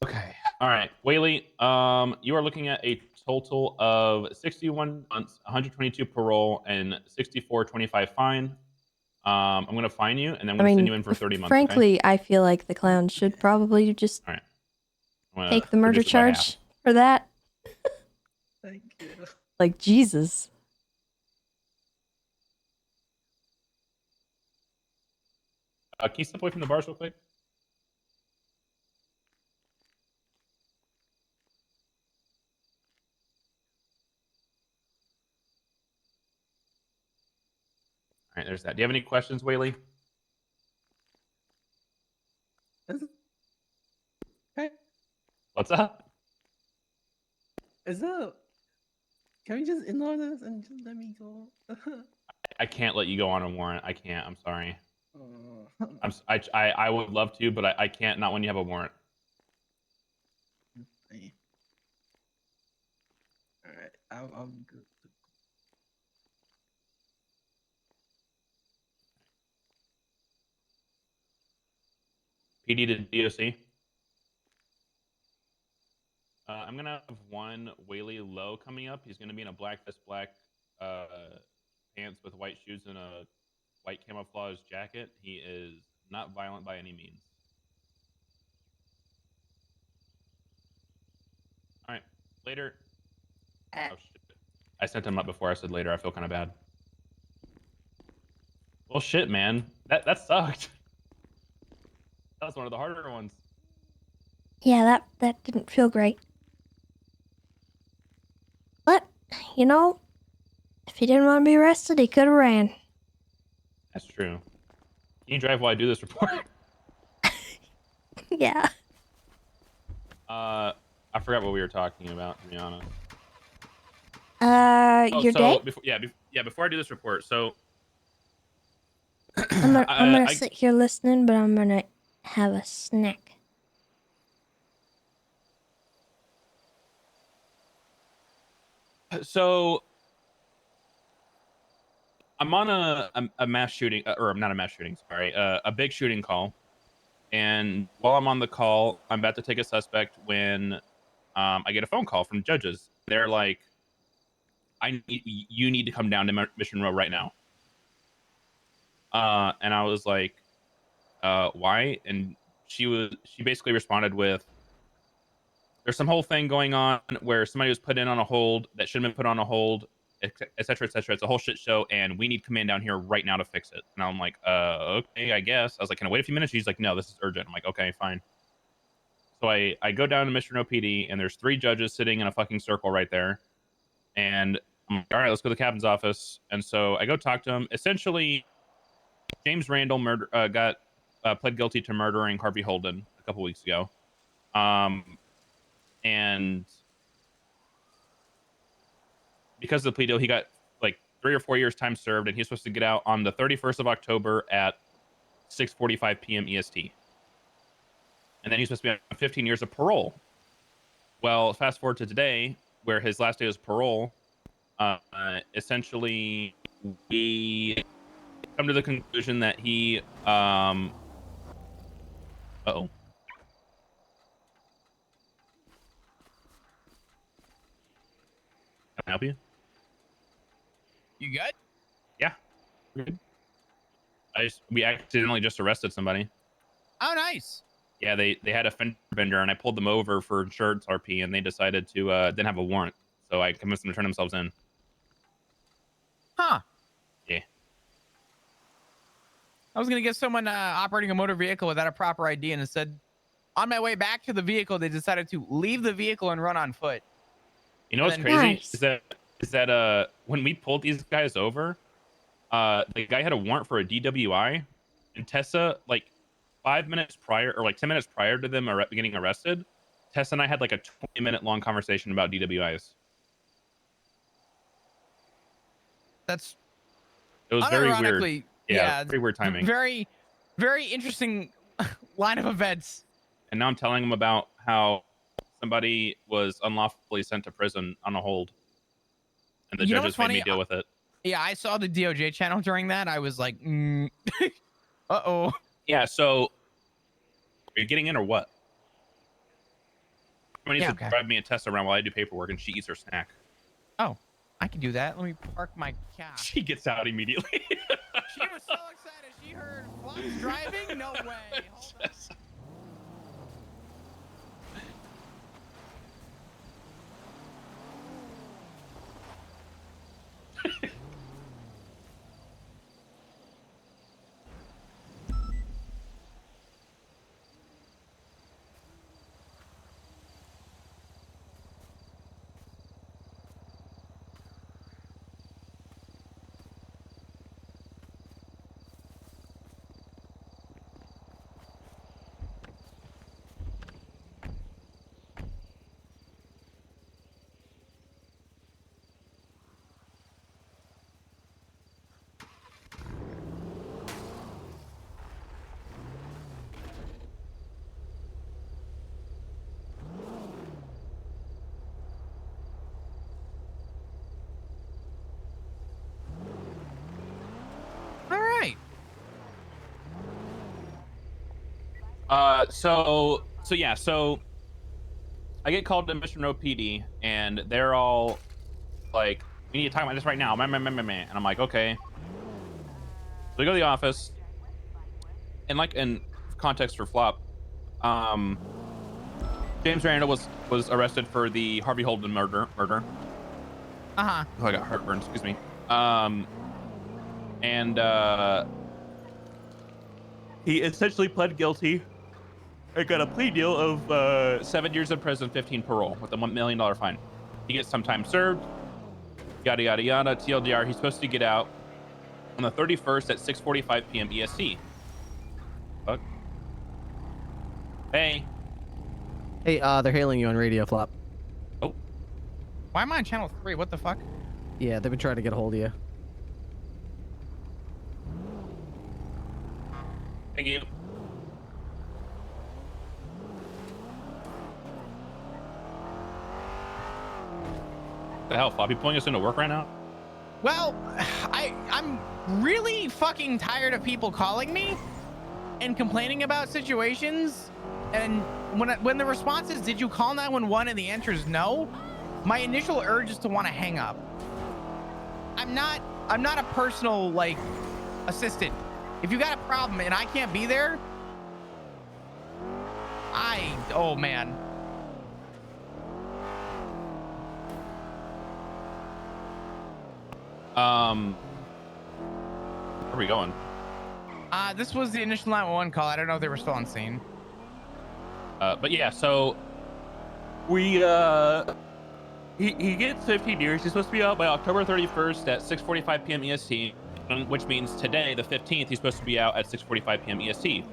Okay. All right, Whaley. You are looking at a total of 61 months, 122 parole, and 64.25 fine. I'm gonna fine you, and then I'm gonna send you in for 30 months. Frankly, Okay? I feel like the clown should probably just All right. take the murder reduce it by half. charge for that. Thank you. Like, Jesus. Can you step away from the bars real quick? All right, there's that. Do you have any questions, Whaley? Okay. What's up? Is that? Can we just ignore this and just let me go? I can't let you go on a warrant. I can't. I'm sorry. I would love to, but I can't. Not when you have a warrant. All right, I'll go. PD to DOC. I'm gonna have one Whaley Low coming up. He's gonna be in a black vest, black pants with white shoes and a white camouflage jacket. He is not violent by any means. All right, later. Oh shit! I sent him up before I said later. I feel kind of bad. Well, shit, man. That sucked. That was one of the harder ones. Yeah, that didn't feel great. But, you know, if he didn't want to be arrested, he could have ran. That's true. Can you drive while I do this report? Yeah. I forgot what we were talking about, to be honest. Your day? Before I do this report, so I'm gonna sit here listening, but I'm gonna have a snack. So I'm on a mass shooting, or not a mass shooting, sorry, a big shooting call. And while I'm on the call, I'm about to take a suspect when I get a phone call from judges. They're like, you need to come down to Mission Row right now. And I was like, why? And she basically responded with, there's some whole thing going on where somebody was put in on a hold that shouldn't have been put on a hold, et cetera, et cetera. It's a whole shit show, and we need command down here right now to fix it. And I'm like, okay, I guess. I was like, can I wait a few minutes? She's like, no, this is urgent. I'm like, okay, fine. So I go down to Mission Row PD, and there's 3 judges sitting in a fucking circle right there. And I'm like, all right, let's go to the captain's office. And so I go talk to him. Essentially, James Randall got pled guilty to murdering Harvey Holden a couple weeks ago. And because of the plea deal, he got like 3 or 4 years time served, and he's supposed to get out on the 31st of October at 6:45 p.m. EST. And then he's supposed to be on 15 years of parole. Well, fast forward to today, where his last day was parole. Essentially, we come to the conclusion that he uh-oh. Can I help you? You good? Yeah. Good. We accidentally just arrested somebody. Oh, nice. Yeah, they had a fender bender, and I pulled them over for insurance RP, and they decided to didn't have a warrant, so I convinced them to turn themselves in. Huh. Yeah. I was gonna get someone operating a motor vehicle without a proper ID, and instead, on my way back to the vehicle, they decided to leave the vehicle and run on foot. You know what's crazy is that when we pulled these guys over, the guy had a warrant for a DWI, and Tessa, like 5 minutes prior, or like 10 minutes prior to them getting arrested, Tessa and I had like a 20-minute long conversation about DWIs. That's It was very weird. unironically, Yeah, very weird timing. Very, very interesting line of events. And now I'm telling him about how somebody was unlawfully sent to prison on a hold, and the judges made me deal with it. Yeah, I saw the DOJ channel during that. I was like, uh-oh. Yeah, so are you getting in or what? Someone needs to drive me and Tessa around while I do paperwork, and she eats her snack. Oh, I can do that. Let me park my car. She gets out immediately. She was so excited. She heard Fox driving? No way. Hold on. So I get called to Mission Row PD, and they're all like, "We need to talk about this right now." And I'm like, "Okay." So we go to the office, and like in context for Flop, James Randall was arrested for the Harvey Holden murder. Uh-huh. Oh, I got heartburn. Excuse me. And he essentially pled guilty. I got a plea deal of 7 years in prison, 15 parole, with a $1 million fine. He gets some time served. Yada yada yada. TLDR. He's supposed to get out on the 31st at 6:45 p.m. EST. Fuck. Hey. Hey, they're hailing you on radio, Flop. Oh. Why am I on channel 3? What the fuck? Yeah, they've been trying to get a hold of you. Thank you. The hell, Flop? You pulling us into work right now? Well, I'm really fucking tired of people calling me and complaining about situations. And when the response is, "Did you call 911?" and the answer is no, my initial urge is to want to hang up. I'm not a personal like assistant. If you got a problem and I can't be there, oh man. Where are we going? This was the initial 911 call. I don't know if they were still on scene. But yeah, so we he gets 15 years. He's supposed to be out by October 31st at 6:45 p.m. EST, which means today, the 15th, he's supposed to be out at 6:45 p.m. EST.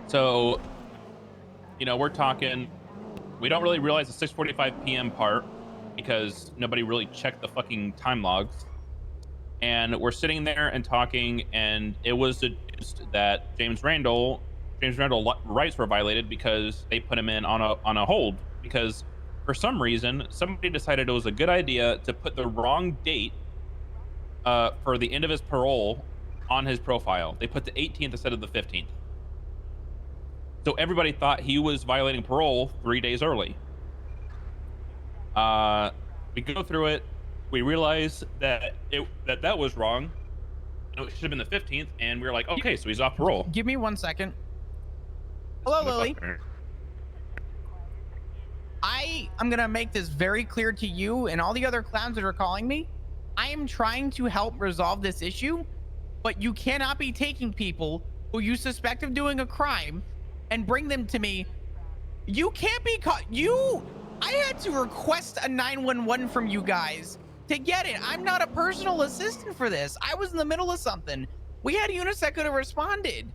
So, you know, we're talking. We don't really realize the 6:45 p.m. part because nobody really checked the fucking time logs. And we're sitting there and talking, and it was deduced that James Randall rights were violated because they put him in on a hold because for some reason somebody decided it was a good idea to put the wrong date for the end of his parole on his profile. They put the 18th instead of the 15th. So everybody thought he was violating parole 3 days early. We go through it. We realize that that was wrong. It should have been the 15th, and we were like, okay, so he's off parole. Give me 1 second. Hello, Lily. I'm gonna make this very clear to you and all the other clowns that are calling me. I am trying to help resolve this issue, but you cannot be taking people who you suspect of doing a crime and bring them to me. You can't be caught. I had to request a 911 from you guys to get it. I'm not a personal assistant for this. I was in the middle of something. We had units that could have responded.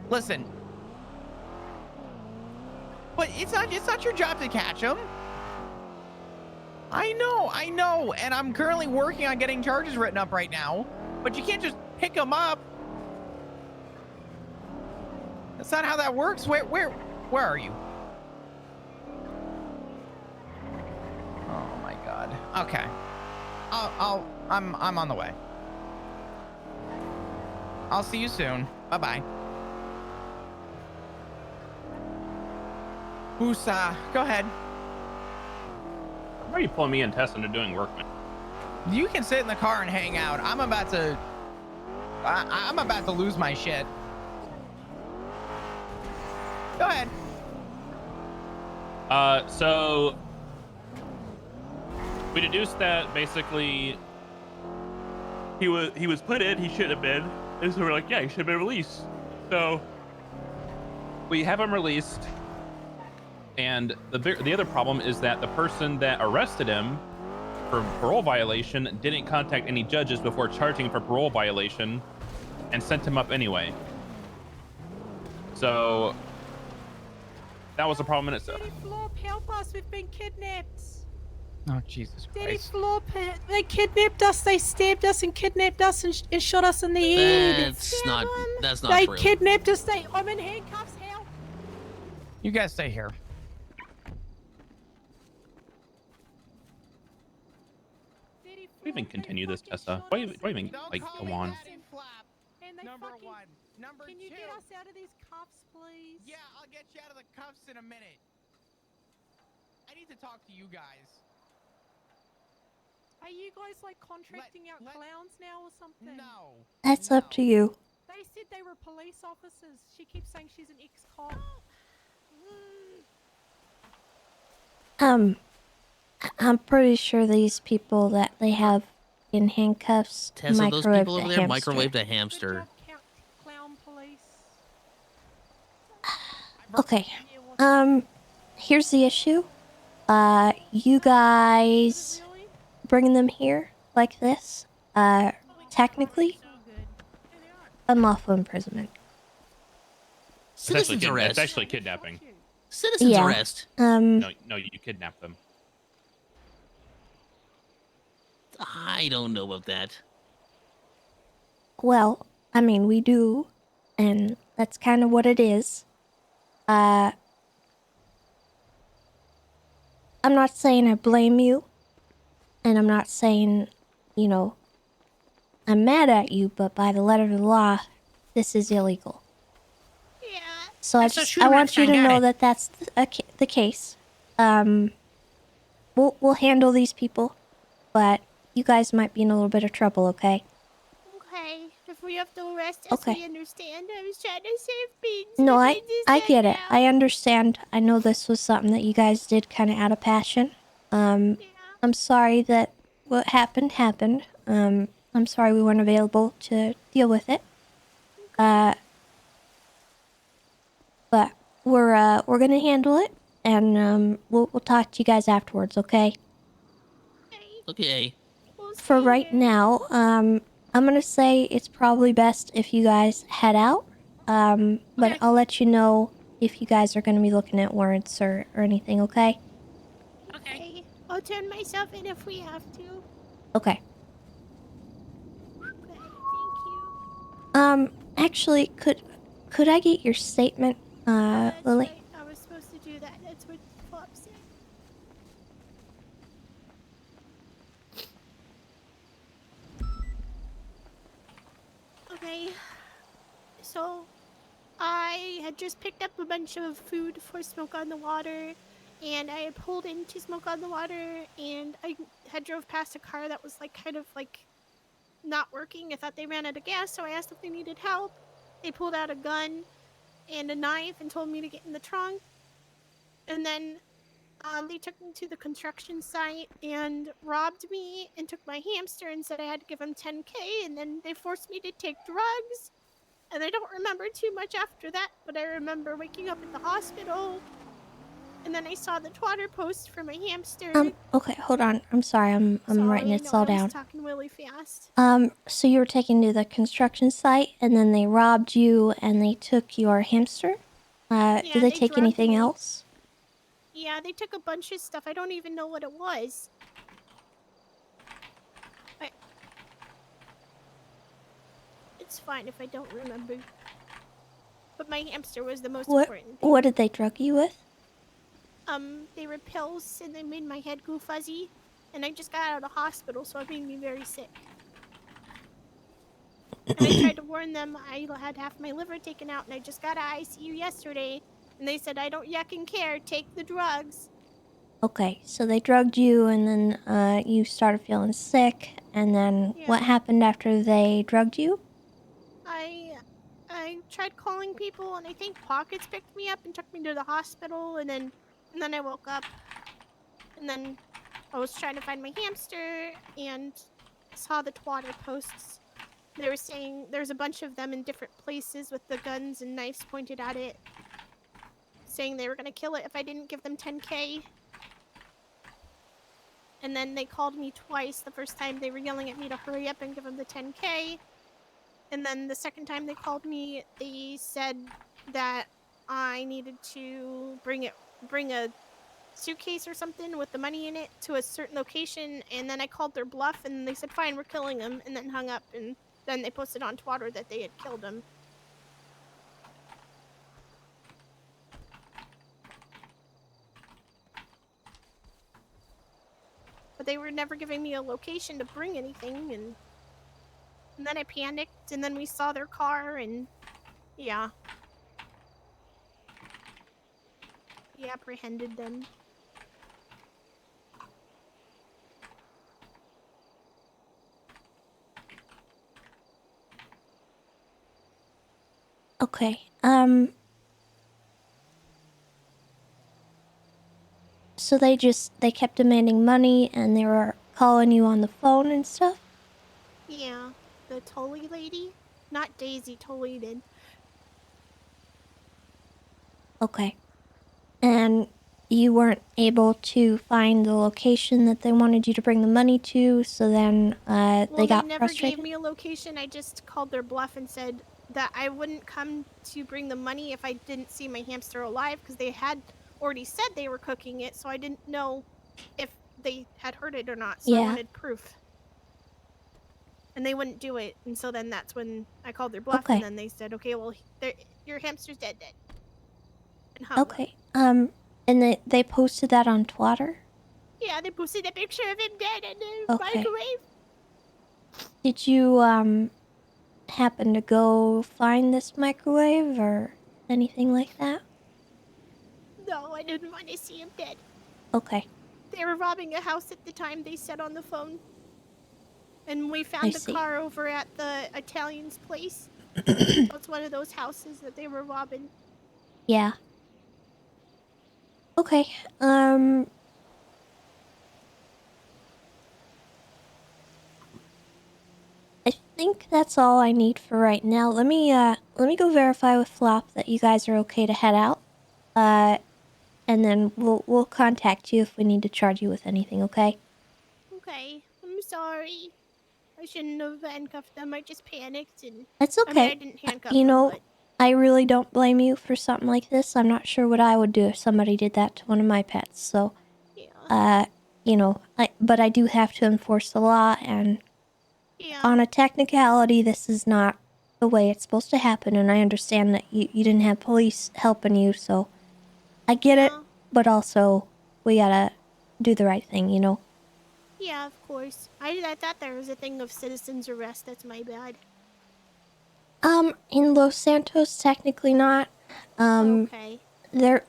Listen. But it's not your job to catch them. I know, and I'm currently working on getting charges written up right now, but you can't just pick them up. That's not how that works. Where are you? Oh my God. Okay. I'm on the way. I'll see you soon. Bye-bye. Usa, go ahead. Why are you pulling me and Tessa into doing work, man? You can sit in the car and hang out. I'm about to lose my shit. Go ahead. So we deduced that basically he was put in, he shouldn't have been, and so we're like, yeah, he should have been released. So we have him released, and the other problem is that the person that arrested him for parole violation didn't contact any judges before charging him for parole violation and sent him up anyway. So that was a problem in itself. Daddy Flop, help us, we've been kidnapped. Oh, Jesus Daddy Christ. Flop, they kidnapped us, they stabbed us and kidnapped us and shot us in the head. That's not They true. kidnapped us, I'm in handcuffs, help. You guys stay here. We even continue this, Tessa. Why even like go on? they Number fucking, one. Number can you two. get us out of these cuffs, please? Yeah, I'll get you out of the cuffs in a minute. I need to talk to you guys. Are you guys like contracting out clowns now or something? No. That's up to you. They said they were police officers. She keeps saying she's an ex-cop. I'm pretty sure these people that they have in handcuffs Tessa, those microwaved people a over there hamster. microwaved a hamster. Clown police. Okay. Here's the issue. You guys bringing them here like this, technically, unlawful imprisonment. It's actually, Citizens arrest. it's actually kidnapping. Citizens Yeah. arrest. No, you kidnap them. I don't know about that. Well, I mean, we do, and that's kind of what it is. I'm not saying I blame you, and I'm not saying, you know, I'm mad at you, but by the letter of the law, this is illegal. Yeah. So And so shoot I him want you to next time, know got that that's the case. We'll handle these people, but you guys might be in a little bit of trouble, okay? Okay, if we have to arrest us, Okay. we understand. I was trying to save beans. No, but I beans is I dead get it. now. I understand. I know this was something that you guys did kind of out of passion. I'm sorry that what happened happened. I'm sorry we weren't available to deal with it. But we're gonna handle it, and we'll talk to you guys afterwards, okay? Okay. For right now, I'm gonna say it's probably best if you guys head out. But I'll let you know if you guys are gonna be looking at warrants or anything, okay? Okay. I'll turn myself in if we have to. Okay. Okay, thank you. Actually, could I get your statement, That's Lily? right. I was supposed to do that. That's what Pop said. Okay. So, I had just picked up a bunch of food for Smoke on the Water, and I had pulled into Smoke on the Water, and I had drove past a car that was like kind of like not working. I thought they ran out of gas, so I asked if they needed help. They pulled out a gun and a knife and told me to get in the trunk. And then they took me to the construction site and robbed me and took my hamster and said I had to give them 10K, and then they forced me to take drugs. And I don't remember too much after that, but I remember waking up at the hospital, and then I saw the Twitter post for my hamster. Okay, hold on. I'm sorry. I'm writing Sorry, I it know all I was down. talking really fast. So you were taken to the construction site, and then they robbed you, and they took your hamster? Yeah, Did they they take drugged anything me. else? Yeah, they took a bunch of stuff. I don't even know what it was. It's fine if I don't remember. But my hamster was the most important thing. What did they drug you with? They were pills, and they made my head go fuzzy. And I just got out of the hospital, so it made me very sick. And I tried to warn them I had half my liver taken out, and I just got out of ICU yesterday. And they said, I don't yucking care, take the drugs. Okay, so they drugged you, and then you started feeling sick, and then what happened after they drugged you? I tried calling people, and I think Pockets picked me up and took me to the hospital, and then I woke up. And then I was trying to find my hamster, and saw the Twitter posts. They were saying there's a bunch of them in different places with the guns and knives pointed at it, saying they were gonna kill it if I didn't give them 10K. And then they called me twice. The first time they were yelling at me to hurry up and give them the 10K. And then the second time they called me, they said that I needed to bring a suitcase or something with the money in it to a certain location. And then I called their bluff, and they said, fine, we're killing him, and then hung up. And then they posted on Twitter that they had killed him. But they were never giving me a location to bring anything, and And then I panicked, and then we saw their car, and yeah. We apprehended them. Okay. So they kept demanding money and they were calling you on the phone and stuff? Yeah, the Tully lady? Not Daisy, Tully did. Okay. And you weren't able to find the location that they wanted you to bring the money to, so then Well, they got never frustrated? gave me a location. I just called their bluff and said that I wouldn't come to bring the money if I didn't see my hamster alive, because they had already said they were cooking it, so I didn't know if they had heard it or not, so I Yeah. wanted proof. And they wouldn't do it, and so then that's when I called their bluff, Okay. and then they said, okay, well, your hamster's dead. And hung up. Okay. And they posted that on Twitter? Yeah, they posted a picture of him dead in the Okay. microwave. Did you happen to go find this microwave or anything like that? No, I didn't want to see him dead. Okay. They were robbing a house at the time, they said on the phone. And we I found the see. car over at the Italian's place. So it's one of those houses that they were robbing. Yeah. Okay. I think that's all I need for right now. Let me go verify with Flop that you guys are okay to head out. And then we'll contact you if we need to charge you with anything, okay? Okay, I'm sorry. I shouldn't have handcuffed them. I just panicked and... It's I mean, okay. I didn't handcuff You them, know, but... I really don't blame you for something like this. I'm not sure what I would do if somebody did that to one of my pets. So, you know, but I do have to enforce the law, and on a technicality, this is not the way it's supposed to happen, and I understand that you didn't have police helping you, so I get it, but also we gotta do the right thing, you know? Yeah, of course. I thought there was a thing of citizen's arrest. That's my bad. In Los Santos, technically not. Okay.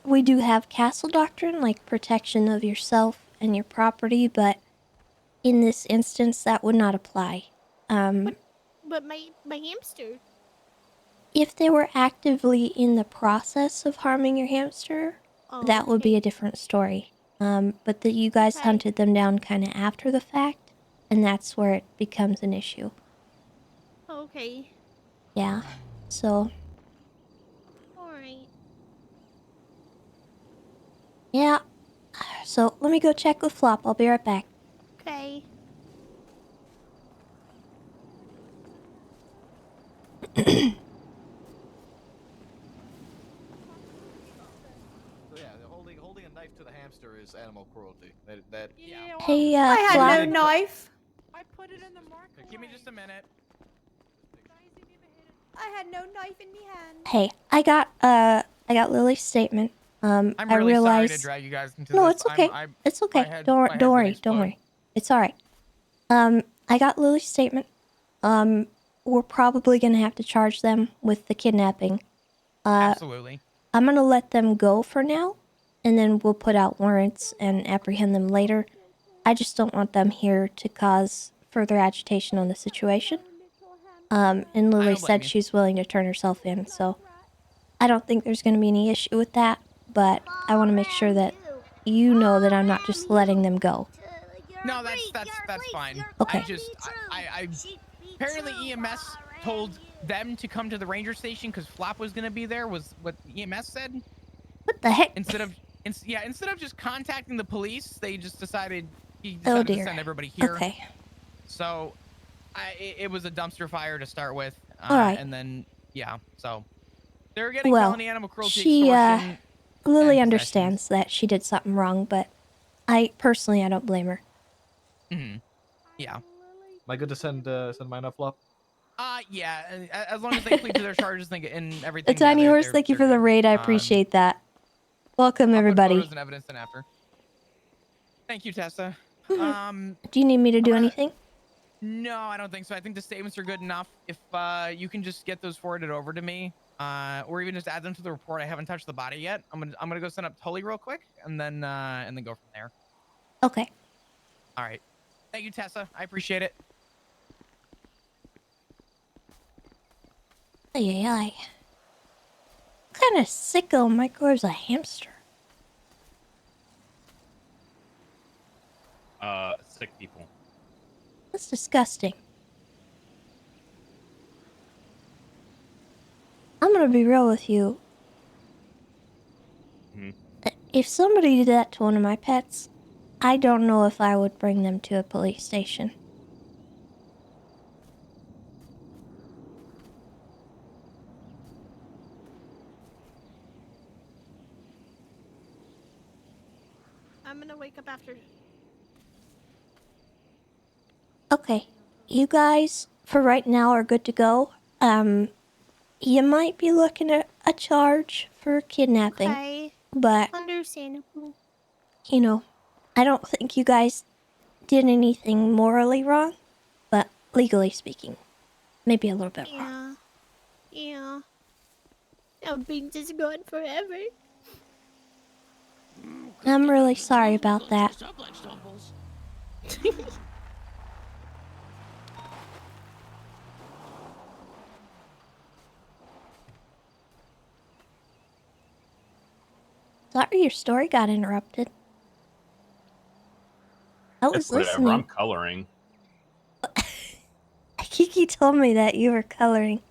We do have castle doctrine, like protection of yourself and your property, but in this instance, that would not apply. But my hamster... If they were actively in the process of harming your hamster, that would be a different story. But that you guys hunted them down kind of after the fact, and that's where it becomes an issue. Okay. Yeah. So, Alright. yeah. So, let me go check with Flop. I'll be right back. Okay. So yeah, holding a knife to the hamster is animal cruelty. That Hey, I had Flop. no knife. I put it in the market. Give me just a minute. I had no knife in me hand. Hey, I got Lily's statement. I'm I really sorry realized... to drag you guys into No, this. it's okay. It's okay. my head's Don't gonna worry. Don't explode. worry. It's all right. I got Lily's statement. We're probably gonna have to charge them with the kidnapping. Absolutely. I'm gonna let them go for now, and then we'll put out warrants and apprehend them later. I just don't want them here to cause further agitation on the situation. And Lily said she's willing to turn herself in, so I don't think there's gonna be any issue with that, but I want to make sure that you know that I'm not just letting them go. No, that's fine. Okay. I apparently EMS told them to come to the ranger station because Flop was gonna be there. Was what EMS said. What the heck? Instead of just contacting the police, they just decided to send everybody here. Okay. So, it was a dumpster fire to start with. All right. And then so they're getting Well, felony animal cruelty, extortion. Lily understands that she did something wrong, but I don't blame her. Mm-hmm. Yeah. Am I good to send mine up, Flop? Yeah. As long as they plead to their charges and everything. A tiny horse, thank you for the raid. I appreciate that. Welcome, everybody. Photos and evidence then after. Thank you, Tessa. Do you need me to do anything? No, I don't think so. I think the statements are good enough. If you can just get those forwarded over to me, or even just add them to the report. I haven't touched the body yet. I'm gonna go send up Tully real quick, and then go from there. Okay. All right. Thank you, Tessa. I appreciate it. Ay, ay, ay. What kind of sicko microwaves a hamster? Sick people. That's disgusting. I'm gonna be real with you. Mhm. If somebody did that to one of my pets, I don't know if I would bring them to a police station. I'm gonna wake up after. Okay, you guys, for right now, are good to go. You might be looking at a charge for kidnapping, Okay. but, Understandable. you know, I don't think you guys did anything morally wrong, but legally speaking, maybe a little bit wrong. Yeah. I've been just gone forever. I'm really sorry about that. Sorry your story got interrupted. I was It's whatever. I'm listening. coloring. Kiki told me that you were coloring.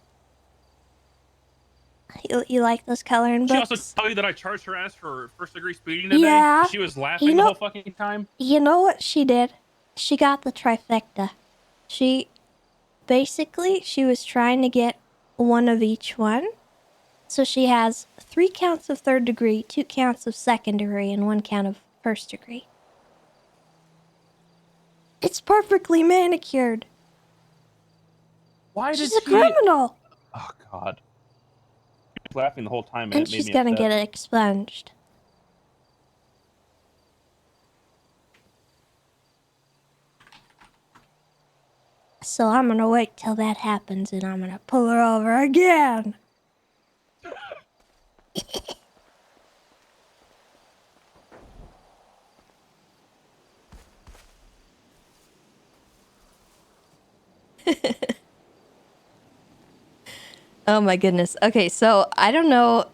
You like those coloring She books? also tell you that I charged her ass for first-degree speeding today? Yeah. She was laughing the whole fucking time? You know what she did? She got the trifecta. She was trying to get one of each one. So she has 3 counts of 3rd degree, 2 counts of 2nd degree, and 1 count of 1st degree. It's perfectly manicured. Why She's did a criminal. Oh, God. She was laughing the whole time, And it made she's me gonna upset. get it expunged. So I'm gonna wait till that happens and I'm gonna pull her over again. Oh my goodness. Okay, so I don't know.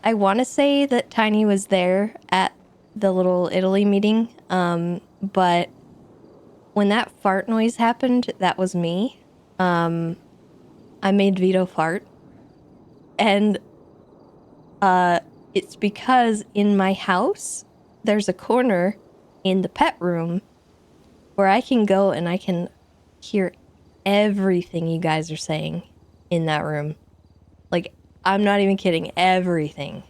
I want to say that Tiny was there at the little Italy meeting, but when that fart noise happened, that was me. I made Vito fart, and it's because in my house there's a corner in the pet room where I can go and I can hear everything you guys are saying in that room. Like, I'm not even kidding, everything.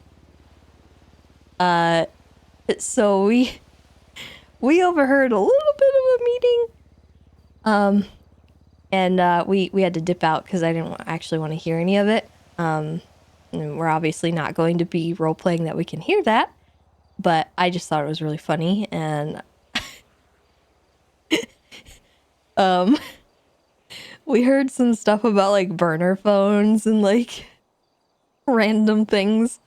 So we overheard a little bit of a meeting. And we had to dip out because I didn't actually want to hear any of it. And we're obviously not going to be role-playing that we can hear that. But I just thought it was really funny, and we heard some stuff about like burner phones and like random things.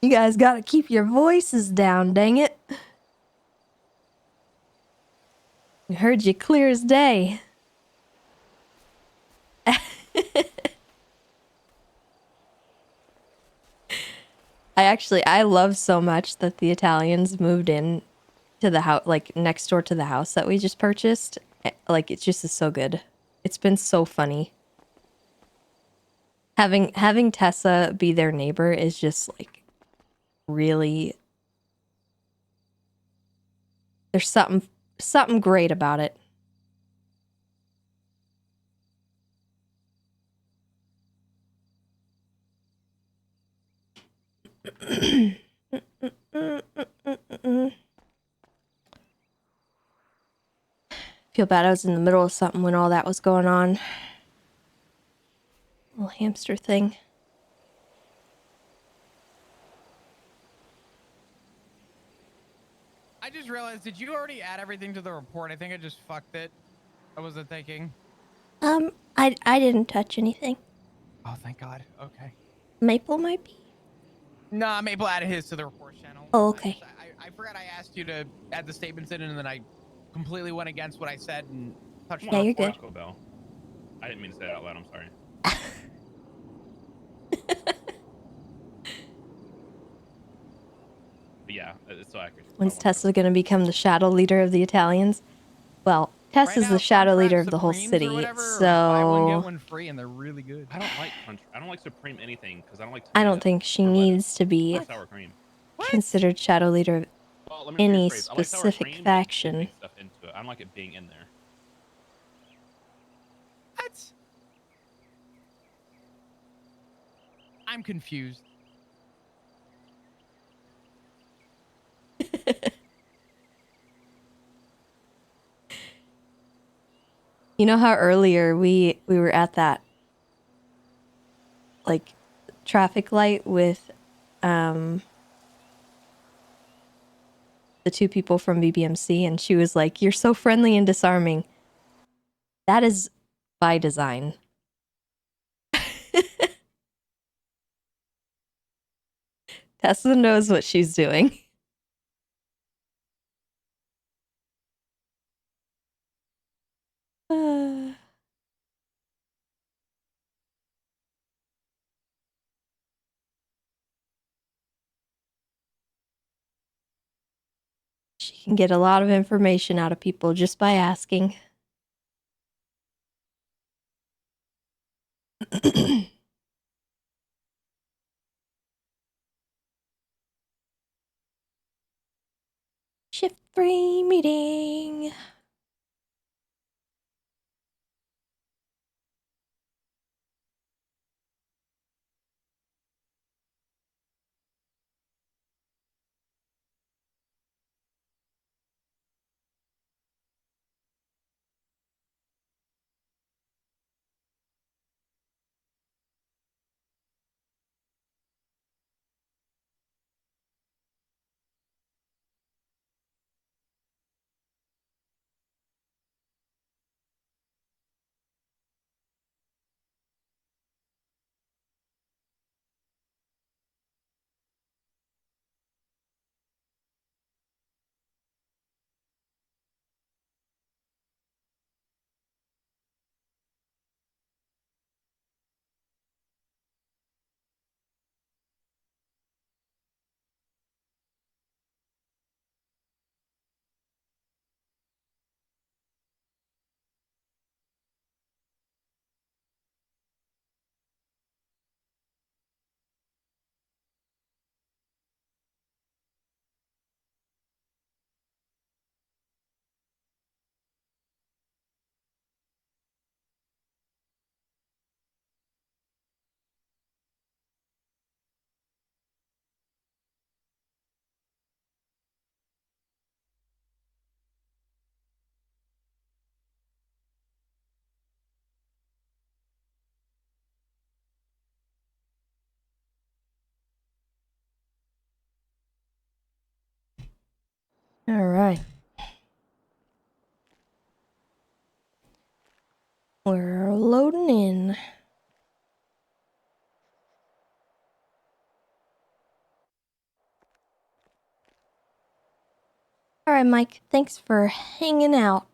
You guys gotta keep your voices down, dang it. We heard you clear as day. I love so much that the Italians moved in to the house, like next door to the house that we just purchased. Like, it just is so good. It's been so funny. Having Tessa be their neighbor is just like really, there's something great about it. Feel bad I was in the middle of something when all that was going on. Little hamster thing. just realized, did you already add everything to the report? I think I just fucked it. I wasn't thinking. I didn't touch anything. Oh, thank God. Okay. Maple might be. Nah, Maple added his to the report channel. Oh, okay. I forgot I asked you to add the statements in, and then I completely went against what I said and touched Yeah, the you're report. good. Taco Bell. I didn't mean to say that out loud. I'm sorry. But yeah, it's so accurate. When's Tessa gonna become the shadow leader of the Italians? Well, Tessa's the shadow leader of the whole city, Buy one get so one free, and they're really good. I don't like Crunch. I don't like Supreme anything because I don't like. I don't tomato think she or lettuce needs to be or sour cream. considered shadow leader of Well, let me any rephrase. I like sour specific cream, but faction. dipping stuff into it. I don't like it being in there. What? I'm confused. You know how earlier we were at that like traffic light with the two people from BBMC, and she was like, "You're so friendly and disarming." That is by design. Tessa knows what she's doing. She can get a lot of information out of people just by asking. Shift 3 meeting. All right. We're loading in. All right, Mike. Thanks for hanging out.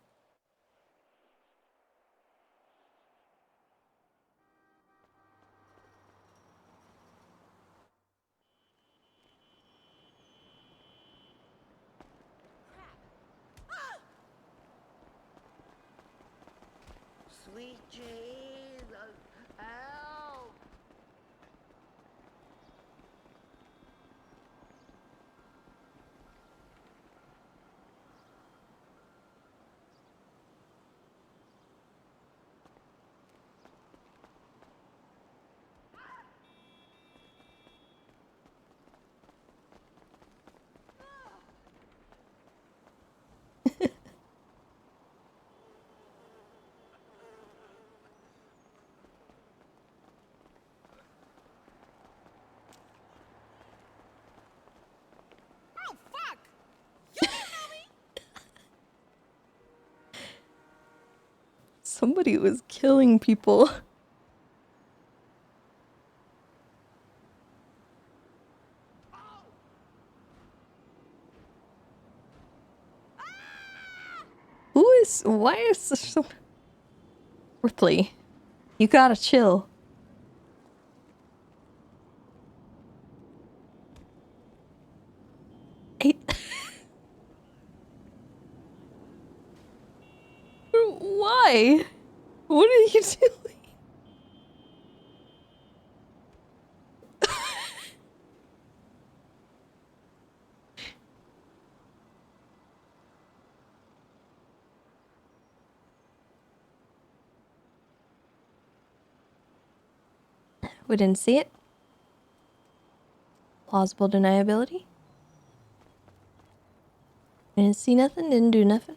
Sweet Jesus, help! Somebody was killing people. Why is this so... Ripley, you gotta chill. Why? What are you doing? We didn't see it. Plausible deniability. Didn't see nothing, didn't do nothing.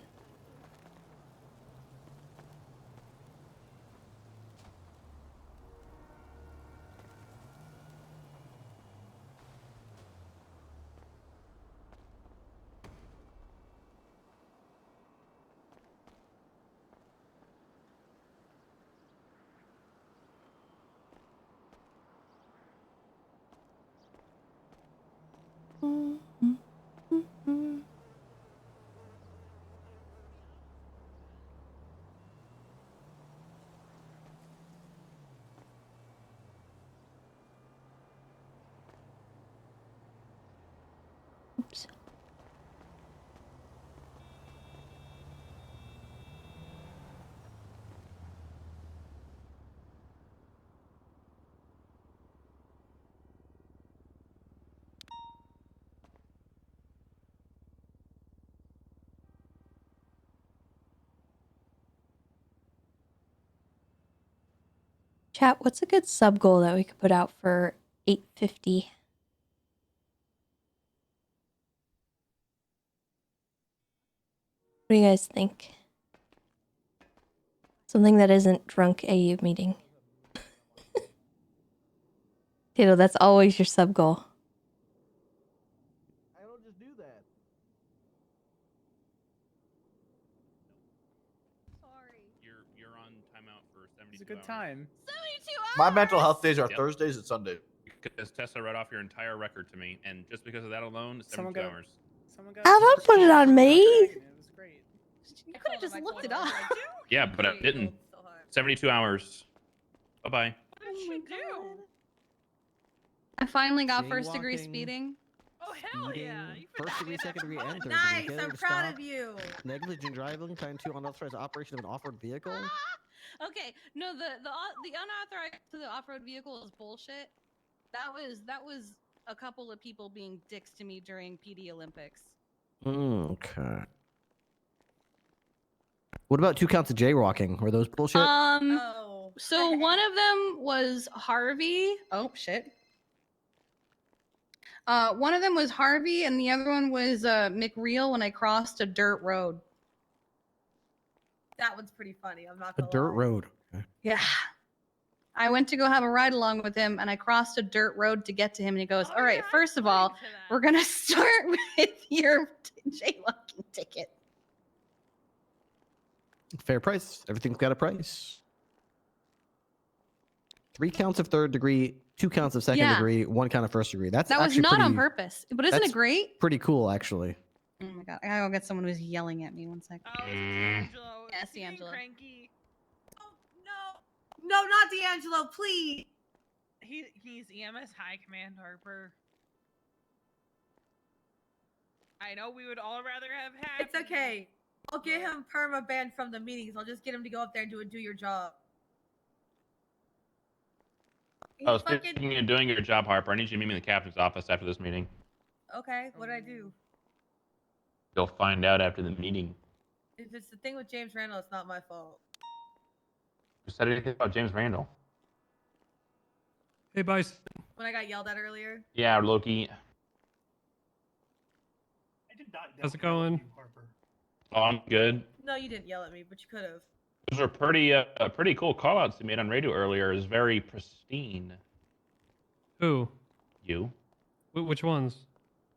Oops. Chat, what's a good sub goal that we could put out for 850? What do you guys think? Something that isn't drunk AU meeting. Tato, that's always your sub goal. I don't just do that. You're on timeout for 72 It's a good hours. time. 72 hours! My mental health days are Yep. Thursdays and Sundays. Because Tessa read off your entire record to me, and just because of that alone, 72 hours. How don't put it on me? It was great. You could have just looked it up. Yeah, but I didn't. 72 hours. Bye-bye. What did she do? I finally got first degree Jaywalking. speeding. Oh, hell yeah. Speeding, first degree, second degree, and third Nice, degree. Failure I'm to proud stop, of you. Negligent driving, time 2 unauthorized operation of an off-road vehicle. Okay, no, the unauthorized to the off-road vehicle is bullshit. That was a couple of people being dicks to me during PD Olympics. Okay. What about 2 counts of jaywalking? Were those bullshit? So one of them was Harvey. Oh shit. One of them was Harvey, and the other one was McReal when I crossed a dirt road. That one's pretty funny. I'm not A gonna dirt lie. road. Okay. Yeah. I went to go have a ride along with him, and I crossed a dirt road to get to him, and he goes, "All right, first of all, we're gonna start with your jaywalking ticket." Fair price. Everything's got a price. 3 counts of third degree, 2 counts of second Yeah. degree, 1 count of first degree. That's That was actually not on pretty- purpose, but isn't that's it great? Pretty cool, actually. Oh my god, I gotta go get someone who's yelling at me. 1 second. Oh, D'Angelo. Yes, D'Angelo. Cranky. Oh, no. No, not D'Angelo, please. He's EMS High Command, Harper. I know we would all rather have happy. It's okay. I'll get him perma banned from the meetings. I'll just get him to go up there and do your job. Oh, speaking of doing your job, Harper, I need you to meet me in the captain's office after this meeting. Okay, what'd I do? You'll find out after the meeting. If it's the thing with James Randall, it's not my fault. Who said anything about James Randall? Hey, Bryce. When I got yelled at earlier. Yeah, Loki. How's it going? Oh, I'm good. No, you didn't yell at me, but you could have. Those are pretty cool call-outs you made on radio earlier. Is very pristine. Who? You. Which ones?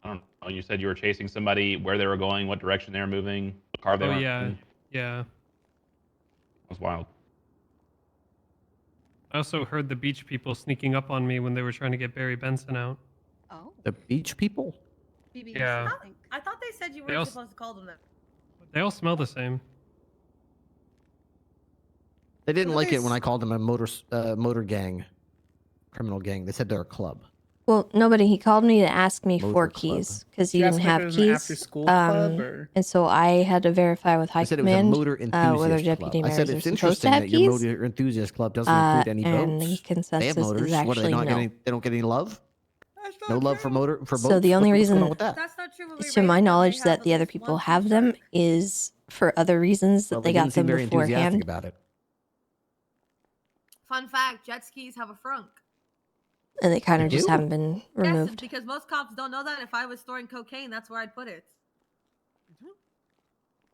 I don't know. You said you were chasing somebody, where they were going, what direction they were moving, what car they Oh were yeah, in. yeah. That was wild. I also heard the beach people sneaking up on me when they were trying to get Barry Benson out. Oh. The beach people? Yeah. I thought they said you They weren't also- supposed to call them that. They all smell the same. They didn't Well, like it when there's- I called them a motor gang, criminal gang. They said they're a club. Well, nobody. He called me to ask me Motor for club. keys because he Did you didn't ask him if have it was an keys. after-school club, or- And so I had to verify with High They said it was a Command motor enthusiast whether club. deputy I said mayors are it's supposed interesting to have that your keys. motor enthusiast club doesn't include any And boats. the consensus They have motors. is What do they actually not get? no. Any, they don't get any love. No love for boats. So the only What's going reason, on with that? That's not true. When we to rated my them, they knowledge, have that at the other least people one have them two-star. is for other reasons that Well, they didn't got seem them very enthusiastic beforehand. about it. Fun fact: jet skis have a frunk. And they kind They of just do? haven't been removed. Yes, because most cops don't know that. If I was storing cocaine, that's where I'd put it.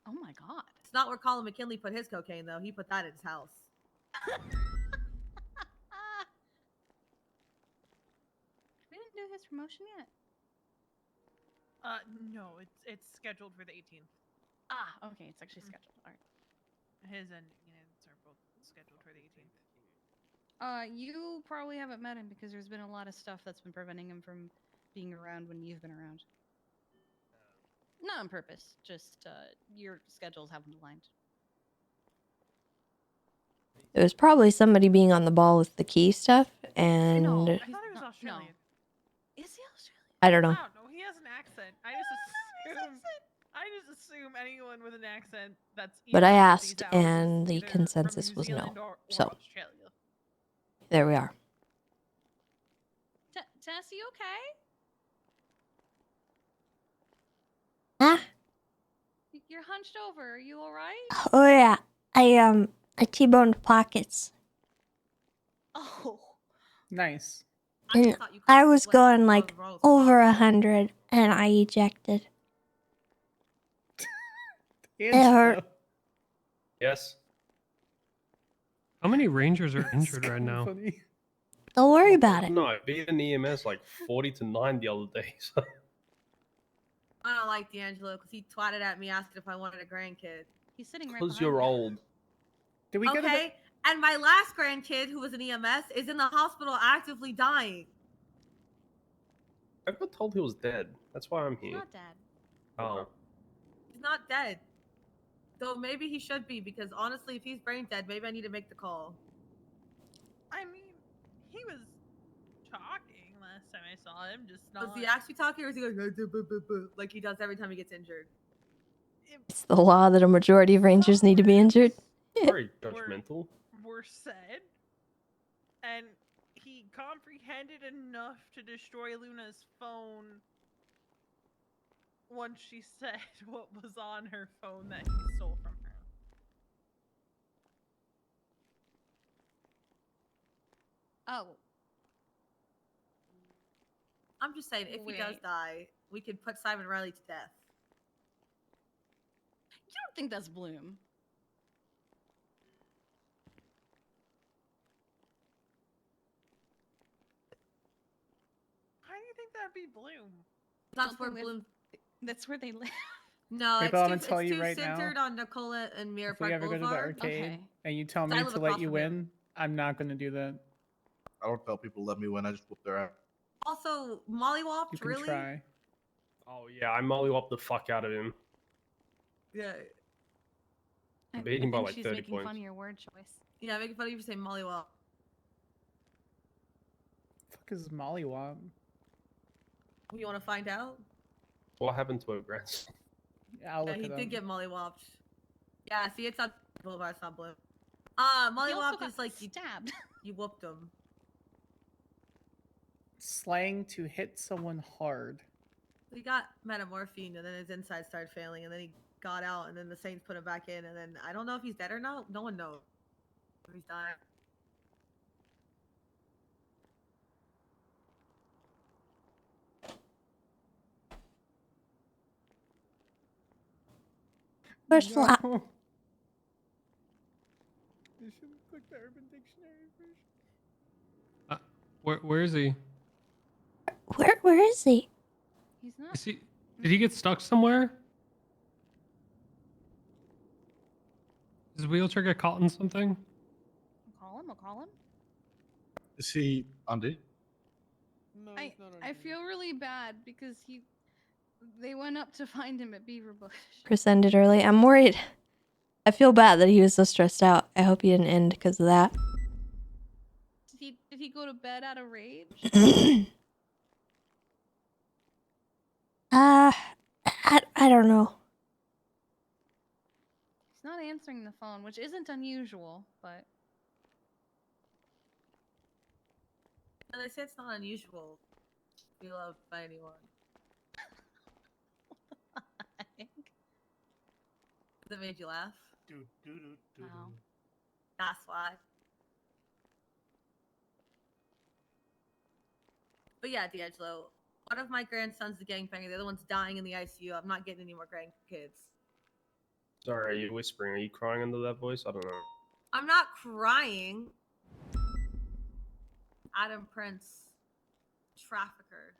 Oh my god. It's not where Colin McKinley put his cocaine, though. He put that in his house. We didn't do his promotion yet. No, it's scheduled for the 18th. Ah, okay, it's actually scheduled. All right. His and Enid's are both scheduled for the 18th. You probably haven't met him because there's been a lot of stuff that's been preventing him from being around when you've been around. Not on purpose, just your schedules haven't aligned. It was probably somebody being on the ball with the key stuff, and I thought he was Australian. Is he Australian? I don't know. I don't know. He has an accent. I just assume anyone with an accent that's. But I either of asked, these houses and is the either from consensus New was no. Zealand or So Australia. there we are. Tess, you okay? Ah, You're hunched over. Are you all right? oh yeah. I T-boned pockets, Oh. Nice. and I was going like over 100, and I ejected. It hurt. Yes. How many rangers are injured right now? Don't worry about it. No, I beat an EMS like 40-9 the other day. So. I don't like D'Angelo because he twatted at me asking if I wanted a grandkid. He's sitting right Because behind you're you. old. Did we go to Okay, and my last grandkid, who was an EMS, is in the hospital actively dying. I got told he was dead. That's why I'm He's here. not dead. Oh. He's not dead. Though maybe he should be, because honestly, if he's brain dead, maybe I need to make the call. I mean, he was talking last time I saw him, just not. Was he actually talking, or is he going like he does every time he gets injured? It's the law that a majority of rangers need to be injured. Very judgmental. Were said, and he comprehended enough to destroy Luna's phone once she said what was on her phone that he stole from her. Oh. I'm just saying, if he does Wait. die, we could put Simon Riley to death. You don't think that's Bloom? Why do you think that'd be Bloom? That's where Bloom. That's where they live. No, Maybe it's I'm too, gonna tell it's you too right now, centered on Nicola and Mirror if we Park ever go to the Boulevard. arcade and you tell I me live to across let you from him. win, I'm not gonna do that. I don't tell people let me win. I just whoop their ass. Also, You mollywopped, can really? try. Oh yeah, I mollywhopped the fuck out of him. Yeah. I beat him by think like she's 30 making points. fun of your word choice. Yeah, making fun of you for saying mollywop. Fuck is Mollywop? You want to find out? What happened to her grandson? Yeah, I'll Yeah, look he it did up. get mollywopped. Yeah, see, it's not Boulevard, it's not Bloom. He also Mollywopped got is like you stabbed. You whooped him. Slang to hit someone hard. He got metamorphine, and then his inside started failing, and then he got out, and then the Saints put him back in, and then I don't know if he's dead or not. No one knows if he's dying. Where's the lap? You should click the Urban Dictionary version. Where is he? Where is he? He's not. Is he? Did he get stuck somewhere? Does his wheelchair get caught in something? I'll call him. Is he on D? I feel really bad because they went up to find him at Beaver Bush. Chris ended early. I'm worried. I feel bad that he was so stressed out. I hope he didn't end because of that. Did he go to bed out of rage? I don't know. He's not answering the phone, which isn't unusual, but And they say it's not unusual to be loved by anyone. That made you laugh? No. That's why. But yeah, D'Angelo, one of my grandsons is a gangbanger. The other one's dying in the ICU. I'm not getting any more grandkids. Sorry, are you whispering? Are you crying under that voice? I don't know. I'm not crying. Adam Prince, trafficker.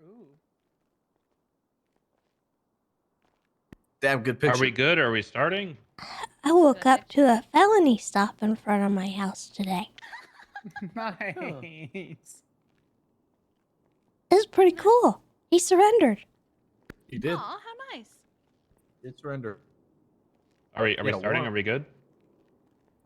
Ooh. Damn good picture. Are we good? Are we starting? I woke up to a felony stop in front of my house today. Nice. It was pretty cool. He surrendered. He did. Aw, how nice. Did surrender. Are we Yeah, starting? warrant. Are we good?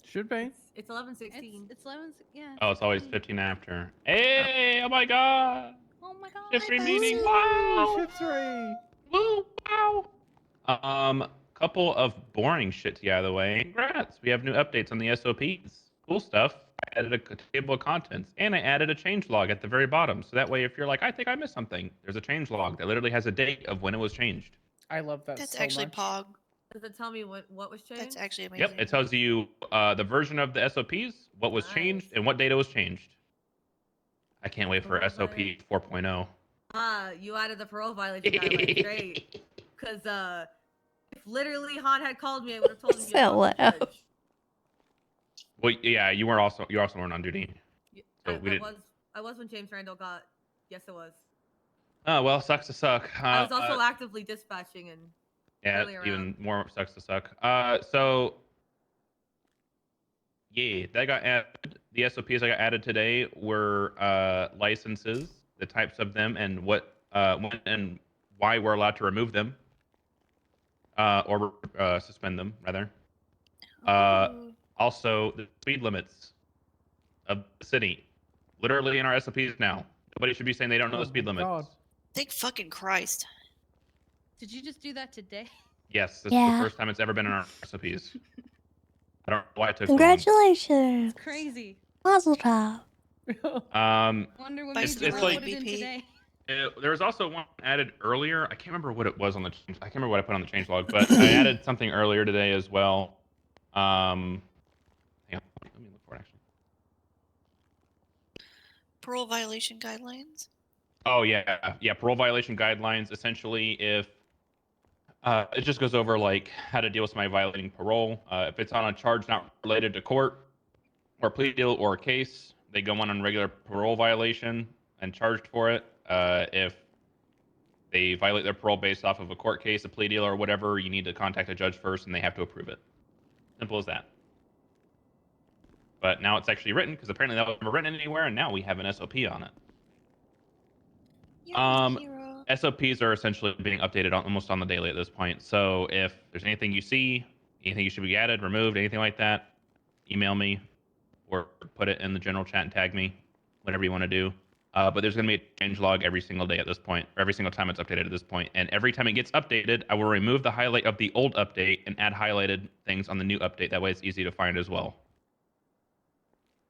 Should be. It's 11:16. It's 11. Yeah. Oh, it's always 15 after. Hey! Oh my god! Oh my god. Shift 3 meeting. Wow! Shift 3. Woo! Wow! Couple of boring shit to get out of the way. Congrats! We have new updates on the SOPs. Cool stuff. I added a table of contents, and I added a change log at the very bottom. So that way, if you're like, I think I missed something, there's a change log that literally has a date of when it was changed. I love that. That's so actually much. Pog. Does it tell me what was changed? That's actually amazing. Yep, it tells you the version of the SOPs, what was changed, and what data was changed. I can't wait for SOP 4.0. You added the parole violation guidelines. Great. Because if literally Han had called me, I would have told him. So loud. Well, yeah, you also weren't on duty. So we didn't. I was when James Randall got. Yes, it was. Oh well, sucks to suck. I was also actively dispatching and. Yeah, early even around. more sucks to suck. So yeah, that got added. The SOPs I got added today were licenses, the types of them, and when and why we're allowed to remove them, or suspend them rather. Also, the speed limits of the city, literally in our SOPs now. Nobody should be saying they don't know the speed limits. Thank fucking Christ. Did you just do that today? Yes, this is the first time it's ever been in our SOPs. I don't know why it took so long. Congratulations. It's crazy. Mazel tov. Wonder what it's made you like put it in today. There was also one added earlier. I can't remember what it was on the change. I can't remember what I put on the change log, but I added something earlier today as well. Hang on, let me look for it actually. Parole violation guidelines. Oh yeah, parole violation guidelines. Essentially, if it just goes over like how to deal with somebody violating parole. If it's on a charge not related to court or plea deal or a case, they go on regular parole violation and charged for it. If they violate their parole based off of a court case, a plea deal, or whatever, you need to contact a judge first, and they have to approve it. Simple as that. But now it's actually written because apparently that was never written anywhere, and now we have an SOP on it. SOPs are essentially being updated almost on the daily at this point. So if there's anything you see, anything you should be added, removed, anything like that, email me or put it in the general chat and tag me, whatever you want to do. But there's going to be a change log every single day at this point, or every single time it's updated at this point. And every time it gets updated, I will remove the highlight of the old update and add highlighted things on the new update. That way it's easy to find as well.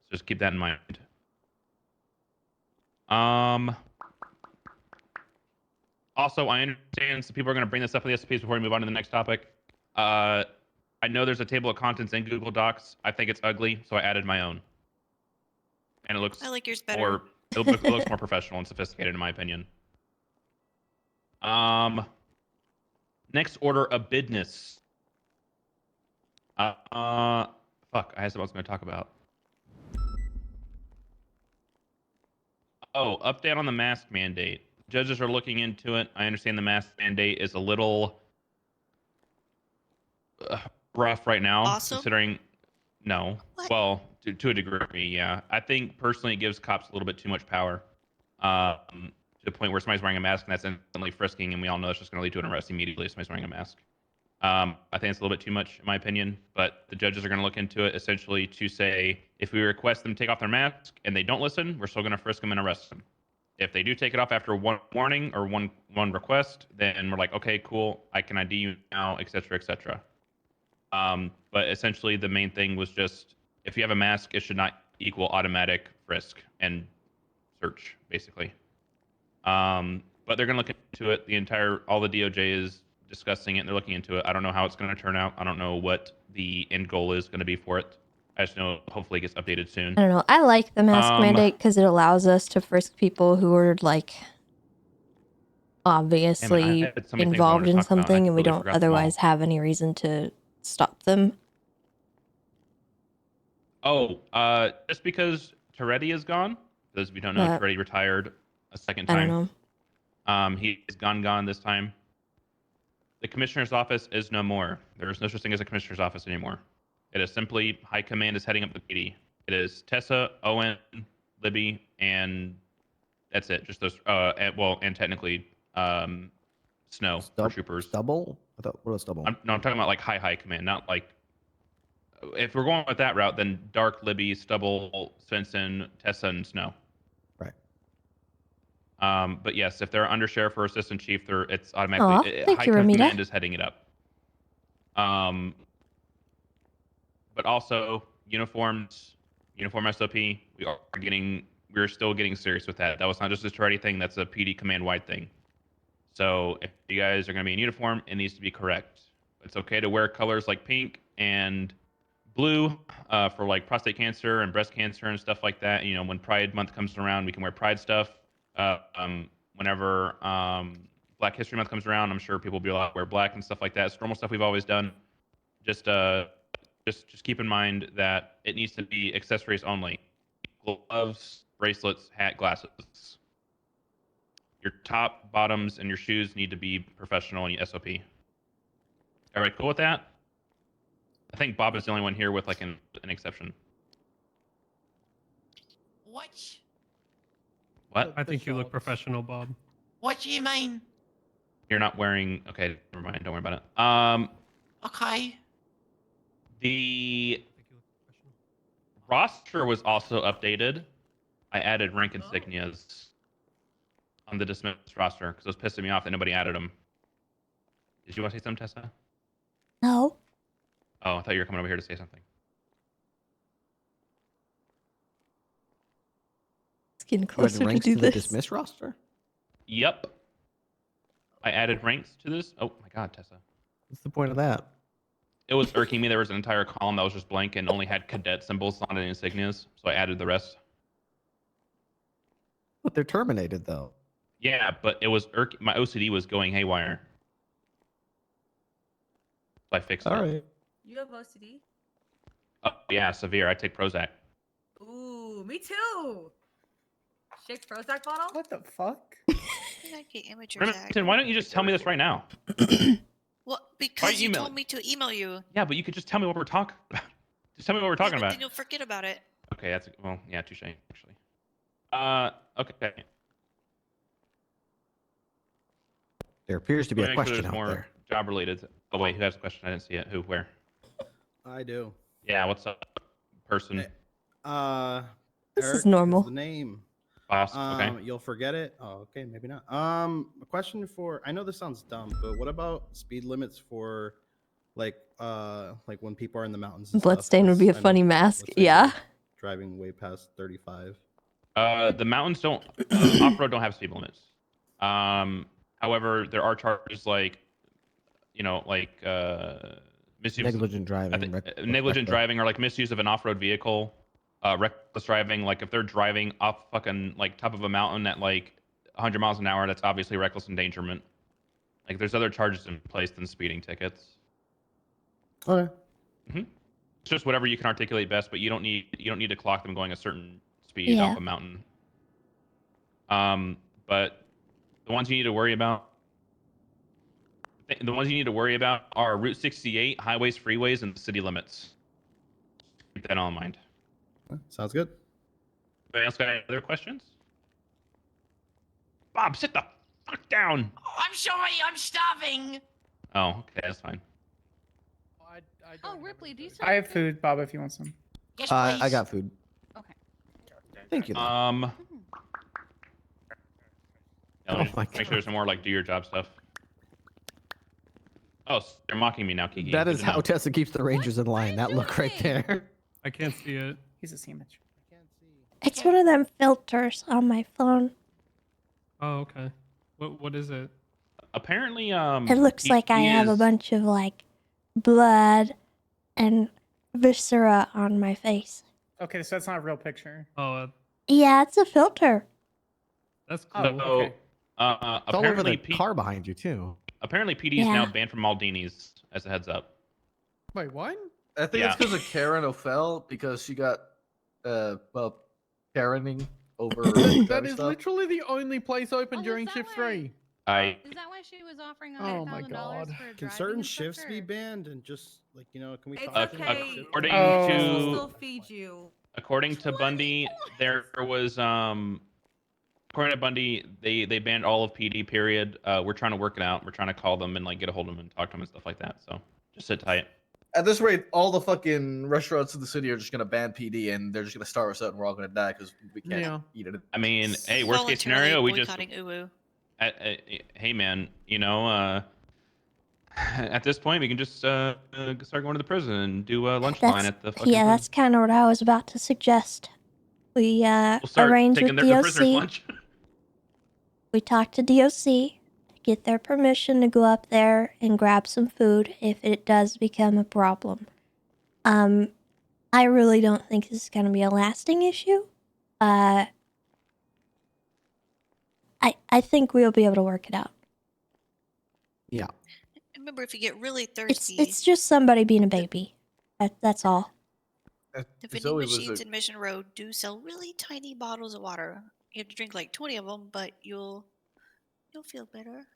So just keep that in mind. Also, I understand some people are going to bring this up in the SOPs before we move on to the next topic. I know there's a table of contents in Google Docs. I think it's ugly, so I added my own. And it looks I like yours better. It looks more professional and sophisticated, in my opinion. Next order of business. Fuck, I had something I was going to talk about. Oh, update on the mask mandate. Judges are looking into it. I understand the mask mandate is a little rough right now, Awesome? considering. No. Well, to a degree, yeah. I think personally it gives cops a little bit too much power. To the point where somebody's wearing a mask and that's instantly frisking, and we all know it's just going to lead to an arrest immediately if somebody's wearing a mask. I think it's a little bit too much, in my opinion, but the judges are going to look into it essentially to say if we request them to take off their mask and they don't listen, we're still going to frisk them and arrest them. If they do take it off after one warning or one request, then we're like, okay, cool, I can ID you now, etc., etc. But essentially, the main thing was just if you have a mask, it should not equal automatic frisk and search, basically. But they're going to look into it. All the DOJ is discussing it and they're looking into it. I don't know how it's going to turn out. I don't know what the end goal is going to be for it. I just know hopefully it gets updated soon. I don't know. I like the mask mandate because it allows us to frisk people who are like obviously had so many things I wanted involved to in talk about, and I something and we completely don't forgot them all. otherwise have any reason to stop them. Oh, just because Toretti is gone, those of you who don't know, Toretti retired a second time. I don't know. He is gone this time. The commissioner's office is no more. There is no such thing as a commissioner's office anymore. It is simply High Command is heading up the PD. It is Tessa, Owen, Libby, and that's it. Just those. And technically, Snow for troopers. Stubble? I thought, what was Stubble? I'm talking about like High Command, not like. If we're going with that route, then Dark, Libby, Stubble, Svensson, Tessa, and Snow. Right. But yes, if they're under sheriff or assistant chief, it's automatically thank High you, Ramita. Command is heading it up. But also uniform SOP. We're still getting serious with that. That was not just a Toretti thing. That's a PD command wide thing. So if you guys are going to be in uniform, it needs to be correct. It's okay to wear colors like pink and blue for like prostate cancer and breast cancer and stuff like that. You know, when Pride Month comes around, we can wear Pride stuff. Whenever Black History Month comes around, I'm sure people will be allowed to wear black and stuff like that. It's normal stuff we've always done. Just keep in mind that it needs to be accessories only. Gloves, bracelets, hat, glasses. Your top, bottoms, and your shoes need to be professional in SOP. All right, cool with that? I think Bob is the only one here with like an exception. What? What? I think you look professional, Bob. What do you mean? You're not wearing. Okay, never mind. Don't worry about it. Okay. The roster was also updated. I added rank insignias on the dismissed roster because it was pissing me off that nobody added them. Did you want to say something, Tessa? No. Oh, I thought you were coming over here to say something. It's getting closer to do the this. dismiss roster? Yep. I added ranks to this. Oh my god, Tessa. What's the point of that? It was irking me. There was an entire column that was just blank and only had cadet symbols on it and insignias, so I added the rest. But they're terminated, though. Yeah, but it was my OCD was going haywire. So I fixed it. All right. You have OCD? Oh, yeah, severe. I take Prozac. Ooh, me too. Shake Prozac bottle? What the fuck? I think I get image Remington, why don't you just tell me this right now? Well, because you email told me to email you. Yeah, but you could just tell me what we're talking about. Just tell me what we're talking But about. then you'll forget about it. Okay, yeah, touche, actually. Okay. There appears to be a Make sure question there's out more there. job related. Oh wait, who has a question? I didn't see it. Who? Where? I do. Yeah, what's up, person? This Eric is normal. the name. Boss. Okay. You'll forget it. Oh, okay, maybe not. A question for. I know this sounds dumb, but what about speed limits for, like when people are in the mountains? And Bloodstain would be a funny mask. let's say Yeah. they're driving way past 35. The mountains don't. Off-road don't have speed limits. However, there are charges like, misuse, Negligent driving. negligent driving, or like misuse of an off-road vehicle, reckless driving. Like if they're driving off fucking like top of a mountain at like 100 miles an hour, that's obviously reckless endangerment. Like there's other charges in place than speeding tickets. Okay. It's just whatever you can articulate best, but you don't need to clock them going a certain speed Yeah. off a mountain. But the ones you need to worry about are Route 68, highways, freeways, and the city limits. Keep that all in mind. Sounds good. Anybody else got any other questions? Bob, sit the fuck down. Oh, I'm sorry, I'm starving. Oh, okay, that's fine. Oh, Ripley, do you still I have food, Bob, if you want some. Yes, I got food. Okay. Thank you. Yeah, Oh let me my make sure God. there's some more like do your job stuff. Oh, they're mocking me now, Kiki. That Good is to how know. Tessa keeps the Rangers in line. That look right there. I can't see it. He's a sandwich. It's one of them filters on my phone. Oh, okay. What is it? Apparently, It looks like I he have a is- bunch of like blood and viscera on my face. Okay, so that's not a real picture. Oh, Yeah, it's a filter. that's Oh, cool. So, okay. It's all over apparently, the car behind you too. apparently PD is now Yeah. banned from Maldini's. As a heads up. Wait, what? I think Yeah. it's because of Karen O'Fell because she got Karening over That driving is stuff. literally the only place open Oh, during is that shift why- 3. Is that why she was offering Oh my $100,000 God. for Can driving certain and stuff, shifts be or- banned and just like can we It's talk okay. According We'll to still feed you. according to Bundy, there was according to Bundy, they banned all of PD. Period. We're trying to work it out. We're trying to call them and like get a hold of them and talk to them and stuff like that. So just sit tight. At this rate, all the fucking restaurants in the city are just gonna ban PD, and they're just gonna starve us out, and we're all gonna die because we can't eat it. I mean, hey, worst case scenario, we just boycotting Uwu. hey man, at this point we can just start going to the prison and do a lunch line at the fucking Yeah, that's kind of what I was about to suggest. We We'll start arranged taking with the prisoner's DOC. lunch. We talked to DOC, get their permission to go up there and grab some food if it does become a problem. I really don't think this is going to be a lasting issue. I think we'll be able to work it out. Yeah. Remember, if you get really It's thirsty, it's just somebody being a baby. That's all. the vending machines in Mission Road do sell really tiny bottles of water. You have to drink like 20 of them, but you'll feel better.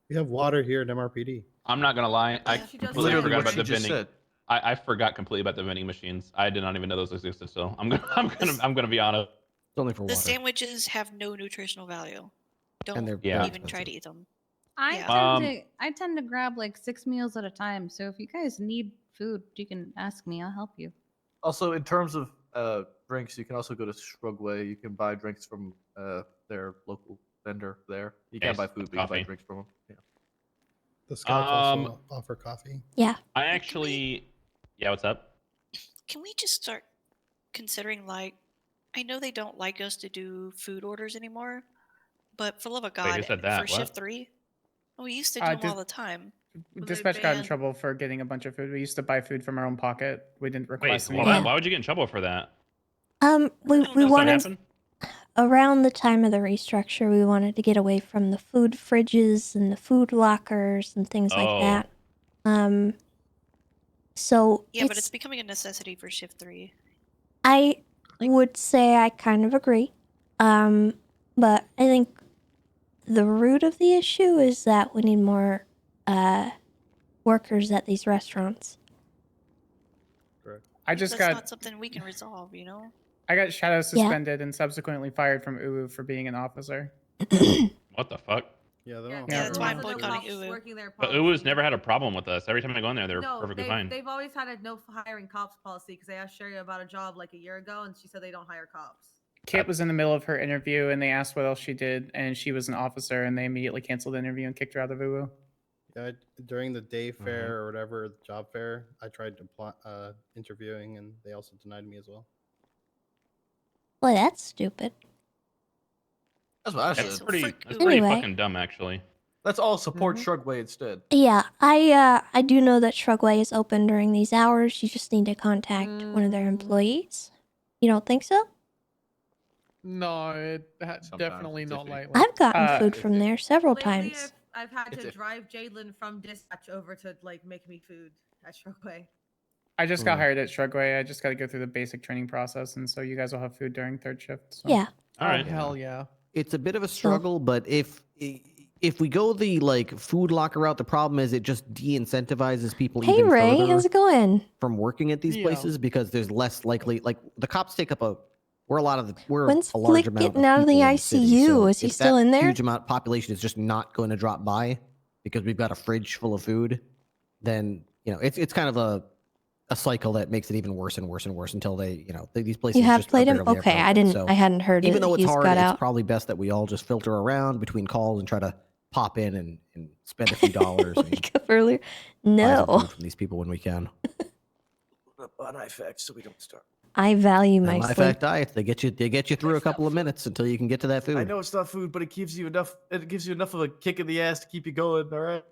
We have water here at MRPD. I'm not gonna lie, I she just completely said. forgot What about she the just vending. said. I forgot completely about the vending machines. I did not even know those existed. So I'm gonna be honest. It's only for The water. sandwiches have no nutritional value. Don't they're Yeah. even try to eat them. I tend to grab like 6 meals at a time. So if you guys need food, you can ask me. I'll help you. Also, in terms of drinks, you can also go to Shrugway. You can buy drinks from their local vendor there. You can't Yes, buy food, but you can buy coffee. drinks from them. Yeah. The Scouts also offer coffee. Yeah. I actually, yeah. What's up? Can we just start considering, like, I know they don't like us to do food orders anymore, but for love of Wait, who God, said that? for shift What? 3, we used to do them all the time. Dispatch got in trouble for getting a bunch of food. We used to buy food from our own pocket. We didn't Wait, request well, anything. why would you get in trouble for that? We Does that wanted happen? around the time of the restructure, we wanted to get away from the food fridges and the food lockers and things like Oh. that. So Yeah, but it's becoming a necessity for shift 3. I would say I kind of agree. But I think the root of the issue is that we need more workers at these restaurants. I just That's got not something we can resolve, you know? I got shadow suspended and subsequently fired from Uwu for being an officer. What the fuck? Yeah, Yeah, that's why I'm Lots of boycotting cops Uwu. working their But policy. Uwu's never had a problem with us. Every time I go in there, they're No, perfectly they've, fine. they've always had a no hiring cops policy because I asked Sherry about a job like a year ago and she said they don't hire cops. Kit was in the middle of her interview and they asked what else she did, and she was an officer, and they immediately canceled the interview and kicked her out of Uwu. Yeah, during the day fair or whatever, the job fair, I tried to interviewing and they also denied me as well. Well, that's stupid. That's what I said. That's pretty Anyway. fucking dumb, actually. Let's all support Shrugway instead. Yeah, I do know that Shrugway is open during these hours. You just need to contact one of their employees. You don't think so? No, definitely not lately. I've gotten food from there several Lately, times. I've had It's to a- drive Jalen from dispatch over to like make me food at Shrugway. I just got hired at Shrugway. I just got to go through the basic training process, and so you guys will have food during third shift. So. Yeah. Oh, All right. hell yeah. It's a bit of a struggle, but if we go the like food locker route, the problem is it just de-incentivizes people Hey, even Ray, further how's it going? from working at these Yeah. places because there's less likely like the cops take up we're When's a large Flick amount of getting out of the people in the city, ICU? so Is he if still that in there? huge amount population is just not going to drop by because we've got a fridge full of food, then it's kind of a cycle that makes it even worse and worse and worse until they these places You have just played him? barely ever Okay, I open. didn't. So I hadn't heard even it. though it's He's hard, got it's out. probably best that we all just filter around between calls and try to pop in and spend a few dollars and Wake up earlier. buy some No, food from these people when we can. On IFAX so we don't start. I value my And sleep. fact diets, they get you through a couple of minutes until you can get to that food. I know it's not food, but it gives you enough. It gives you enough of a kick in the ass to keep you going. All right,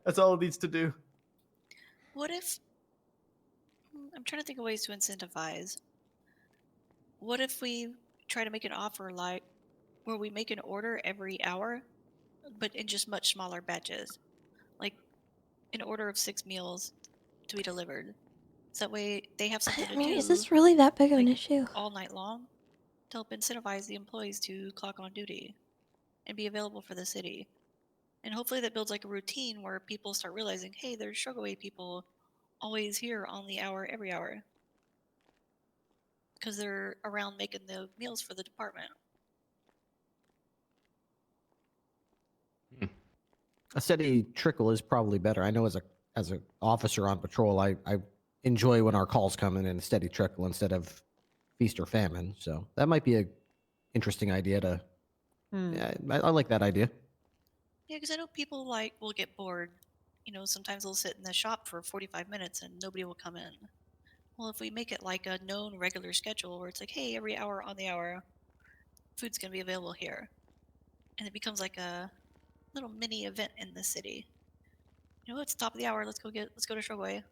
that's all it needs to do. What if I'm trying to think of ways to incentivize? What if we try to make an offer like where we make an order every hour, but in just much smaller batches, like an order of 6 meals to be delivered. So that way they have something to I mean, do is this really that big of an issue? all night long to help incentivize the employees to clock on duty and be available for the city. And hopefully that builds like a routine where people start realizing, hey, there's Sugarway people always here on the hour, every hour. Because they're around making the meals for the department. A steady trickle is probably better. I know as a officer on patrol, I enjoy when our calls come in a steady trickle instead of feast or famine. So that might be a interesting idea to. Yeah, I like that idea. Yeah, because I know people will get bored. Sometimes they'll sit in the shop for 45 minutes and nobody will come in. Well, if we make it like a known regular schedule where it's like, hey, every hour on the hour, food's going to be available here. And it becomes like a little mini event in the city. It's top of the hour. Let's go to Shrugway.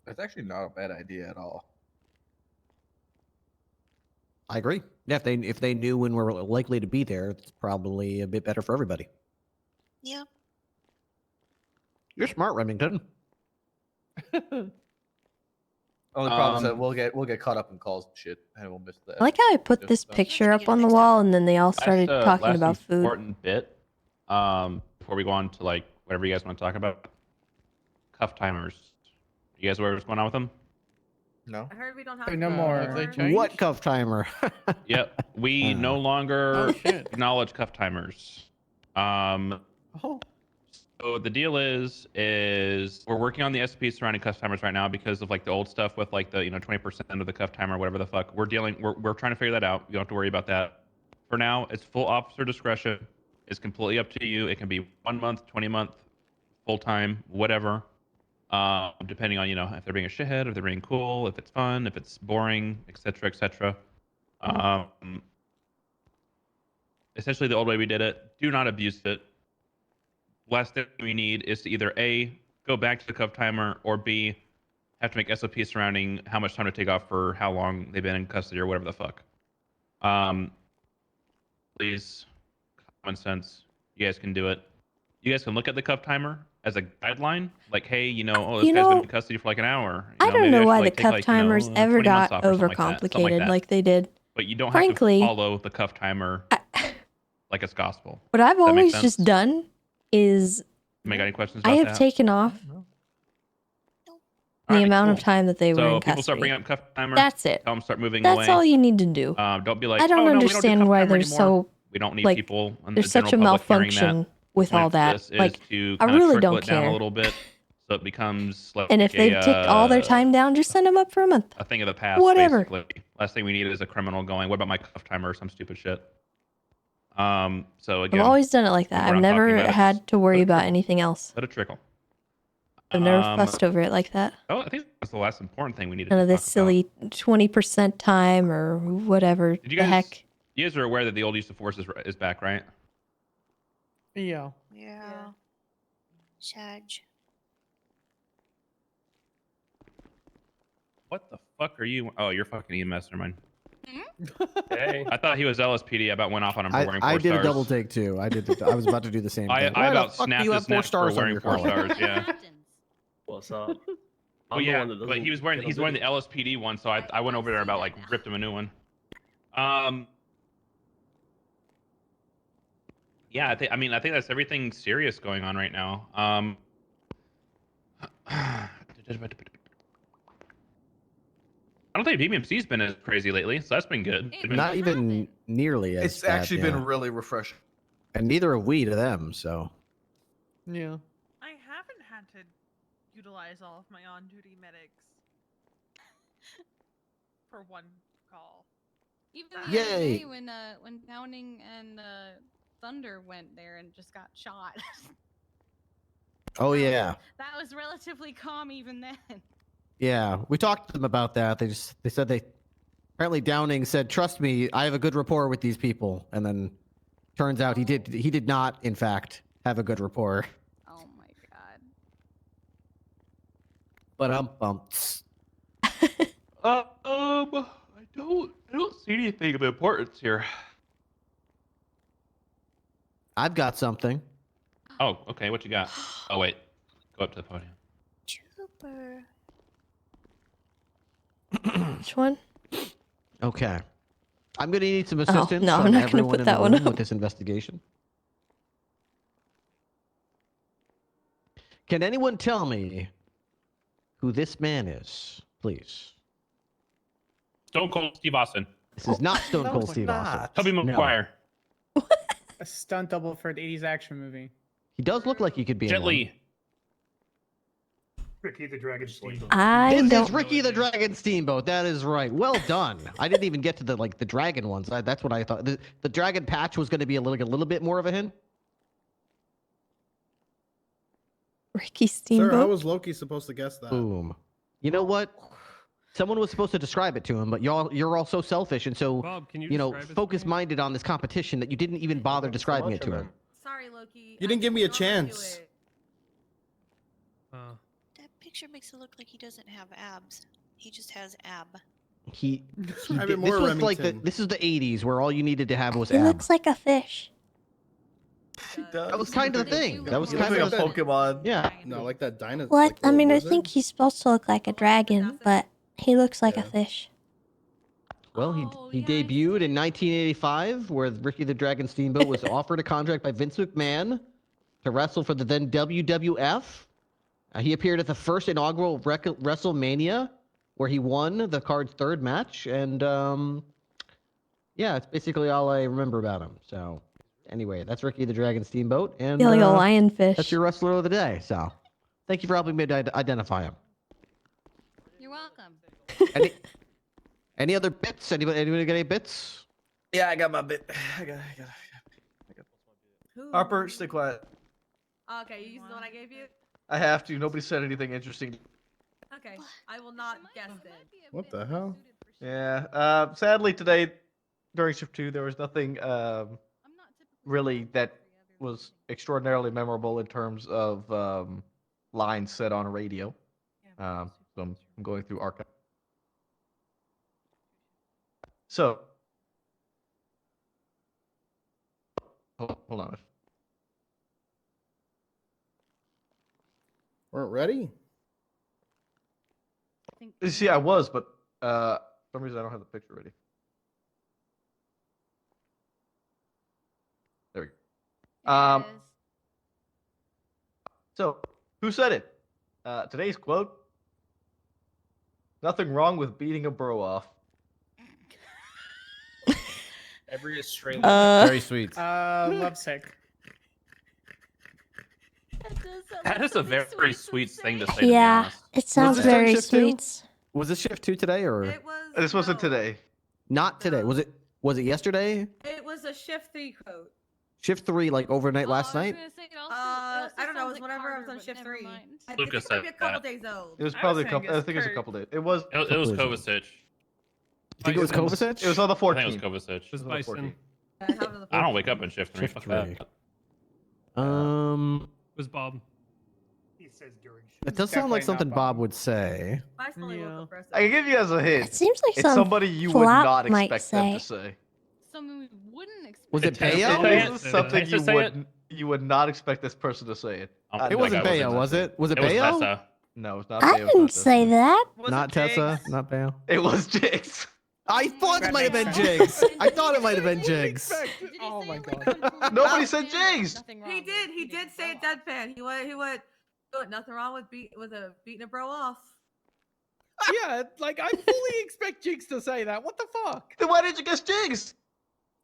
That's actually not a bad idea at all. I agree. Yeah, if they knew when we're likely to be there, it's probably a bit better for everybody. Yeah. You're smart, Remington. Only problem is that we'll get caught up in calls and shit, and we'll miss that. I like how I put this picture up on the wall, and then they all started talking about food. Important bit. Before we go on to whatever you guys want to talk about, cuff timers. You guys aware what's going on with them? No. I heard we don't have No more. What cuff timer? Yep. We no longer acknowledge cuff timers. So the deal is we're working on the SPs surrounding cuff timers right now because of the old stuff with the 20% of the cuff timer, whatever the fuck. We're trying to figure that out. You don't have to worry about that. For now, it's full officer discretion. It's completely up to you. It can be 1 month, 20 month, full time, whatever. Depending on if they're being a shithead, if they're being cool, if it's fun, if it's boring, etc., etc. Essentially, the old way we did it. Do not abuse it. Last thing we need is to either A, go back to the cuff timer, or B, have to make SOP surrounding how much time to take off for how long they've been in custody or whatever the fuck. Please, common sense. You guys can do it. You guys can look at the cuff timer as a guideline. Hey, this guy's been in custody for an hour. I don't know why the cuff timers ever 20 months got off or something like that. overcomplicated like they did. But you don't Frankly, have to follow the cuff timer like it's gospel. What I've Does that make always sense? just done is Am I got any questions I about have that? taken off the amount of time that they were So in people start custody. bringing up cuff timer. That's it. Tell them start moving That's away. all you need to do. Don't be like, I don't oh, no, understand why they're there's so We don't need people. In there's the such a general public hearing malfunction that. with all that. This is to I kinda really trickle don't it down care. a little bit, so it becomes And if they've ticked all their time down, just send them up for a month. a thing of the past. Whatever. Basically. Last thing we need is a criminal going, what about my cuff timer or some stupid shit. So again, I've always done it like that. what I've I'm never talking about is had to worry about anything else. let it trickle. I've never fussed over it like that. Oh, I think that's the last important thing we needed None to of this talk silly 20% time or whatever Did you the guys, heck. You guys are aware that the old use of force is back, right? Yeah. Yeah. Shag. What the fuck are you? Oh, you're fucking EMS. Never mind. Hey. I thought he was LSPD. I about went off on him for wearing 4 I did stars. a double take too. I was about to do the same I thing. Why the about fuck do snapped you his have 4 neck for stars on wearing your 4 collar? stars. Yeah. What's up? Oh I'm the yeah, one that but doesn't he's get wearing no the video. LSPD one, so I went over there about like ripped him a new one. Yeah, I think that's everything serious going on right now. I don't think BBMC's been as crazy lately, so that's been good. They've been- Not even nearly as It's bad, actually yeah. been really refreshing. And neither have we to them, so. Yeah. I haven't had to utilize all of my on-duty medics for one call. Even the other Yay. day when Downing and Thunder went there and just got shot. Oh yeah. That was relatively calm even then. Yeah. We talked to them about that. They said apparently Downing said, "Trust me, I have a good rapport with these people." And then turns out he did not, in fact, have a good rapport. Oh my god. But I don't see anything of importance here. I've got something. Oh, okay. What you got? Oh wait, go up to the podium. Super. Which one? Okay. I'm gonna need some Oh, assistance no, I'm from not gonna everyone put in that the one room up. with this investigation. Can anyone tell me who this man is, please? Stone Cold Steve Austin. This is not Stone No, Cold it's Steve Austin. not. Toby No. Maguire. A stunt double for an 80s action movie. He does look like he could be in Jet one. Li. Ricky the Dragon Steamboat. This is Ricky the Dragon Steamboat. That is right. Well done. I didn't even get to the dragon ones. That's what I thought. The dragon patch was going to be a little bit more of a hint. Ricky Sir, Steamboat. how was Loki supposed to guess that? Boom. You know what? Someone was supposed to describe it to him, but you're all so selfish and so Bob, can you know describe it to me? focus-minded on this competition that you didn't even bother describing it to him. Sorry, Loki. You didn't give me a normally do chance. it. That picture makes it look like he doesn't have abs. He just has ab. He Describe did- it more, this was like Remington. this is the 80s where all you needed to have was He ab. looks like a fish. That was kind of the thing. That was He kind looks of like a Pokemon. Yeah. No, like that dinosaur. Well, like I little mean, I lizard. think he's supposed to look like a dragon, but he looks like a fish. Well, he debuted in 1985, where Ricky the Dragon Steamboat was offered a contract by Vince McMahon to wrestle for the then WWF. He appeared at the first inaugural WrestleMania, where he won the card's third match, and yeah, it's basically all I remember about him. So, anyway, that's Ricky the Dragon Steamboat, and Yeah, like a lionfish. that's your wrestler of the day. So, thank you for helping me to identify him. You're welcome. Any other bits? Anybody got any bits? Yeah, I got my bit. I got. Who? Harper, stay quiet. Oh, okay, you used the one I gave you? I have to. Nobody said anything interesting. Okay, I will not guess then. What the hell? Yeah. Sadly, today during shift 2, there was nothing really that was extraordinarily memorable in terms of lines said on radio. So I'm going through archive. So, hold on. Weren't ready? See, I was, but for some reason I don't have the picture ready. There we go. So, who said it? Today's quote: "Nothing wrong with beating a bro off." Every Australian. Very sweet. Lovesick. That is a very sweet thing to say. To be Yeah, honest. it sounds this during very shift two? sweet. Was this shift 2 today or? This wasn't today. Not today. Was it yesterday? It was a shift 3 quote. Shift 3 like overnight last night? I don't know. It was whenever I was on shift 3. I think Lucas it might be a said couple that. days old. It was probably a couple. I think it was a couple days. It was. It was Kovacic. You think it was Kovacic? It was on the 14th. I think it was Kovacic. It was Bison. I don't wake up in shift 3. Shift Fuck 3. that. It was Bob. says during shift. It does sound like something Bob would say. I can give you guys a hint. It seems like it's something somebody you would Flop not might expect them to say. say. Something we wouldn't expect. Was it Tessa Bayo? say This it? is Did something Tessa you would not expect this person to say it. I don't It think wasn't I was in Bayo, that was scene. it? Was it It was Bayo? Tessa. No, it's not I Bayo. It's didn't not say Tessa. that. Not Tessa, not Bayo. It was Jigs. I thought it might have been Jigs. I thought it might have been Jigs. Oh my god. Nobody said Jigs. He did. He did say it deadpan. He went. Nothing wrong with beating a bro off. Yeah, like I fully expect Jigs to say that. What the fuck? Then why did you guess Jigs?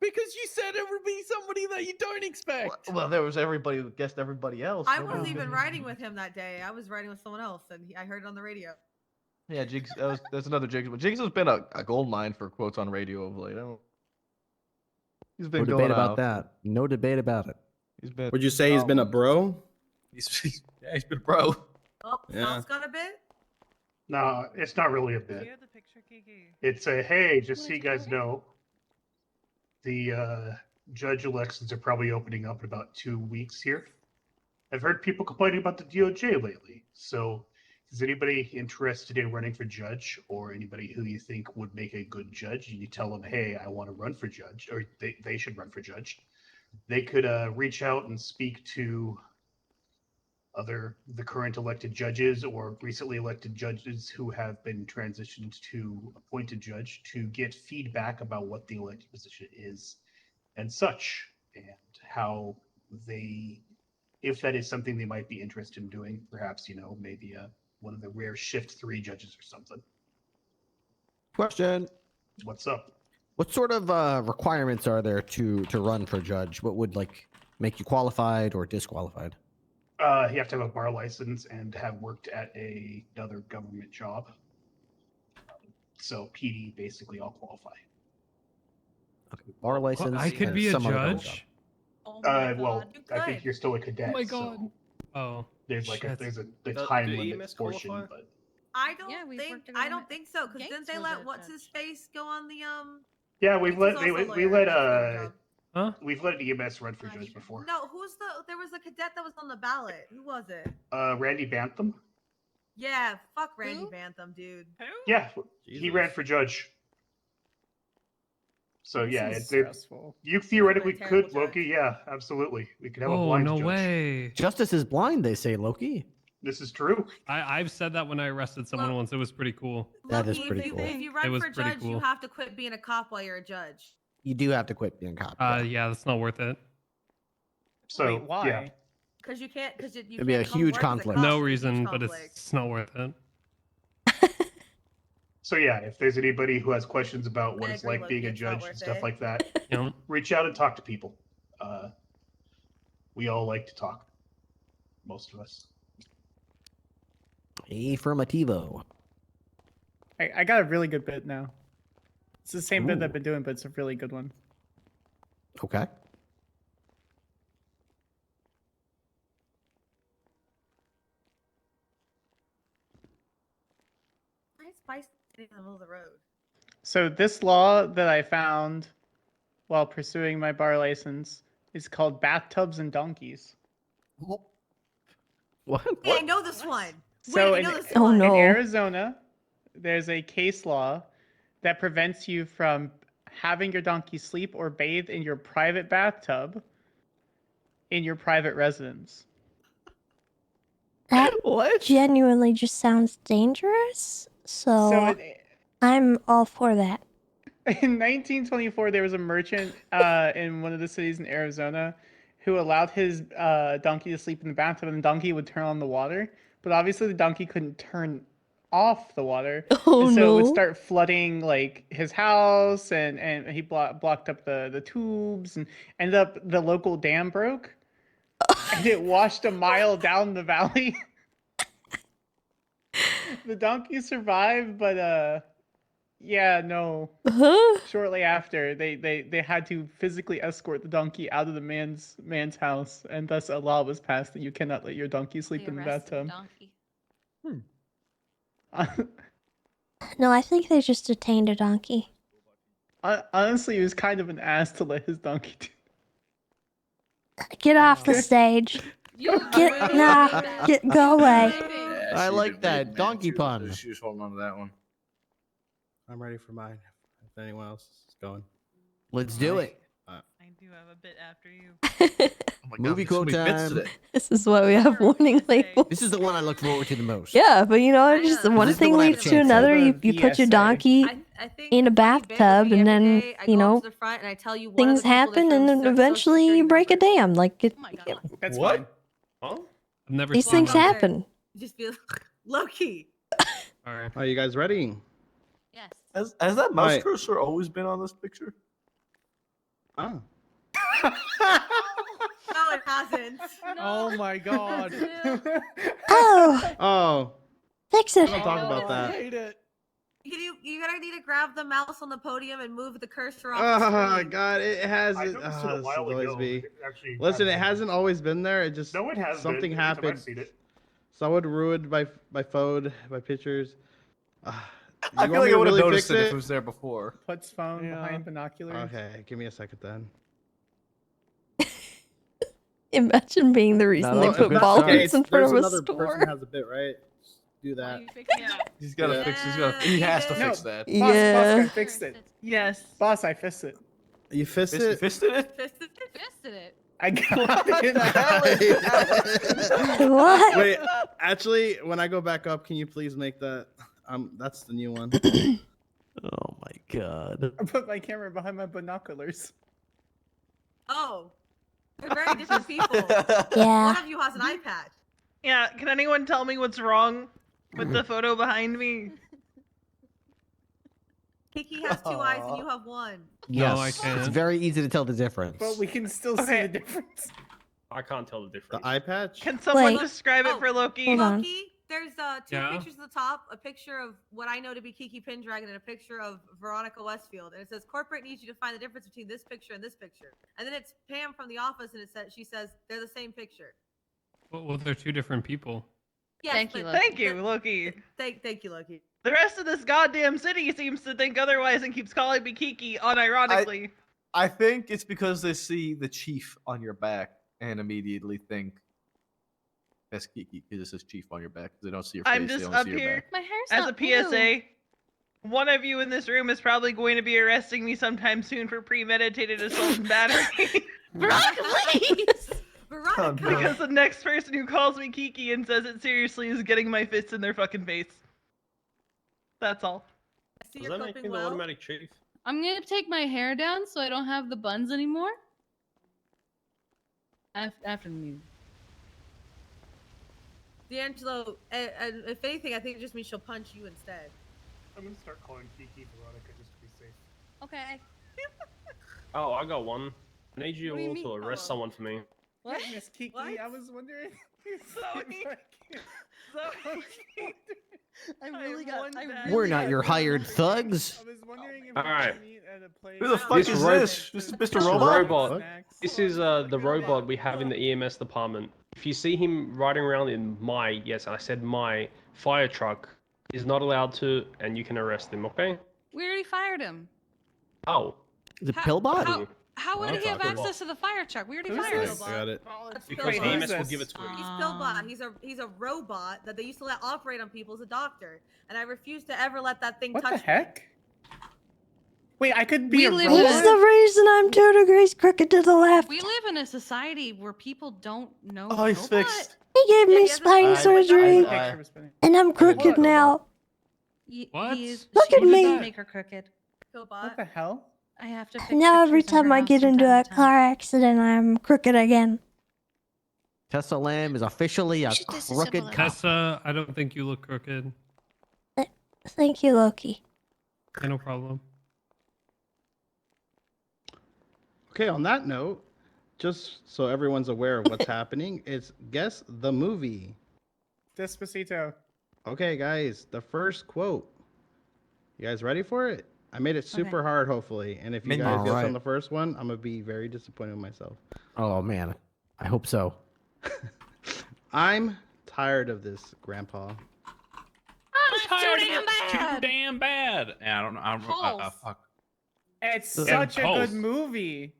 Because you said it would be somebody that you don't expect. Well, there was everybody who guessed everybody else. I Nobody wasn't even guessed- riding with him that day. I was riding with someone else, and I heard it on the radio. Yeah, Jigs. That's another Jigs. But Jigs has been a gold mine for quotes on radio of late. He's been No going debate about out. that. No debate about it. He's been. Would you say he's been a bro? He's been a bro. Oh, Yeah. Sal's got a bit. No, it's not really a bit. Share the picture, Kiki. It's a hey, just so you guys know, the judge elections are probably opening up in about 2 weeks here. I've heard people complaining about the DOJ lately. So, is anybody interested in running for judge, or anybody who you think would make a good judge? You tell them, hey, I want to run for judge, or they should run for judge. They could reach out and speak to the current elected judges or recently elected judges who have been transitioned to appointed judge to get feedback about what the elected position is and such, and how they, if that is something they might be interested in doing, perhaps, maybe one of the rare shift 3 judges or something. Question. What's up? What sort of requirements are there to run for judge? What would make you qualified or disqualified? You have to have a bar license and have worked at another government job. So PD basically all qualify. Okay, bar license. I could and be a some other kind of judge? Oh Well, I think you're still a cadet. Oh my god. So Oh. There's shit. there's a Does- time do limit EMS portion, qualify? but I don't we've think. worked together I don't on think so. Because Yanks didn't they was let a what's his face go on the yeah, we've Yanks let was also a we lawyer, let that's his job. we've let EMS run for judge before. No, there was a cadet that was on the ballot. Who was it? Randy Bantham. Yeah, fuck Randy Bantham, dude. Who? Yeah, he ran for judge. So This yeah, is it, stressful. you theoretically He's a terrible could, Loki. Yeah, absolutely. We could have a Oh, blind no judge. way. Justice is blind, they say, Loki. This is true. I've said that when I arrested someone once. It was pretty cool. That is Loki, pretty if cool. If you It run was for pretty judge, cool. you have to quit being a cop while you're a judge. You do have to quit being cop. Yeah, that's not worth it. So Wait, why? yeah, Because you can't. Because you It'd be a can't come huge work as a conflict. cop. no It's a reason, huge but conflict. it's not worth it. So yeah, if there's anybody who has questions about what I it's agree, like being Loki, a it's not judge and worth stuff it. like that, reach out and talk to people. We all like to talk. Most of us. Affirmativo. I got a really good bit now. It's the same bit Ooh. I've been doing, but it's a really good one. Okay. Why is Spice sitting in the middle of the road? So this law that I found while pursuing my bar license is called bathtubs and donkeys. What? Hey, I know this one. So Wait, I in, know this Oh, one. no. in Arizona, there's a case law that prevents you from having your donkey sleep or bathe in your private bathtub in your private residence. That What? genuinely just sounds dangerous. So, So I'm all for that. in 1924, there was a merchant in one of the cities in Arizona who allowed his donkey to sleep in the bathtub, and the donkey would turn on the water. But obviously, the donkey couldn't turn off the water, Oh, and so it would no. start flooding like his house, and he blocked up the tubes, and ended up the local dam broke, and it washed a mile down the valley. The donkey survived, but yeah, no. Huh? Shortly after, they had to physically escort the donkey out of the man's house, and thus a law was passed that you cannot let your donkey sleep in the bathtub. Donkey. No, I think they just detained a donkey. Honestly, he was kind of an ass to let his donkey do. Get off the stage. Go away. I like that donkey pun. She was holding on to that one. I'm ready for mine. If anyone else is going. Let's do it. I do have a bit after you. Movie quote time. This is why we have warning labels. This is the one I look forward to the most. Yeah, but you know, just one This is the thing one I have leads a to chance at. another. You put your donkey in a bathtub, and then you know things happen, and then eventually you break a dam. Like That's What? fine. Huh? I've never these seen things one. happen. Just be low key. Alright. Are you guys ready? Yes. Has that mouse Alright. cursor always been on this picture? Oh. No, it hasn't. Oh my god. Oh. Fix it. Don't talk about that. You gotta need to grab the mouse on the podium and move the cursor off. Oh the screen. God, it has. I This noticed it a will while always ago. be. It actually Listen, it hasn't. hasn't always been there. It just No, it has something been. Every time happened. I've seen it. Someone ruined my phone, my pictures. I feel like I would have noticed it if it was there before. Puts phone behind binoculars. Okay, give me a second then. Imagine being the reason they put bollards in front of a Person store. has a bit, right? Just do that. He's got to fix. He has to fix that. Boss, Yeah. I fixed it. Yes. Boss, I fixed it. You fisted it? Fisted it? Fisted it. I got it. What? Wait, actually, when I go back up, can you please make that? That's the new one. Oh my god. I put my camera behind my binoculars. Oh, they're very different people. Yeah. One of you has an eye patch. Yeah, can anyone tell me what's wrong with the photo behind me? Kiki has 2 eyes and you have 1. Yes, I it's can't. very easy to tell the difference. But we can still see Okay. the difference. I can't tell the difference. The eye patch? Can someone Wait. describe it for Loki? Hold on. Loki, there's 2 Yeah? pictures at the top, a picture of what I know to be Kiki Pendragon and a picture of Veronica Westfield. And it says, corporate needs you to find the difference between this picture and this picture. And then it's Pam from the office and she says, they're the same picture. Well, they're two different people. Yes, Thank you, but- Loki. Thank you, Loki. Thank you, Loki. The rest of this goddamn city seems to think otherwise and keeps calling me Kiki unironically. I think it's because they see the chief on your back and immediately think that's Kiki because it says chief on your back. They don't see your face. I'm they just only up see your here back. My hair's as not a blue. PSA. One of you in this room is probably going to be arresting me sometime soon for premeditated assault and battery. Veronica, please. Veronica. Because the next person who calls me Kiki and says it seriously is getting my fists in their fucking face. That's all. I see Does you're that make coping me the well. automatic chief? I'm gonna take my hair down so I don't have the buns anymore. After the music. D'Angelo, and if anything, I think it just means she'll punch you instead. I'm gonna start calling Kiki Veronica just to be safe. Okay. Oh, I got one. I need you What do you all mean? to arrest someone for me. What? Miss Kiki, What? I was wondering. I really got. We're not your hired thugs. I was wondering if Alright. we could meet at a place. Who the fuck is this? This is Mr. Robot? This is the robot we have in the EMS department. If you see him riding around in my, yes, I said my fire truck, he's not allowed to, and you can arrest him. Okay? We already fired him. Oh. The Pillbot? How would Well, he have that's access to the fire truck? We already Who's fired this? him. I got it. That's Because Pillbot. EMS will give it to him. He's Pillbot. He's a robot that they used to let operate on people as a doctor, and I refuse to ever let that thing What touch the me. heck? Wait, I could be We a live robot? He's the reason I'm 2 degrees crooked to the left. We live in a society where people don't know. Oh, he's robot. fixed. He gave me he has a spine spine surgery, Picture was spinning. and I'm crooked now. What? He is, Look she at did me. Make her crooked. What Pillbot. the hell? I have to. Fix Now every pictures in time her I house get from into time a to time. car accident, I'm crooked again. Tessa Lamb is officially a should disassemble crooked him. cop. Tessa, I don't think you look crooked. Thank you, Loki. Okay, no problem. Okay, on that note, just so everyone's aware of what's happening, it's Guess the Movie. Despacito. Okay, guys, the first quote. You guys ready for it? I made it super hard, hopefully. And if you guys guess on the first one, I'm going to be very disappointed with myself. Oh, man. I hope so. I'm tired of this, Grandpa. It's too damn bad. I don't know. Fuck. It's Yeah, such a Pulse. good movie.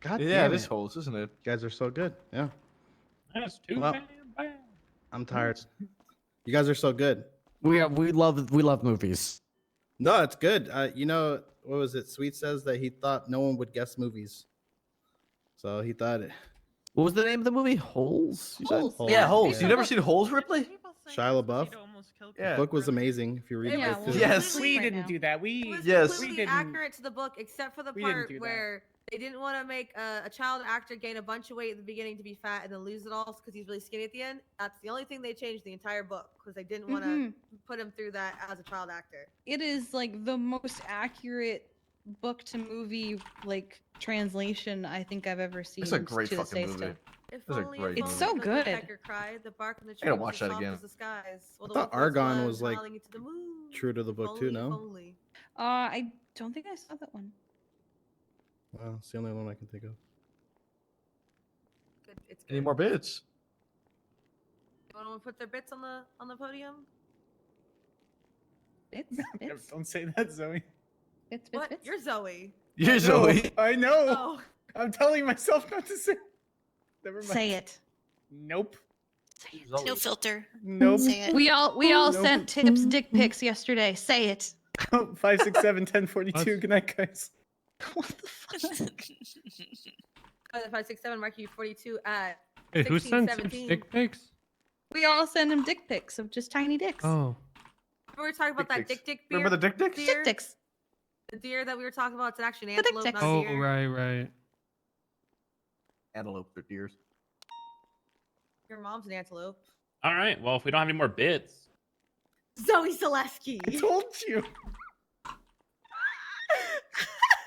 God Yeah, damn this it. holds, isn't it? You guys are so good. Yeah. That's too Well, bad. I'm tired. You guys are so good. We love movies. No, it's good. You know, what was it? Sweet says that he thought no one would guess movies. So he thought it. What was the name of the movie? Holes? You said? Holes, Yeah, Holes. yeah. You never seen Holes, Ripley? Shia LaBeouf. Yeah. The book was amazing. If you read Yeah, the book well, too. Yes. we didn't now. do that. It was Yes. completely accurate to the book, except for the We didn't part do that. where they didn't want to make a child actor gain a bunch of weight at the beginning to be fat and then lose it all because he's really skinny at the end. That's the only thing they changed the entire book because they didn't want to put him through that as a child actor. It is like the most accurate book to movie like translation I think I've ever seen. It's a great to this fucking day movie. still. If It's a only, great if It's only so the good. woodpecker cried, the bark in the I tree gotta was watch as that soft again. as the skies. Well, I the thought wolf Argon was like howling into the moon. true to the book too. If No. only. I don't think I saw that one. Well, it's the only one I can think of. Good. It's Any good. more bits? You want to put their bits on the podium? Bits, bits, Don't say that, Zoe. bits, What? bits. You're Zoe. You're I know, Zoe. I know. Oh. I'm telling myself not to say. Never mind. Say it. Nope. No filter. Nope. Say it. We all Nope. sent Tips dick pics yesterday. Say it. 5, 6, 7, 10, 42. Good night, guys. What the fuck? 5, 6, 7, mark you 42 at Hey, who 16, sent Tips 17. dick pics? We all send him dick pics of just tiny dicks. Oh. We were talking about that Dick dick pics. Remember the dick deer? dicks? Dick dicks. The deer that we were talking about, it's actually an The dick antelope, dicks. not a Oh, deer. right. Antelope or deers. Your mom's an antelope. All right. Well, if we don't have any more bits, Zoe Selesky. I told you.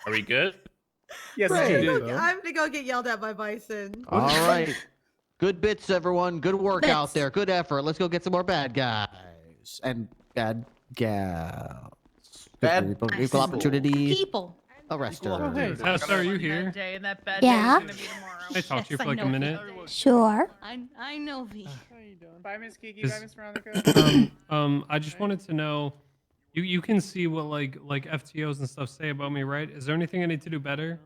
are we good? Yes, Right. you did. I'm gonna go get yelled at by Bison. All right. Good bits, everyone. Good work Bits. out there. Good effort. Let's go get some more bad guys and bad gals. Bad Equal opportunity. People. Arrester. Oh, hey, Tess, are you here? Day, and that bad Yeah. day is gonna be tomorrow. Can I talk to you Yes, for I like a know. minute? Sure. I know V. How you doing? Bye, Miss Kiki. Is- Bye, Miss Veronica. I just wanted to know, you can see what like FTOs and stuff say about me, right? Is there anything I need to do better?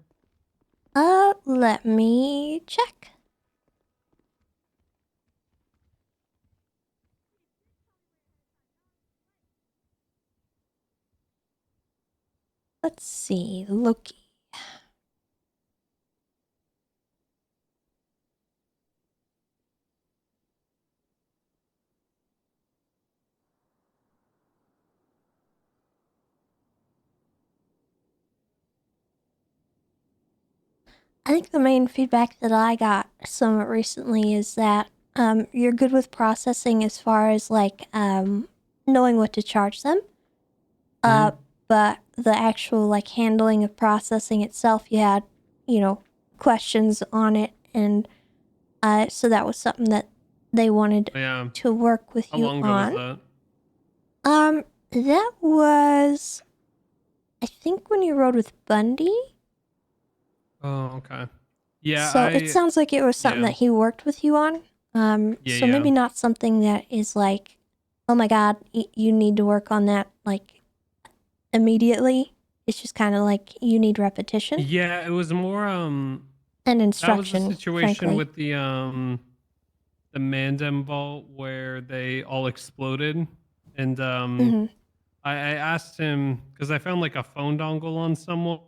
Let me check. Let's see, Loki. I think the main feedback that I got somewhat recently is that you're good with processing as far as like knowing what to charge them. But the actual like handling of processing itself, you had, questions on it, and so that was something that they wanted Yeah. to work with How you long ago on. was that? That was, I think, when you rode with Bundy. Oh, okay. Yeah. So it sounds like it was something that he worked with you on. Yeah, So maybe yeah. not something that is like, oh my God, you need to work on that like immediately. It's just kind of like you need repetition Yeah, it was more and that was instruction. the situation frankly. with the Mandem vault where they all exploded, and Mhm. I asked him because I found like a phone dongle on someone,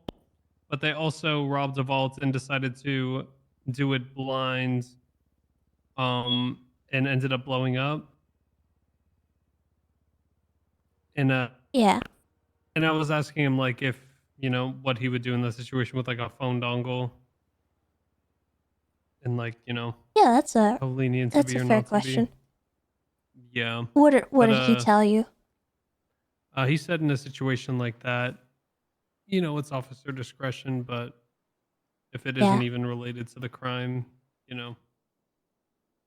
but they also robbed a vault and decided to do it blind, and ended up blowing up. And Yeah. and I was asking him like if what he would do in the situation with like a phone dongle, and like Yeah, that's how lenient to that's be a or fair not question. to be. Yeah. What did But, he tell you? He said in a situation like that, it's officer discretion, but if it isn't Yeah. even related to the crime, I build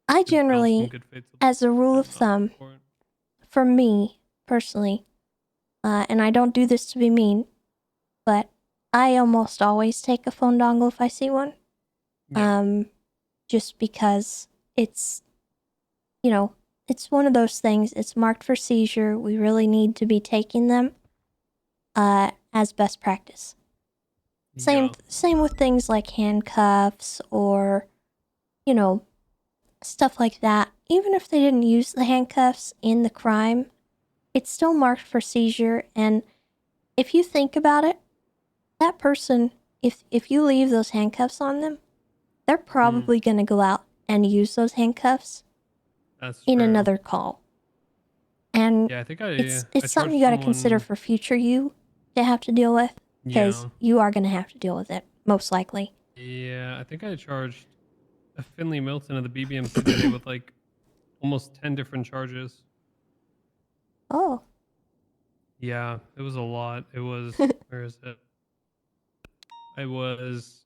some generally, good faith as a rule of thumb, for it. for me personally, and I don't do this to be mean, but I almost always take a phone dongle if I see one. Just because it's, it's one of those things. It's marked for seizure. We really need to be taking them as best practice. Same with things like handcuffs or, stuff like that, even if they didn't use the handcuffs in the crime, it's still marked for seizure. And if you think about it, that person, if you leave those handcuffs on them, they're probably going to go out and use those handcuffs That's in true. another call. And Yeah, I think it's I something you charged got to consider someone- for future you to have to deal with, because Yeah. you are going to have to deal with it, most likely. Yeah, I think I charged a Finley Milton of the BBMC today with like almost 10 different charges. Oh. Yeah, it was a lot. It was, where is it? I was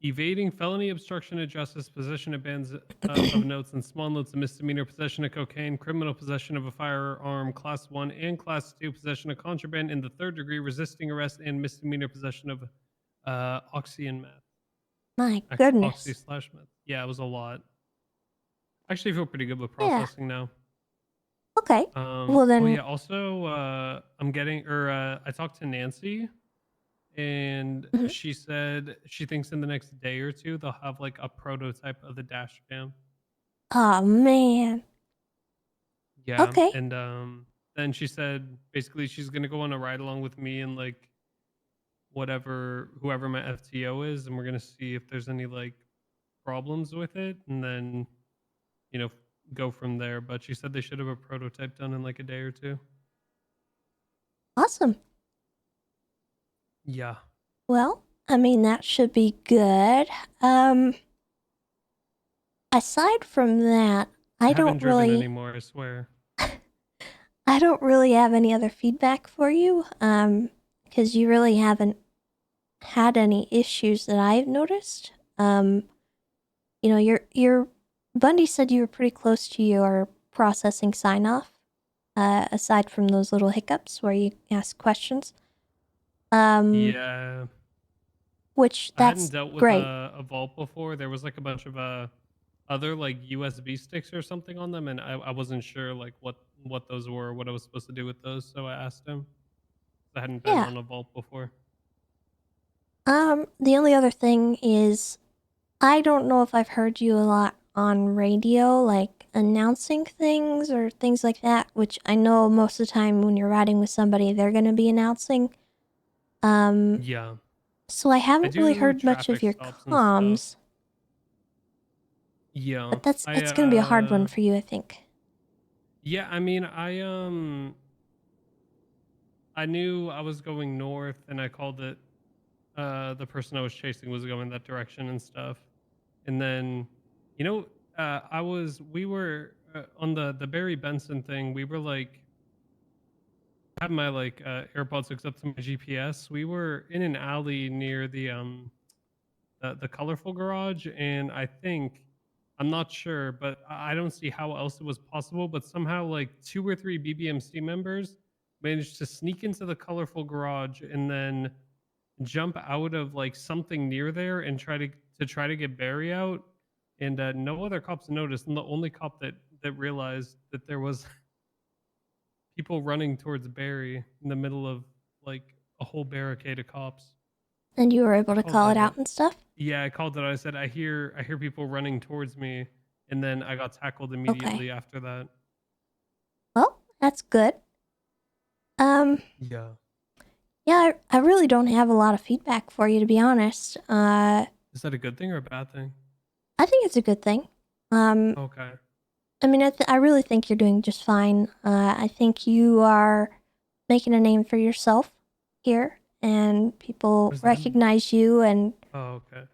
evading felony obstruction of justice, possession of bands of notes and small notes, of misdemeanor, possession of cocaine, criminal possession of a firearm, class 1 and class 2, possession of contraband in the 3rd degree, resisting arrest, and misdemeanor possession of oxy and meth. My Oxy goodness. / meth. Yeah, it was a lot. Actually, I feel pretty good with Yeah. processing now. Okay. Well Oh then, yeah. Also, I'm getting, or I talked to Nancy, and she said she thinks in the next day or two they'll have like a prototype of the dash cam. oh man. Yeah. Okay. And then she said basically she's gonna go on a ride along with me and like whoever my FTO is, and we're gonna see if there's any like problems with it, and then go from there. But she said they should have a prototype done in like a day or two. Awesome. Yeah. Well, I mean, that should be good. Aside from that, I haven't don't driven really anymore, I swear. I don't really have any other feedback for you, because you really haven't had any issues that I've noticed. Your Bundy said you were pretty close to your processing sign off, aside from those little hiccups where you ask questions. Yeah. Which I hadn't that's dealt with great. a vault before. There was like a bunch of other like USB sticks or something on them, and I wasn't sure like what those were, what I was supposed to do with those. So I asked him. I hadn't been Yeah. on a vault before. The only other thing is, I don't know if I've heard you a lot on radio, like announcing things or things like that, which I know most of the time when you're riding with somebody, they're going to be announcing. Yeah. So I haven't really do heard much of traffic your stops and comms, stuff. Yeah. but it's going to be a hard one for you, I think. Yeah, I mean, I knew I was going north, and I called it. The person I was chasing was going that direction and stuff, and then, we were on the Barry Benson thing. We were like, I had my like AirPods hooked up to my GPS. We were in an alley near the colorful garage, and I'm not sure, but I don't see how else it was possible, but somehow like 2 or 3 BBMC members managed to sneak into the colorful garage and then jump out of like something near there and try to get Barry out, and no other cops noticed. And the only cop that realized that there was people running towards Barry in the middle of like a whole barricade of cops. And you were able to called call it that out and stuff? Yeah, I called it. I said, I hear people running towards me, and then I got tackled immediately after that. Well, that's good. Yeah. Yeah, I really don't have a lot of feedback for you, to be honest. Is that a good thing or a bad thing? I think it's a good thing. Okay. I mean, I really think you're doing just fine. I think you are making a name for yourself here, and people recognize you, and Oh, okay.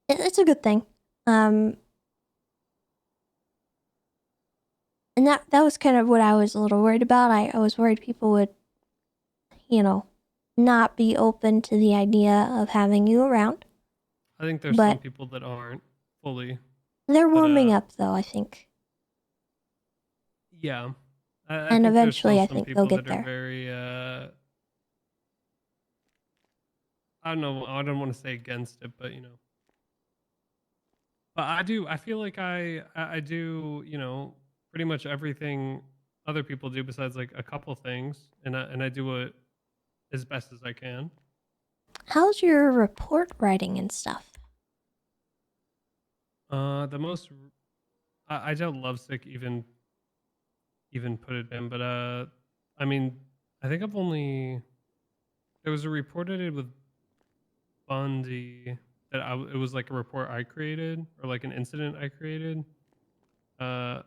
it's a good thing. And that was kind of what I was a little worried about. I was worried people would, not be open to the idea of having you around. I think there's some people that aren't fully. They're warming up, though, I think. Yeah. I And think there's eventually, still I some think people they'll get that are there. very I don't know, I don't want to say against it, but But I feel like I do, pretty much everything other people do besides like a couple things, and I do it as best as I can. How's your report writing and stuff? The most I doubt Lovesick even put it in, but I mean, I think I've only there was a report I did with Bundy that it was like a report I created or like an incident I created. I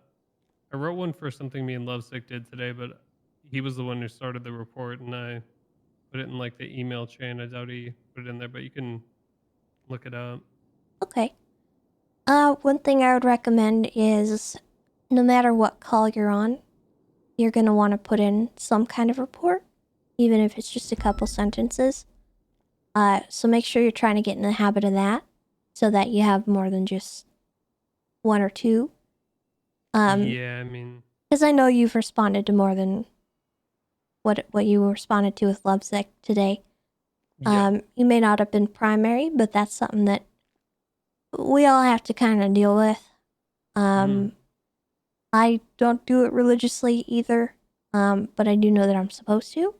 wrote one for something me and Lovesick did today, but he was the one who started the report, and I put it in like the email chain. I doubt he put it in there, but you can look it up. Okay. One thing I would recommend is no matter what call you're on, you're going to want to put in some kind of report, even if it's just a couple sentences. So make sure you're trying to get in the habit of that so that you have more than just one or two. Yeah, I mean, because I know you've responded to more than what you responded to with Lovesick today. Yeah. You may not have been primary, but that's something that we all have to kind of deal with. I don't do it religiously either, but I do know that I'm supposed to.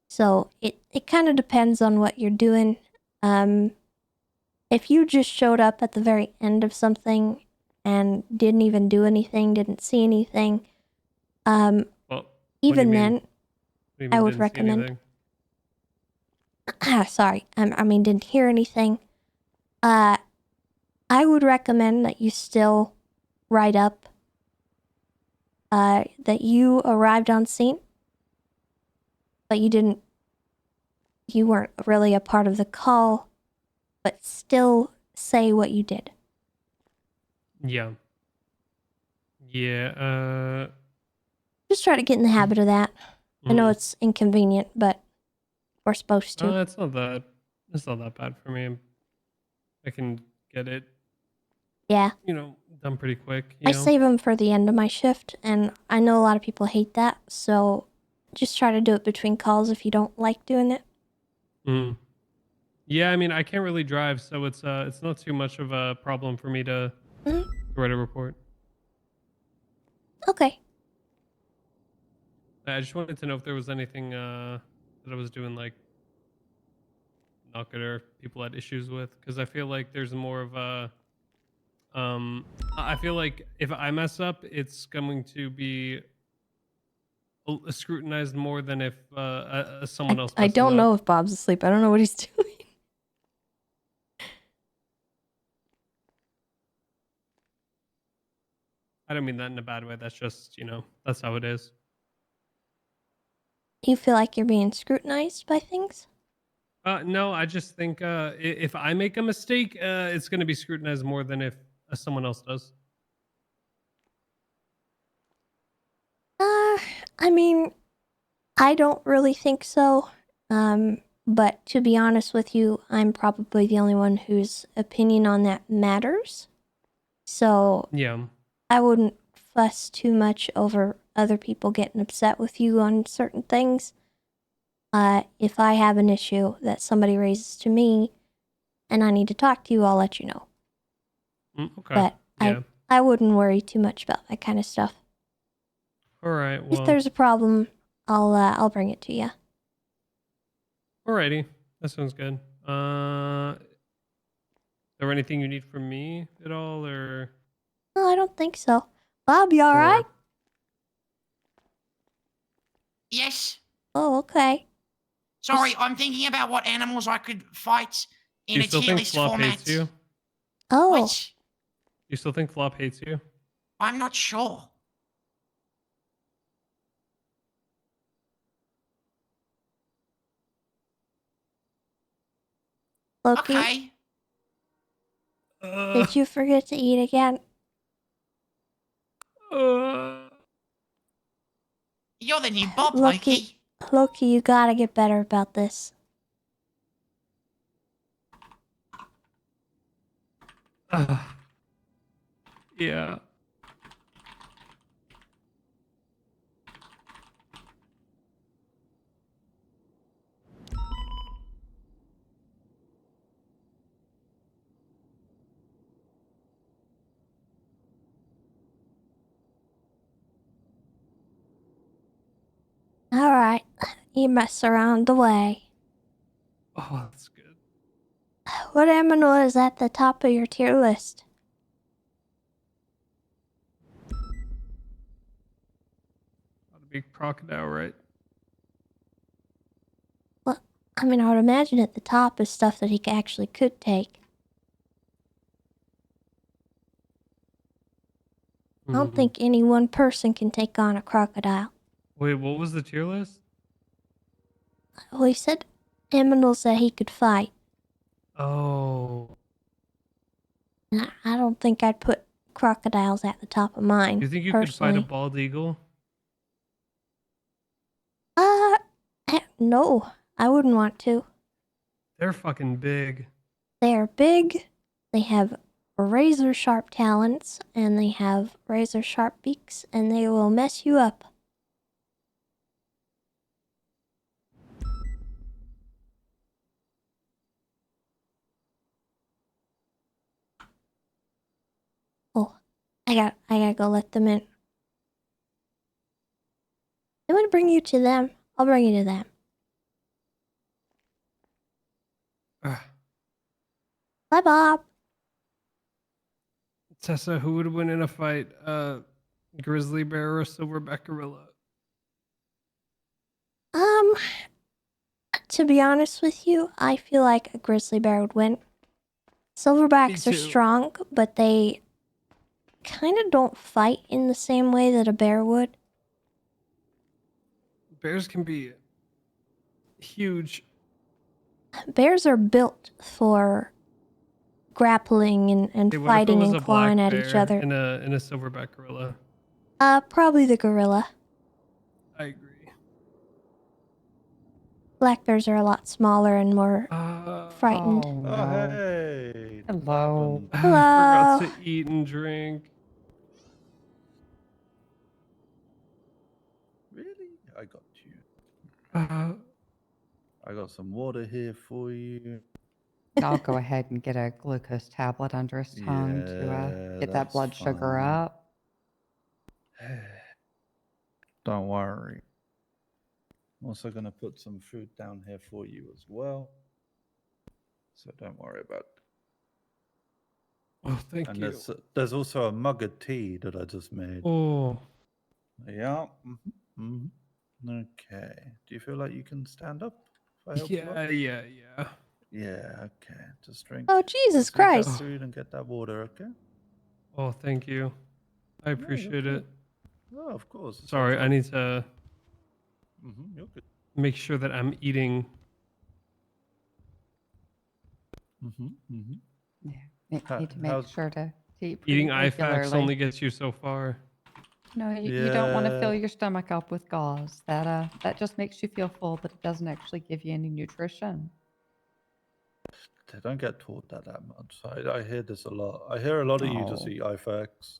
So it kind of depends on what you're doing. If you just showed up at the very end of something and didn't even do anything, didn't see anything, well, even then, what do you I mean would didn't see recommend. anything? Sorry, I mean didn't hear anything. I would recommend that you still write up that you arrived on scene, but you weren't really a part of the call, but still say what you did. Yeah. Yeah. Just try to get in the habit of that. I know it's inconvenient, but we're supposed to. It's not that bad for me. I can get it, Yeah. done pretty quick. I save them for the end of my shift, and I know a lot of people hate that, so just try to do it between calls if you don't like doing it. Yeah, I mean, I can't really drive, so it's not too much of a problem for me to write a report. Okay. I just wanted to know if there was anything that I was doing like not good or people had issues with, because I feel like there's more of a I feel like if I mess up, it's going to be scrutinized more than if someone else messes I don't up. know if Bob's asleep. I don't know what he's doing. I don't mean that in a bad way. That's just, that's how it is. You feel like you're being scrutinized by things? No, I just think if I make a mistake, it's going to be scrutinized more than if someone else does. I mean, I don't really think so. But to be honest with you, I'm probably the only one whose opinion on that matters. So yeah, I wouldn't fuss too much over other people getting upset with you on certain things. If I have an issue that somebody raises to me and I need to talk to you, I'll let you know. Okay. But yeah. I wouldn't worry too much about that kind of stuff. All right. Well, If there's a problem, I'll bring it to you. Alrighty, that sounds good. Is there anything you need from me at all, or? No, I don't think so. Bob, you alright? Yes. Oh, okay. Sorry, I'm thinking about what animals I could fight Do in you a still tier think list Flop format. hates you? Oh. What? You still think Flop hates you? I'm not sure. Loki, Okay. did you forget to eat again? You're the new Bob, Loki, you gotta get better about this. Yeah. Alright, you mess around away. Oh, that's good. What animal is at the top of your tier list? big crocodile, right? Well, I mean, I would imagine at the top is stuff that he actually could take. I don't think any one person can take on a crocodile. Wait, what was the tier list? Well, he said animals that he could fight. Oh. I don't think I'd put crocodiles at the top of mine. You think you personally. could fight a bald eagle? No, I wouldn't want to. They're fucking big. They are big, they have razor sharp talons, and they have razor sharp beaks, and they will mess you up. Oh, I gotta go let them in. I'm gonna bring you to them. I'll bring you to them. Bye, Bob. Tessa, who would win in a fight? Grizzly bear or silverback gorilla? To be honest with you, I feel like a grizzly bear would win. Silverbacks are too. strong, but they kind of don't fight in the same way that a bear would. Bears can be huge. Bears are built for grappling and Hey, what if it fighting was and a black clawing at each bear other. in a silverback gorilla? Probably the gorilla. I agree. Black bears are a lot smaller and more frightened. Hey. Hello. I Hello. forgot to eat and drink. Really? I got you. Uh, I got some water here for you. I'll go ahead and get a glucose tablet under his tongue to Yeah, get that that's blood sugar fine. up. Don't worry. I'm also going to put some food down here for you as well. So don't worry about it. Oh, thank and you. there's also a mug of tea that I just made. Oh. Yeah. Okay. Do you feel like you can stand up? If I help you up? Yeah. Yeah, okay. Just drink. Oh, Jesus just drink Christ. that food and get that water, okay? Oh, thank you. I appreciate it. Oh, of course. It's Sorry, our I job. need to You're good. make sure that I'm eating. Yeah, need to make sure to eat pretty Eating IFAX regularly. only gets you so far. No, you don't want to Yeah. fill your stomach up with gauze. That just makes you feel full, but it doesn't actually give you any nutrition. They don't get taught that much. I hear this a lot. I hear a lot of you just Oh. eat IFAX.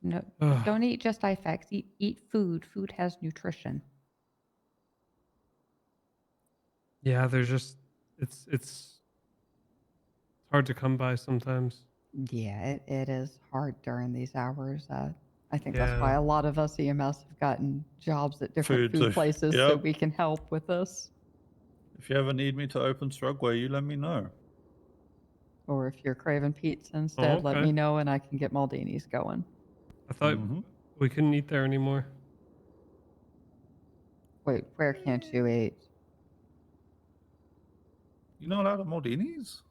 No, Ugh. don't eat just IFAX. Eat food. Food has nutrition. Yeah, there's just it's hard to come by sometimes. Yeah, it is hard during these hours. I think that's why Yeah. a lot of us EMS have gotten jobs at different Food, food so- places so yep. we can help with this. If you ever need me to open Strugway, you let me know. Or if you're craving pizza instead, let okay. me know and I can get Maldini's going. I thought we couldn't eat there anymore. Wait, where can't you eat? You're not allowed at Maldini's?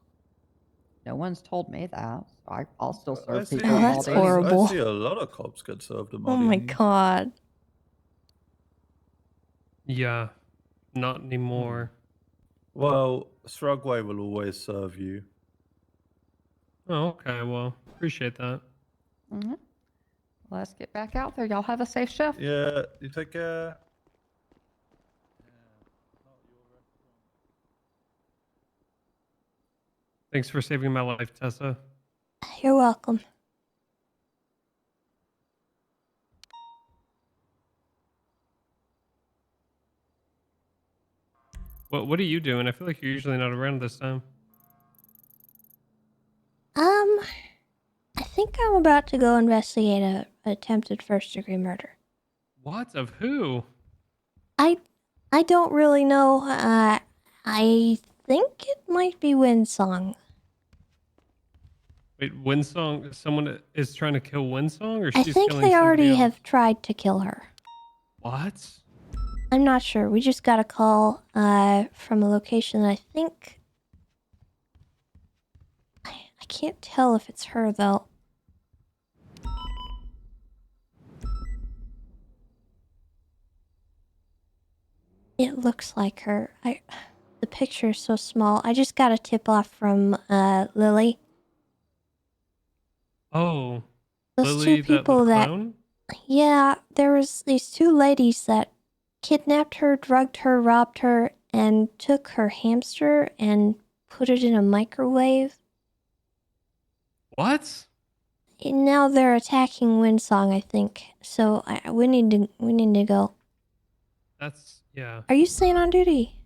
No one's told me that. So I'll still I serve see, people at that's Maldini's. horrible. I see a lot of cops get served at Oh my Maldini's. god. Yeah, not anymore. Well, Strugway will always serve you. Oh, okay. Well, appreciate that. Mm-hmm. Let's get back out there. Y'all have a safe shift. Yeah, you take care. Thanks for saving my life, Tessa. You're welcome. What are you doing? I feel like you're usually not around this time. I think I'm about to go investigate a attempted first-degree murder. What? Of who? I don't really know. I think it might be Windsong. Wait, Windsong? Someone is trying to kill Windsong, or I she's think killing they somebody already else? have tried to kill her. What? I'm not sure. We just got a call from a location that I think... I can't tell if it's her, though. It looks like her. The picture is so small. I just got a tip off from Lily. Oh, Those Lily, two people the that... clown? Yeah, there was these two ladies that kidnapped her, drugged her, robbed her, and took her hamster and put it in a microwave. What? And now they're attacking Windsong, I think. So we need to go. That's yeah. Are you staying on duty?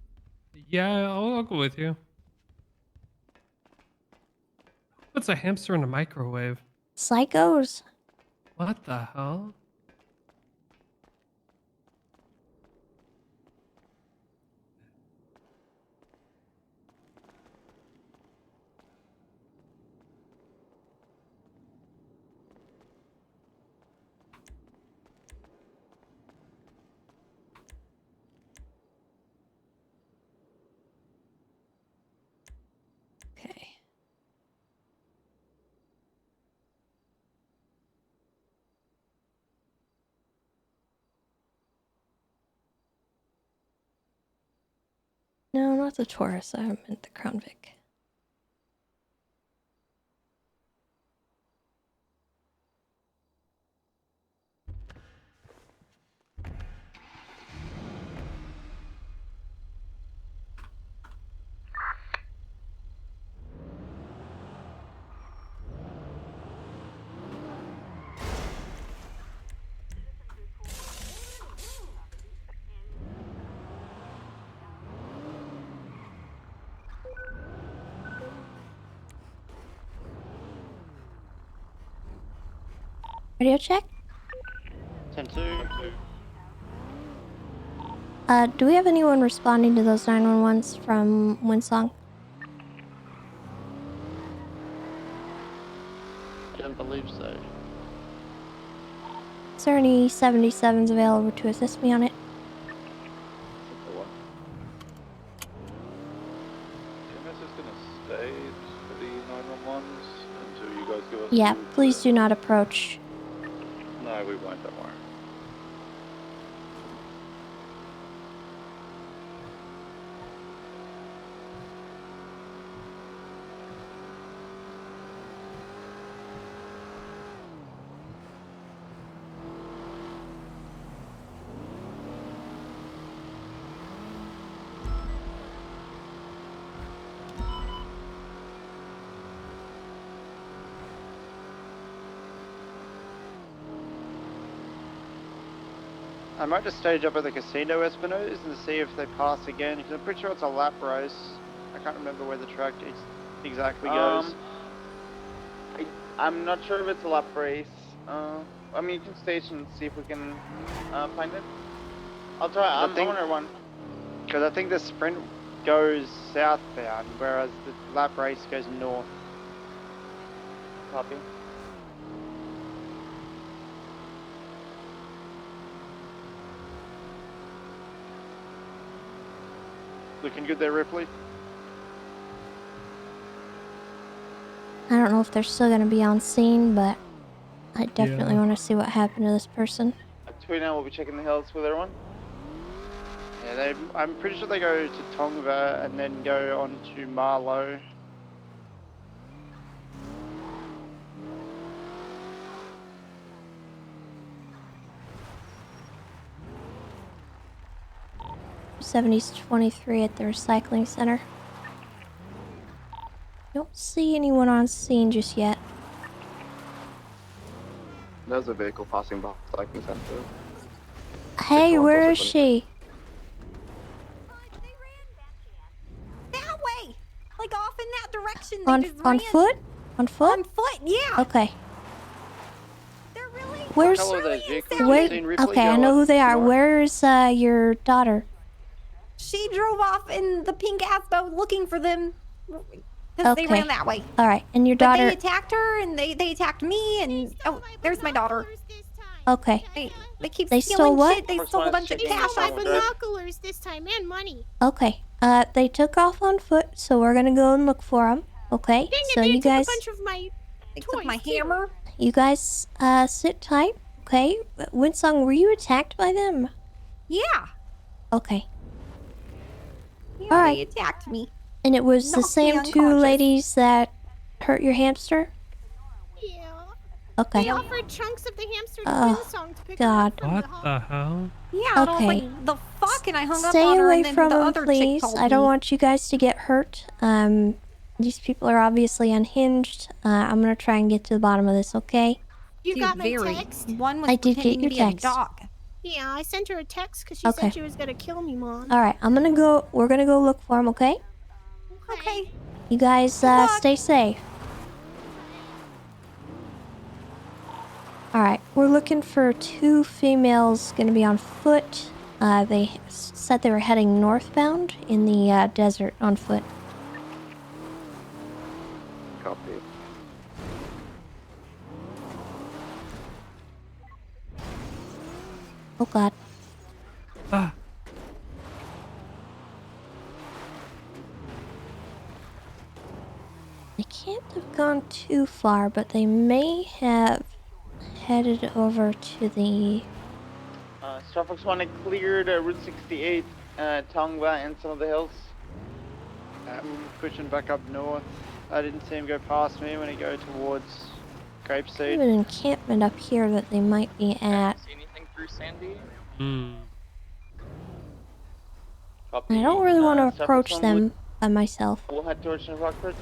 Yeah, I'll go with you. What's a hamster in a microwave? Psychos. What the hell? Okay. No, not the Taurus. I meant the Crown Vic. Radio check? 10-2. Do we have anyone responding to those 911s from Windsong? I don't believe so. Is there any 77s available to assist me on it? TMS is gonna stay for the 911s until you guys give us. Yeah, please do not approach. No, we won't. Don't worry. I might just stage up at the casino Espino's and see if they pass again, because I'm pretty sure it's a lap race. I can't remember where the track exactly goes. I'm not sure if it's a lap race. I mean, you can station and see if we can find it. I'll try. I'm on one. Because I think the sprint goes southbound, whereas the lap race goes north. Copy. Looking good there, Ripley? I don't know if they're still gonna be on scene, but I definitely want to see what happened to this person. Between now, we'll be checking the hills with everyone. Yeah, I'm pretty sure they go to Tongva and then go on to Marlow. '70s 23 at the recycling center. Don't see anyone on scene just yet. There's a vehicle passing by the cycling center. Hey, where is she? That way! Like off in that direction. On just on ran. foot? On foot? On foot, yeah. Okay. They're really Where's Hello, those vehicles where? you've seen, Ripley, Okay, I go know on who they are. north. Where's your daughter? She drove off in the pink ass boat looking for them. because they Okay. ran that way. All right, and your But daughter. they attacked her, and they attacked me, and oh, there's my daughter. Okay. They keep They stealing stole what? shit. They stole a bunch of They cash stole my off me. binoculars this time and money. Okay. They took off on foot, so we're gonna go and look for them. Okay. Dang So it, they you took guys. a bunch of my They toys took my too. hammer. You guys, sit tight. Okay. Winsong, were you attacked by them? Yeah. Okay. Yeah, All right. they attacked me. And it was the Knocked me same two unconscious. ladies that hurt your hamster? Yeah. Okay. They offered chunks of the hamster to Oh, Winsong to pick God. her up from What the hall. the hell? Yeah, and I was Okay. like, the fuck? And I hung up Stay on her, away and then from the them, other chick please. called I don't me. want you guys to get hurt. These people are obviously unhinged. I'm gonna try and get to the bottom of this, okay? You Dude, got my very. text? One was I did pretending get your to be a text. dog. Yeah, I sent her a text because she Okay. said she was gonna kill me, Mom. Alright, we're gonna go look for them, okay? Okay. You guys, stay safe. Alright, we're looking for two females gonna be on foot. They said they were heading northbound in the desert on foot. Copy. Oh god. Ah. They can't have gone too far, but they may have headed over to the... Star Fox 1, I cleared Route 68, Tongva, and some of the hills. I'm pushing back up north. I didn't see him go past me when he go towards There's Grapeseed. an encampment up here that they might be at. See anything through Sandy? Hmm. I don't really want to Star Fox approach 1 them by myself. We'll head towards Rockford.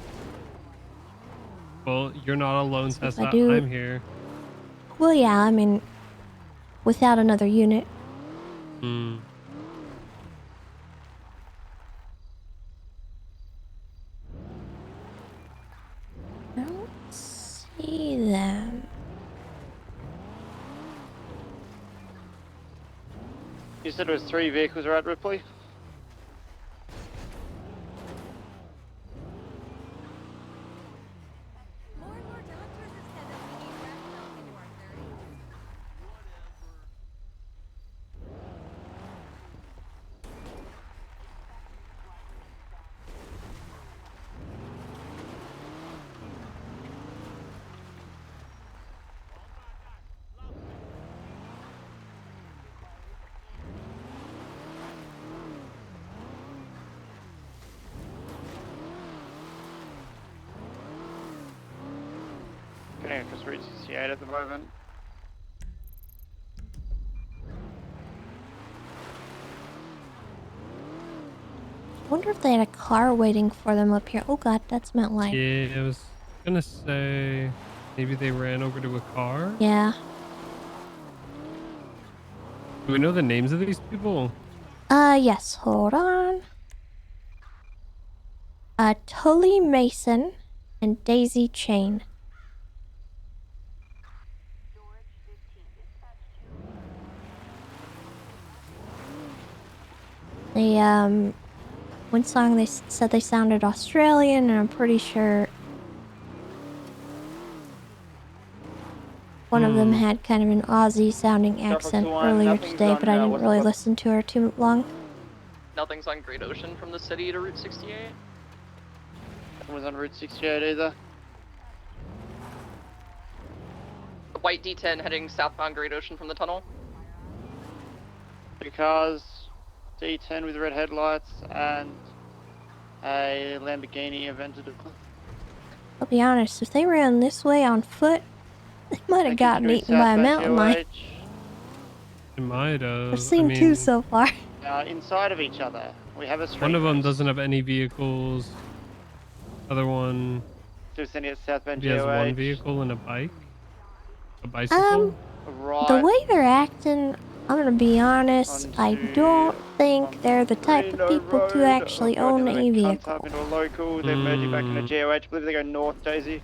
Well, you're not alone, So if Tessa. I do- I'm here. Well, yeah, I mean, without another unit. Hmm. I don't see them. You said it was 3 vehicles, right, Ripley? Getting across Route 68 at the moment. I wonder if they had a car waiting for them up here. Oh god, that's Mount Light. Yeah, I was gonna say maybe they ran over to a car. Yeah. Do we know the names of these people? Yes, hold on. Tully Mason and Daisy Chain. They, one song they said they sounded Australian, and I'm pretty sure one of them had kind of an Aussie sounding accent earlier today, but I didn't really listen to her too long. Nothing's on Great Ocean from the city to Route 68? Nothing was on Route 68 either. The white D10 heading southbound Great Ocean from the tunnel? 2 cars, D10 with red headlights, and a Lamborghini Aventador. I'll be honest, if they ran this way on foot, they might have gotten eaten by a mountain lion. It might have. I've seen two so far. Inside of each other. We have a straight One of them race. doesn't have any vehicles. Other one Just sending it South Bend maybe has GOH. one vehicle and a bike. A bicycle. The way they're acting, I'm gonna be honest, I don't think they're the type of people to actually own a vehicle. Up into a local, they're merging back into GOH. I believe they go north, Daisy.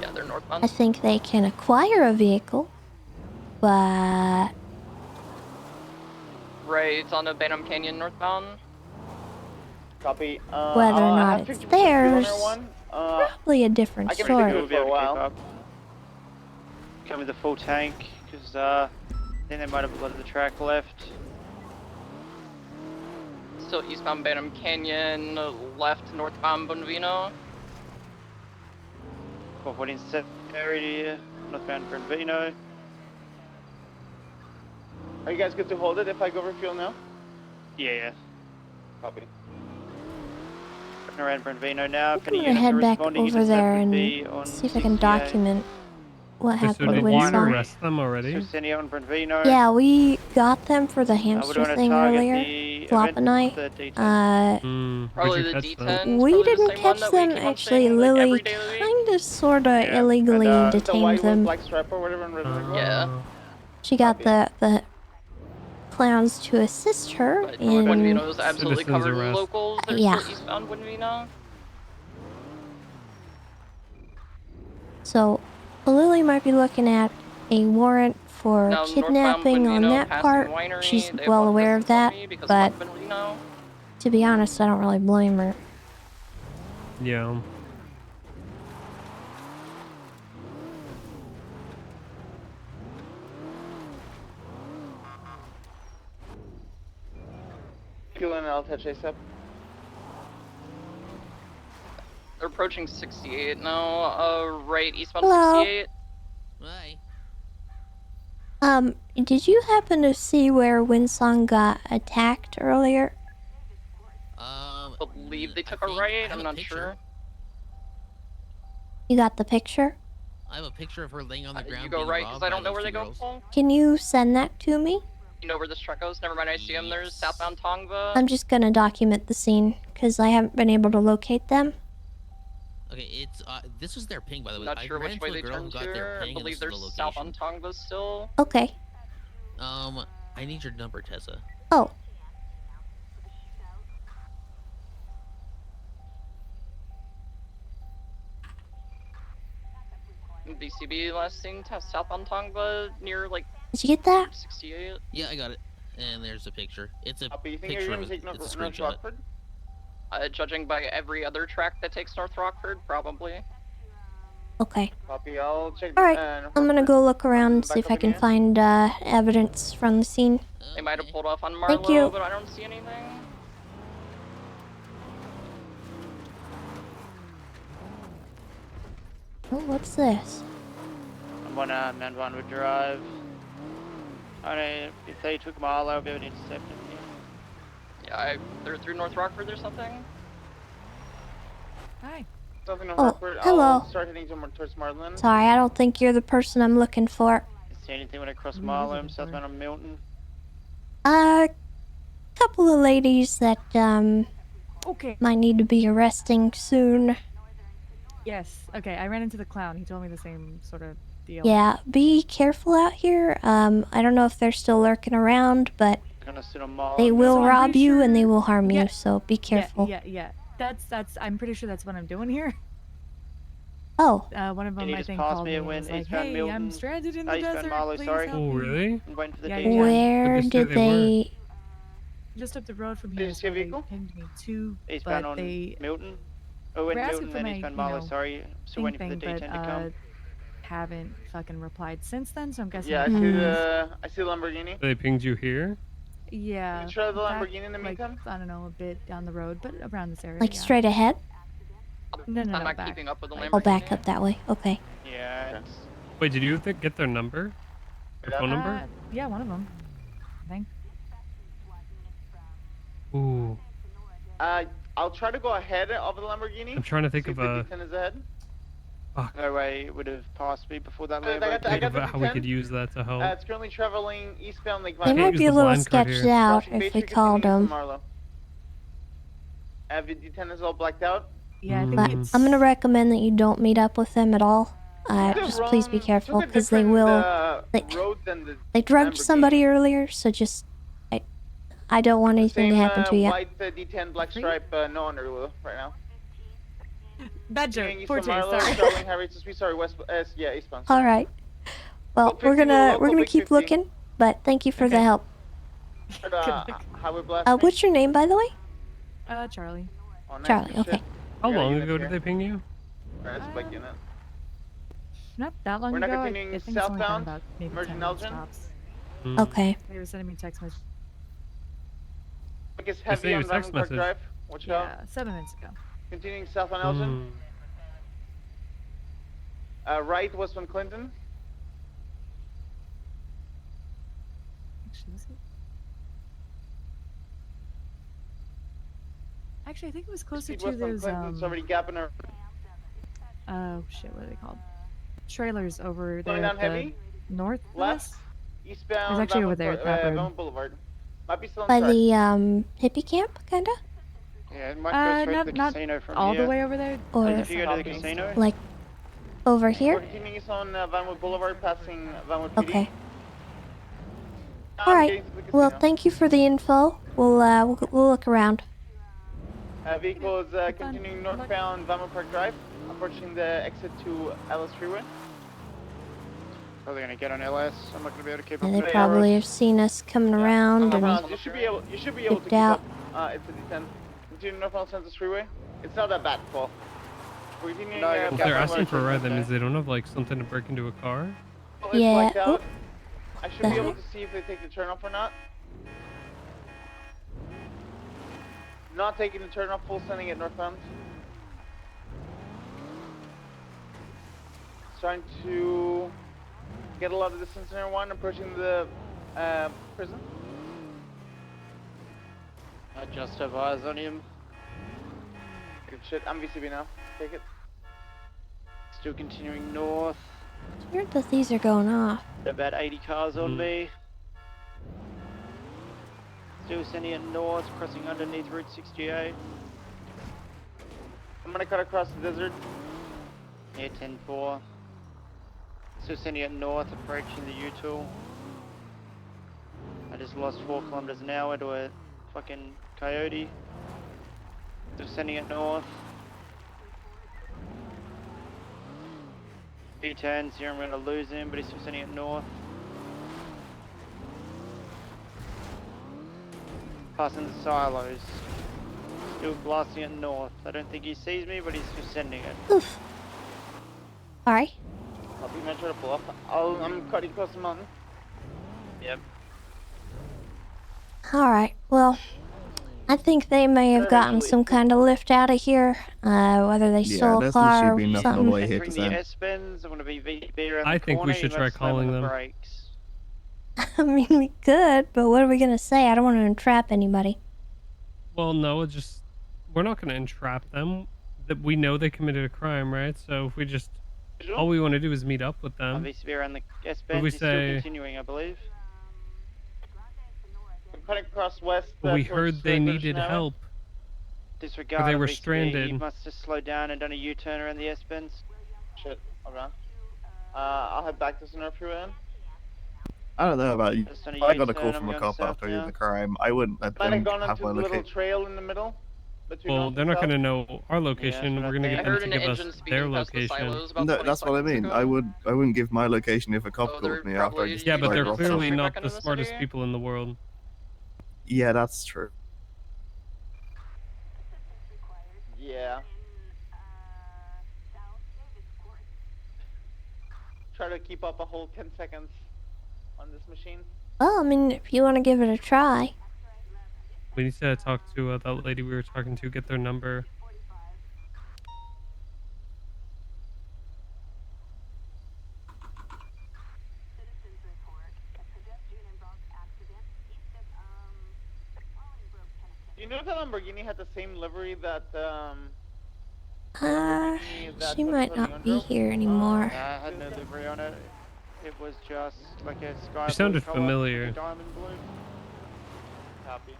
Yeah, they're northbound. I think they can acquire a vehicle, but Right, it's on the Banham Canyon northbound. Copy. Whether or I not have it's picture for the fuel theirs, runner one. probably a different I can story. figure it for a while. Come with the full tank, because I think they might have a lot of the track left. Still eastbound Bantam Canyon, left northbound Bonvino. 447 area, northbound Bonvino. Are you guys good to hold it if I go refuel now? Yeah. Copy. Around Bonvino now. If I'm any gonna units are head back responding, over units that there would and be on see if I can 68. document what So happened did to you Winsong. arrest them already? Arsenio and Bonvino. Yeah, we got them for the we're hamster doing a thing target earlier. the Flop event and I. the D10. Probably Where'd the you catch them? D10. We probably the didn't same one catch that we them. keep on Actually, seeing, like, Lily every day of the week. kinda, sorta Yeah, illegally The detained white them. with black stripe or whatever. Yeah. She got the clowns to assist her But in. Bonvino is absolutely Citizens covered in arrest. locals. They're Yeah. still eastbound Bonvino. So, Lily might be looking at a warrant for Now, kidnapping northbound on Bonvino, that passing part. Winery, She's they have well one aware of distance on that, me because but I'm left Bonvino. to be honest, I don't really blame her. Yeah. Fuel and I'll touch ASAP. They're approaching 68 now. Right, eastbound Hello? 68. Did you happen to see where Winsong got attacked earlier? I believe they took a right. I'm not sure. You got the picture? I have a picture of her laying on the ground. You go being right robbed because I by don't know those where they two go. girls. Paul. Can you send that to me? You know where this truck goes? Never mind, I see them. There's southbound Tongva. I'm just gonna document the scene, because I haven't been able to locate them. Okay, it's this was their ping, by the way. Not I sure ran which into way a they girl who turned got their to. I ping, and believe this is there's the southbound location. Tongva still. Okay. I need your number, Tessa. Oh. BCB last thing, southbound Tongva near like. Did you get that? 68. Yeah, I got it. And there's a picture. It's a You think you're picture gonna of take it's a North screenshot. Rockford? Judging by every other track that takes North Rockford, probably. Okay. Copy. I'll check. Alright, I'm gonna go look around and see if I can find evidence from the scene. They might have pulled off on Thank you. Marlowe, but I don't see anything. Oh, what's this? I'm on Mount Vinewood Drive. I don't know if they took Marlow, I'll be able to intercept them here. Yeah, they're through North Rockford or something. Hi. Something on Oh, Rockford. hello. I'll start heading towards Marlin. Sorry, I don't think you're the person I'm looking for. See anything when I cross Marlow, I'm southbound on Milton? Couple of ladies that, Okay. might need to be arresting soon. Yes. Okay. I ran into the clown. He told me the same sort of deal. Yeah, be careful out here. I don't know if they're still lurking around, but Gonna sit on Marlow. they will So I'm rob pretty you and they sure- will harm Yeah. you, so be careful. Yeah. That's. I'm pretty sure that's what I'm doing here. Oh. One of them Can you I just think pass called me me it and when was like, eastbound "Hey, Milton- I'm stranded in the eastbound desert. Marlow, Please sorry. help Oh, me." really? I'm waiting for the Yeah, D10. yeah. Where What'd you say did they... Just up the road from Did here. you is see a where they vehicle? pinged me to, Eastbound but on they Milton? Oh, in were asking Milton, for then my, eastbound you Marlow, know, sorry. Still waiting for the but D10 to come. haven't fucking replied since then. So I'm guessing. Yeah, I see the Lamborghini. They pinged you here? Yeah. Can you try the back, Lamborghini in the like, meantime? I don't know, a bit down the road, but around this area. Like yeah. straight ahead? No, I'm not back. keeping up with the Lamborghini. Oh, back up that way. Okay. Yeah, it's... Wait, did you get their number? Their phone number? Yeah, one of them. I think. Ooh. I'll try to go ahead of the Lamborghini. I'm trying to think see of if a... the D10 is ahead. No way it would have passed me before that Lambo. Think about how we could use that to help. It's currently traveling eastbound Lake They Vine. might be a little sketched out if we called them. The D10 is all blacked out. Yeah, I think But it's. I'm gonna recommend that you don't meet up with them at all. Just please be careful, because they will... They drugged somebody earlier, so just... I don't want anything to happen to you. White D10 black stripe, no under right now. Bad joke. East Poor of Jay, Marlow, sorry. traveling high rates of speed. Sorry, west. Yeah, eastbound. All right. Well, we're gonna keep looking, but thank you for the help. Highway blast. What's your name, by the way? Charlie. Oh, nice, Charlie, good okay. shit. How We got a long unit ago here. did they ping you? Alright, it's a black unit. Not that long We're not ago. continuing I think it's only been southbound. about maybe 10 Merging minutes Elgin. tops. Okay. They were sending me text messages. It's They sent heavy you on a text Diamond Park message. Drive. Watch out. Yeah, 7 minutes ago. Continuing south on Elgin. Right, West on Clinton. Actually, was it? Actually, I think it was closer Speed to west on those Clinton. It's already gapping our. oh shit, what are they called? Trailers over Going there down at the heavy. north. Left. Eastbound. It's actually over there at that road. Vermont Boulevard. Might be still on By track. the hippie camp, kinda? Yeah, it might go straight to the not casino from all here. the way over there. Or If you go to the casino. like over We're here? continuing east on Vinewood Boulevard, passing Vinewood PD. Okay. I'm All right. getting to the Well, casino. thank you for the info. We'll look around. Vehicle is continuing northbound Vinewood Park Drive, approaching the exit to LS Freeway. Probably gonna get on LS. I'm not gonna be able to keep up. And they probably have seen us coming around and You should be able. You should be able to dipped keep out. up. It's a D10. Continue northbound Census Freeway. It's not that bad, Paul. We're continuing. Well, if they're asking for a ride, that means they don't have like something to break into a car. It's Yeah. blacked out. Oh. I should be able to see if they take the turn off or not. Not taking the turn off, full sending it northbound. Starting to get a lot of distance in one, approaching the prison. I just have eyes on him. Good shit, I'm VCB now. Take it. Still continuing north. It's weird that these are going off. About 80 cars on me. Still sending it north, crossing underneath Route 68. I'm gonna cut across the desert. Yeah, 10-4. Still sending it north, approaching the U-Tool. I just lost 4 kilometers an hour to a fucking coyote. Still sending it north. He turns here, I'm gonna lose him, but he's still sending it north. Passing the silos. Still blasting it north. I don't think he sees me, but he's still sending it. Oof. Alright. I'll be meant to pull up. I'm cutting across the mountain. Yep. Alright. Well, I think they may have gotten some kind of lift out of here. Whether they stole a car or something. Entering the S-bends, I'm gonna be VB around I the think corner. we should You try must slam on calling the them. brakes. I mean, we could, but what are we gonna say? I don't want to entrap anybody. Well, no, it's just we're not going to entrap them. That we know they committed a crime, right? So if we just all we want to do is meet up with them. VCB around the What S-bends. we He's still say? continuing, I believe. I'm cutting across west. But we towards heard they British needed Highway. help. Disregard. Or they on were VCB. He stranded. must have slowed down and done a U-turn around the S-bends. Shit, hold on. I'll head back to Center Freeway then. I don't know about you. Just on If a I got a U-turn, call I'm from a going cop south after now. the crime, I wouldn't let Might have them gone have onto my the little location. trail in the middle. Between Well, north they're and not south. going to know our location. what I We're going to think. get I them heard to an give engine us speeding their past the location. silos about No, 20 that's what I seconds mean. ago. I wouldn't give my location if a cop Oh, they're called me after I probably just Yeah, but they're dropped clearly off. not back the into the smartest city? people in the world. Yeah, that's true. Yeah. Try to keep up a whole 10 seconds on this machine. Well, I mean, if you want to give it a try. We need to talk to that lady we were talking to, get their number. Do you know the Lamborghini had the same livery that She might not be here anymore. I had no livery on it. It was just like a sky She sounded blue color, familiar. like a diamond blue. Copy.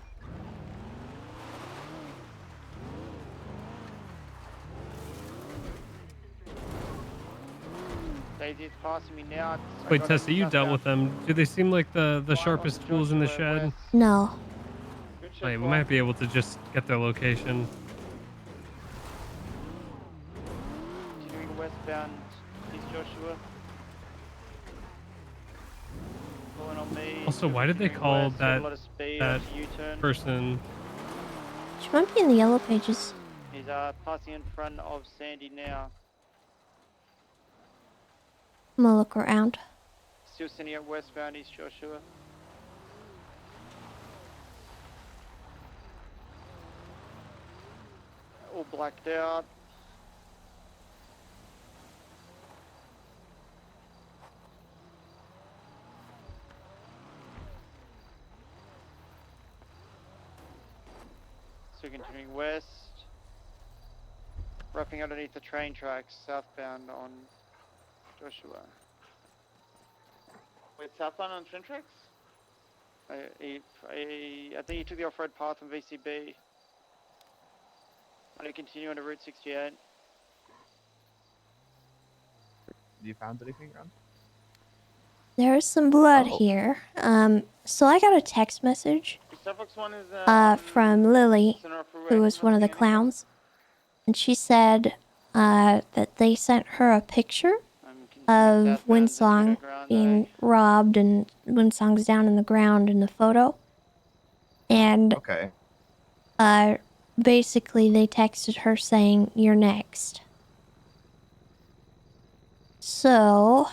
Daisy's passing me now. I Wait, got Tessa, you stuff dealt out. with them. Do they seem like the sharpest tools in the shed? No. Wait, we might be able to just get their location. Continuing westbound, East Joshua. Pulling on me. Also, why did they continuing call west, got a that lot of speed, that U-turn. person She might be in the yellow pages. He's passing in front of Sandy now. I'm gonna look around. Still sending it westbound East Joshua. All blacked out. So continuing west. Wrapping underneath the train tracks southbound on Joshua. Wait, southbound on train tracks? I think he took the off-road path on VCB. I'm going to continue on to Route 68. Have you found anything, Ron? There is some blood Oh. here. So I got a text message Starbucks one is from Lily, Center Freeway. who was one of the clowns, and she said that they sent her a picture of Winsong being robbed, and Winsong's down in the ground in the photo. And Okay. basically they texted her saying, "You're next." So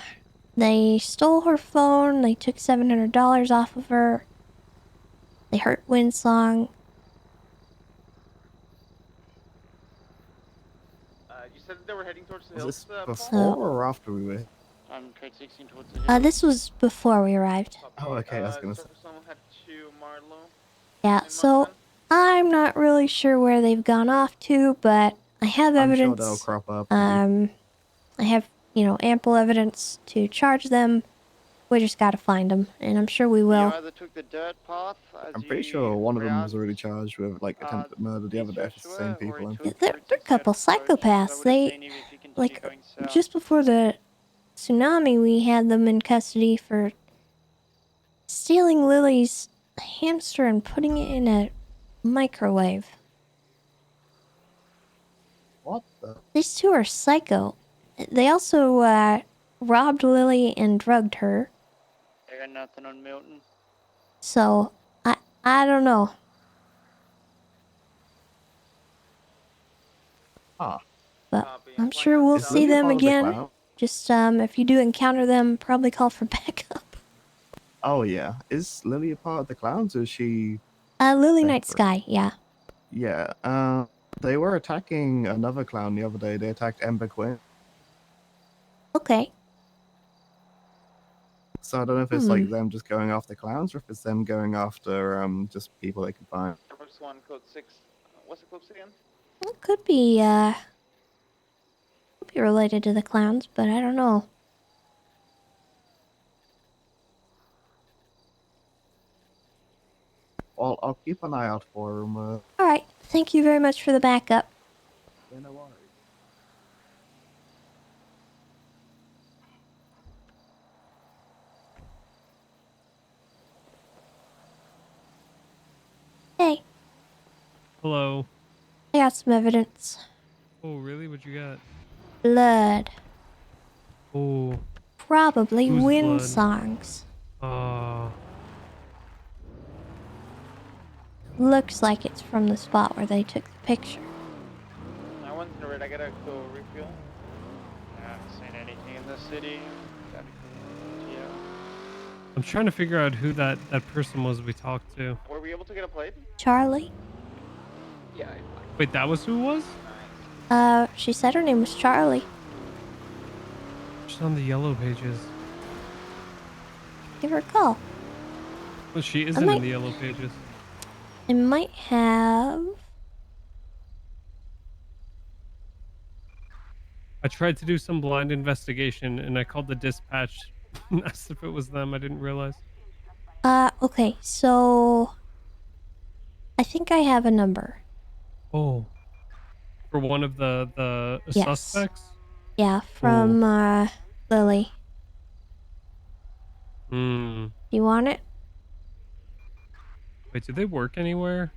they stole her phone, they took $700 off of her, they hurt Winsong. You said that they were heading towards the Was hills. this before So- or after we were? I'm trade 16 towards the hill. This was before we arrived. Oh, okay. I was gonna say. Starbucks one head to Marlow. Yeah, so I'm not really sure where they've gone off to, but I have I'm evidence. sure they'll crop up. I have, ample evidence to charge them. We just gotta find them, and I'm sure we You will. either took the dirt path as I'm pretty sure one of them was already charged with like attempted murder. The other day, it's the same people. I'm pretty They're a couple psychopaths. They, like, just before the tsunami, we had them in custody for stealing Lily's hamster and putting it in a microwave. What the? These two are psycho. They also robbed Lily and drugged her. I got nothing on Milton. So I don't know. Ah. But I'm sure we'll Is see Lily them part of the again. clown? Just if you do encounter them, probably call for backup. Oh yeah. Is Lily a part of the clowns or is she? Lily Night Sky, yeah. Yeah. They were attacking another clown the other day. They attacked Ember Quinn. Okay. So I don't know if it's like them just going after clowns or if it's them going after just people they can find. Starbucks one code 6. What's the code again? It could be related to the clowns, but I don't know. Well, I'll keep an eye out for them. Alright, thank you very much for the backup. No worries. Hey, Hello. I got some evidence. Oh, really? What you got? Blood. Oh. Probably Whose wind blood? songs. Oh. Looks like it's from the spot where they took the picture. I went to the red. I gotta go refuel. I haven't seen anything in the city. Yeah. I'm trying to figure out who that person was we talked to. Were we able to get a plate? Charlie? Yeah. Wait, that was who it was? She said her name was Charlie. She's on the yellow pages. Give her a call. Well, she isn't might- in the yellow pages. It might have... I tried to do some blind investigation and I called the dispatch and asked if it was them. I didn't realize. Okay, so... I think I have a number. Oh. For one of the Yes. suspects? Yeah, from, Lily. Hmm. You want it? Wait, do they work anywhere?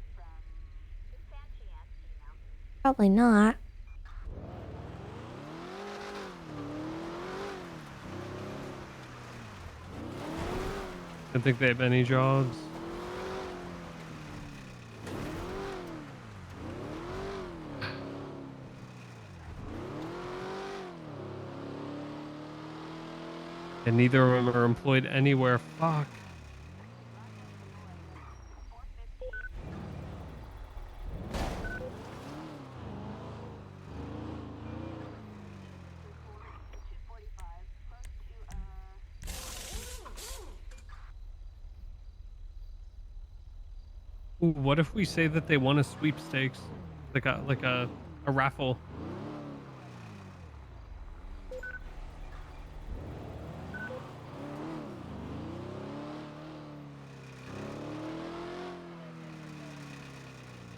Probably not. Don't think they have any jobs. And neither of them are employed anywhere. Fuck. Ooh, what if we say that they won a sweepstakes, like a raffle?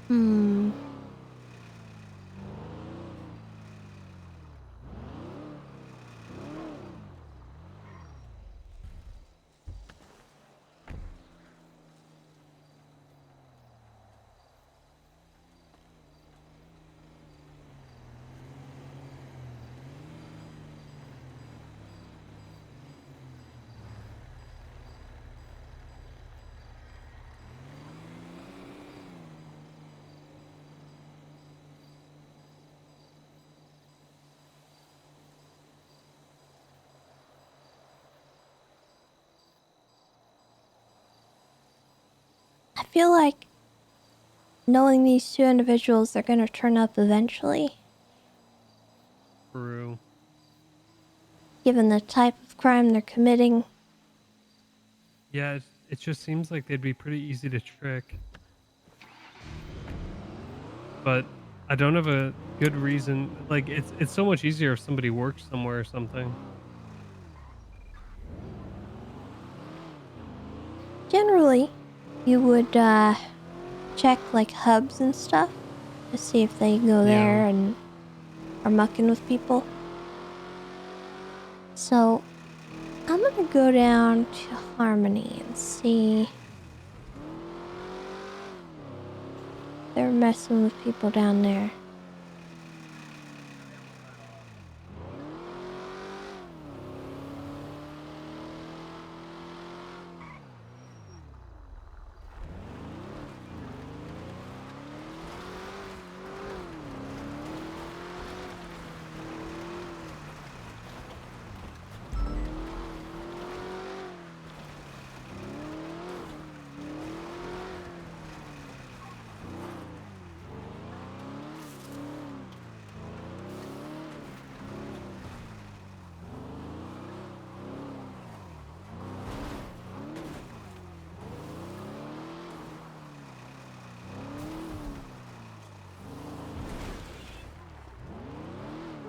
Hmm. I feel like knowing these two individuals, they're gonna turn up eventually. True. Given the type of crime they're committing. Yeah, it just seems like they'd be pretty easy to trick. But I don't have a good reason. Like, it's so much easier if somebody works somewhere or something. Generally, you would check like hubs and stuff to see if they go there and are mucking with people. So I'm gonna go down to Harmony and see if they're messing with people down there.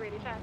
Ready, check.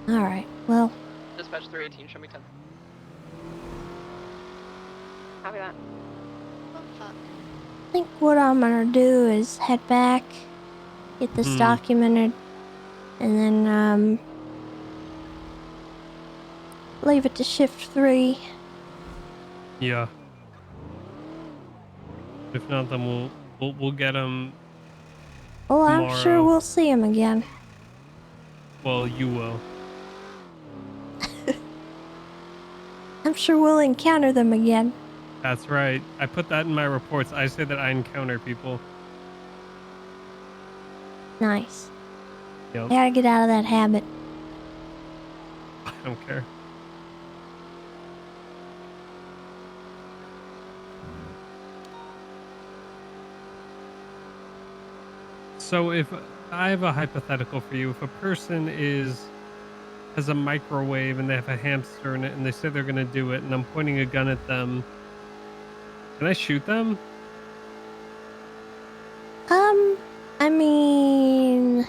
Alright, well, Dispatch 318, show me 10. Copy that. I think what I'm gonna do is head back, get this documented, and then leave it to shift 3. Yeah. If not, then we'll get them. Well, I'm sure tomorrow. we'll see him again. Well, you will. I'm sure we'll encounter them again. That's right. I put that in my reports. I say that I encounter people. Nice. Yep. I gotta get out of that habit. I don't care. So if I have a hypothetical for you, if a person is has a microwave and they have a hamster in it, and they say they're gonna do it, and I'm pointing a gun at them. Can I shoot them? I mean,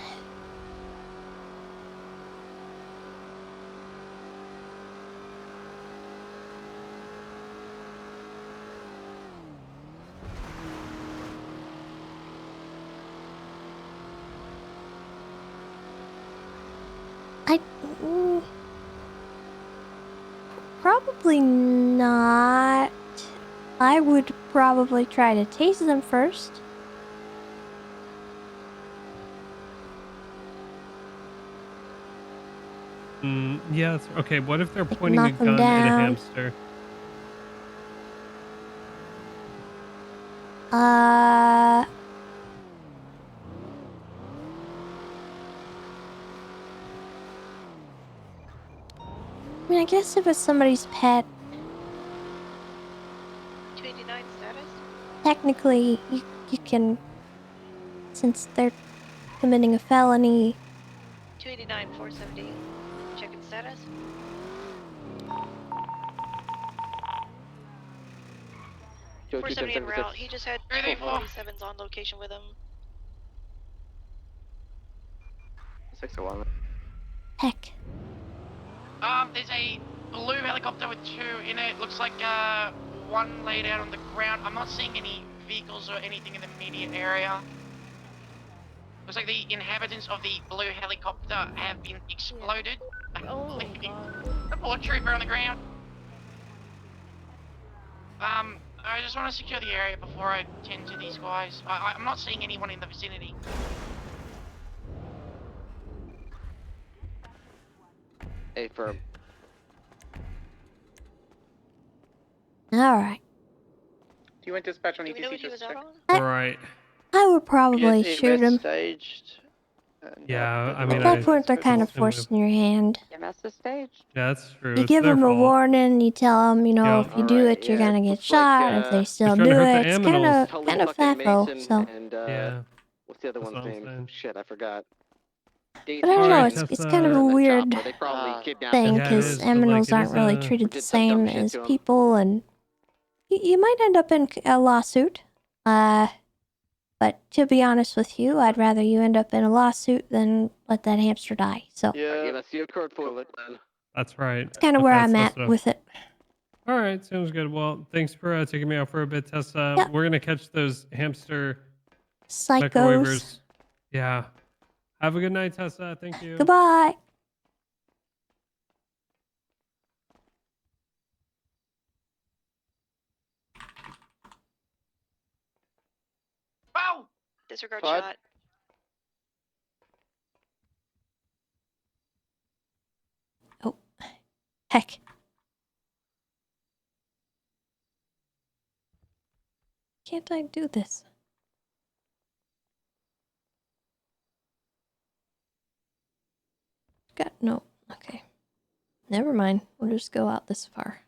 probably not. I would probably try to tase them first. Yeah, that's okay. What if they're pointing a knock 'em gun at a down. hamster? I mean, I guess if it's somebody's pet, 289 status. technically you can, since they're committing a felony. 289 470. Checking status. Joe 470 en 2776. route. He just had 47s on location with him. 601. Heck. There's a blue helicopter with 2 in it. Looks like one laid out on the ground. I'm not seeing any vehicles or anything in the immediate area. Looks like the inhabitants of the blue helicopter have been exploded. Oh, the poor trooper on the ground. I just want to secure the area before I tend to these guys. I'm not seeing anyone in the vicinity. A firm. Alright. Do you want dispatch on Do we know ETC what he just was check? out on? Right. I would probably Yes, shoot him. staged. Yeah, I At mean, that point, they're kind of forcing your hand. EMS is staged. Yeah, that's true. You It's give their them a fault. warning. You tell them, you know, Yeah. if you do Alright, it, you're yeah, gonna get looks like, shot. If they still trying to do hurt the it, it's aminals. Tully kind of fucking faffo. Mason So, and Yeah. what's the other That's one's what I'm name? saying. Shit, I forgot. but I don't know. Alright, It's kind of a Tessa. weird They probably kidnapped thing him. Yeah, it because is, but, like, aminals it aren't is really a- treated Or the did some dumb same shit as to 'em. people, and you might end up in a lawsuit. But to be honest with you, I'd rather you end up in a lawsuit than let that hamster die. So Yeah. Give us your code for it, man. That's right. it's kind of where I'm at with it. All right, sounds good. Well, thanks for taking me out for a bit, Tessa. Yep. We're gonna catch those hamster Psychos. microwavers. Yeah. Have a good night, Tessa. Thank you. Goodbye. Wow! Disregard Fine. shot. Heck. Can't I do this? No. Okay. Never mind. We'll just go out this far.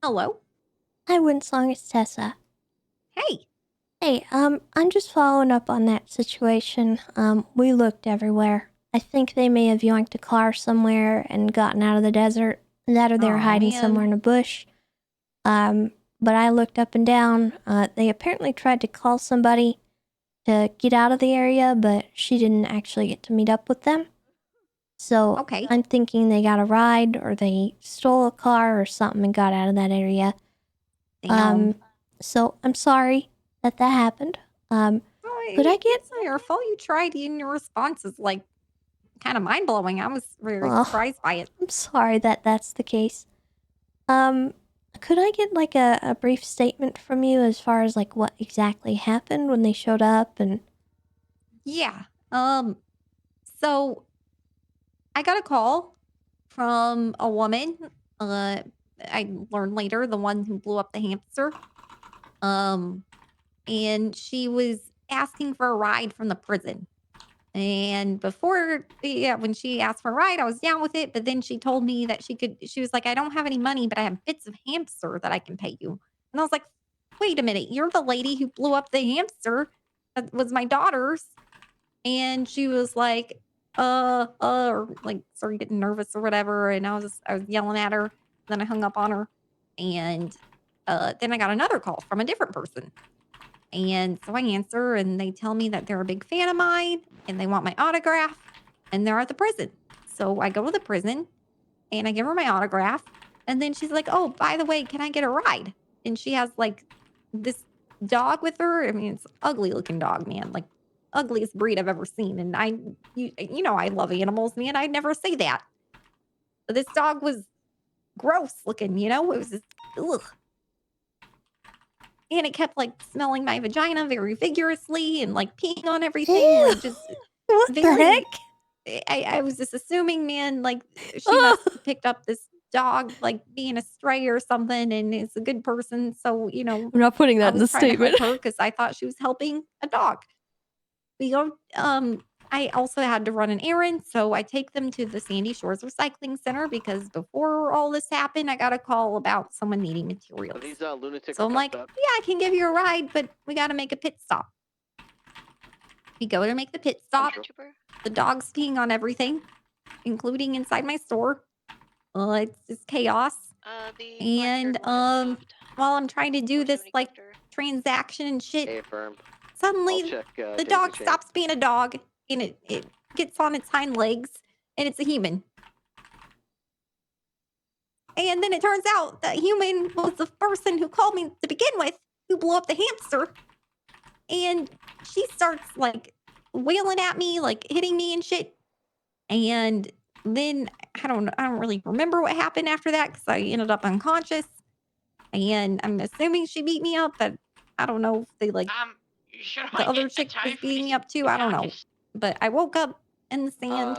Hello? Hi, Winsong. It's Tessa. Hey. Hey, I'm just following up on that situation. We looked everywhere. I think they may have yoinked a car somewhere and gotten out of the desert. That or they were hiding man. somewhere in a bush. But I looked up and down. They apparently tried to call somebody to get out of the area, but she didn't actually get to meet up with them. So Okay. I'm thinking they got a ride or they stole a car or something and got out of that area. So I'm sorry that happened. Could I get... It's not your fault. You tried, and your response is like kind of mind blowing. I was very Well, surprised by it. I'm sorry that that's the case. Could I get like a brief statement from you as far as like what exactly happened when they showed up and... Yeah. So I got a call from a woman. I learned later, the one who blew up the hamster. And she was asking for a ride from the prison. And before, when she asked for a ride, I was down with it. But then she told me that she was like, I don't have any money, but I have bits of hamster that I can pay you. And I was like, wait a minute, you're the lady who blew up the hamster that was my daughter's. And she was like, or like started getting nervous or whatever. And I was yelling at her. Then I hung up on her. And then I got another call from a different person. And so I answer, and they tell me that they're a big fan of mine and they want my autograph, and they're at the prison. So I go to the prison and I give her my autograph. And then she's like, oh, by the way, can I get a ride? And she has like this dog with her. I mean, it's an ugly looking dog, man. Like, ugliest breed I've ever seen. And you know, I love animals, man. I'd never say that. But this dog was gross looking, you know? It was just, ugh. And it kept like smelling my vagina very vigorously and like peeing on everything. Like just what the heck? I was just assuming, man, like she must have picked up this dog, like being a stray or something, and is a good person. So, you know, I'm not putting that in the trying to statement. help her because I thought she was helping a dog. We go, I also had to run an errand, so I take them to the Sandy Shores Recycling Center because before all this happened, I got a call about someone needing materials. These lunatics So I'm like, yeah, I can give you a ride, but we got to make a pit stop. We go to make the pit stop. The dog's peeing on everything, including inside my store. It's just chaos. And while I'm trying to do this like transaction and shit, suddenly the dog stops being a dog and it gets on its hind legs and it's a human. And then it turns out that human was the person who called me to begin with, who blew up the hamster. And she starts like wailing at me, like hitting me and shit. And then I don't really remember what happened after that because I ended up unconscious. And I'm assuming she beat me up, but I don't know if they like the other chick was beating me up too. I don't know. But I woke up in the sand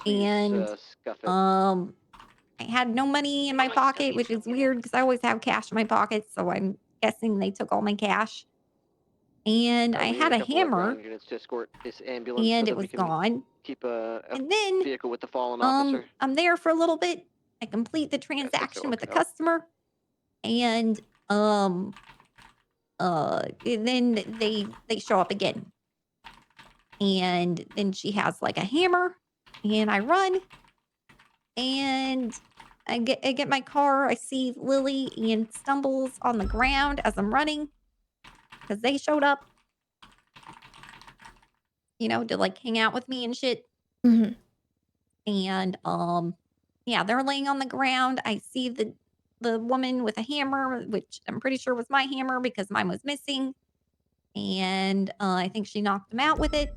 and I had no money in my pocket, which is weird because I always have cash in my pocket. So I'm guessing they took all my cash. And I had a hammer, and it was gone. Keep a and then vehicle with the fallen officer. I'm there for a little bit. I complete the transaction with the customer, and then they show up again, and then she has like a hammer, and I run, and I get my car. I see Lily and Stumbles on the ground as I'm running because they showed up. You know, to like hang out with me and shit. Mm-hmm. And yeah, they're laying on the ground. I see the woman with a hammer, which I'm pretty sure was my hammer because mine was missing. And I think she knocked them out with it.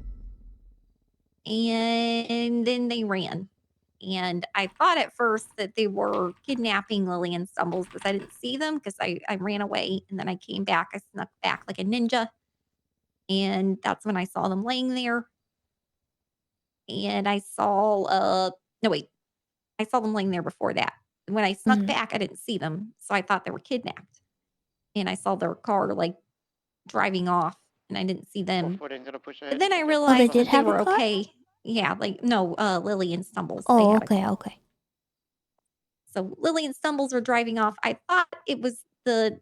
And then they ran. And I thought at first that they were kidnapping Lily and Stumbles because I didn't see them because I ran away and then I came back. I snuck back like a ninja. And that's when I saw them laying there. And I saw, no, wait. I saw them laying there before that. When I snuck back, I didn't see them. So I thought they were kidnapped. And I saw their car, like, driving off. And I didn't see them. But then I realized did that they have a were car? okay. Yeah, like, no, Lily and Stumbles. they Oh, had a okay, car. okay. So Lily and Stumbles were driving off. I thought it was the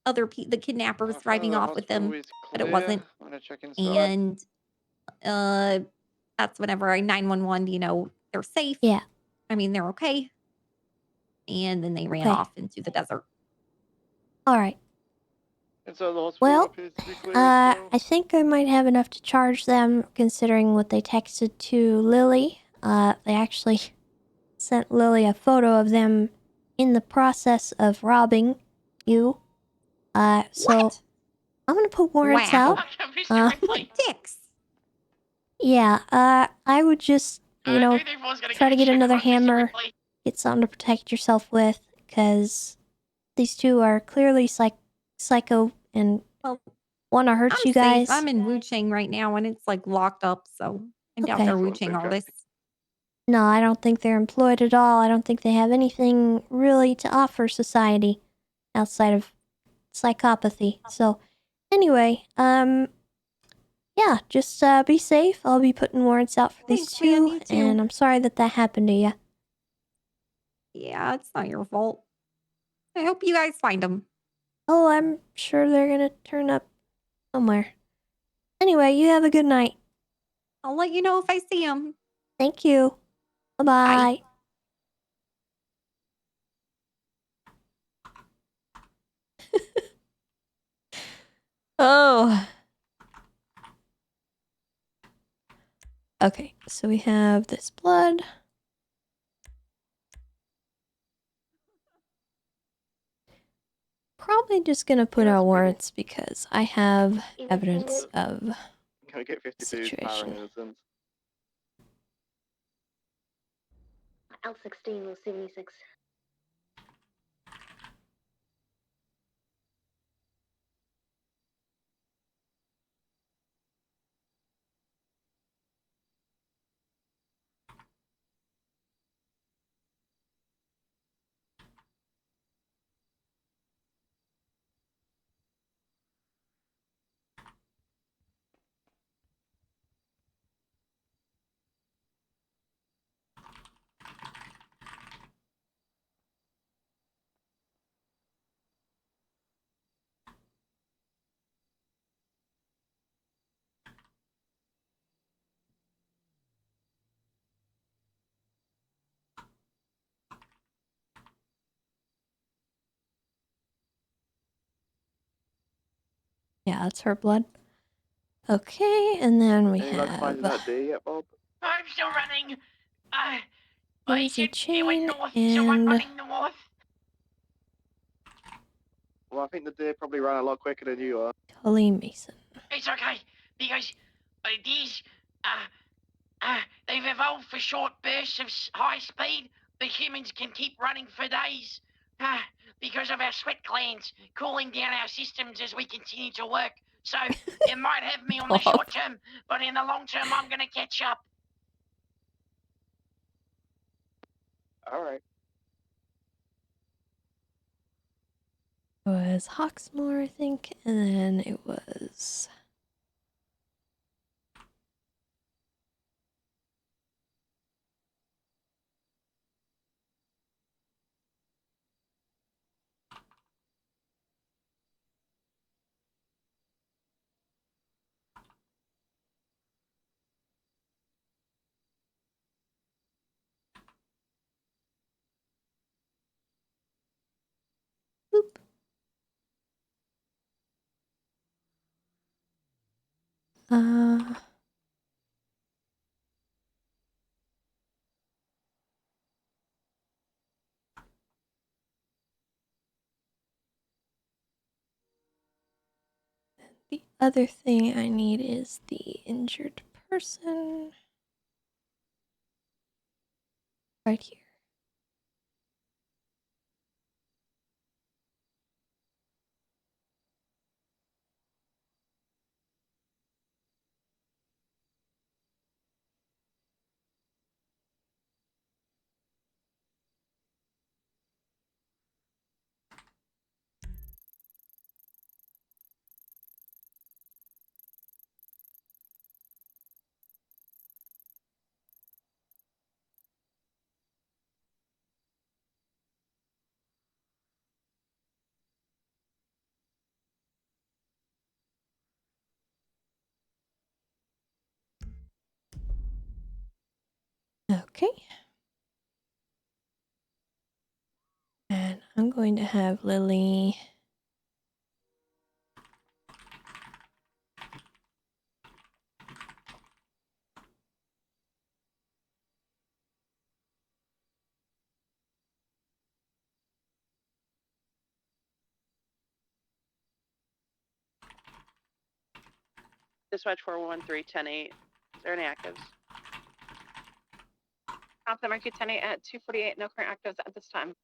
the kidnappers driving off with them, but it wasn't. And that's whenever I 911, you know, they're safe. Yeah. I mean, they're okay. And then they ran Okay. off into the desert. All right. Well, I think I might have enough to charge them considering what they texted to Lily. They actually sent Lily a photo of them in the process of robbing you. So I'm gonna put warrants out. Dicks. Yeah, I would just, you know, try to get another hammer, get something to protect yourself with, because these two are clearly psycho and want to hurt I'm you safe. guys. I'm in Wu Chang right now and it's like locked up, so I doubt Okay. they're Wu Chang artists. No, I don't think they're employed at all. I don't think they have anything really to offer society outside of psychopathy. So, anyway, yeah, just be safe. I'll be putting warrants out for these Thanks, man, two, you too. and I'm sorry that happened to you. Yeah, it's not your fault. I hope you guys find them. Oh, I'm sure they're gonna turn up somewhere. Anyway, you have a good night. I'll let you know if I see them. Thank you. Bye-bye. Oh. Okay, so we have this blood. Probably just gonna put out warrants because I have evidence of Can I get 52's power situation. innocence? L16 was 76. Yeah, that's her blood. Okay, and then we Any luck finding have that deer yet, Bob? I'm still running. Daisy It went Chain north, so I'm and running north. Well, I think the deer probably ran a lot quicker than you are. Tully Mason. It's okay, because these, they've evolved for short bursts of high speed. The humans can keep running for days. Because of our sweat glands cooling down our systems as we continue to work. So, you might have me on the short term, but in the long term, I'm gonna catch up. Alright. It was Hawksmoor, I think, and then it was uh the other thing I need is the injured person. Right here. Okay. And I'm going to have Lily Dispatch 413-10-8. Is there any actives? Off the Mercury 10-8 at 248. No current actives at this time.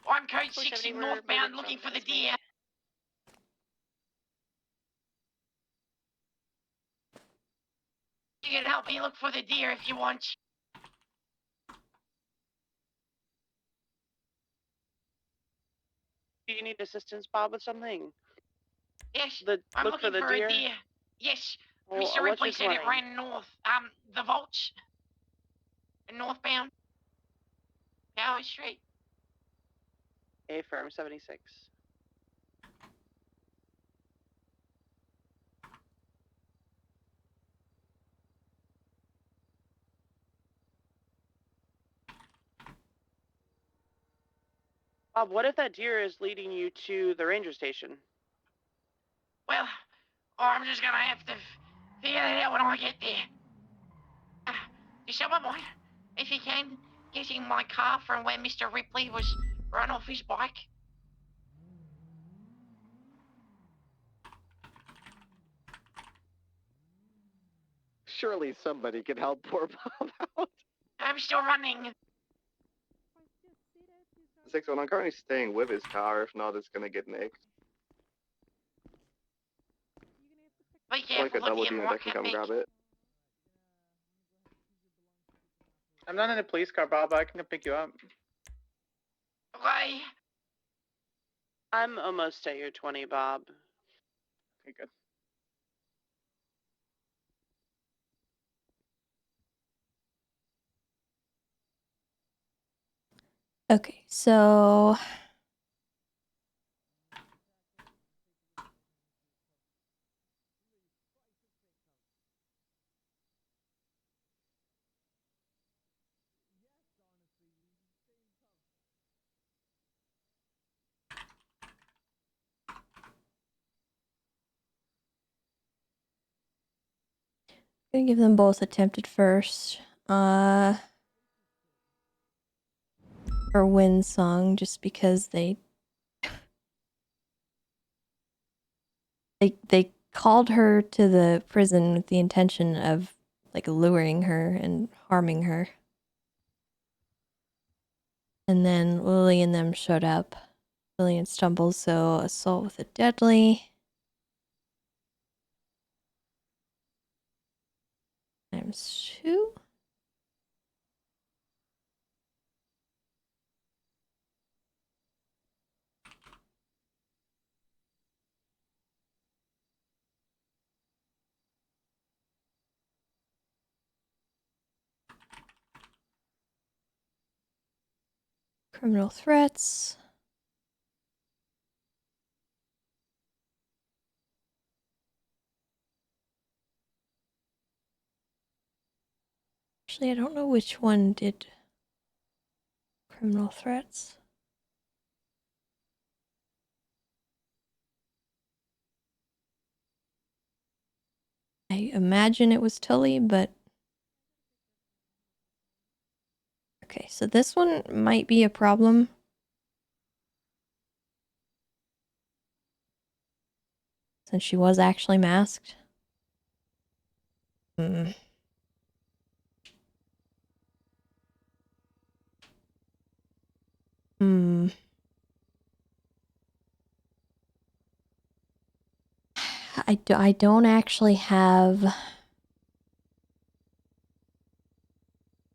I'm code 60 northbound looking for the deer. You can help me look for the deer if you want. Do you need assistance, Bob, with something? Yes, The I'm look for looking the for deer. a deer. Yes, Well, Mr. what's Ripley your said it 20? ran north. The vaults. Northbound. Power Street. A firm 76. Bob, what if that deer is leading you to the ranger station? Well, or I'm just gonna have to figure that out when I get there. Does someone mind, if you can, getting my car from where Mr. Ripley was run off his bike? Surely somebody can help poor Bob out. I'm still running. 6-1, I'm currently staying with his car. If not, it's gonna get nicked. Be Like careful, a the double deer unit might that can come come back. grab it. I'm not in a police car, Bob. I can come pick you up. Okay. I'm almost at your 20, Bob. Okay, good. Okay, so I'm gonna give them both attempted first. For Wind Song, just because they called her to the prison with the intention of like luring her and harming her. And then Lily and them showed up. Lillian stumbles, so assault with a deadly. ×2. Criminal threats. Actually, I don't know which one did criminal threats. I imagine it was Tully, but... Okay, so this one might be a problem. Since she was actually masked. Hmm. Hmm. I don't actually have...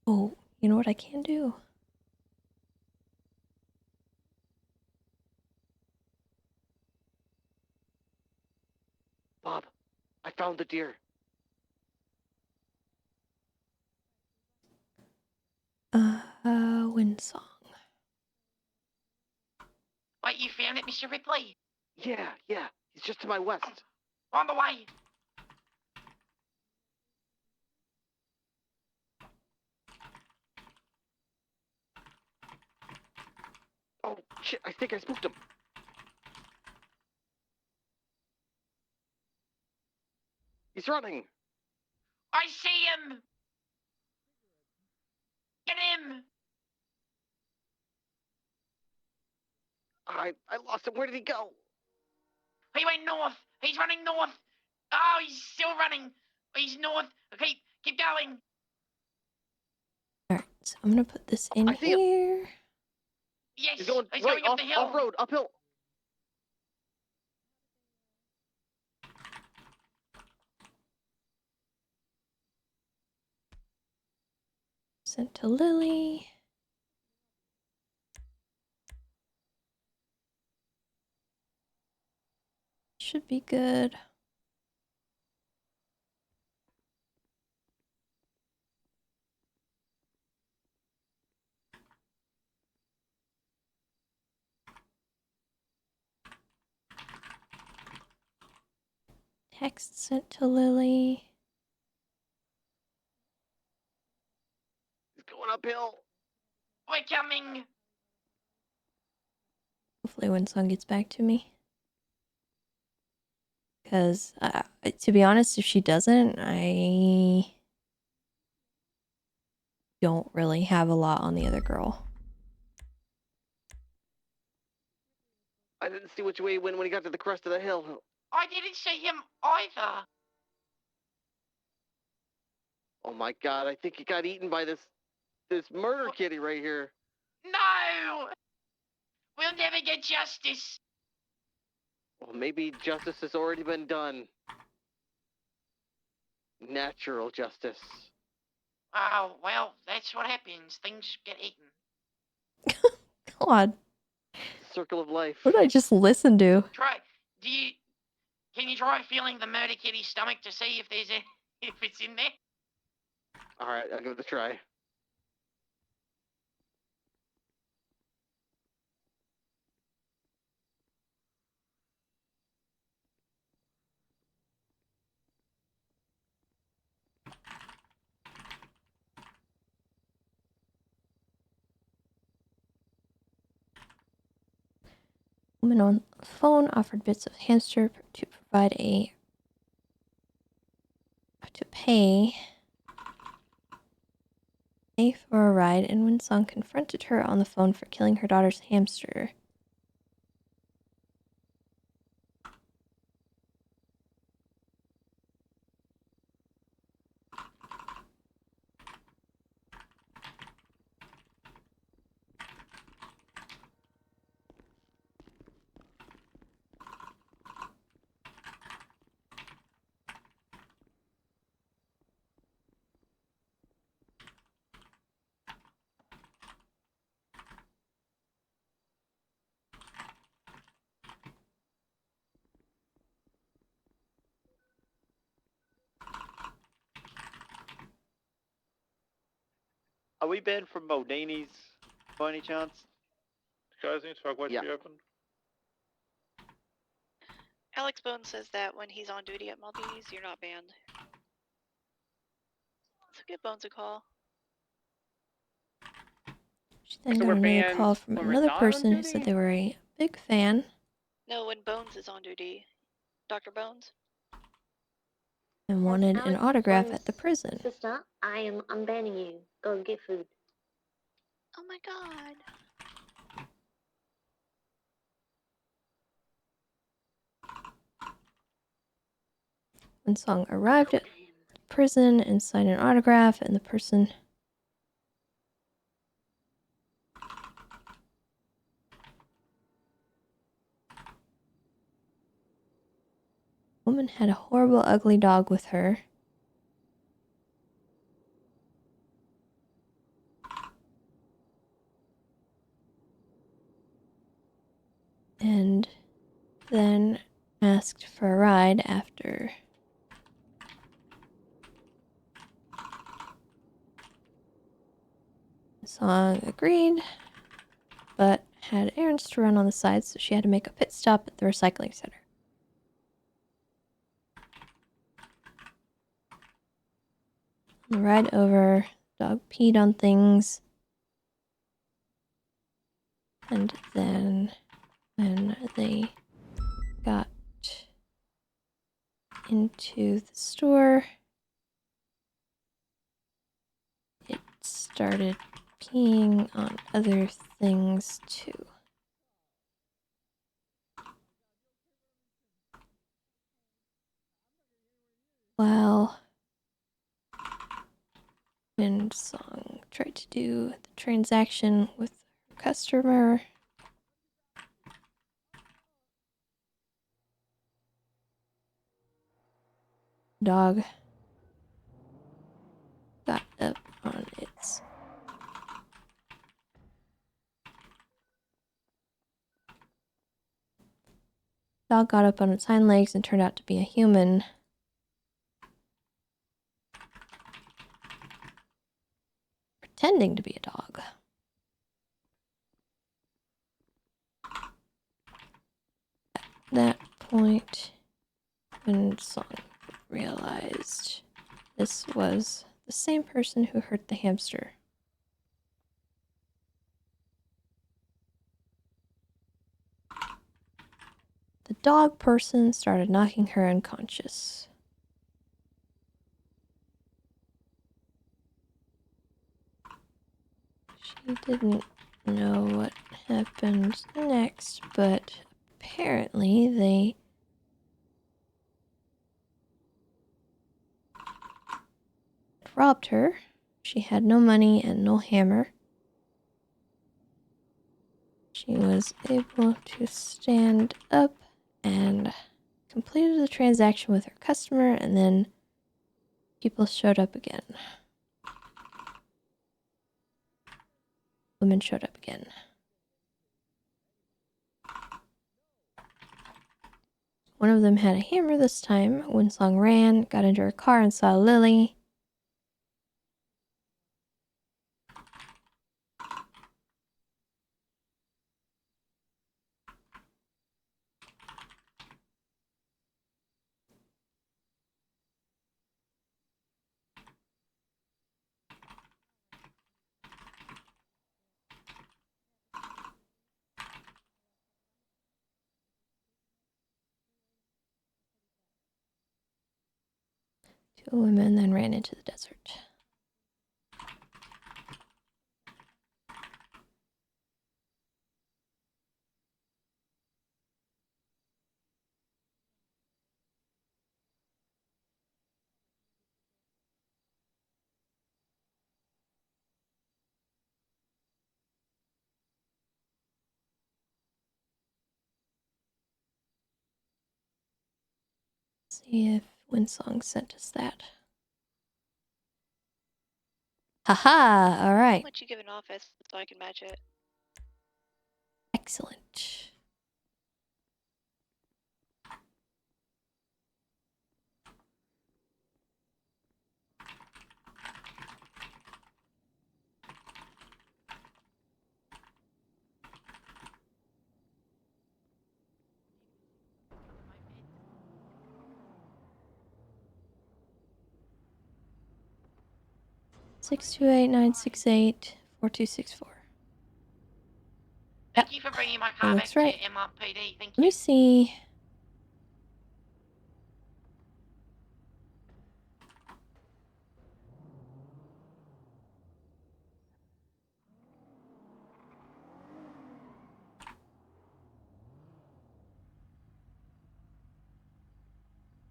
Oh, you know what I can do? Bob, I found the deer. Wind Song. Wait, you found it, Mr. Ripley? Yeah. He's just to my west. On the way. Oh, shit, I think I spooked him. He's running. I see him. Get him. I lost him. Where did he go? He went north. He's running north. Oh, he's still running. He's north. Okay, keep going. Alright, so I'm gonna put this in I see him. here. Yes, He's going he's right, going up the hill. off road, uphill. sent to Lily. Should be good. Text sent to Lily. He's going uphill. We're coming. Hopefully Winsong gets back to me. Because, to be honest, if she doesn't, I don't really have a lot on the other girl. I didn't see which way he went when he got to the crest of the hill. I didn't see him either. Oh my god, I think he got eaten by this murder kitty right here. No! We'll never get justice. Well, maybe justice has already been done. Natural justice. Oh, well, that's what happens. Things get eaten. God. Circle of life. What did I just listen to? Can you try feeling the murder kitty's stomach to see if if it's in there? Alright, I'll give it a try. Woman on the phone offered bits of hamster to pay for a ride, and Winsong confronted her on the phone for killing her daughter's hamster. Are we banned from Modini's by any chance? Guys, need to talk what you opened. Alex Bone says that when he's on duty at Maldini's, you're not banned. So give Bones a call. She then So got we're another banned call from when we're another not on person who duty? said they were a big fan No, when Bones is on duty. Dr. Bones? and wanted an autograph at the prison. Sister, I'm unbanning you. Go and get food. Oh my god. Winsong arrived at the prison and signed an autograph, and the person woman had a horrible, ugly dog with her. And then asked for a ride after Song agreed, but had errands to run on the side, so she had to make a pit stop at the recycling center. On the ride over, dog peed on things. And then when they got into the store, it started peeing on other things too. While Wind Song tried to do the transaction with her customer, dog got up on its Dog got up on its hind legs and turned out to be a human. Pretending to be a dog. At that point, when Song realized this was the same person who hurt the hamster. The dog person started knocking her unconscious. She didn't know what happened next, but apparently they robbed her. She had no money and no hammer. She was able to stand up and completed the transaction with her customer, and then people showed up again. Women showed up again. One of them had a hammer this time. Winsong ran, got into her car, and saw Lily. Two women then ran into the desert. See if Winsong sent us that. Haha! Alright. What you give an office so I can match it? Excellent. Six 628-968-4264. Thank you for bringing my car back That's right. to MRPD. Thank Let me you. see.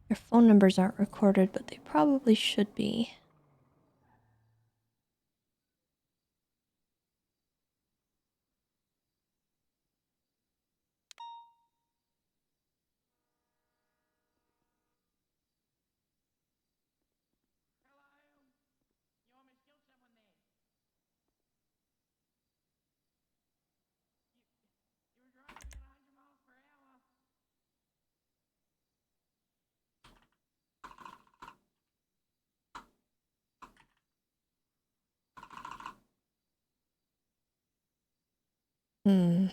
Their phone numbers aren't recorded, but they probably should be. Hmm.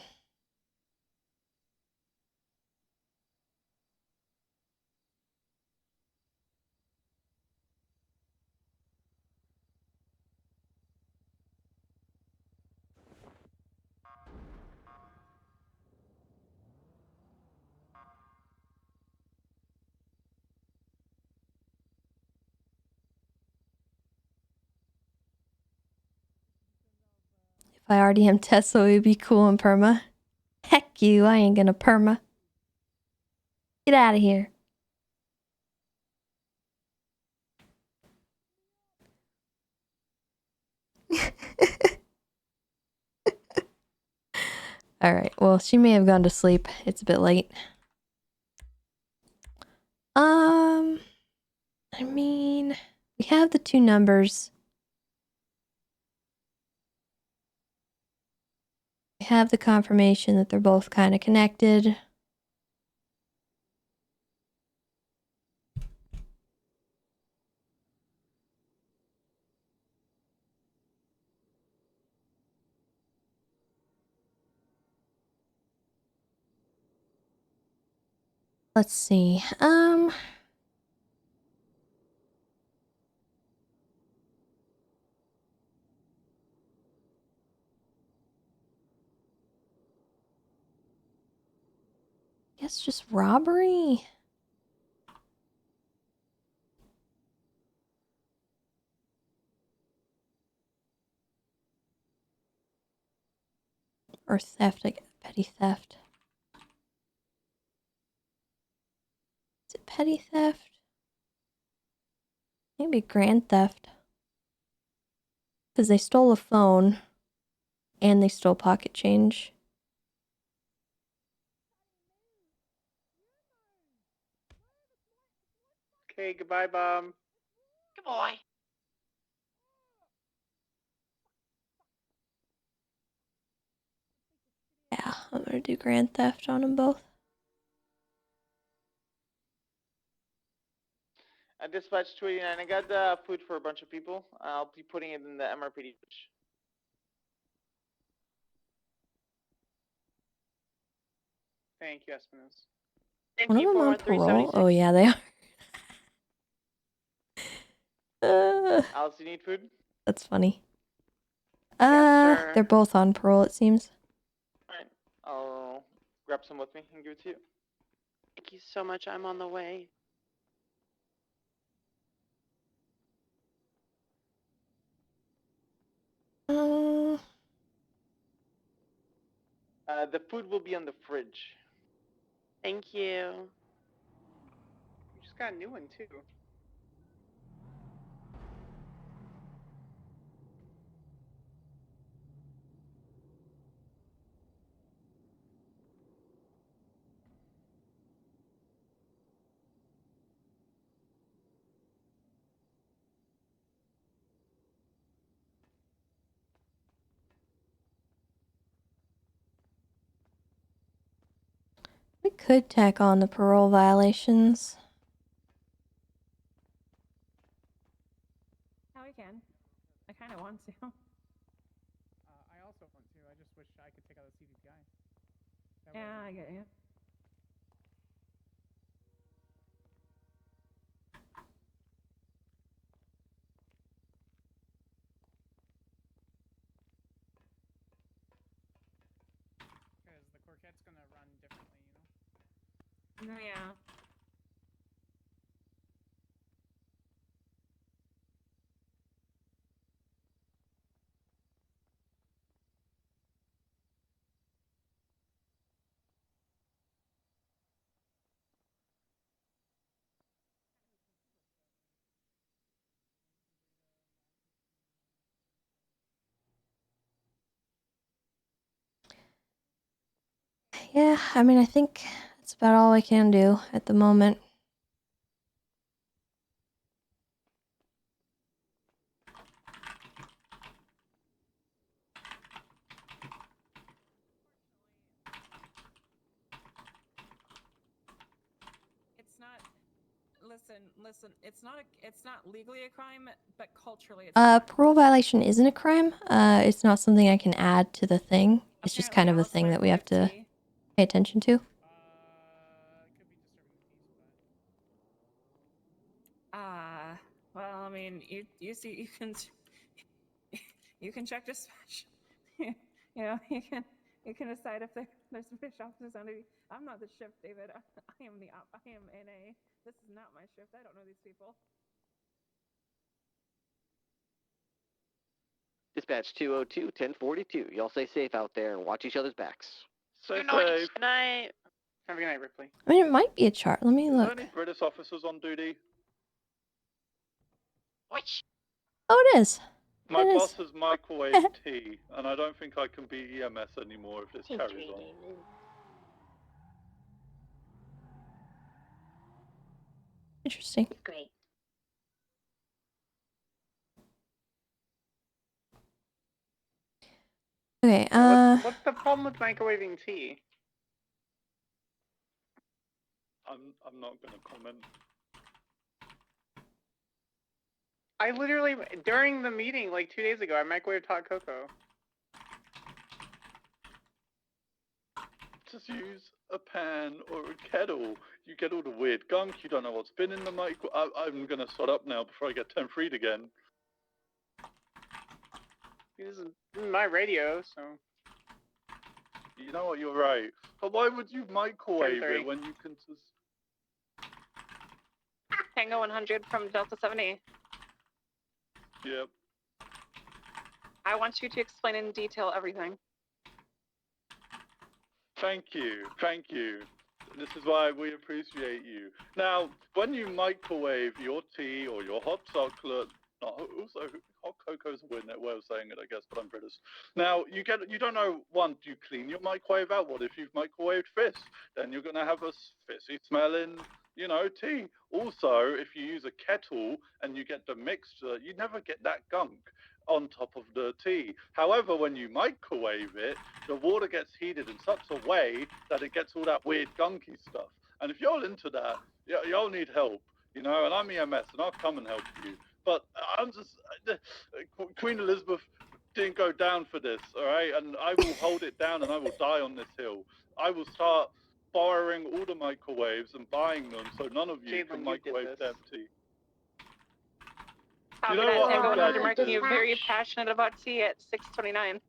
If I already am Tessa, it would be cool in perma. Heck you, I ain't gonna perma. Get out of here. Alright, well, she may have gone to sleep. It's a bit late. I mean, we have the two numbers. We have the confirmation that they're both kind of connected. Let's see. Guess just robbery. Or theft, like petty theft. Is it petty theft? Maybe grand theft. Because they stole a phone and they stole pocket change. Okay, goodbye, Bob. Good boy. Yeah, I'm gonna do grand theft on them both. Dispatch 29. I got the food for a bunch of people. I'll be putting it in the MRPD. Thank you, Espinosa. One of them on parole? Oh yeah, they are. Alice, you need food? That's funny. sir. They're both on parole, it seems. Alright, I'll grab some with me and give it to you. Thank you so much. I'm on the way. The food will be on the fridge. Thank you. We just got a new one too. We could tack on the parole violations. Yeah, we can. I kind of want to. I also want to. I just wish I could take out the CVPI. Yeah, I get you. Because the Corquette's gonna run differently, you know? No, yeah. Yeah, I mean, I think that's about all I can do at the moment. It's not. Listen. It's not legally a crime, but culturally, it's. Parole violation isn't a crime. It's not something I can add to the thing. It's just kind of a thing that we have to pay attention to. Well, I mean, you see, you can check dispatch. You know, you can decide if there's fish officers on duty. I'm not the shift, David. I am NA. This is not my shift. I don't know these people. Dispatch 202, 1042. Y'all stay safe out there and watch each other's backs. So Good night. Good night. Have a good night, Ripley. I mean, it might be a chart. Let me Is there look. any British officers on duty? Which? Oh, it is. My It boss is. has microwave tea, and I don't think I can be EMS anymore if this carries on. Interesting. Great. Okay, What's the problem with microwaving tea? I'm not gonna comment. I literally, during the meeting, like 2 days ago, I microwaved hot cocoa. Just use a pan or a kettle, you get all the weird gunk. You don't know what's been in the micro. I'm gonna shut up now before I get 10-freed again. This is my radio, so. You know what? You're right. But why would you microwave 10:30. it when you can just? Tango 100 from Delta 70. Yep. I want you to explain in detail everything. Thank you. Thank you. This is why we appreciate you. Now, when you microwave your tea or your hot chocolate, also hot cocoa's a weird way of saying it, I guess, but I'm British. Now, you don't know, one, do you clean your microwave out? What if you've microwaved fish? Then you're going to have a fishy smelling, tea. Also, if you use a kettle and you get the mixture, you never get that gunk on top of the tea. However, when you microwave it, the water gets heated in such a way that it gets all that weird gunky stuff. And if you're into that, y'all need help, and I'm EMS and I'll come and help you. But I'm just, Queen Elizabeth didn't go down for this, all right? And I will hold it down and I will die on this hill. I will start borrowing all the microwaves and buying them so none of you can microwave damn tea. Copy know that, what? Tango I'm glad 100, you marking did. you very passionate about tea at 6:29.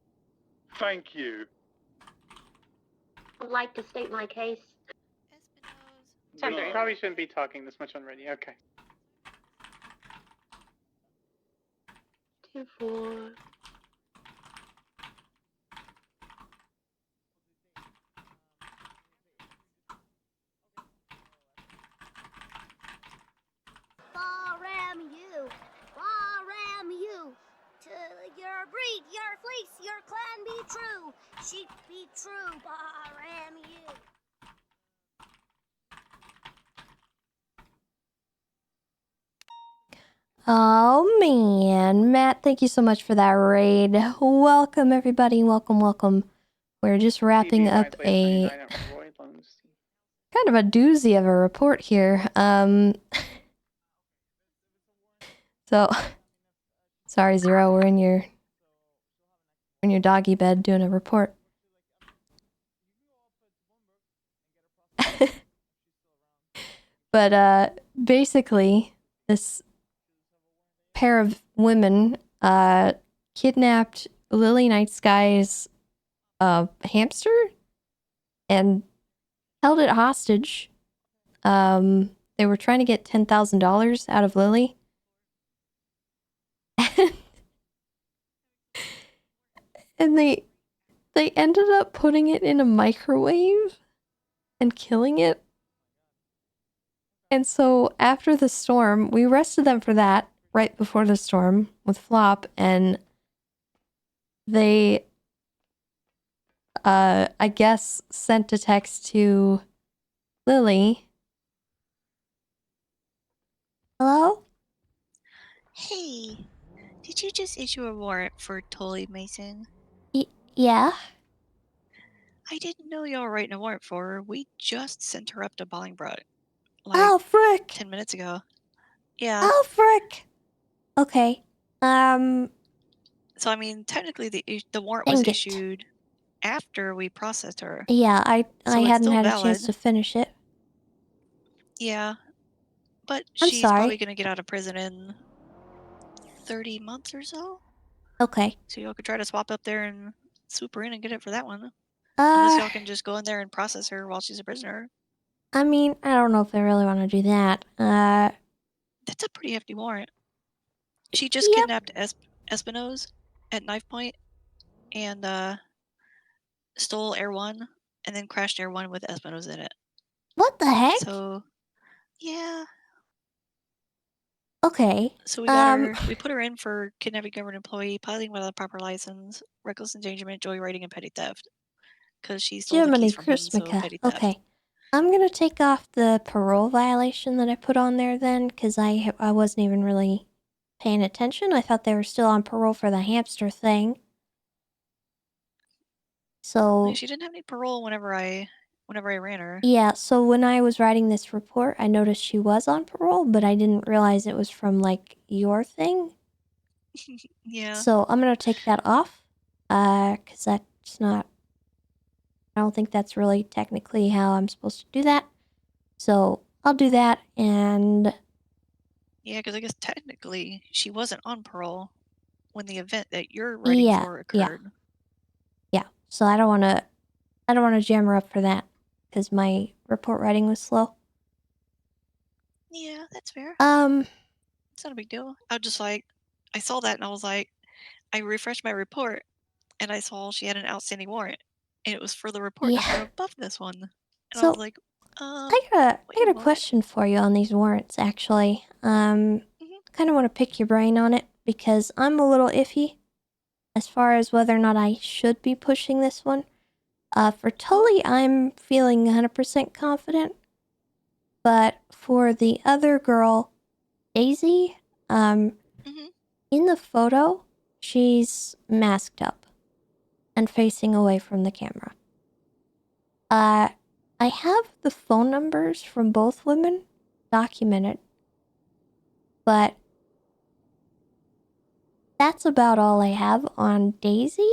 Thank you. I'd like to state my case. You probably shouldn't be talking this much on radio. Okay. 2-4. Ram you. To your breed, your fleece, your clan be true. Sheep be true. Ram you. Oh man, Matt, thank you so much for that raid. Welcome everybody, welcome. We're just wrapping up a kind of a doozy of a report here. So sorry Zero, we're in your doggy bed doing a report. But basically this pair of women kidnapped Lily Night Sky's hamster and held it hostage. They were trying to get $10,000 out of Lily. And they ended up putting it in a microwave and killing it. And so after the storm, we arrested them for that right before the storm with Flop, and they I guess sent a text to Lily. Hello? Hey, did you just issue a warrant for Tully Mason? Yeah. I didn't know y'all were writing a warrant for her. We just sent her up to Bolingbrook. Oh, frick! 10 minutes ago. Yeah. Oh, frick! Okay. So, I mean, technically the warrant Dang was it. issued after we processed her. Yeah, I So it's hadn't still had a valid. chance to finish it. Yeah. But I'm she's probably sorry. going to get out of prison in 30 months or so. Okay. So y'all could try to swap up there and swoop her in and get it for that one. Unless y'all can just go in there and process her while she's a prisoner. I mean, I don't know if I really want to do that. That's a pretty hefty warrant. She just kidnapped Espinosa at knife point and stole Air 1 and then crashed Air 1 with Espinosa in it. What the heck? So, yeah. Okay. So we got her. We put her in for kidnapping government employee, piloting without a proper license, reckless endangerment, joyriding, and petty theft. Because she stole the Jiminy keys from him, so Christmas. petty theft. Okay. I'm gonna take off the parole violation that I put on there then, because I wasn't even really paying attention. I thought they were still on parole for the hamster thing. So She didn't have any parole whenever I ran her. yeah, so when I was writing this report, I noticed she was on parole, but I didn't realize it was from like your thing. Yeah. So I'm gonna take that off, because that's not I don't think that's really technically how I'm supposed to do that. So I'll do that, and Yeah, because I guess technically she wasn't on parole when the event that you're writing yeah, for occurred. yeah. So I don't want to jam her up for that because my report writing was slow. Yeah, that's fair. Um, It's not a big deal. I was just like, I saw that and I was like, I refreshed my report and I saw she had an outstanding warrant, and it was for the report number yeah. above this one. And I So was like, I got a question for you on these warrants. Actually, I kind of want to pick your brain on it because I'm a little iffy as far as whether or not I should be pushing this one. For Tully, I'm feeling 100% confident. But for the other girl, Daisy, in the photo, she's masked up and facing away from the camera. I have the phone numbers from both women documented, but that's about all I have on Daisy.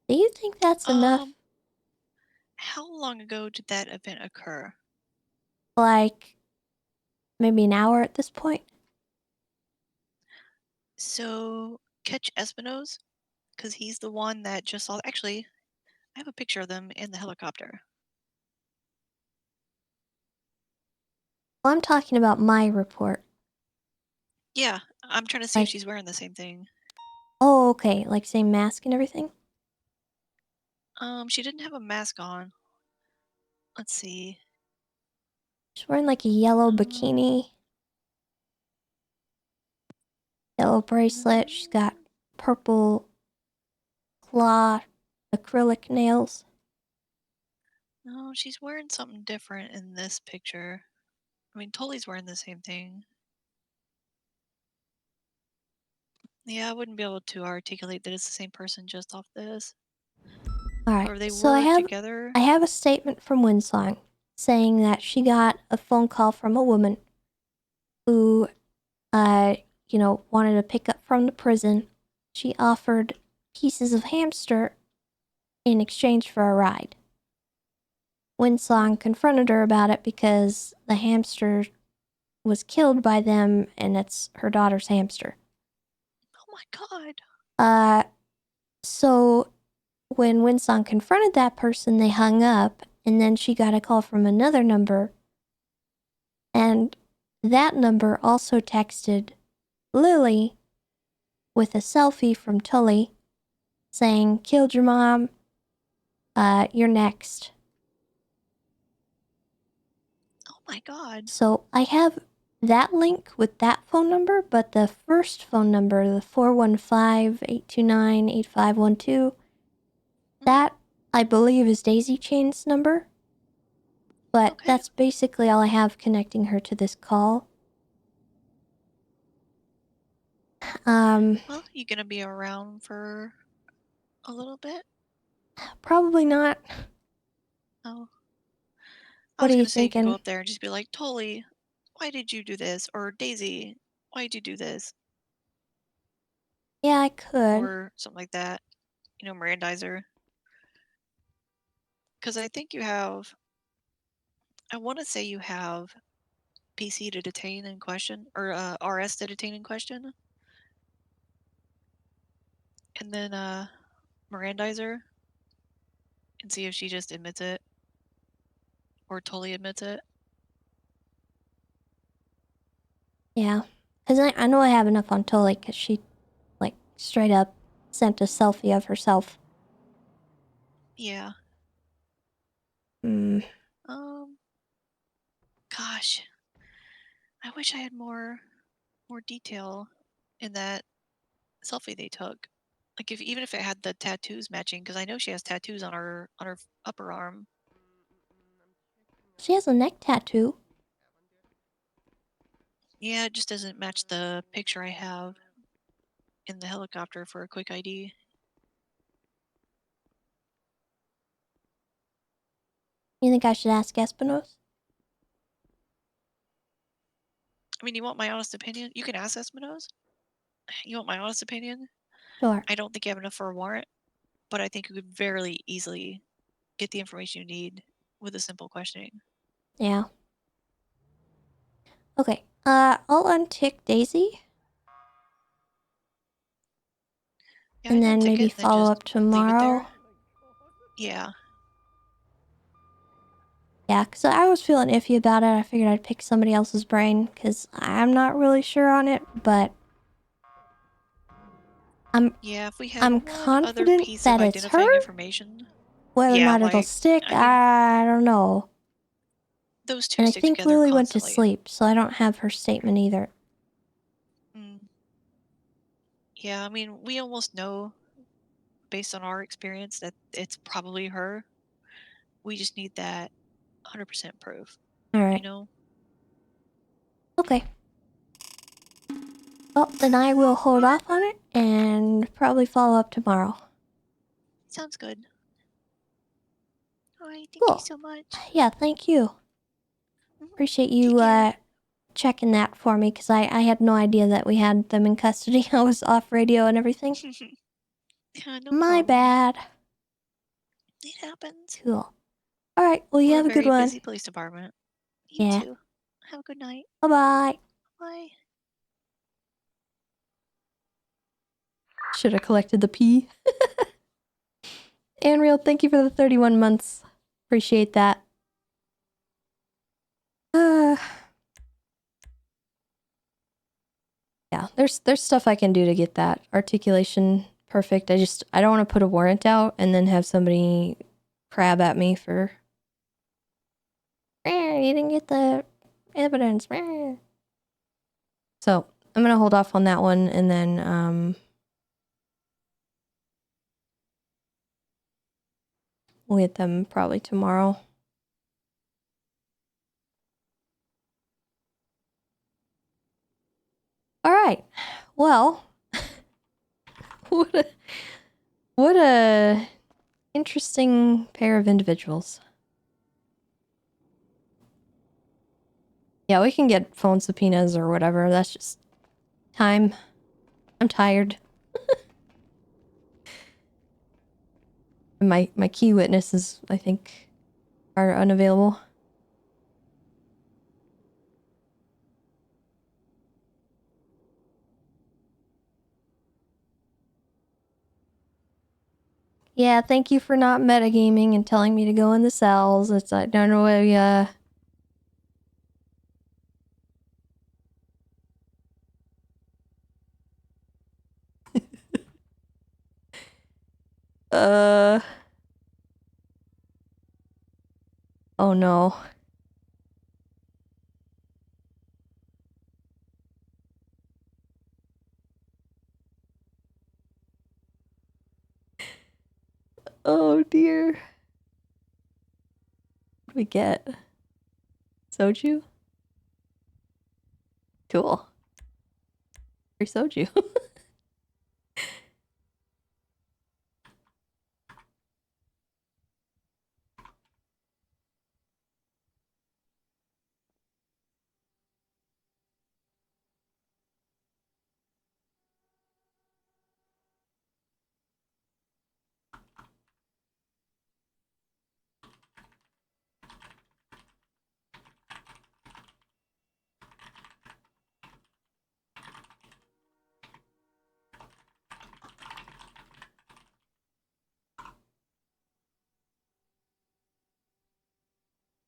Do you think that's enough? How long ago did that event occur? Like, maybe an hour at this point? So catch Espino's, because he's the one that just saw. Actually, I have a picture of them in the helicopter. Well, I'm talking about my report. Yeah, I'm trying to see if Like- she's wearing the same thing. Oh, okay. Like, same mask and everything? She didn't have a mask on. Let's see. She's wearing like a yellow bikini, yellow bracelet. She's got purple claw acrylic nails. No, she's wearing something different in this picture. I mean, Tully's wearing the same thing. Yeah, I wouldn't be able to articulate that it's the same person just off this. All Or right. they So were I have together. I have a statement from Winsong saying that she got a phone call from a woman who, wanted to pick up from the prison. She offered pieces of hamster in exchange for a ride. Winsong confronted her about it because the hamster was killed by them and it's her daughter's hamster. Oh my god. So when Winsong confronted that person, they hung up, and then she got a call from another number, and that number also texted Lily with a selfie from Tully saying, "Killed your mom, you're next." Oh my god. So I have that link with that phone number, but the first phone number, the 415-829-8512, that I believe is Daisy Chain's number. But that's basically all I have connecting her to this call. Well, you gonna be around for a little bit? Probably not. Oh. I What was are you gonna say you could go thinking? up there and just be like, Tully, why did you do this? Or Daisy, why did you do this? Yeah, I could. Or something like that. You know, Mirandizer. Because I think you have, I want to say you have PC to detain in question, or RS to detain in question. And then Mirandizer, and see if she just admits it. Or Tully admits it. Yeah. Because I know I have enough on Tully because she, like, straight up sent a selfie of herself. Yeah. Hmm. Gosh. I wish I had more detail in that selfie they took. Like even if it had the tattoos matching, because I know she has tattoos on her upper arm. She has a neck tattoo. Yeah, it just doesn't match the picture I have in the helicopter for a quick ID. You think I should ask Espinos? I mean, you want my honest opinion? You can ask Espino's. You want my honest opinion? Sure. I don't think you have enough for a warrant, but I think you could very easily get the information you need with a simple questioning. Yeah. Okay. I'll untick Daisy. Yeah, And I'd then untick maybe it, then follow just up leave it tomorrow. there. Yeah. Yeah, because I was feeling iffy about it. I figured I'd pick somebody else's brain because I'm not really sure on it, but Yeah, if we had I'm one other confident piece that of it's her. identifying information. Whether or Yeah, not it'll like, stick, I mean, I don't know. those two And I stick think together Lily went to constantly. sleep, so I don't have her statement either. Yeah, I mean, we almost know, based on our experience, that it's probably her. We just need that 100% proof. Alright. You know? Okay. Well, then I will hold off on it and probably follow up tomorrow. Sounds good. Alright, thank Cool. you so much. Yeah, thank you. Appreciate you checking that for me because I had no idea that we had them in custody. I was off radio and everything. Yeah, no My problem. bad. It happens. Cool. Alright, well, you We're have a good very one. busy police department. You Yeah. too. Have a good night. Bye-bye. Bye. Should have collected the P. Anreal, thank you for the 31 months. Appreciate that. Yeah, there's stuff I can do to get that articulation perfect. I don't want to put a warrant out and then have somebody crab at me for you didn't get the evidence. So I'm gonna hold off on that one and then we'll get them probably tomorrow. All right. Well, what a interesting pair of individuals. Yeah, we can get phone subpoenas or whatever. That's just time. I'm tired. My key witnesses, I think, are unavailable. Yeah, thank you for not metagaming and telling me to go in the cells. It's I don't know what oh no. Oh dear. What do we get? Soju? Cool. Free soju.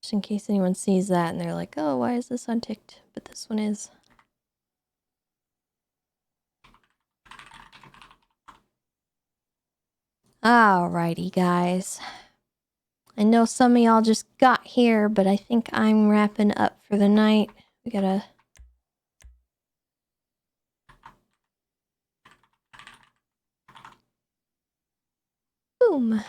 Just in case anyone sees that and they're like, oh, why is this unticked? But this one is. Alrighty, guys. I know some of y'all just got here, but I think I'm wrapping up for the night. We gotta... Boom.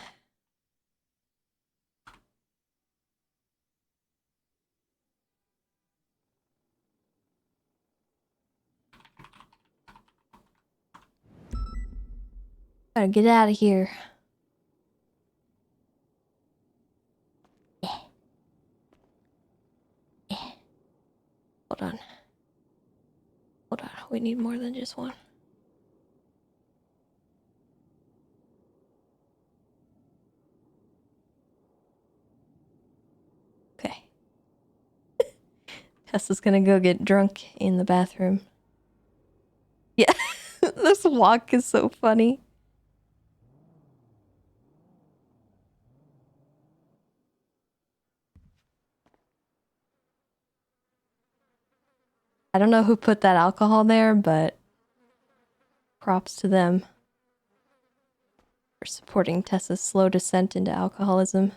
Gotta get out of here. Hold on. Hold on. We need more than just one. Tessa's gonna go get drunk in the bathroom. Yeah, this walk is so funny. I don't know who put that alcohol there, but props to them for supporting Tessa's slow descent into alcoholism.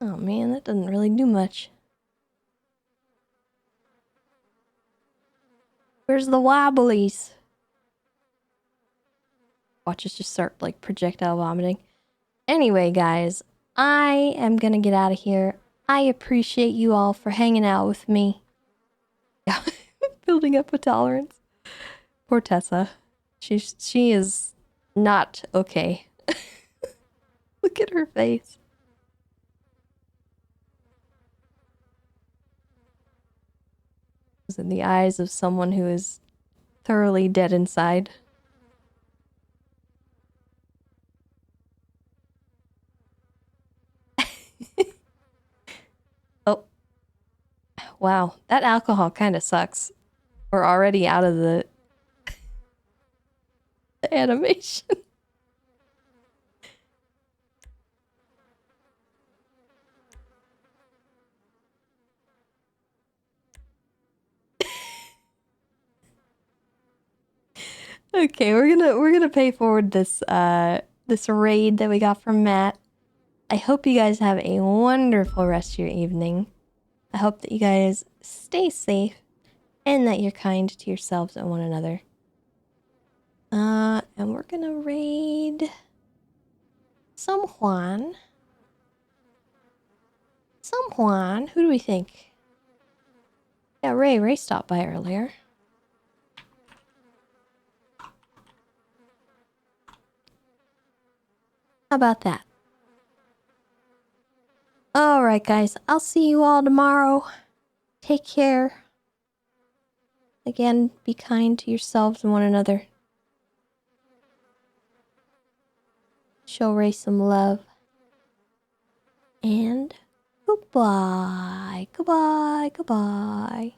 Oh man, that doesn't really do much. Where's the wobblies? Watch us just start like projectile vomiting. Anyway, guys, I am gonna get out of here. I appreciate you all for hanging out with me. Building up a tolerance. Poor Tessa. She is not okay. Look at her face. It's in the eyes of someone who is thoroughly dead inside. Oh. Wow, that alcohol kind of sucks. We're already out of the animation. Okay, we're gonna pay forward this this raid that we got from Matt. I hope you guys have a wonderful rest of your evening. I hope that you guys stay safe and that you're kind to yourselves and one another. And we're gonna raid some Juan. Some Juan. Who do we think? Yeah, Ray. Ray stopped by earlier. How about that? Alright, guys. I'll see you all tomorrow. Take care. Again, be kind to yourselves and one another. Show Ray some love. And goodbye. Goodbye. Goodbye.